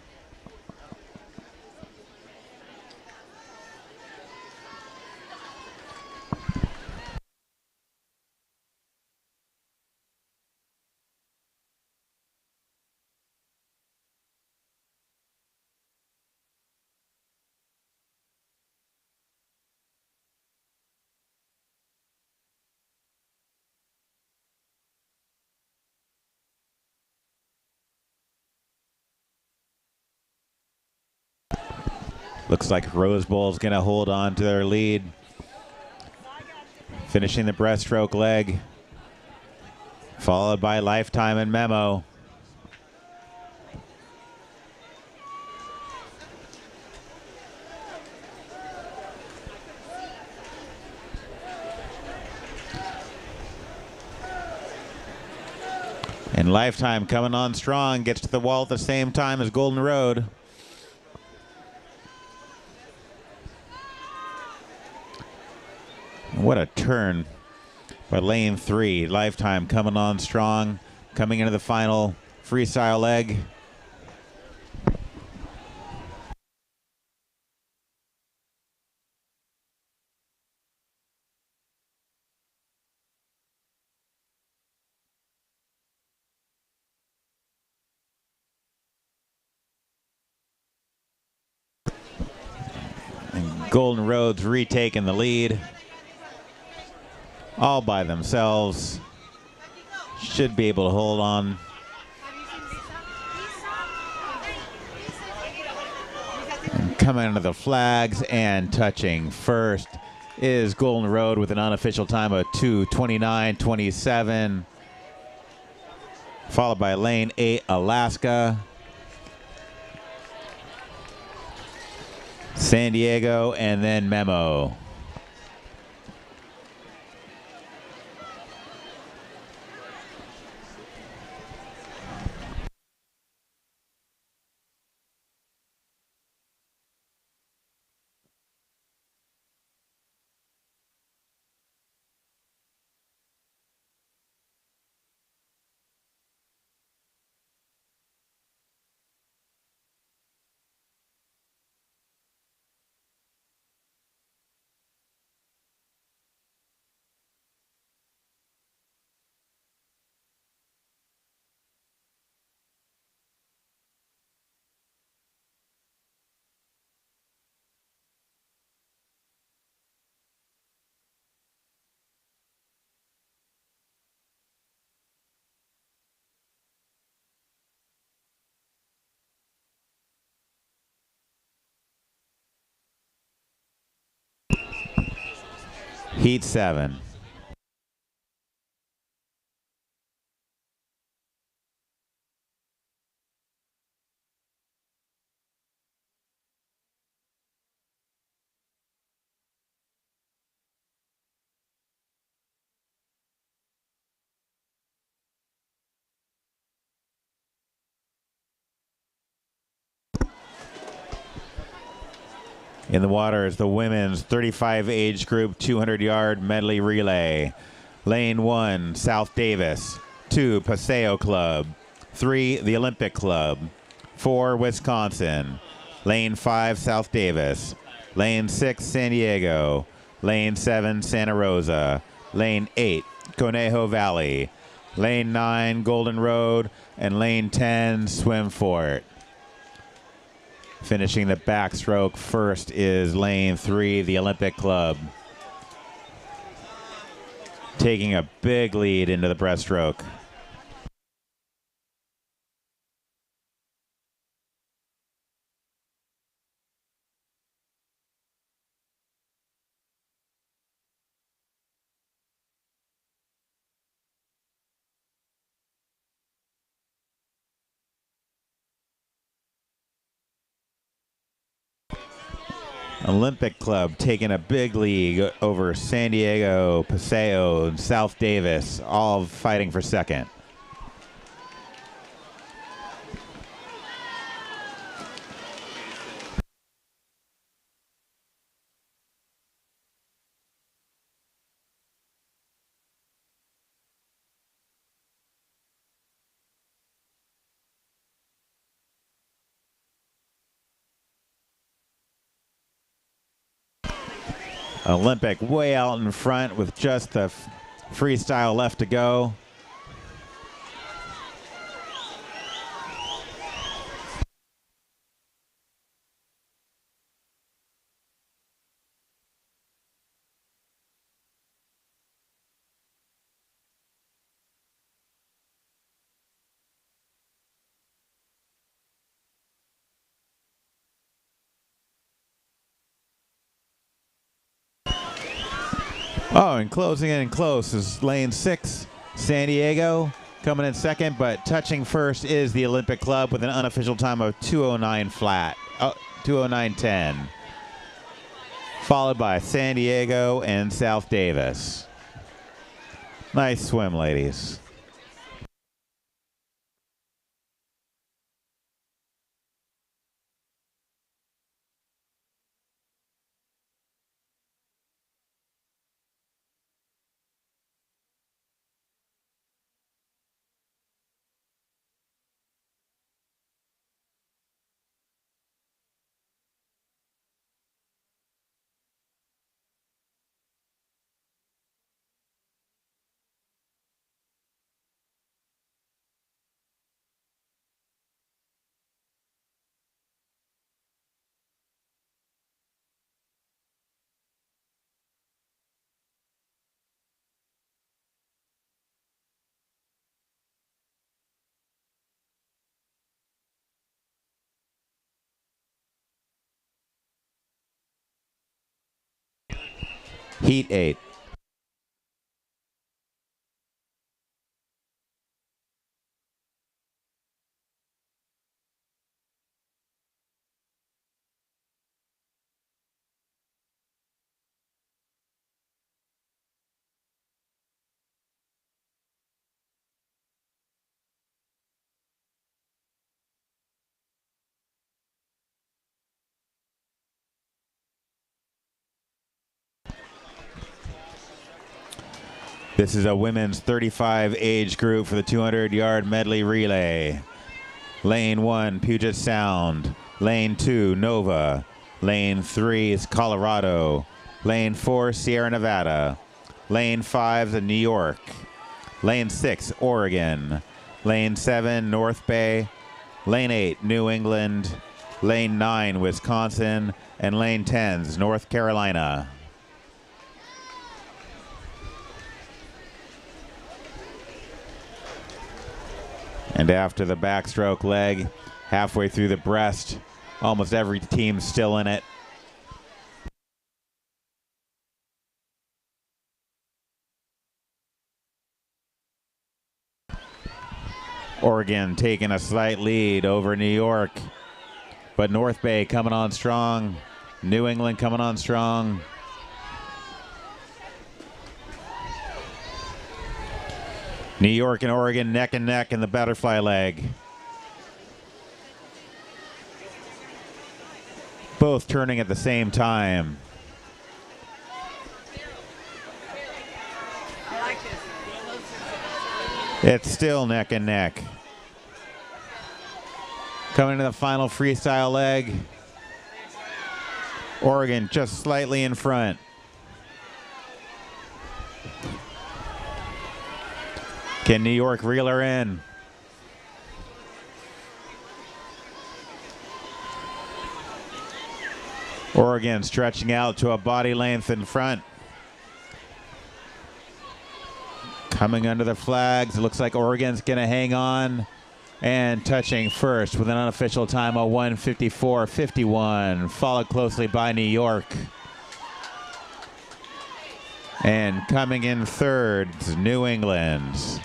Looks like Rose Bowl's going to hold on to their lead. Finishing the breaststroke leg, followed by Lifetime and Memo. And Lifetime coming on strong, gets to the wall at the same time as Golden Road. What a turn by lane 3. Lifetime coming on strong, coming into the final freestyle leg. And Golden Road's retaking the lead. All by themselves. Should be able to hold on. And coming into the flags and touching first is Golden Road with an unofficial time of 2:29.27. Followed by lane 8, Alaska. San Diego, and then Memo. Heat 7. In the water is the women's 35 age group 200-yard medley relay. Lane 1, South Davis. 2, Paseo Club. 3, the Olympic Club. 4, Wisconsin. Lane 5, South Davis. Lane 6, San Diego. Lane 7, Santa Rosa. Lane 8, Conejo Valley. Lane 9, Golden Road. And lane 10, Swim Fort. Finishing the backstroke first is lane 3, the Olympic Club. Taking a big lead into the breaststroke. Olympic Club taking a big lead over San Diego, Paseo, and South Davis, all fighting for second. Olympic way out in front with just the freestyle left to go. Oh, and closing in close is lane 6, San Diego coming in second, but touching first is the Olympic Club with an unofficial time of 2:09 flat, 2:09.10, followed by San Diego and South Davis. Nice swim, ladies. Heat 8. This is a women's 35 age group for the 200-yard medley relay. Lane 1, Puget Sound. Lane 2, Nova. Lane 3 is Colorado. Lane 4, Sierra Nevada. Lane 5 is New York. Lane 6, Oregon. Lane 7, North Bay. Lane 8, New England. Lane 9, Wisconsin. And Lane 10 is North Carolina. And after the backstroke leg, halfway through the breast, almost every team's still in it. Oregon taking a slight lead over New York, but North Bay coming on strong. New England coming on strong. New York and Oregon neck and neck in the butterfly leg. Both turning at the same time. It's still neck and neck. Coming to the final freestyle leg. Oregon just slightly in front. Can New York reel her in? Oregon stretching out to a body length in front. Coming under the flags, it looks like Oregon's gonna hang on and touching first with an unofficial time of 1:54.51, followed closely by New York. And coming in third is New England.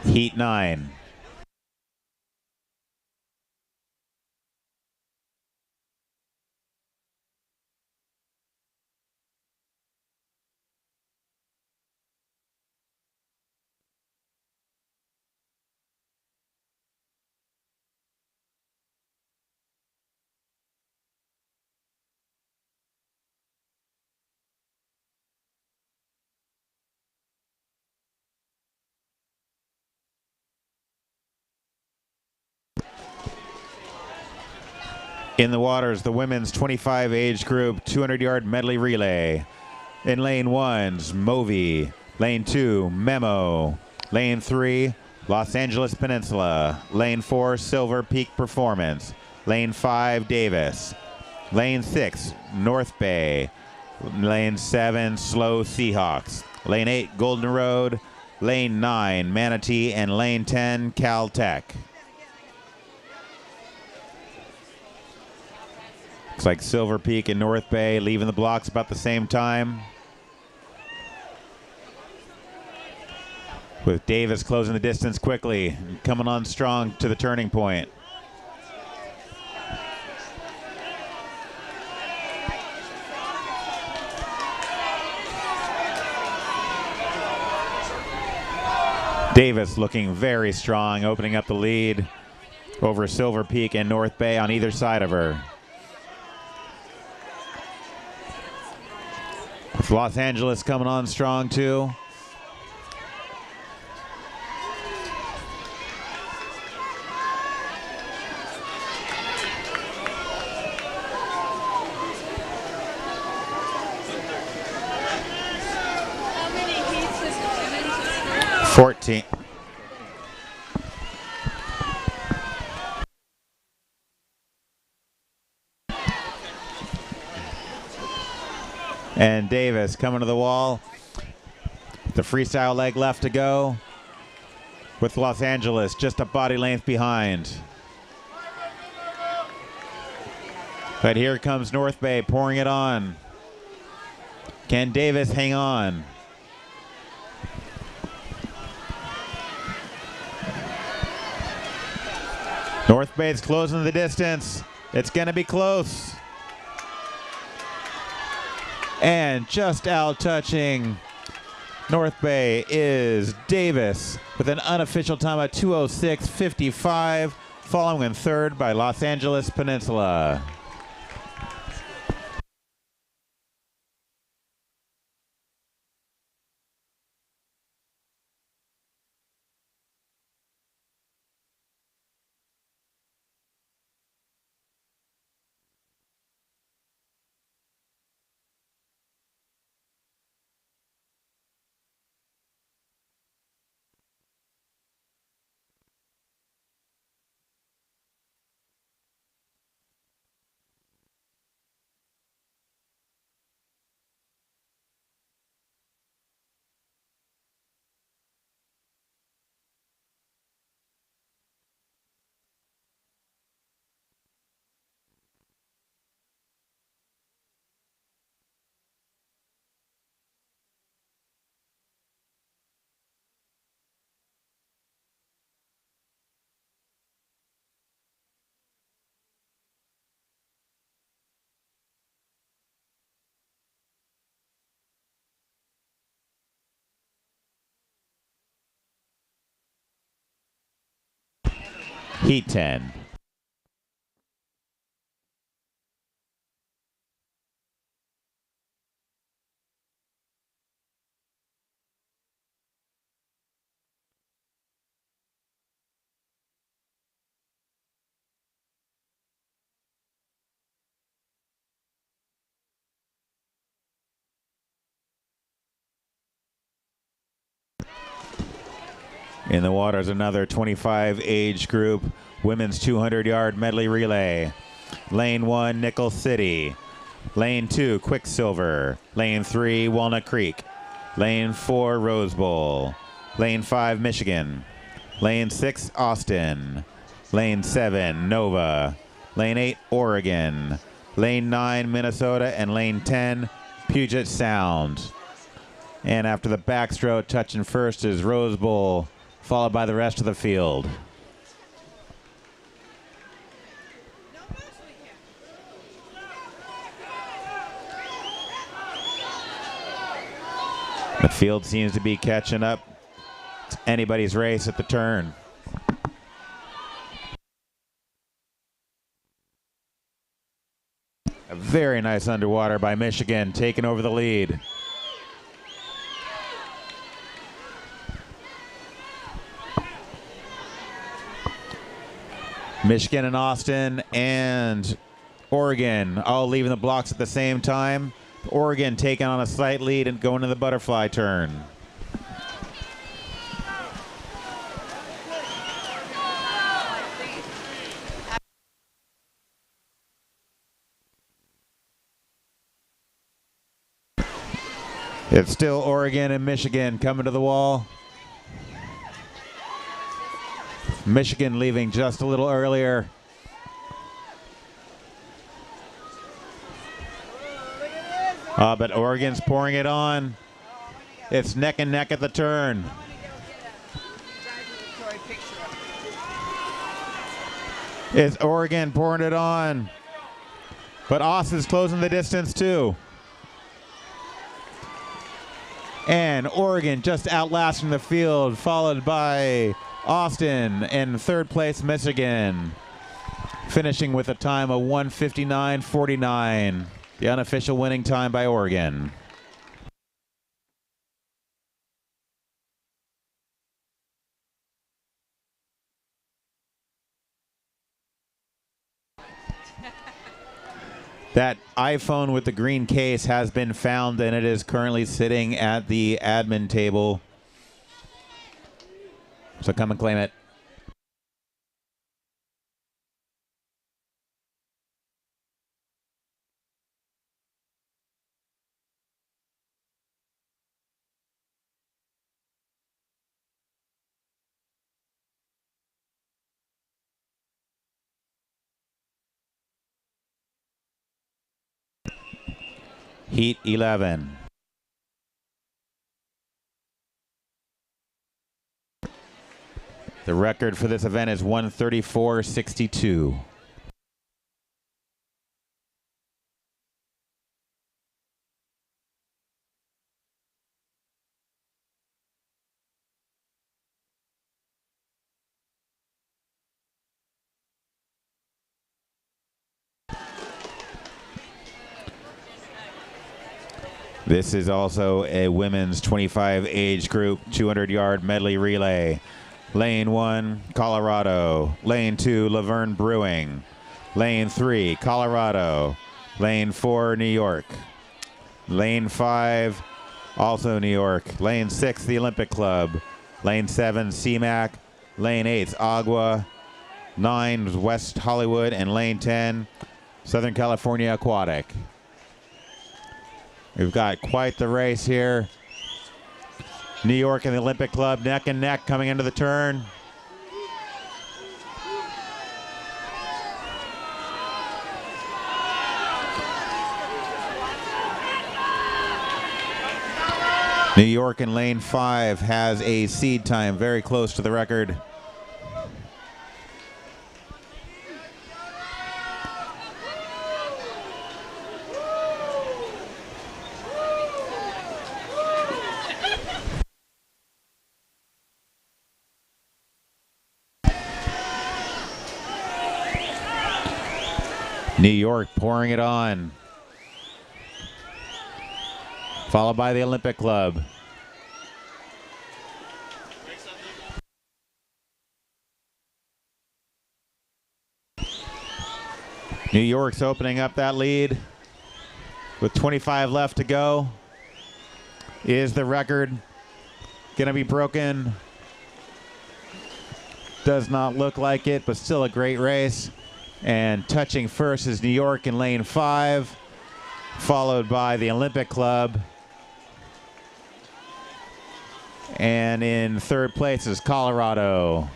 Heat 9. In the waters, the women's 25 age group 200-yard medley relay. In lane 1's Movi. Lane 2, Memo. Lane 3, Los Angeles Peninsula. Lane 4, Silver Peak Performance. Lane 5, Davis. Lane 6, North Bay. Lane 7, Slow Seahawks. Lane 8, Golden Road. Lane 9, Manatee. And Lane 10, Caltech. Looks like Silver Peak and North Bay leaving the blocks about the same time. With Davis closing the distance quickly, coming on strong to the turning point. Davis looking very strong, opening up the lead over Silver Peak and North Bay on either side of her. With Los Angeles coming on strong too. How many heats is the women's? 14. And Davis coming to the wall. The freestyle leg left to go. With Los Angeles just a body length behind. But here comes North Bay pouring it on. Can Davis hang on? North Bay's closing the distance. It's going to be close. And just out touching North Bay is Davis with an unofficial time of 2:06.55, following in third by Los Angeles Peninsula. Heat 10. In the waters, another 25 age group women's 200-yard medley relay. Lane 1, Nickel City. Lane 2, Quicksilver. Lane 3, Walnut Creek. Lane 4, Rose Bowl. Lane 5, Michigan. Lane 6, Austin. Lane 7, Nova. Lane 8, Oregon. Lane 9, Minnesota. And Lane 10, Puget Sound. And after the backstroke, touching first is Rose Bowl, followed by the rest of the field. The field seems to be catching up. It's anybody's race at the turn. A very nice underwater by Michigan, taking over the lead. Michigan and Austin and Oregon all leaving the blocks at the same time. Oregon taking on a slight lead and going to the butterfly turn. It's still Oregon and Michigan coming to the wall. Michigan leaving just a little earlier. But Oregon's pouring it on. It's neck and neck at the turn. It's Oregon pouring it on. But Austin's closing the distance too. And Oregon just outlasting the field, followed by Austin and third place Michigan, finishing with a time of 1:59.49, the unofficial winning time by Oregon. That iPhone with the green case has been found, and it is currently sitting at the admin table. So come and claim it. Heat 11. The record for this event is 1:34.62. This is also a women's 25 age group 200-yard medley relay. Lane 1, Colorado. Lane 2, Laverne Brewing. Lane 3, Colorado. Lane 4, New York. Lane 5, also New York. Lane 6, the Olympic Club. Lane 7, CMAC. Lane 8, Agua. 9, West Hollywood. And Lane 10, Southern California Aquatic. We've got quite the race here. New York and the Olympic Club neck and neck coming into the turn. New York in lane 5 has a seed time very close to the record. New York pouring it on, followed by the Olympic Club. New York's opening up that lead with 25 left to go. Is the record going to be broken? Does not look like it, but still a great race. And touching first is New York in lane 5, followed by the Olympic Club. And in third place is Colorado.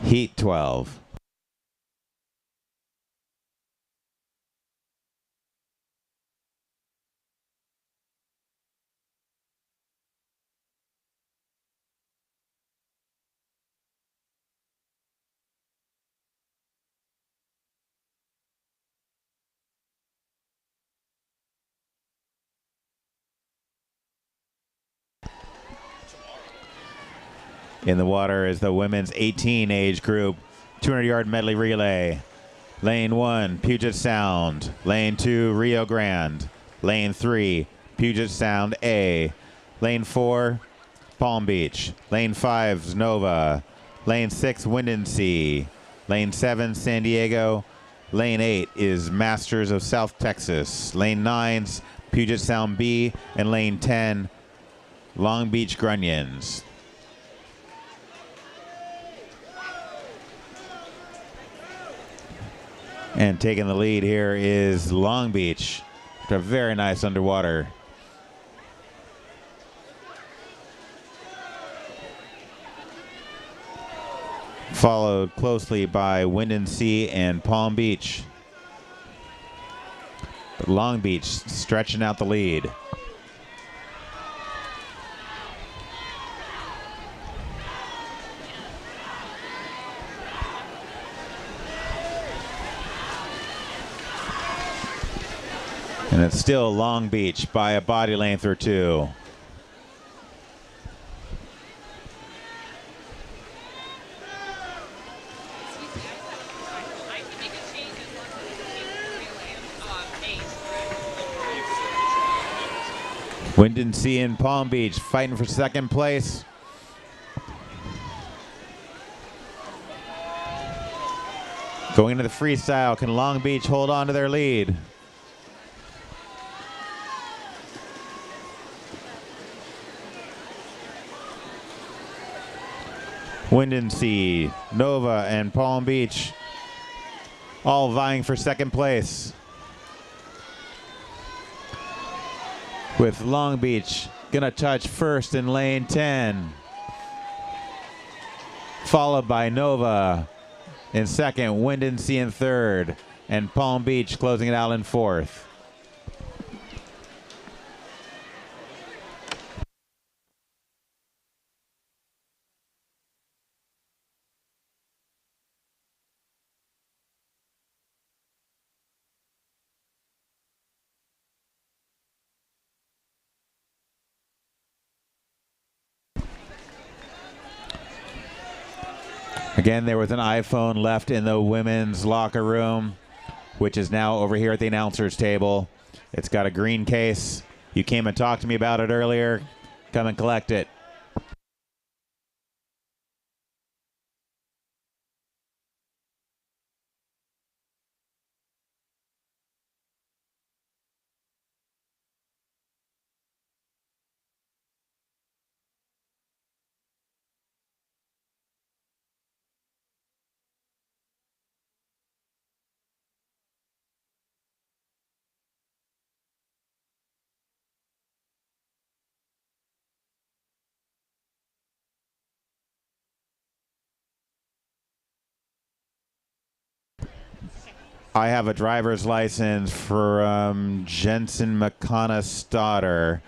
Heat 12. In the water is the women's 18 age group 200-yard medley relay. Lane 1, Puget Sound. Lane 2, Rio Grande. Lane 3, Puget Sound A. Lane 4, Palm Beach. Lane 5, Nova. Lane 6, Windansea. Lane 7, San Diego. Lane 8 is Masters of South Texas. Lane 9's Puget Sound B. And Lane 10, Long Beach Grunions. And taking the lead here is Long Beach. They're very nice underwater. Followed closely by Windansea and Palm Beach. But Long Beach stretching out the lead. And it's still Long Beach by a body length or two. Windansea and Palm Beach fighting for second place. Going into the freestyle, can Long Beach hold on to their lead? Windansea, Nova, and Palm Beach all vying for second place. With Long Beach gonna touch first in lane 10. Followed by Nova in second, Windansea in third, and Palm Beach closing it out in fourth. Again, there was an iPhone left in the women's locker room, which is now over here at the announcer's table. It's got a green case. You came and talked to me about it earlier. Come and collect it. I have a driver's license for Jensen McConnell-Stoddard.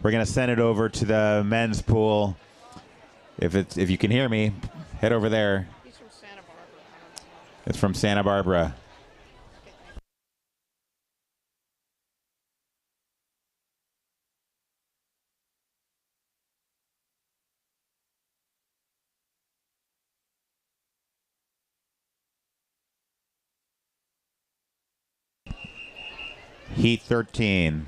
We're going to send it over to the men's pool. If you can hear me, head over there. He's from Santa Barbara. It's from Santa Barbara. Heat 13.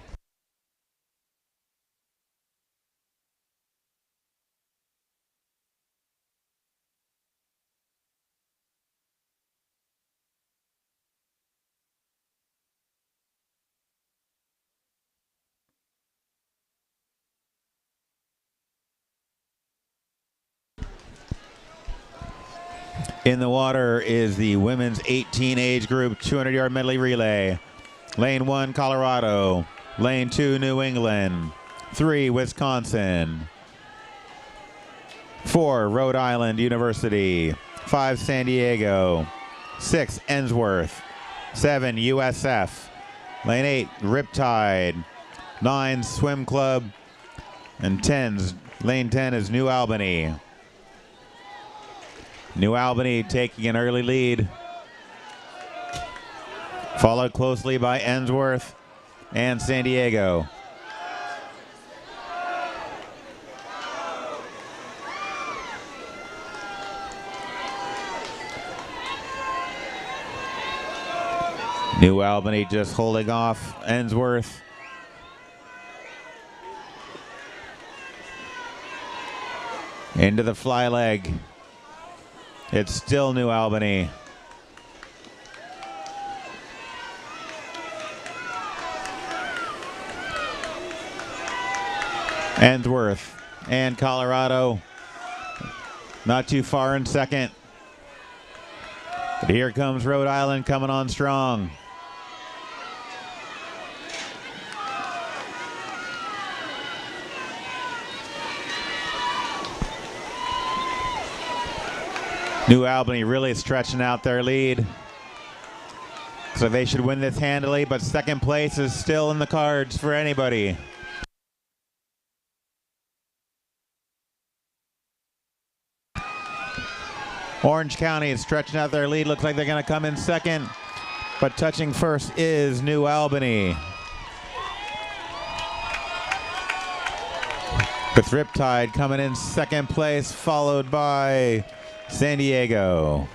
In the water is the women's 18 age group 200-yard medley relay. Lane 1, Colorado. Lane 2, New England. 3, Wisconsin. 4, Rhode Island University. 5, San Diego. 6, Ensworth. 7, USF. Lane 8, Riptide. 9, Swim Club. And lane 10 is New Albany. New Albany taking an early lead. Followed closely by Ensworth and San Diego. New Albany just holding off Ensworth. Into the fly leg. It's still New Albany. Ensworth and Colorado not too far in second. But here comes Rhode Island coming on strong. New Albany really stretching out their lead. So they should win this handily, but second place is still in the cards for anybody. Orange County is stretching out their lead. Looks like they're going to come in second, but touching first is New Albany. With Riptide coming in second place, followed by San Diego.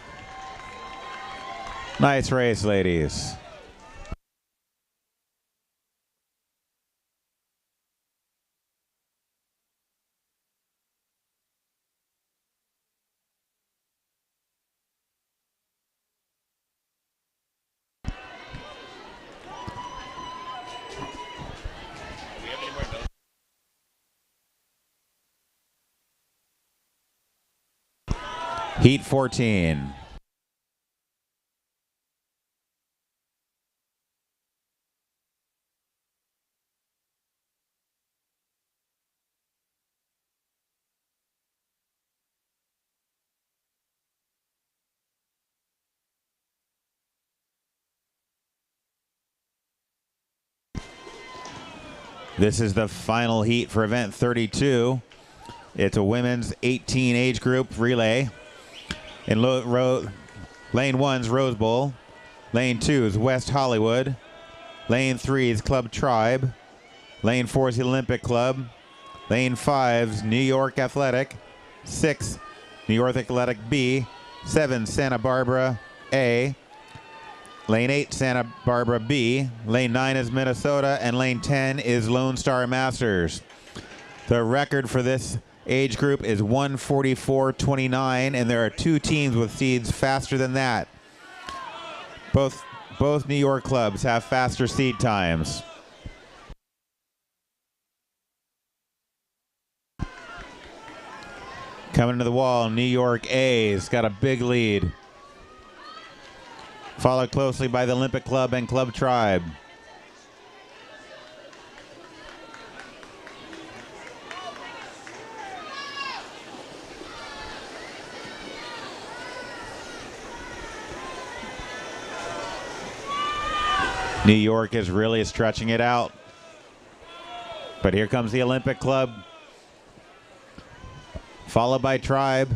Nice race, ladies. Heat 14. This is the final heat for event 32. It's a women's 18 age group relay. In lane 1's Rose Bowl. Lane 2 is West Hollywood. Lane 3 is Club Tribe. Lane 4 is the Olympic Club. Lane 5 is New York Athletic. 6, New York Athletic B. 7, Santa Barbara A. Lane 8, Santa Barbara B. Lane 9 is Minnesota, and lane 10 is Lone Star Masters. The record for this age group is 1:44.29, and there are 2 teams with seeds faster than that. Both New York clubs have faster seed times. Coming to the wall, New York A's got a big lead. Followed closely by the Olympic Club and Club Tribe. New York is really stretching it out. But here comes the Olympic Club, followed by Tribe.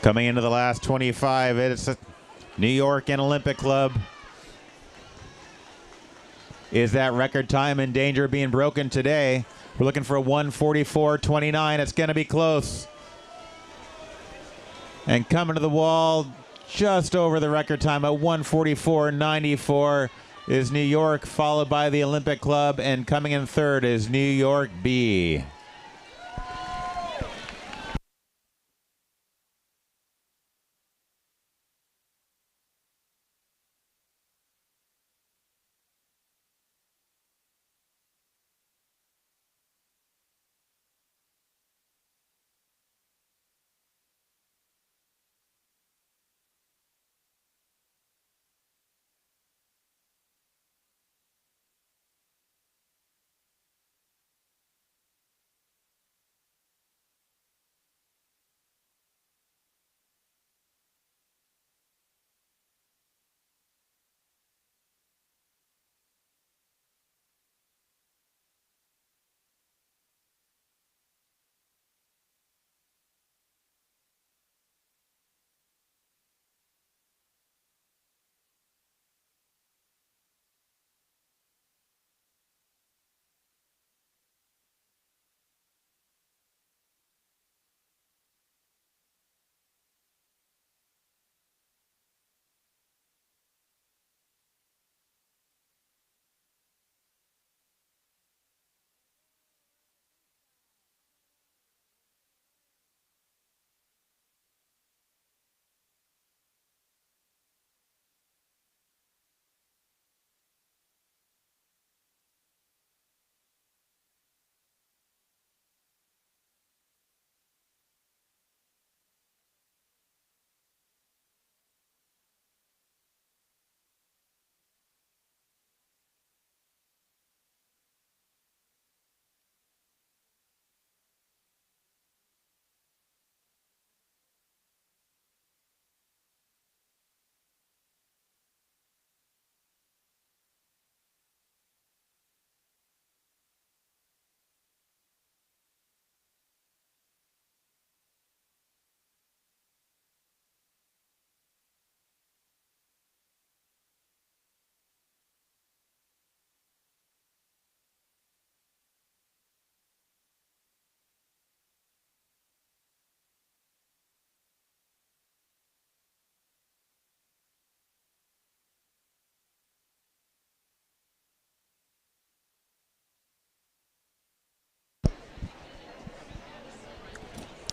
Coming into the last 25, it's New York and Olympic Club. Is that record time in danger of being broken today? We're looking for a 1:44.29. It's going to be close. And coming to the wall just over the record time at 1:44.94 is New York, followed by the Olympic Club, and coming in third is New York B.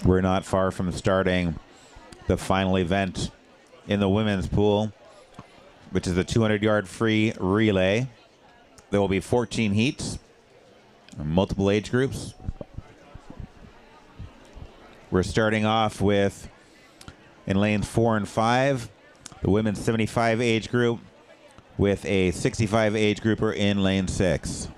We're not far from starting the final event in the women's pool, which is the 200-yard free relay. There will be 14 heats, multiple age groups. We're starting off with, in lanes 4 and 5, the women's 75 age group with a 65 age grouper in lane 6.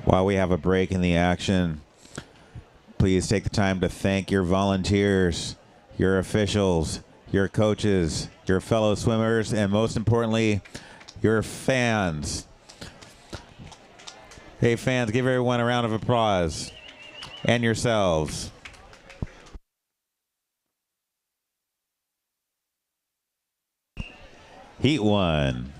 While we have a break in the action, please take the time to thank your volunteers, your officials, your coaches, your fellow swimmers, and most importantly, your fans. Hey fans, give everyone a round of applause, and yourselves. Heat 1.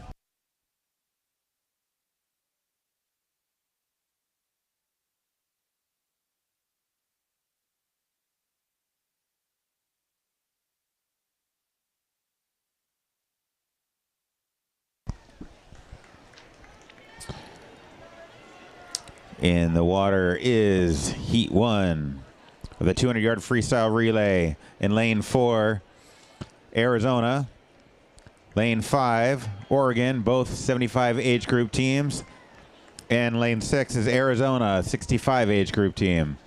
In the water is Heat 1 of the 200-yard freestyle relay. In lane 4, Arizona. Lane 5, Oregon, both 75 age group teams. And lane 6 is Arizona, 65 age group team.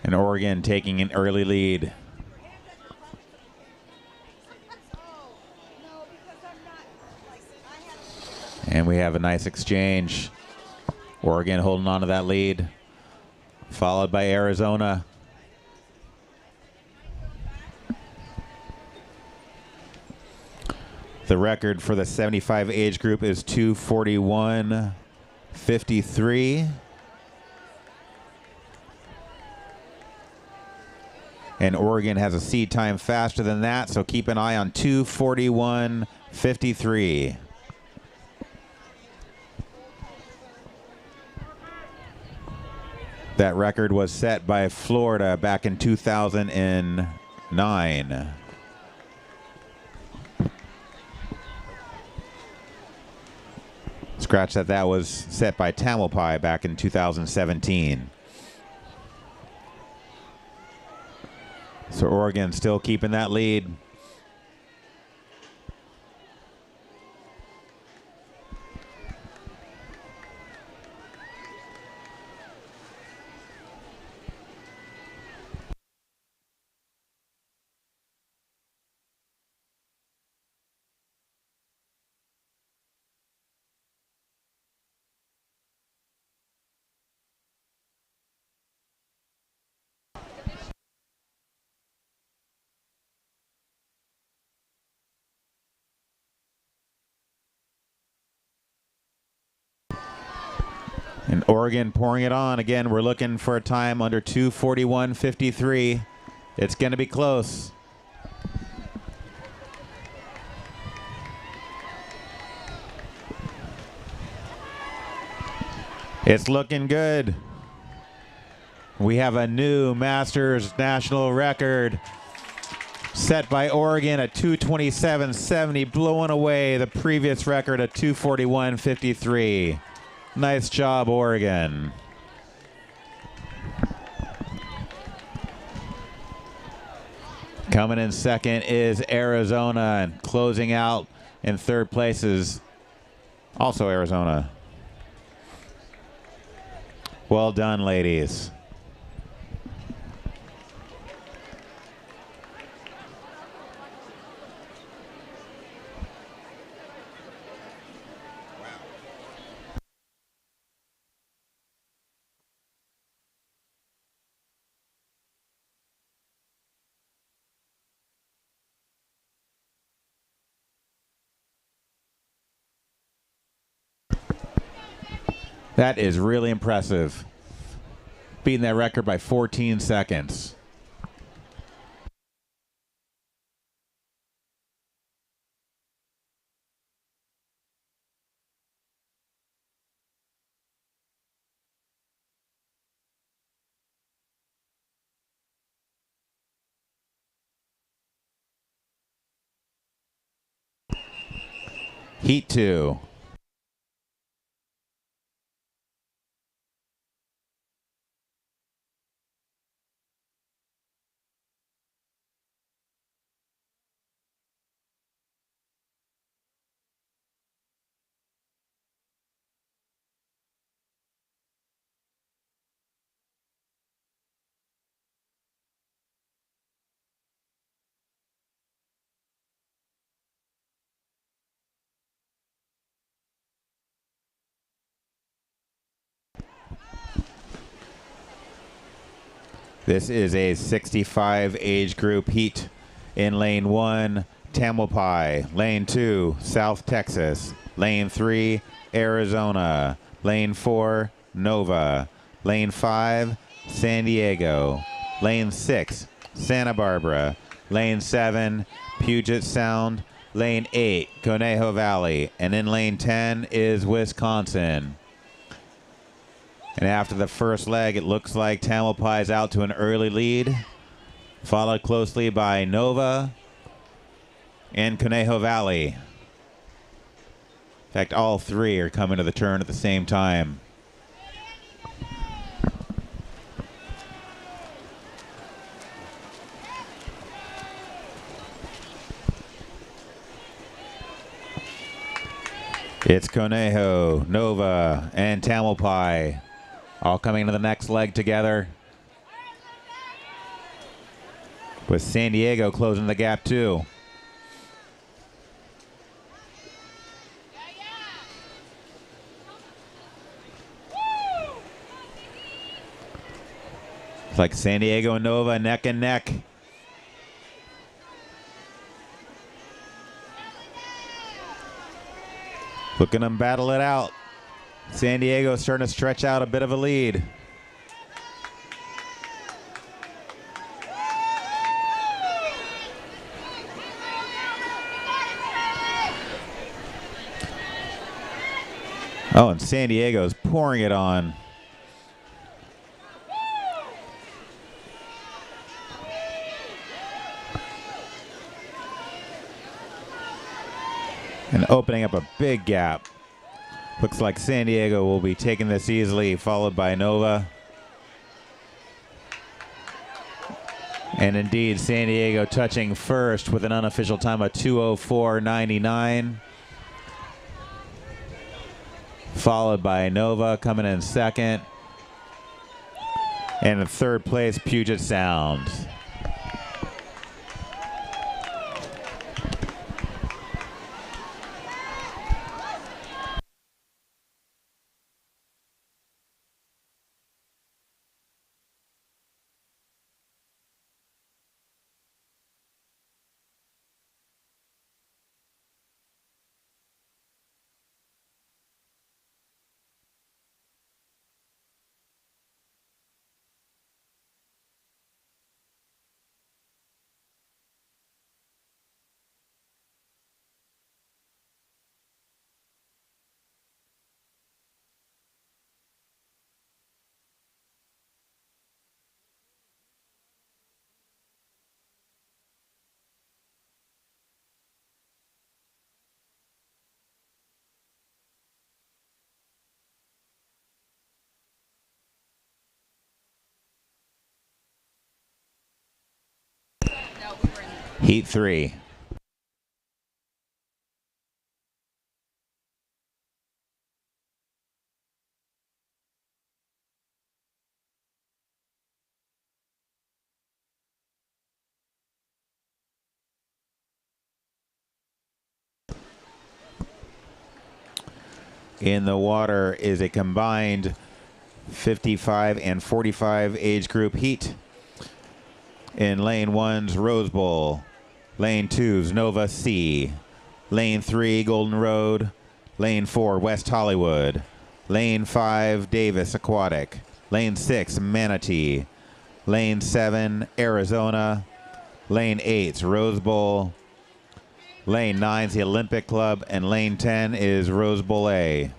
And Oregon taking an early lead. And we have a nice exchange. Oregon holding on to that lead, followed by Arizona. The record for the 75 age group is 2:41.53. And Oregon has a seed time faster than that, so keep an eye on 2:41.53. That record was set by Florida back in 2009. Scratch that, that was set by Tamalpais back in 2017. So Oregon still keeping that lead. And Oregon pouring it on. Again, we're looking for a time under 2:41.53. It's going to be close. It's looking good. We have a new Masters national record set by Oregon at 2:27.70, blowing away the previous record at 2:41.53. Nice job, Oregon. Coming in second is Arizona, and closing out in third place is also Arizona. Well done, ladies. That is really impressive. Beating that record by 14 seconds. Heat 2. This is a 65 age group heat. In lane 1, Tamalpais. Lane 2, South Texas. Lane 3, Arizona. Lane 4, Nova. Lane 5, San Diego. Lane 6, Santa Barbara. Lane 7, Puget Sound. Lane 8, Conejo Valley. And in lane 10 is Wisconsin. And after the first leg, it looks like Tamalpais out to an early lead, followed closely by Nova and Conejo Valley. In fact, all three are coming to the turn at the same time. It's Conejo, Nova, and Tamalpais all coming into the next leg together, with San Diego closing the gap too. It's like San Diego and Nova neck and neck. Looking them battle it out. San Diego starting to stretch out a bit of a lead. Oh, and San Diego's pouring it on. And opening up a big gap. Looks like San Diego will be taking this easily, followed by Nova. And indeed, San Diego touching first with an unofficial time of 2:04.99. Followed by Nova coming in second. And in third place, Puget Sound. Heat 3. In the water is a combined 55 and 45 age group heat. In lane 1's Rose Bowl. Lane 2's Nova C. Lane 3, Golden Road. Lane 4, West Hollywood. Lane 5, Davis Aquatic. Lane 6, Manatee. Lane 7, Arizona. Lane 8's Rose Bowl. Lane 9's the Olympic Club. And lane 10 is Rose Bowl A.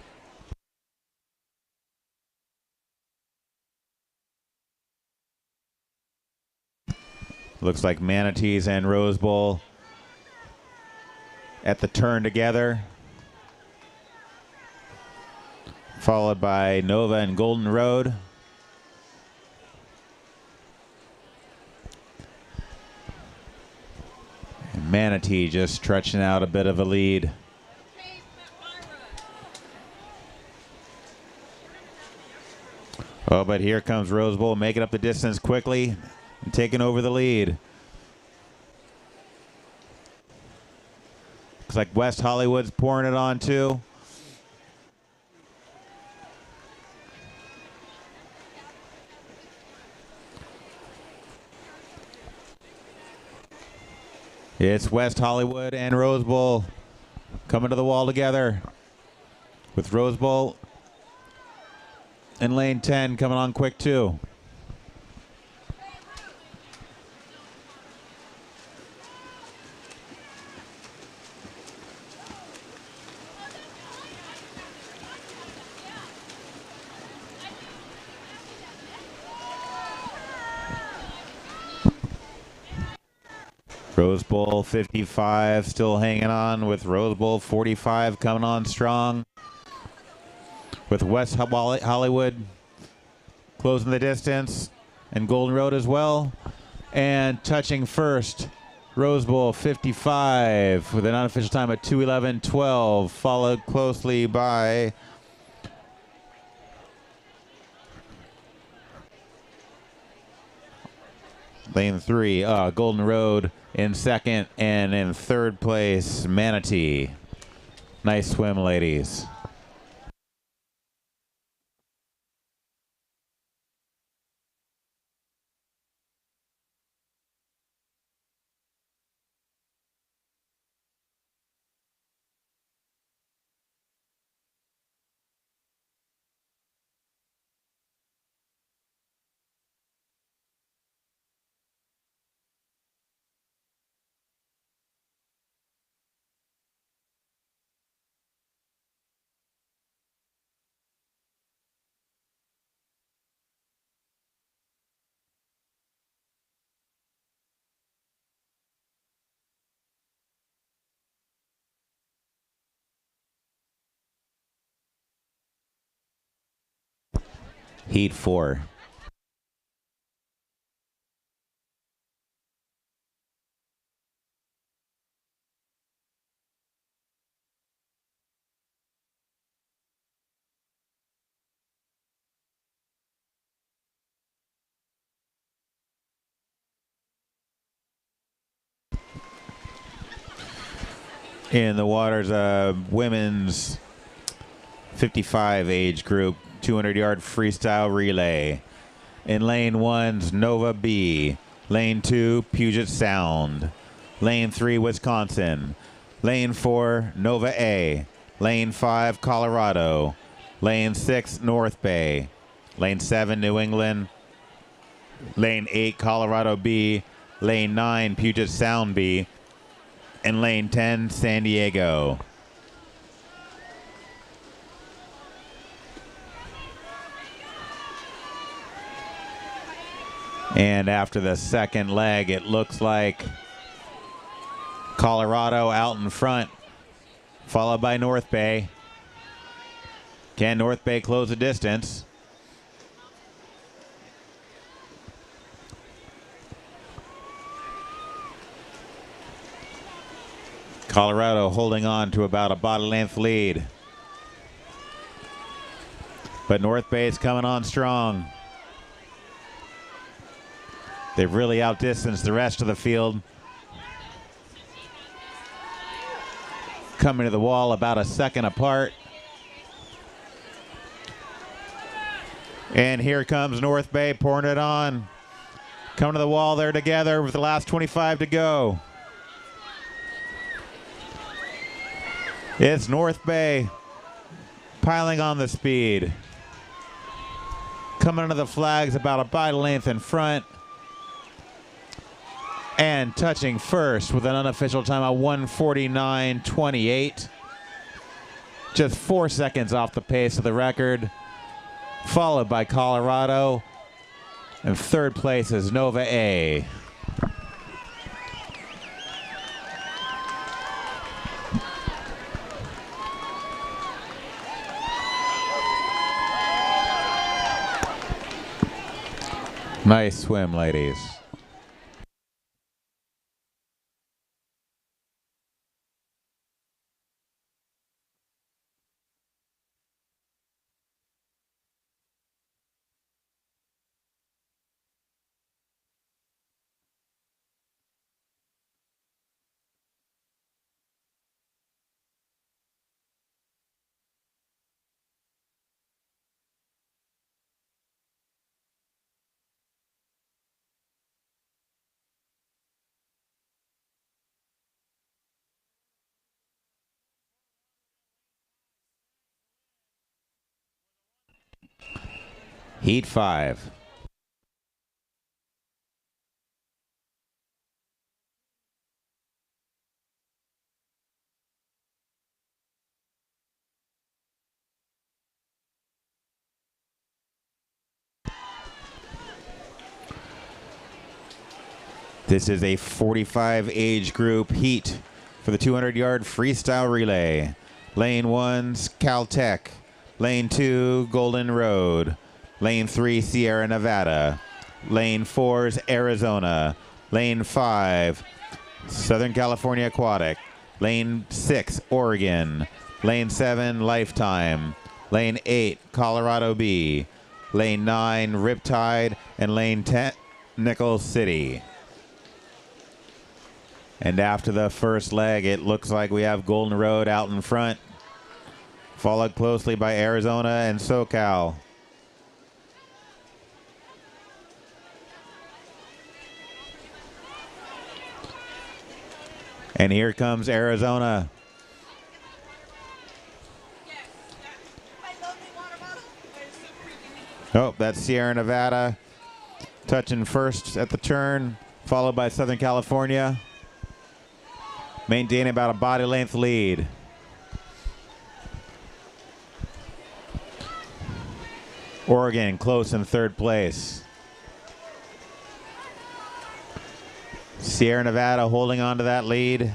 Looks like Manatees and Rose Bowl at the turn together. Followed by Nova and Golden Road. And Manatee just stretching out a bit of a lead. Oh, but here comes Rose Bowl making up the distance quickly and taking over the lead. Looks like West Hollywood's pouring it on too. It's West Hollywood and Rose Bowl coming to the wall together, with Rose Bowl in lane 10 coming on quick too. Rose Bowl 55 still hanging on, with Rose Bowl 45 coming on strong, with West Hollywood closing the distance and Golden Road as well. And touching first, Rose Bowl 55 with an unofficial time of 2:11.12, followed closely by lane 3, Golden Road in second, and in third place, Manatee. Nice swim, ladies. Heat 4. In the waters, women's 55 age group 200-yard freestyle relay. In lane 1's Nova B. Lane 2, Puget Sound. Lane 3, Wisconsin. Lane 4, Nova A. Lane 5, Colorado. Lane 6, North Bay. Lane 7, New England. Lane 8, Colorado B. Lane 9, Puget Sound B. And lane 10, San Diego. And after the second leg, it looks like Colorado out in front, followed by North Bay. Can North Bay close the distance? Colorado holding on to about a body length lead. But North Bay is coming on strong. They've really outdistanced the rest of the field. Coming to the wall about a second apart. And here comes North Bay pouring it on. Coming to the wall there together with the last 25 to go. It's North Bay piling on the speed. Coming under the flags about a body length in front. And touching first with an unofficial time of 1:49.28. Just 4 seconds off the pace of the record. Followed by Colorado. And third place is Nova A. Nice swim, ladies. Heat 5. This is a 45 age group heat for the 200-yard freestyle relay. Lane 1's Caltech. Lane 2, Golden Road. Lane 3, Sierra Nevada. Lane 4's Arizona. Lane 5, Southern California Aquatic. Lane 6, Oregon. Lane 7, Lifetime. Lane 8, Colorado B. Lane 9, Riptide. And Lane 10, Nickel City. And after the first leg, it looks like we have Golden Road out in front, followed closely by Arizona and SoCal. And here comes Arizona. Oh, that's Sierra Nevada touching first at the turn, followed by Southern California, maintaining about a body length lead. Oregon close in third place. Sierra Nevada holding on to that lead.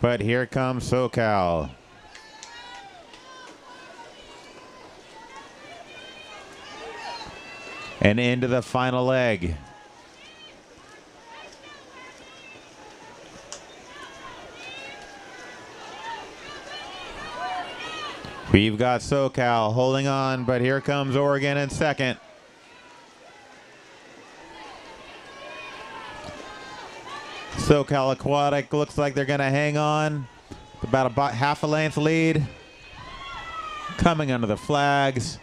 But here comes SoCal. And into the final leg. We've got SoCal holding on, but here comes Oregon in second. SoCal Aquatic looks like they're going to hang on. About half a length lead. Coming under the flags.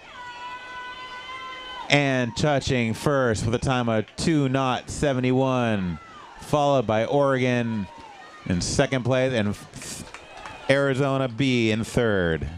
And touching first with a time of 2:71. Followed by Oregon in second place and Arizona B in third.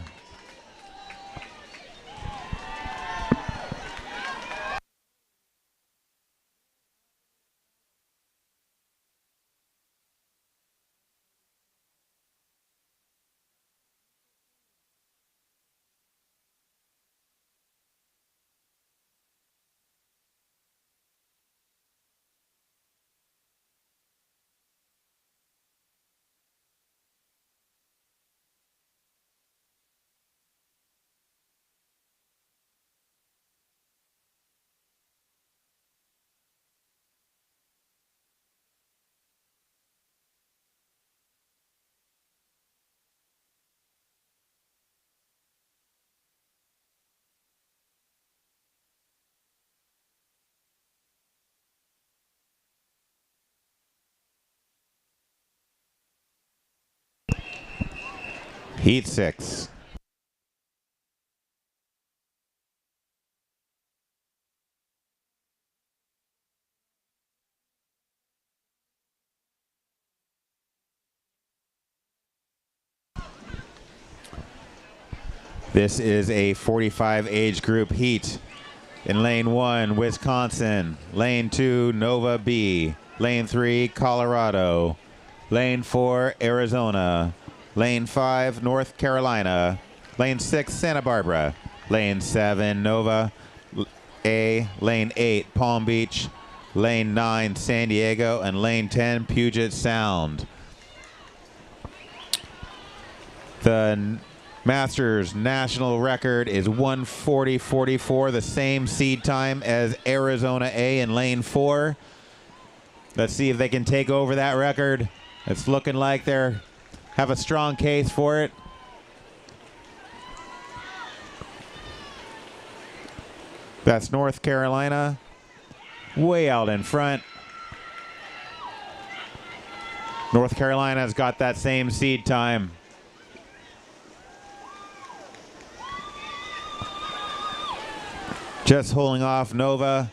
Heat 6. This is a 45 age group heat. In lane 1, Wisconsin. Lane 2, Nova B. Lane 3, Colorado. Lane 4, Arizona. Lane 5, North Carolina. Lane 6, Santa Barbara. Lane 7, Nova A. Lane 8, Palm Beach. Lane 9, San Diego. And lane 10, Puget Sound. The Masters national record is 1:40.44, the same seed time as Arizona A in lane 4. Let's see if they can take over that record. It's looking like they have a strong case for it. That's North Carolina, way out in front. North Carolina's got that same seed time. Just holding off Nova.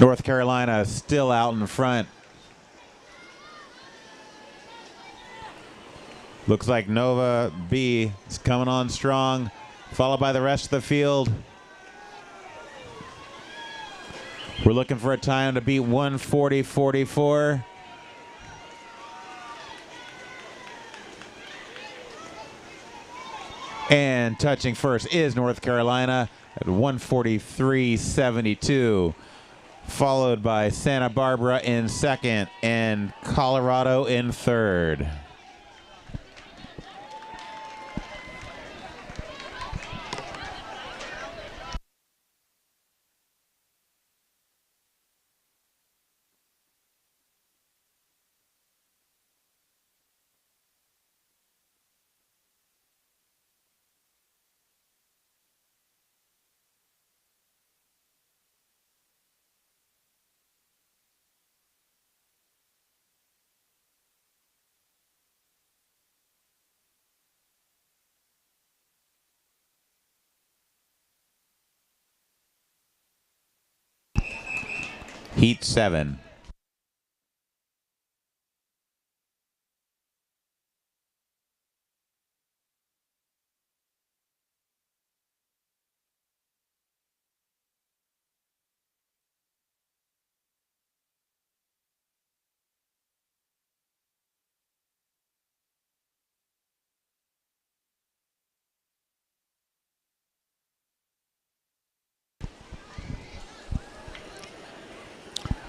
North Carolina still out in front. Looks like Nova B is coming on strong, followed by the rest of the field. We're looking for a time to beat 1:40.44. And touching first is North Carolina at 1:43.72. Followed by Santa Barbara in second and Colorado in third. Heat 7.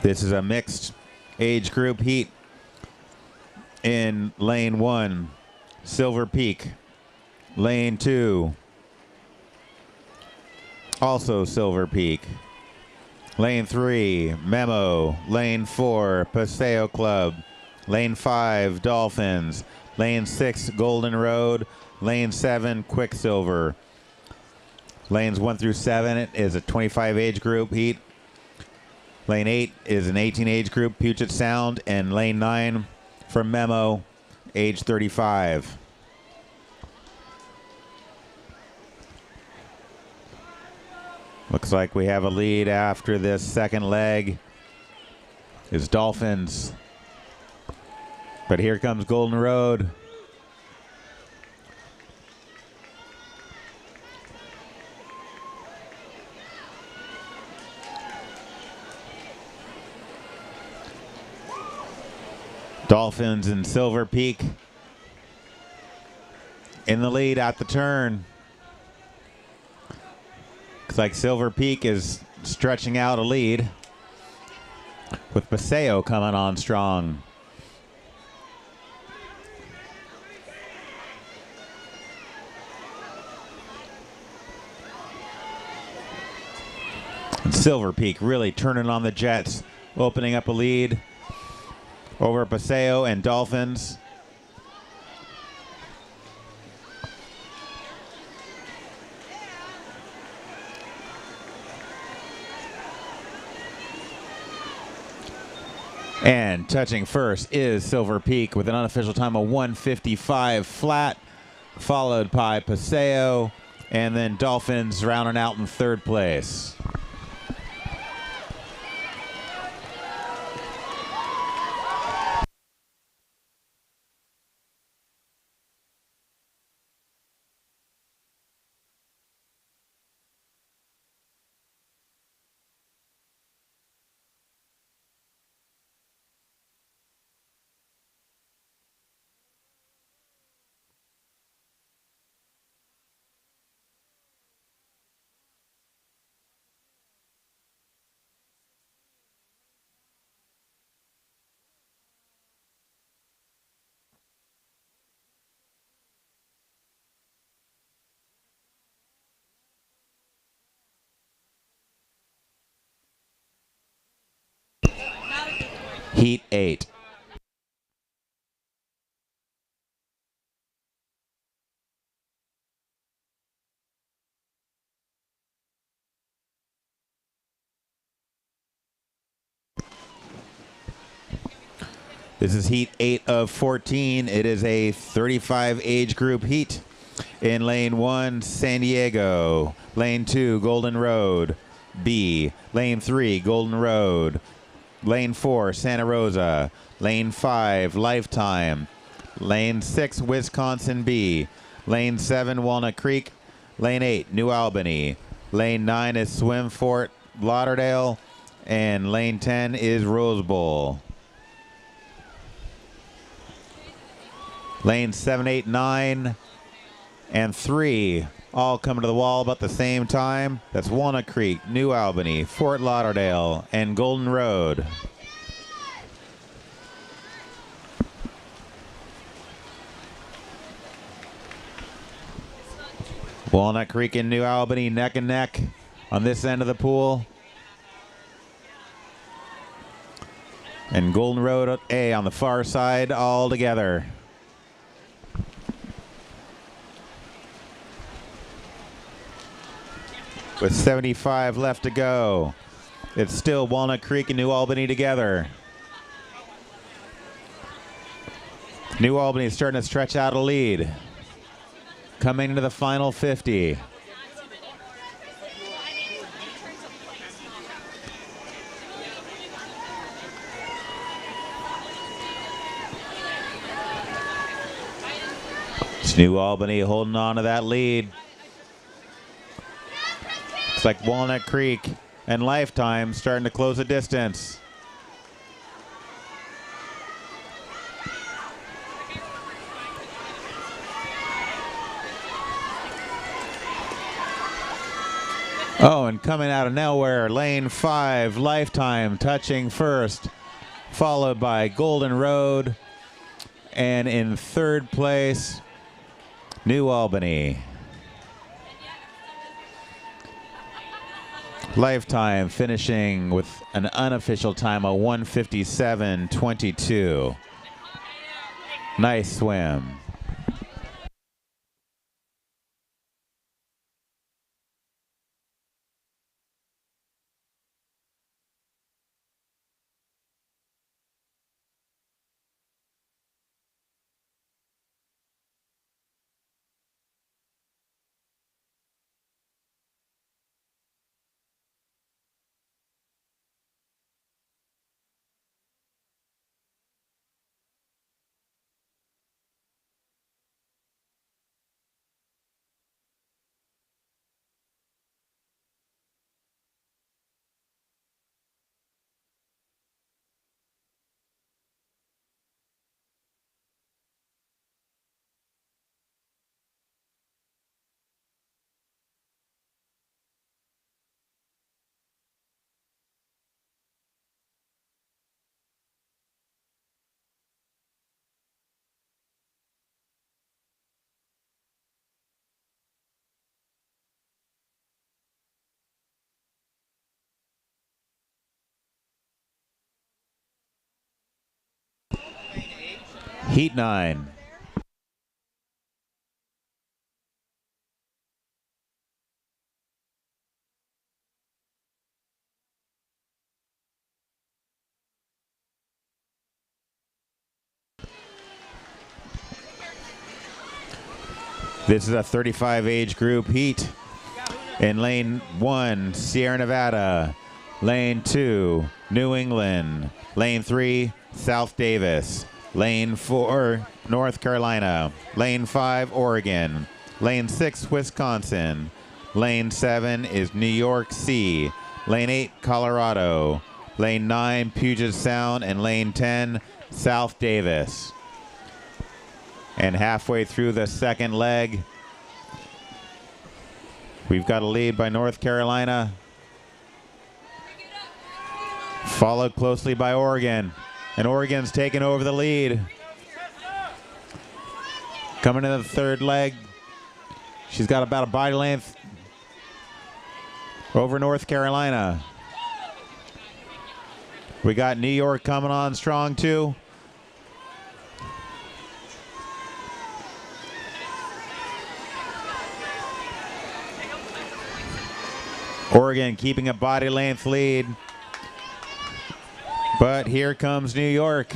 This is a mixed age group heat. In lane 1, Silver Peak. Lane 2, also Silver Peak. Lane 3, Memo. Lane 4, Paseo Club. Lane 5, Dolphins. Lane 6, Golden Road. Lane 7, Quicksilver. Lanes 1 through 7 is a 25 age group heat. Lane 8 is an 18 age group, Puget Sound, and lane 9 for Memo, age 35. Looks like we have a lead after this second leg is Dolphins. But here comes Golden Road. Dolphins and Silver Peak in the lead at the turn. Looks like Silver Peak is stretching out a lead with Paseo coming on strong. And Silver Peak really turning on the Jets, opening up a lead over Paseo and Dolphins. And touching first is Silver Peak with an unofficial time of 1:55 flat, followed by Paseo, and then Dolphins rounding out in third place. Heat 8. This is Heat 8 of 14. It is a 35 age group heat. In lane 1, San Diego. Lane 2, Golden Road, B. Lane 3, Golden Road. Lane 4, Santa Rosa. Lane 5, Lifetime. Lane 6, Wisconsin B. Lane 7, Walnut Creek. Lane 8, New Albany. Lane 9 is Swim Fort Lauderdale. And lane 10 is Rose Bowl. Lane 7, 8, 9, and 3 all coming to the wall about the same time. That's Walnut Creek, New Albany, Fort Lauderdale, and Golden Road. Walnut Creek and New Albany neck and neck on this end of the pool. And Golden Road A on the far side all together. With 75 left to go. It's still Walnut Creek and New Albany together. New Albany is starting to stretch out a lead. Coming into the final 50. It's New Albany holding on to that lead. Looks like Walnut Creek and Lifetime starting to close the distance. Oh, and coming out of nowhere, lane 5, Lifetime touching first, followed by Golden Road, and in third place, New Albany. Lifetime finishing with an unofficial time of 1:57.22. Nice swim. Heat 9. This is a 35 age group heat. In lane 1, Sierra Nevada. Lane 2, New England. Lane 3, South Davis. Lane 4, North Carolina. Lane 5, Oregon. Lane 6, Wisconsin. Lane 7 is New York C. Lane 8, Colorado. Lane 9, Puget Sound. And lane 10, South Davis. And halfway through the second leg, we've got a lead by North Carolina, followed closely by Oregon. And Oregon's taken over the lead. Coming into the third leg, she's got about a body length over North Carolina. We got New York coming on strong too. Oregon keeping a body length lead. But here comes New York.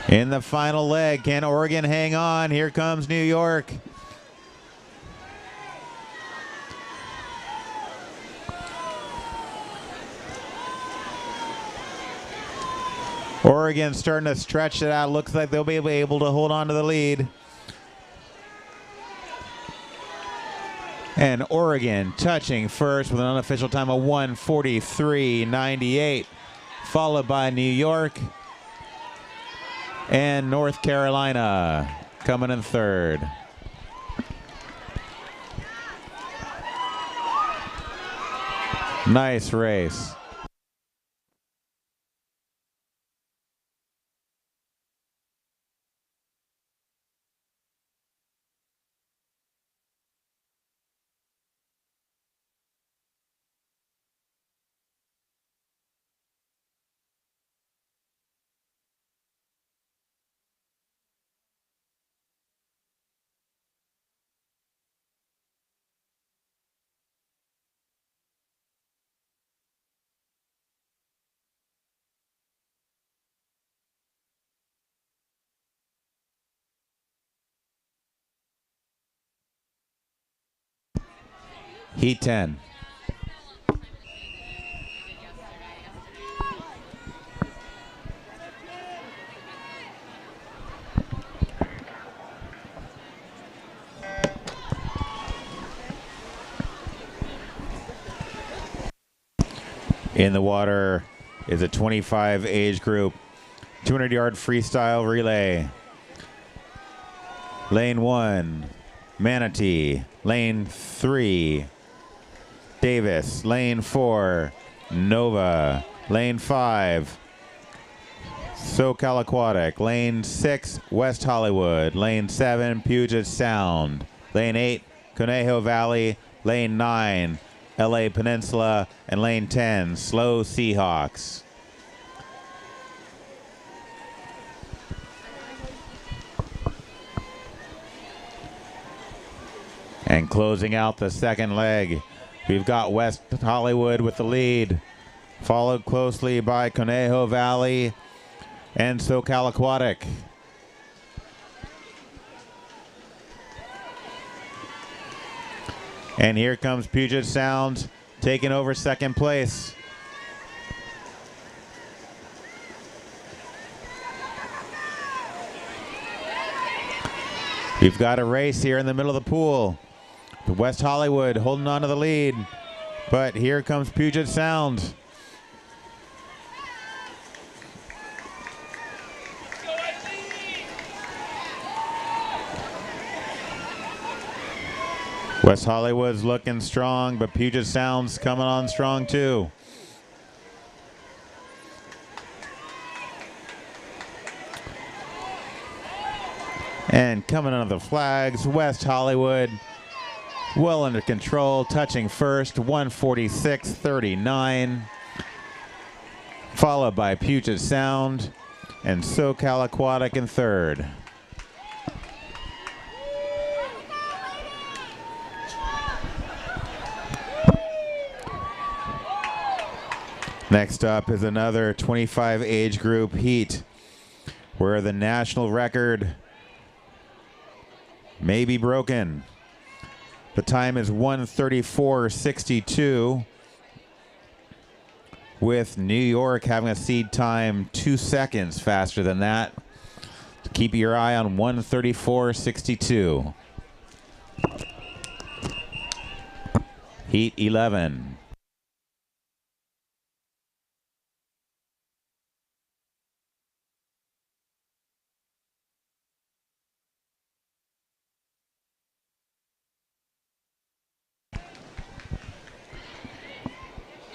In the final leg, can Oregon hang on? Here comes New York. Oregon starting to stretch it out. Looks like they'll be able to hold on to the lead. And Oregon touching first with an unofficial time of 1:43.98, followed by New York and North Carolina coming in third. Nice race. Heat 10. In the water is a 25 age group, 200-yard freestyle relay. Lane 1, Manatee. Lane 3, Davis. Lane 4, Nova. Lane 5, SoCal Aquatic. Lane 6, West Hollywood. Lane 7, Puget Sound. Lane 8, Conejo Valley. Lane 9, LA Peninsula. And lane 10, Slow Seahawks. And closing out the second leg, we've got West Hollywood with the lead, followed closely by Conejo Valley and SoCal Aquatic. And here comes Puget Sound taking over second place. We've got a race here in the middle of the pool. The West Hollywood holding on to the lead, but here comes Puget Sound. West Hollywood's looking strong, but Puget Sound's coming on strong too. And coming under the flags, West Hollywood well under control, touching first, 1:46.39, followed by Puget Sound and SoCal Aquatic in third. Next up is another 25 age group heat where the national record may be broken. The time is 1:34.62, with New York having a seed time 2 seconds faster than that. Keep your eye on 1:34.62. Heat 11.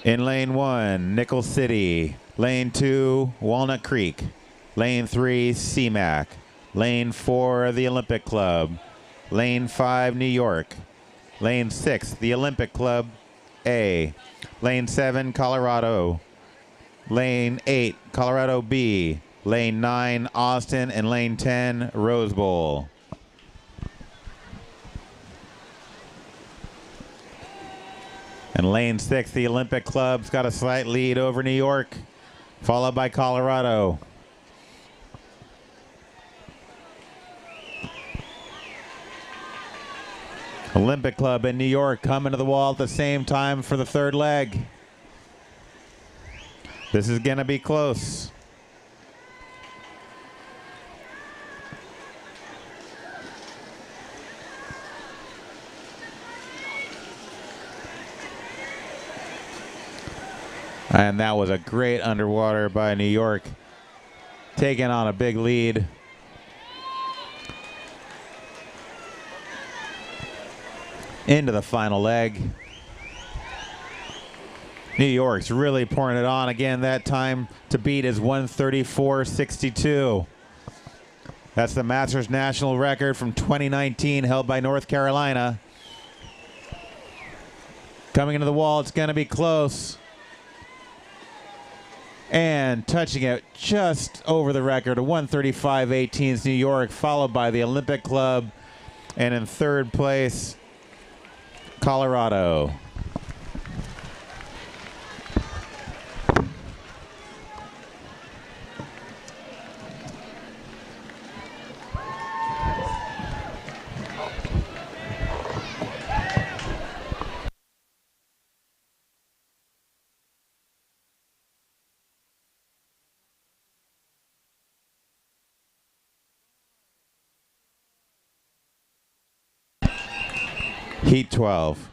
In lane 1, Nickel City. Lane 2, Walnut Creek. Lane 3, CMAC. Lane 4, the Olympic Club. Lane 5, New York. Lane 6, the Olympic Club A. Lane 7, Colorado. Lane 8, Colorado B. Lane 9, Austin. And lane 10, Rose Bowl. And lane 6, the Olympic Club's got a slight lead over New York, followed by Colorado. Olympic Club in New York coming to the wall at the same time for the third leg. This is going to be close. And that was a great underwater by New York, taking on a big lead. Into the final leg. New York's really pouring it on again. That time to beat is 134.62. That's the Masters national record from 2019 held by North Carolina. Coming into the wall, it's going to be close. And touching it just over the record, a 135.18 is New York, followed by the Olympic Club. And in third place, Colorado. Heat 12.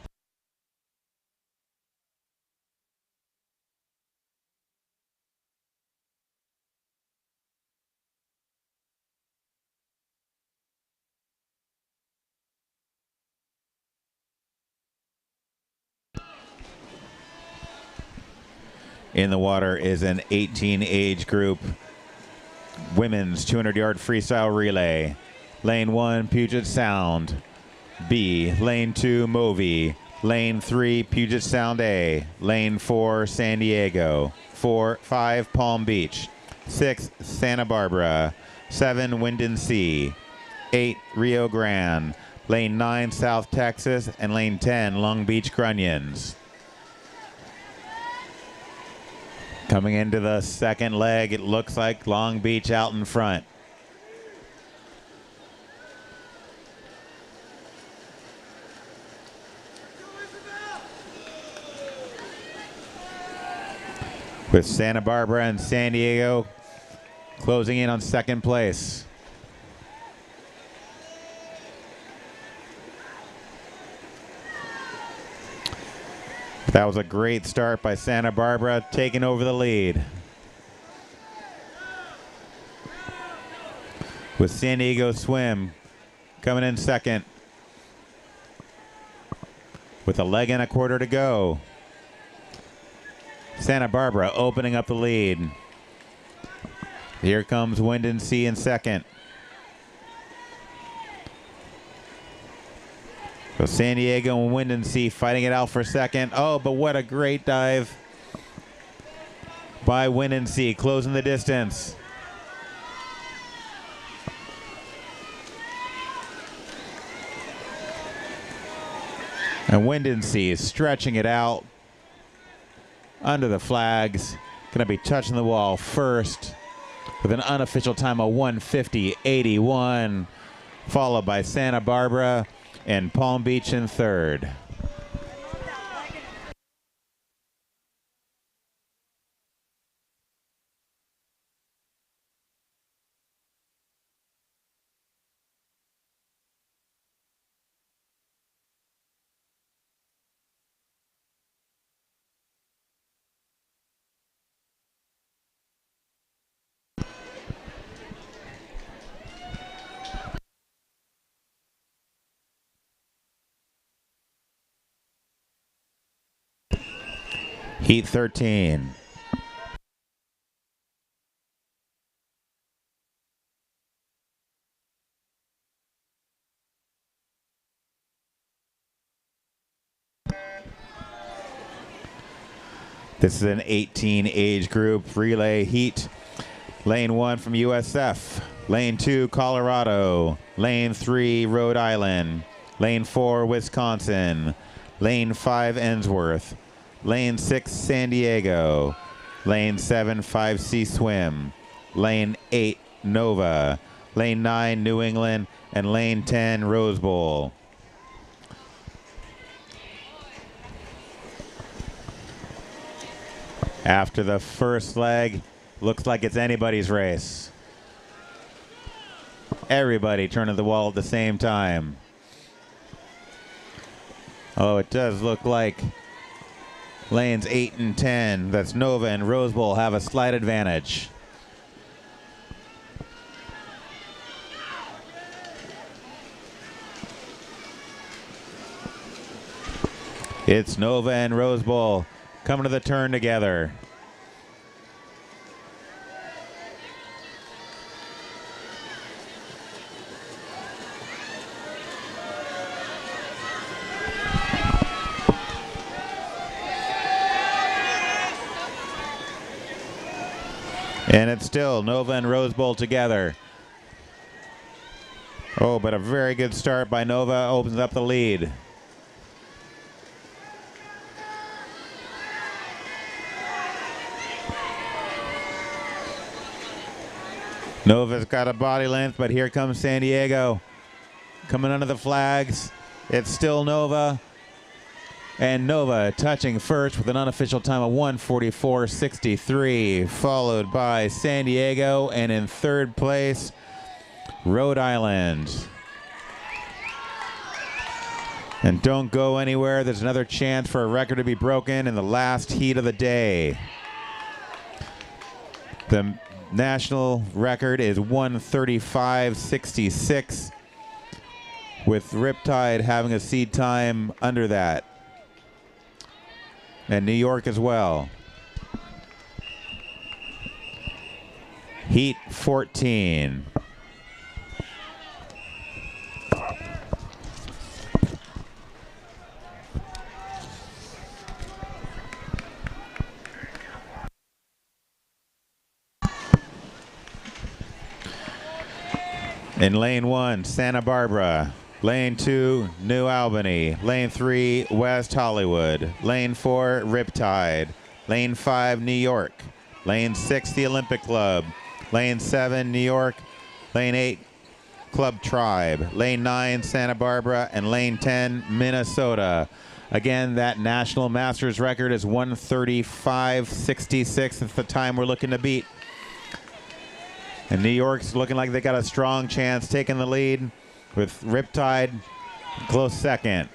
In the water is an 18 age group women's 200-yard freestyle relay. Lane 1, Puget Sound B. Lane 2, Movi. Lane 3, Puget Sound A. Lane 4, San Diego. 5, Palm Beach. 6, Santa Barbara. 7, Winden Sea. 8, Rio Grande. Lane 9, South Texas. And lane 10, Long Beach Grunions. Coming into the second leg, it looks like Long Beach out in front. With Santa Barbara and San Diego closing in on second place. That was a great start by Santa Barbara, taking over the lead. With San Diego Swim coming in second. With a leg and a quarter to go. Santa Barbara opening up the lead. Here comes Winden Sea in second. So San Diego and Winden Sea fighting it out for second. Oh, but what a great dive by Winden Sea, closing the distance. And Winden Sea is stretching it out under the flags. Going to be touching the wall first with an unofficial time of 150.81, followed by Santa Barbara and Palm Beach in third. Heat 13. This is an 18 age group relay heat. Lane 1 from USF. Lane 2, Colorado. Lane 3, Rhode Island. Lane 4, Wisconsin. Lane 5, Ensworth. Lane 6, San Diego. Lane 7, 5C Swim. Lane 8, Nova. Lane 9, New England. And Lane 10, Rose Bowl. After the first leg, looks like it's anybody's race. Everybody turning the wall at the same time. Oh, it does look like lanes 8 and 10, that's Nova and Rose Bowl, have a slight advantage. It's Nova and Rose Bowl coming to the turn together. And it's still Nova and Rose Bowl together. Oh, but a very good start by Nova opens up the lead. Nova's got a body length, but here comes San Diego. Coming under the flags. It's still Nova. And Nova touching first with an unofficial time of 1:44.63, followed by San Diego, and in third place, Rhode Island. And don't go anywhere. There's another chance for a record to be broken in the last heat of the day. The national record is 1:35.66, with Riptide having a seed time under that. And New York as well. Heat 14. In lane 1, Santa Barbara. Lane 2, New Albany. Lane 3, West Hollywood. Lane 4, Riptide. Lane 5, New York. Lane 6, the Olympic Club. Lane 7, New York. Lane 8, Club Tribe. Lane 9, Santa Barbara. And Lane 10, Minnesota. Again, that national masters record is 1:35.66. That's the time we're looking to beat. And New York's looking like they got a strong chance taking the lead, with Riptide close second.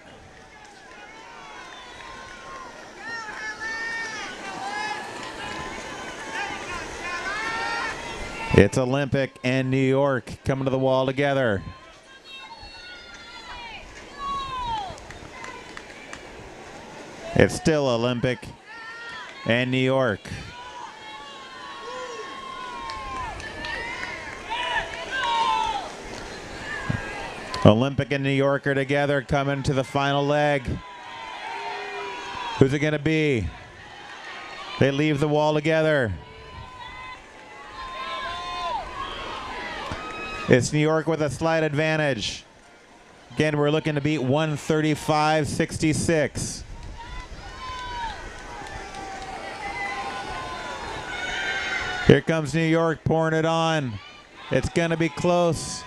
It's Olympic and New York coming to the wall together. It's still Olympic and New York. Olympic and New York are together coming to the final leg. Who's it going to be? They leave the wall together. It's New York with a slight advantage. Again, we're looking to beat 1:35.66. Here comes New York pouring it on. It's going to be close.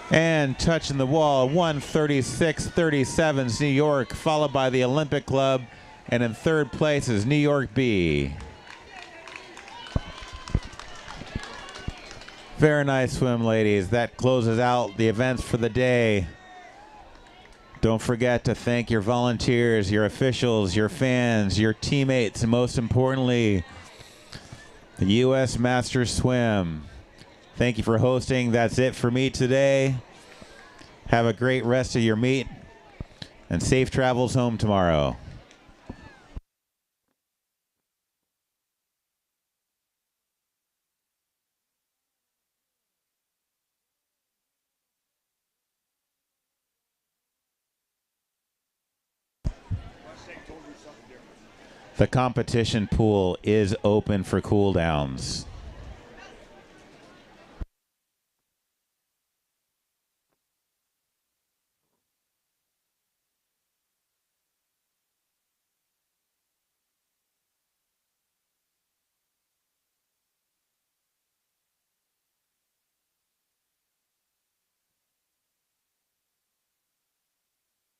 And touching the wall, 1:36.37 is New York, followed by the Olympic Club. And in third place is New York B. Very nice swim, ladies. That closes out the events for the day. Don't forget to thank your volunteers, your officials, your fans, your teammates, and most importantly, the U.S. Masters Swim. Thank you for hosting. That's it for me today. Have a great rest of your meet and safe travels home tomorrow. The competition pool is open for cooldowns.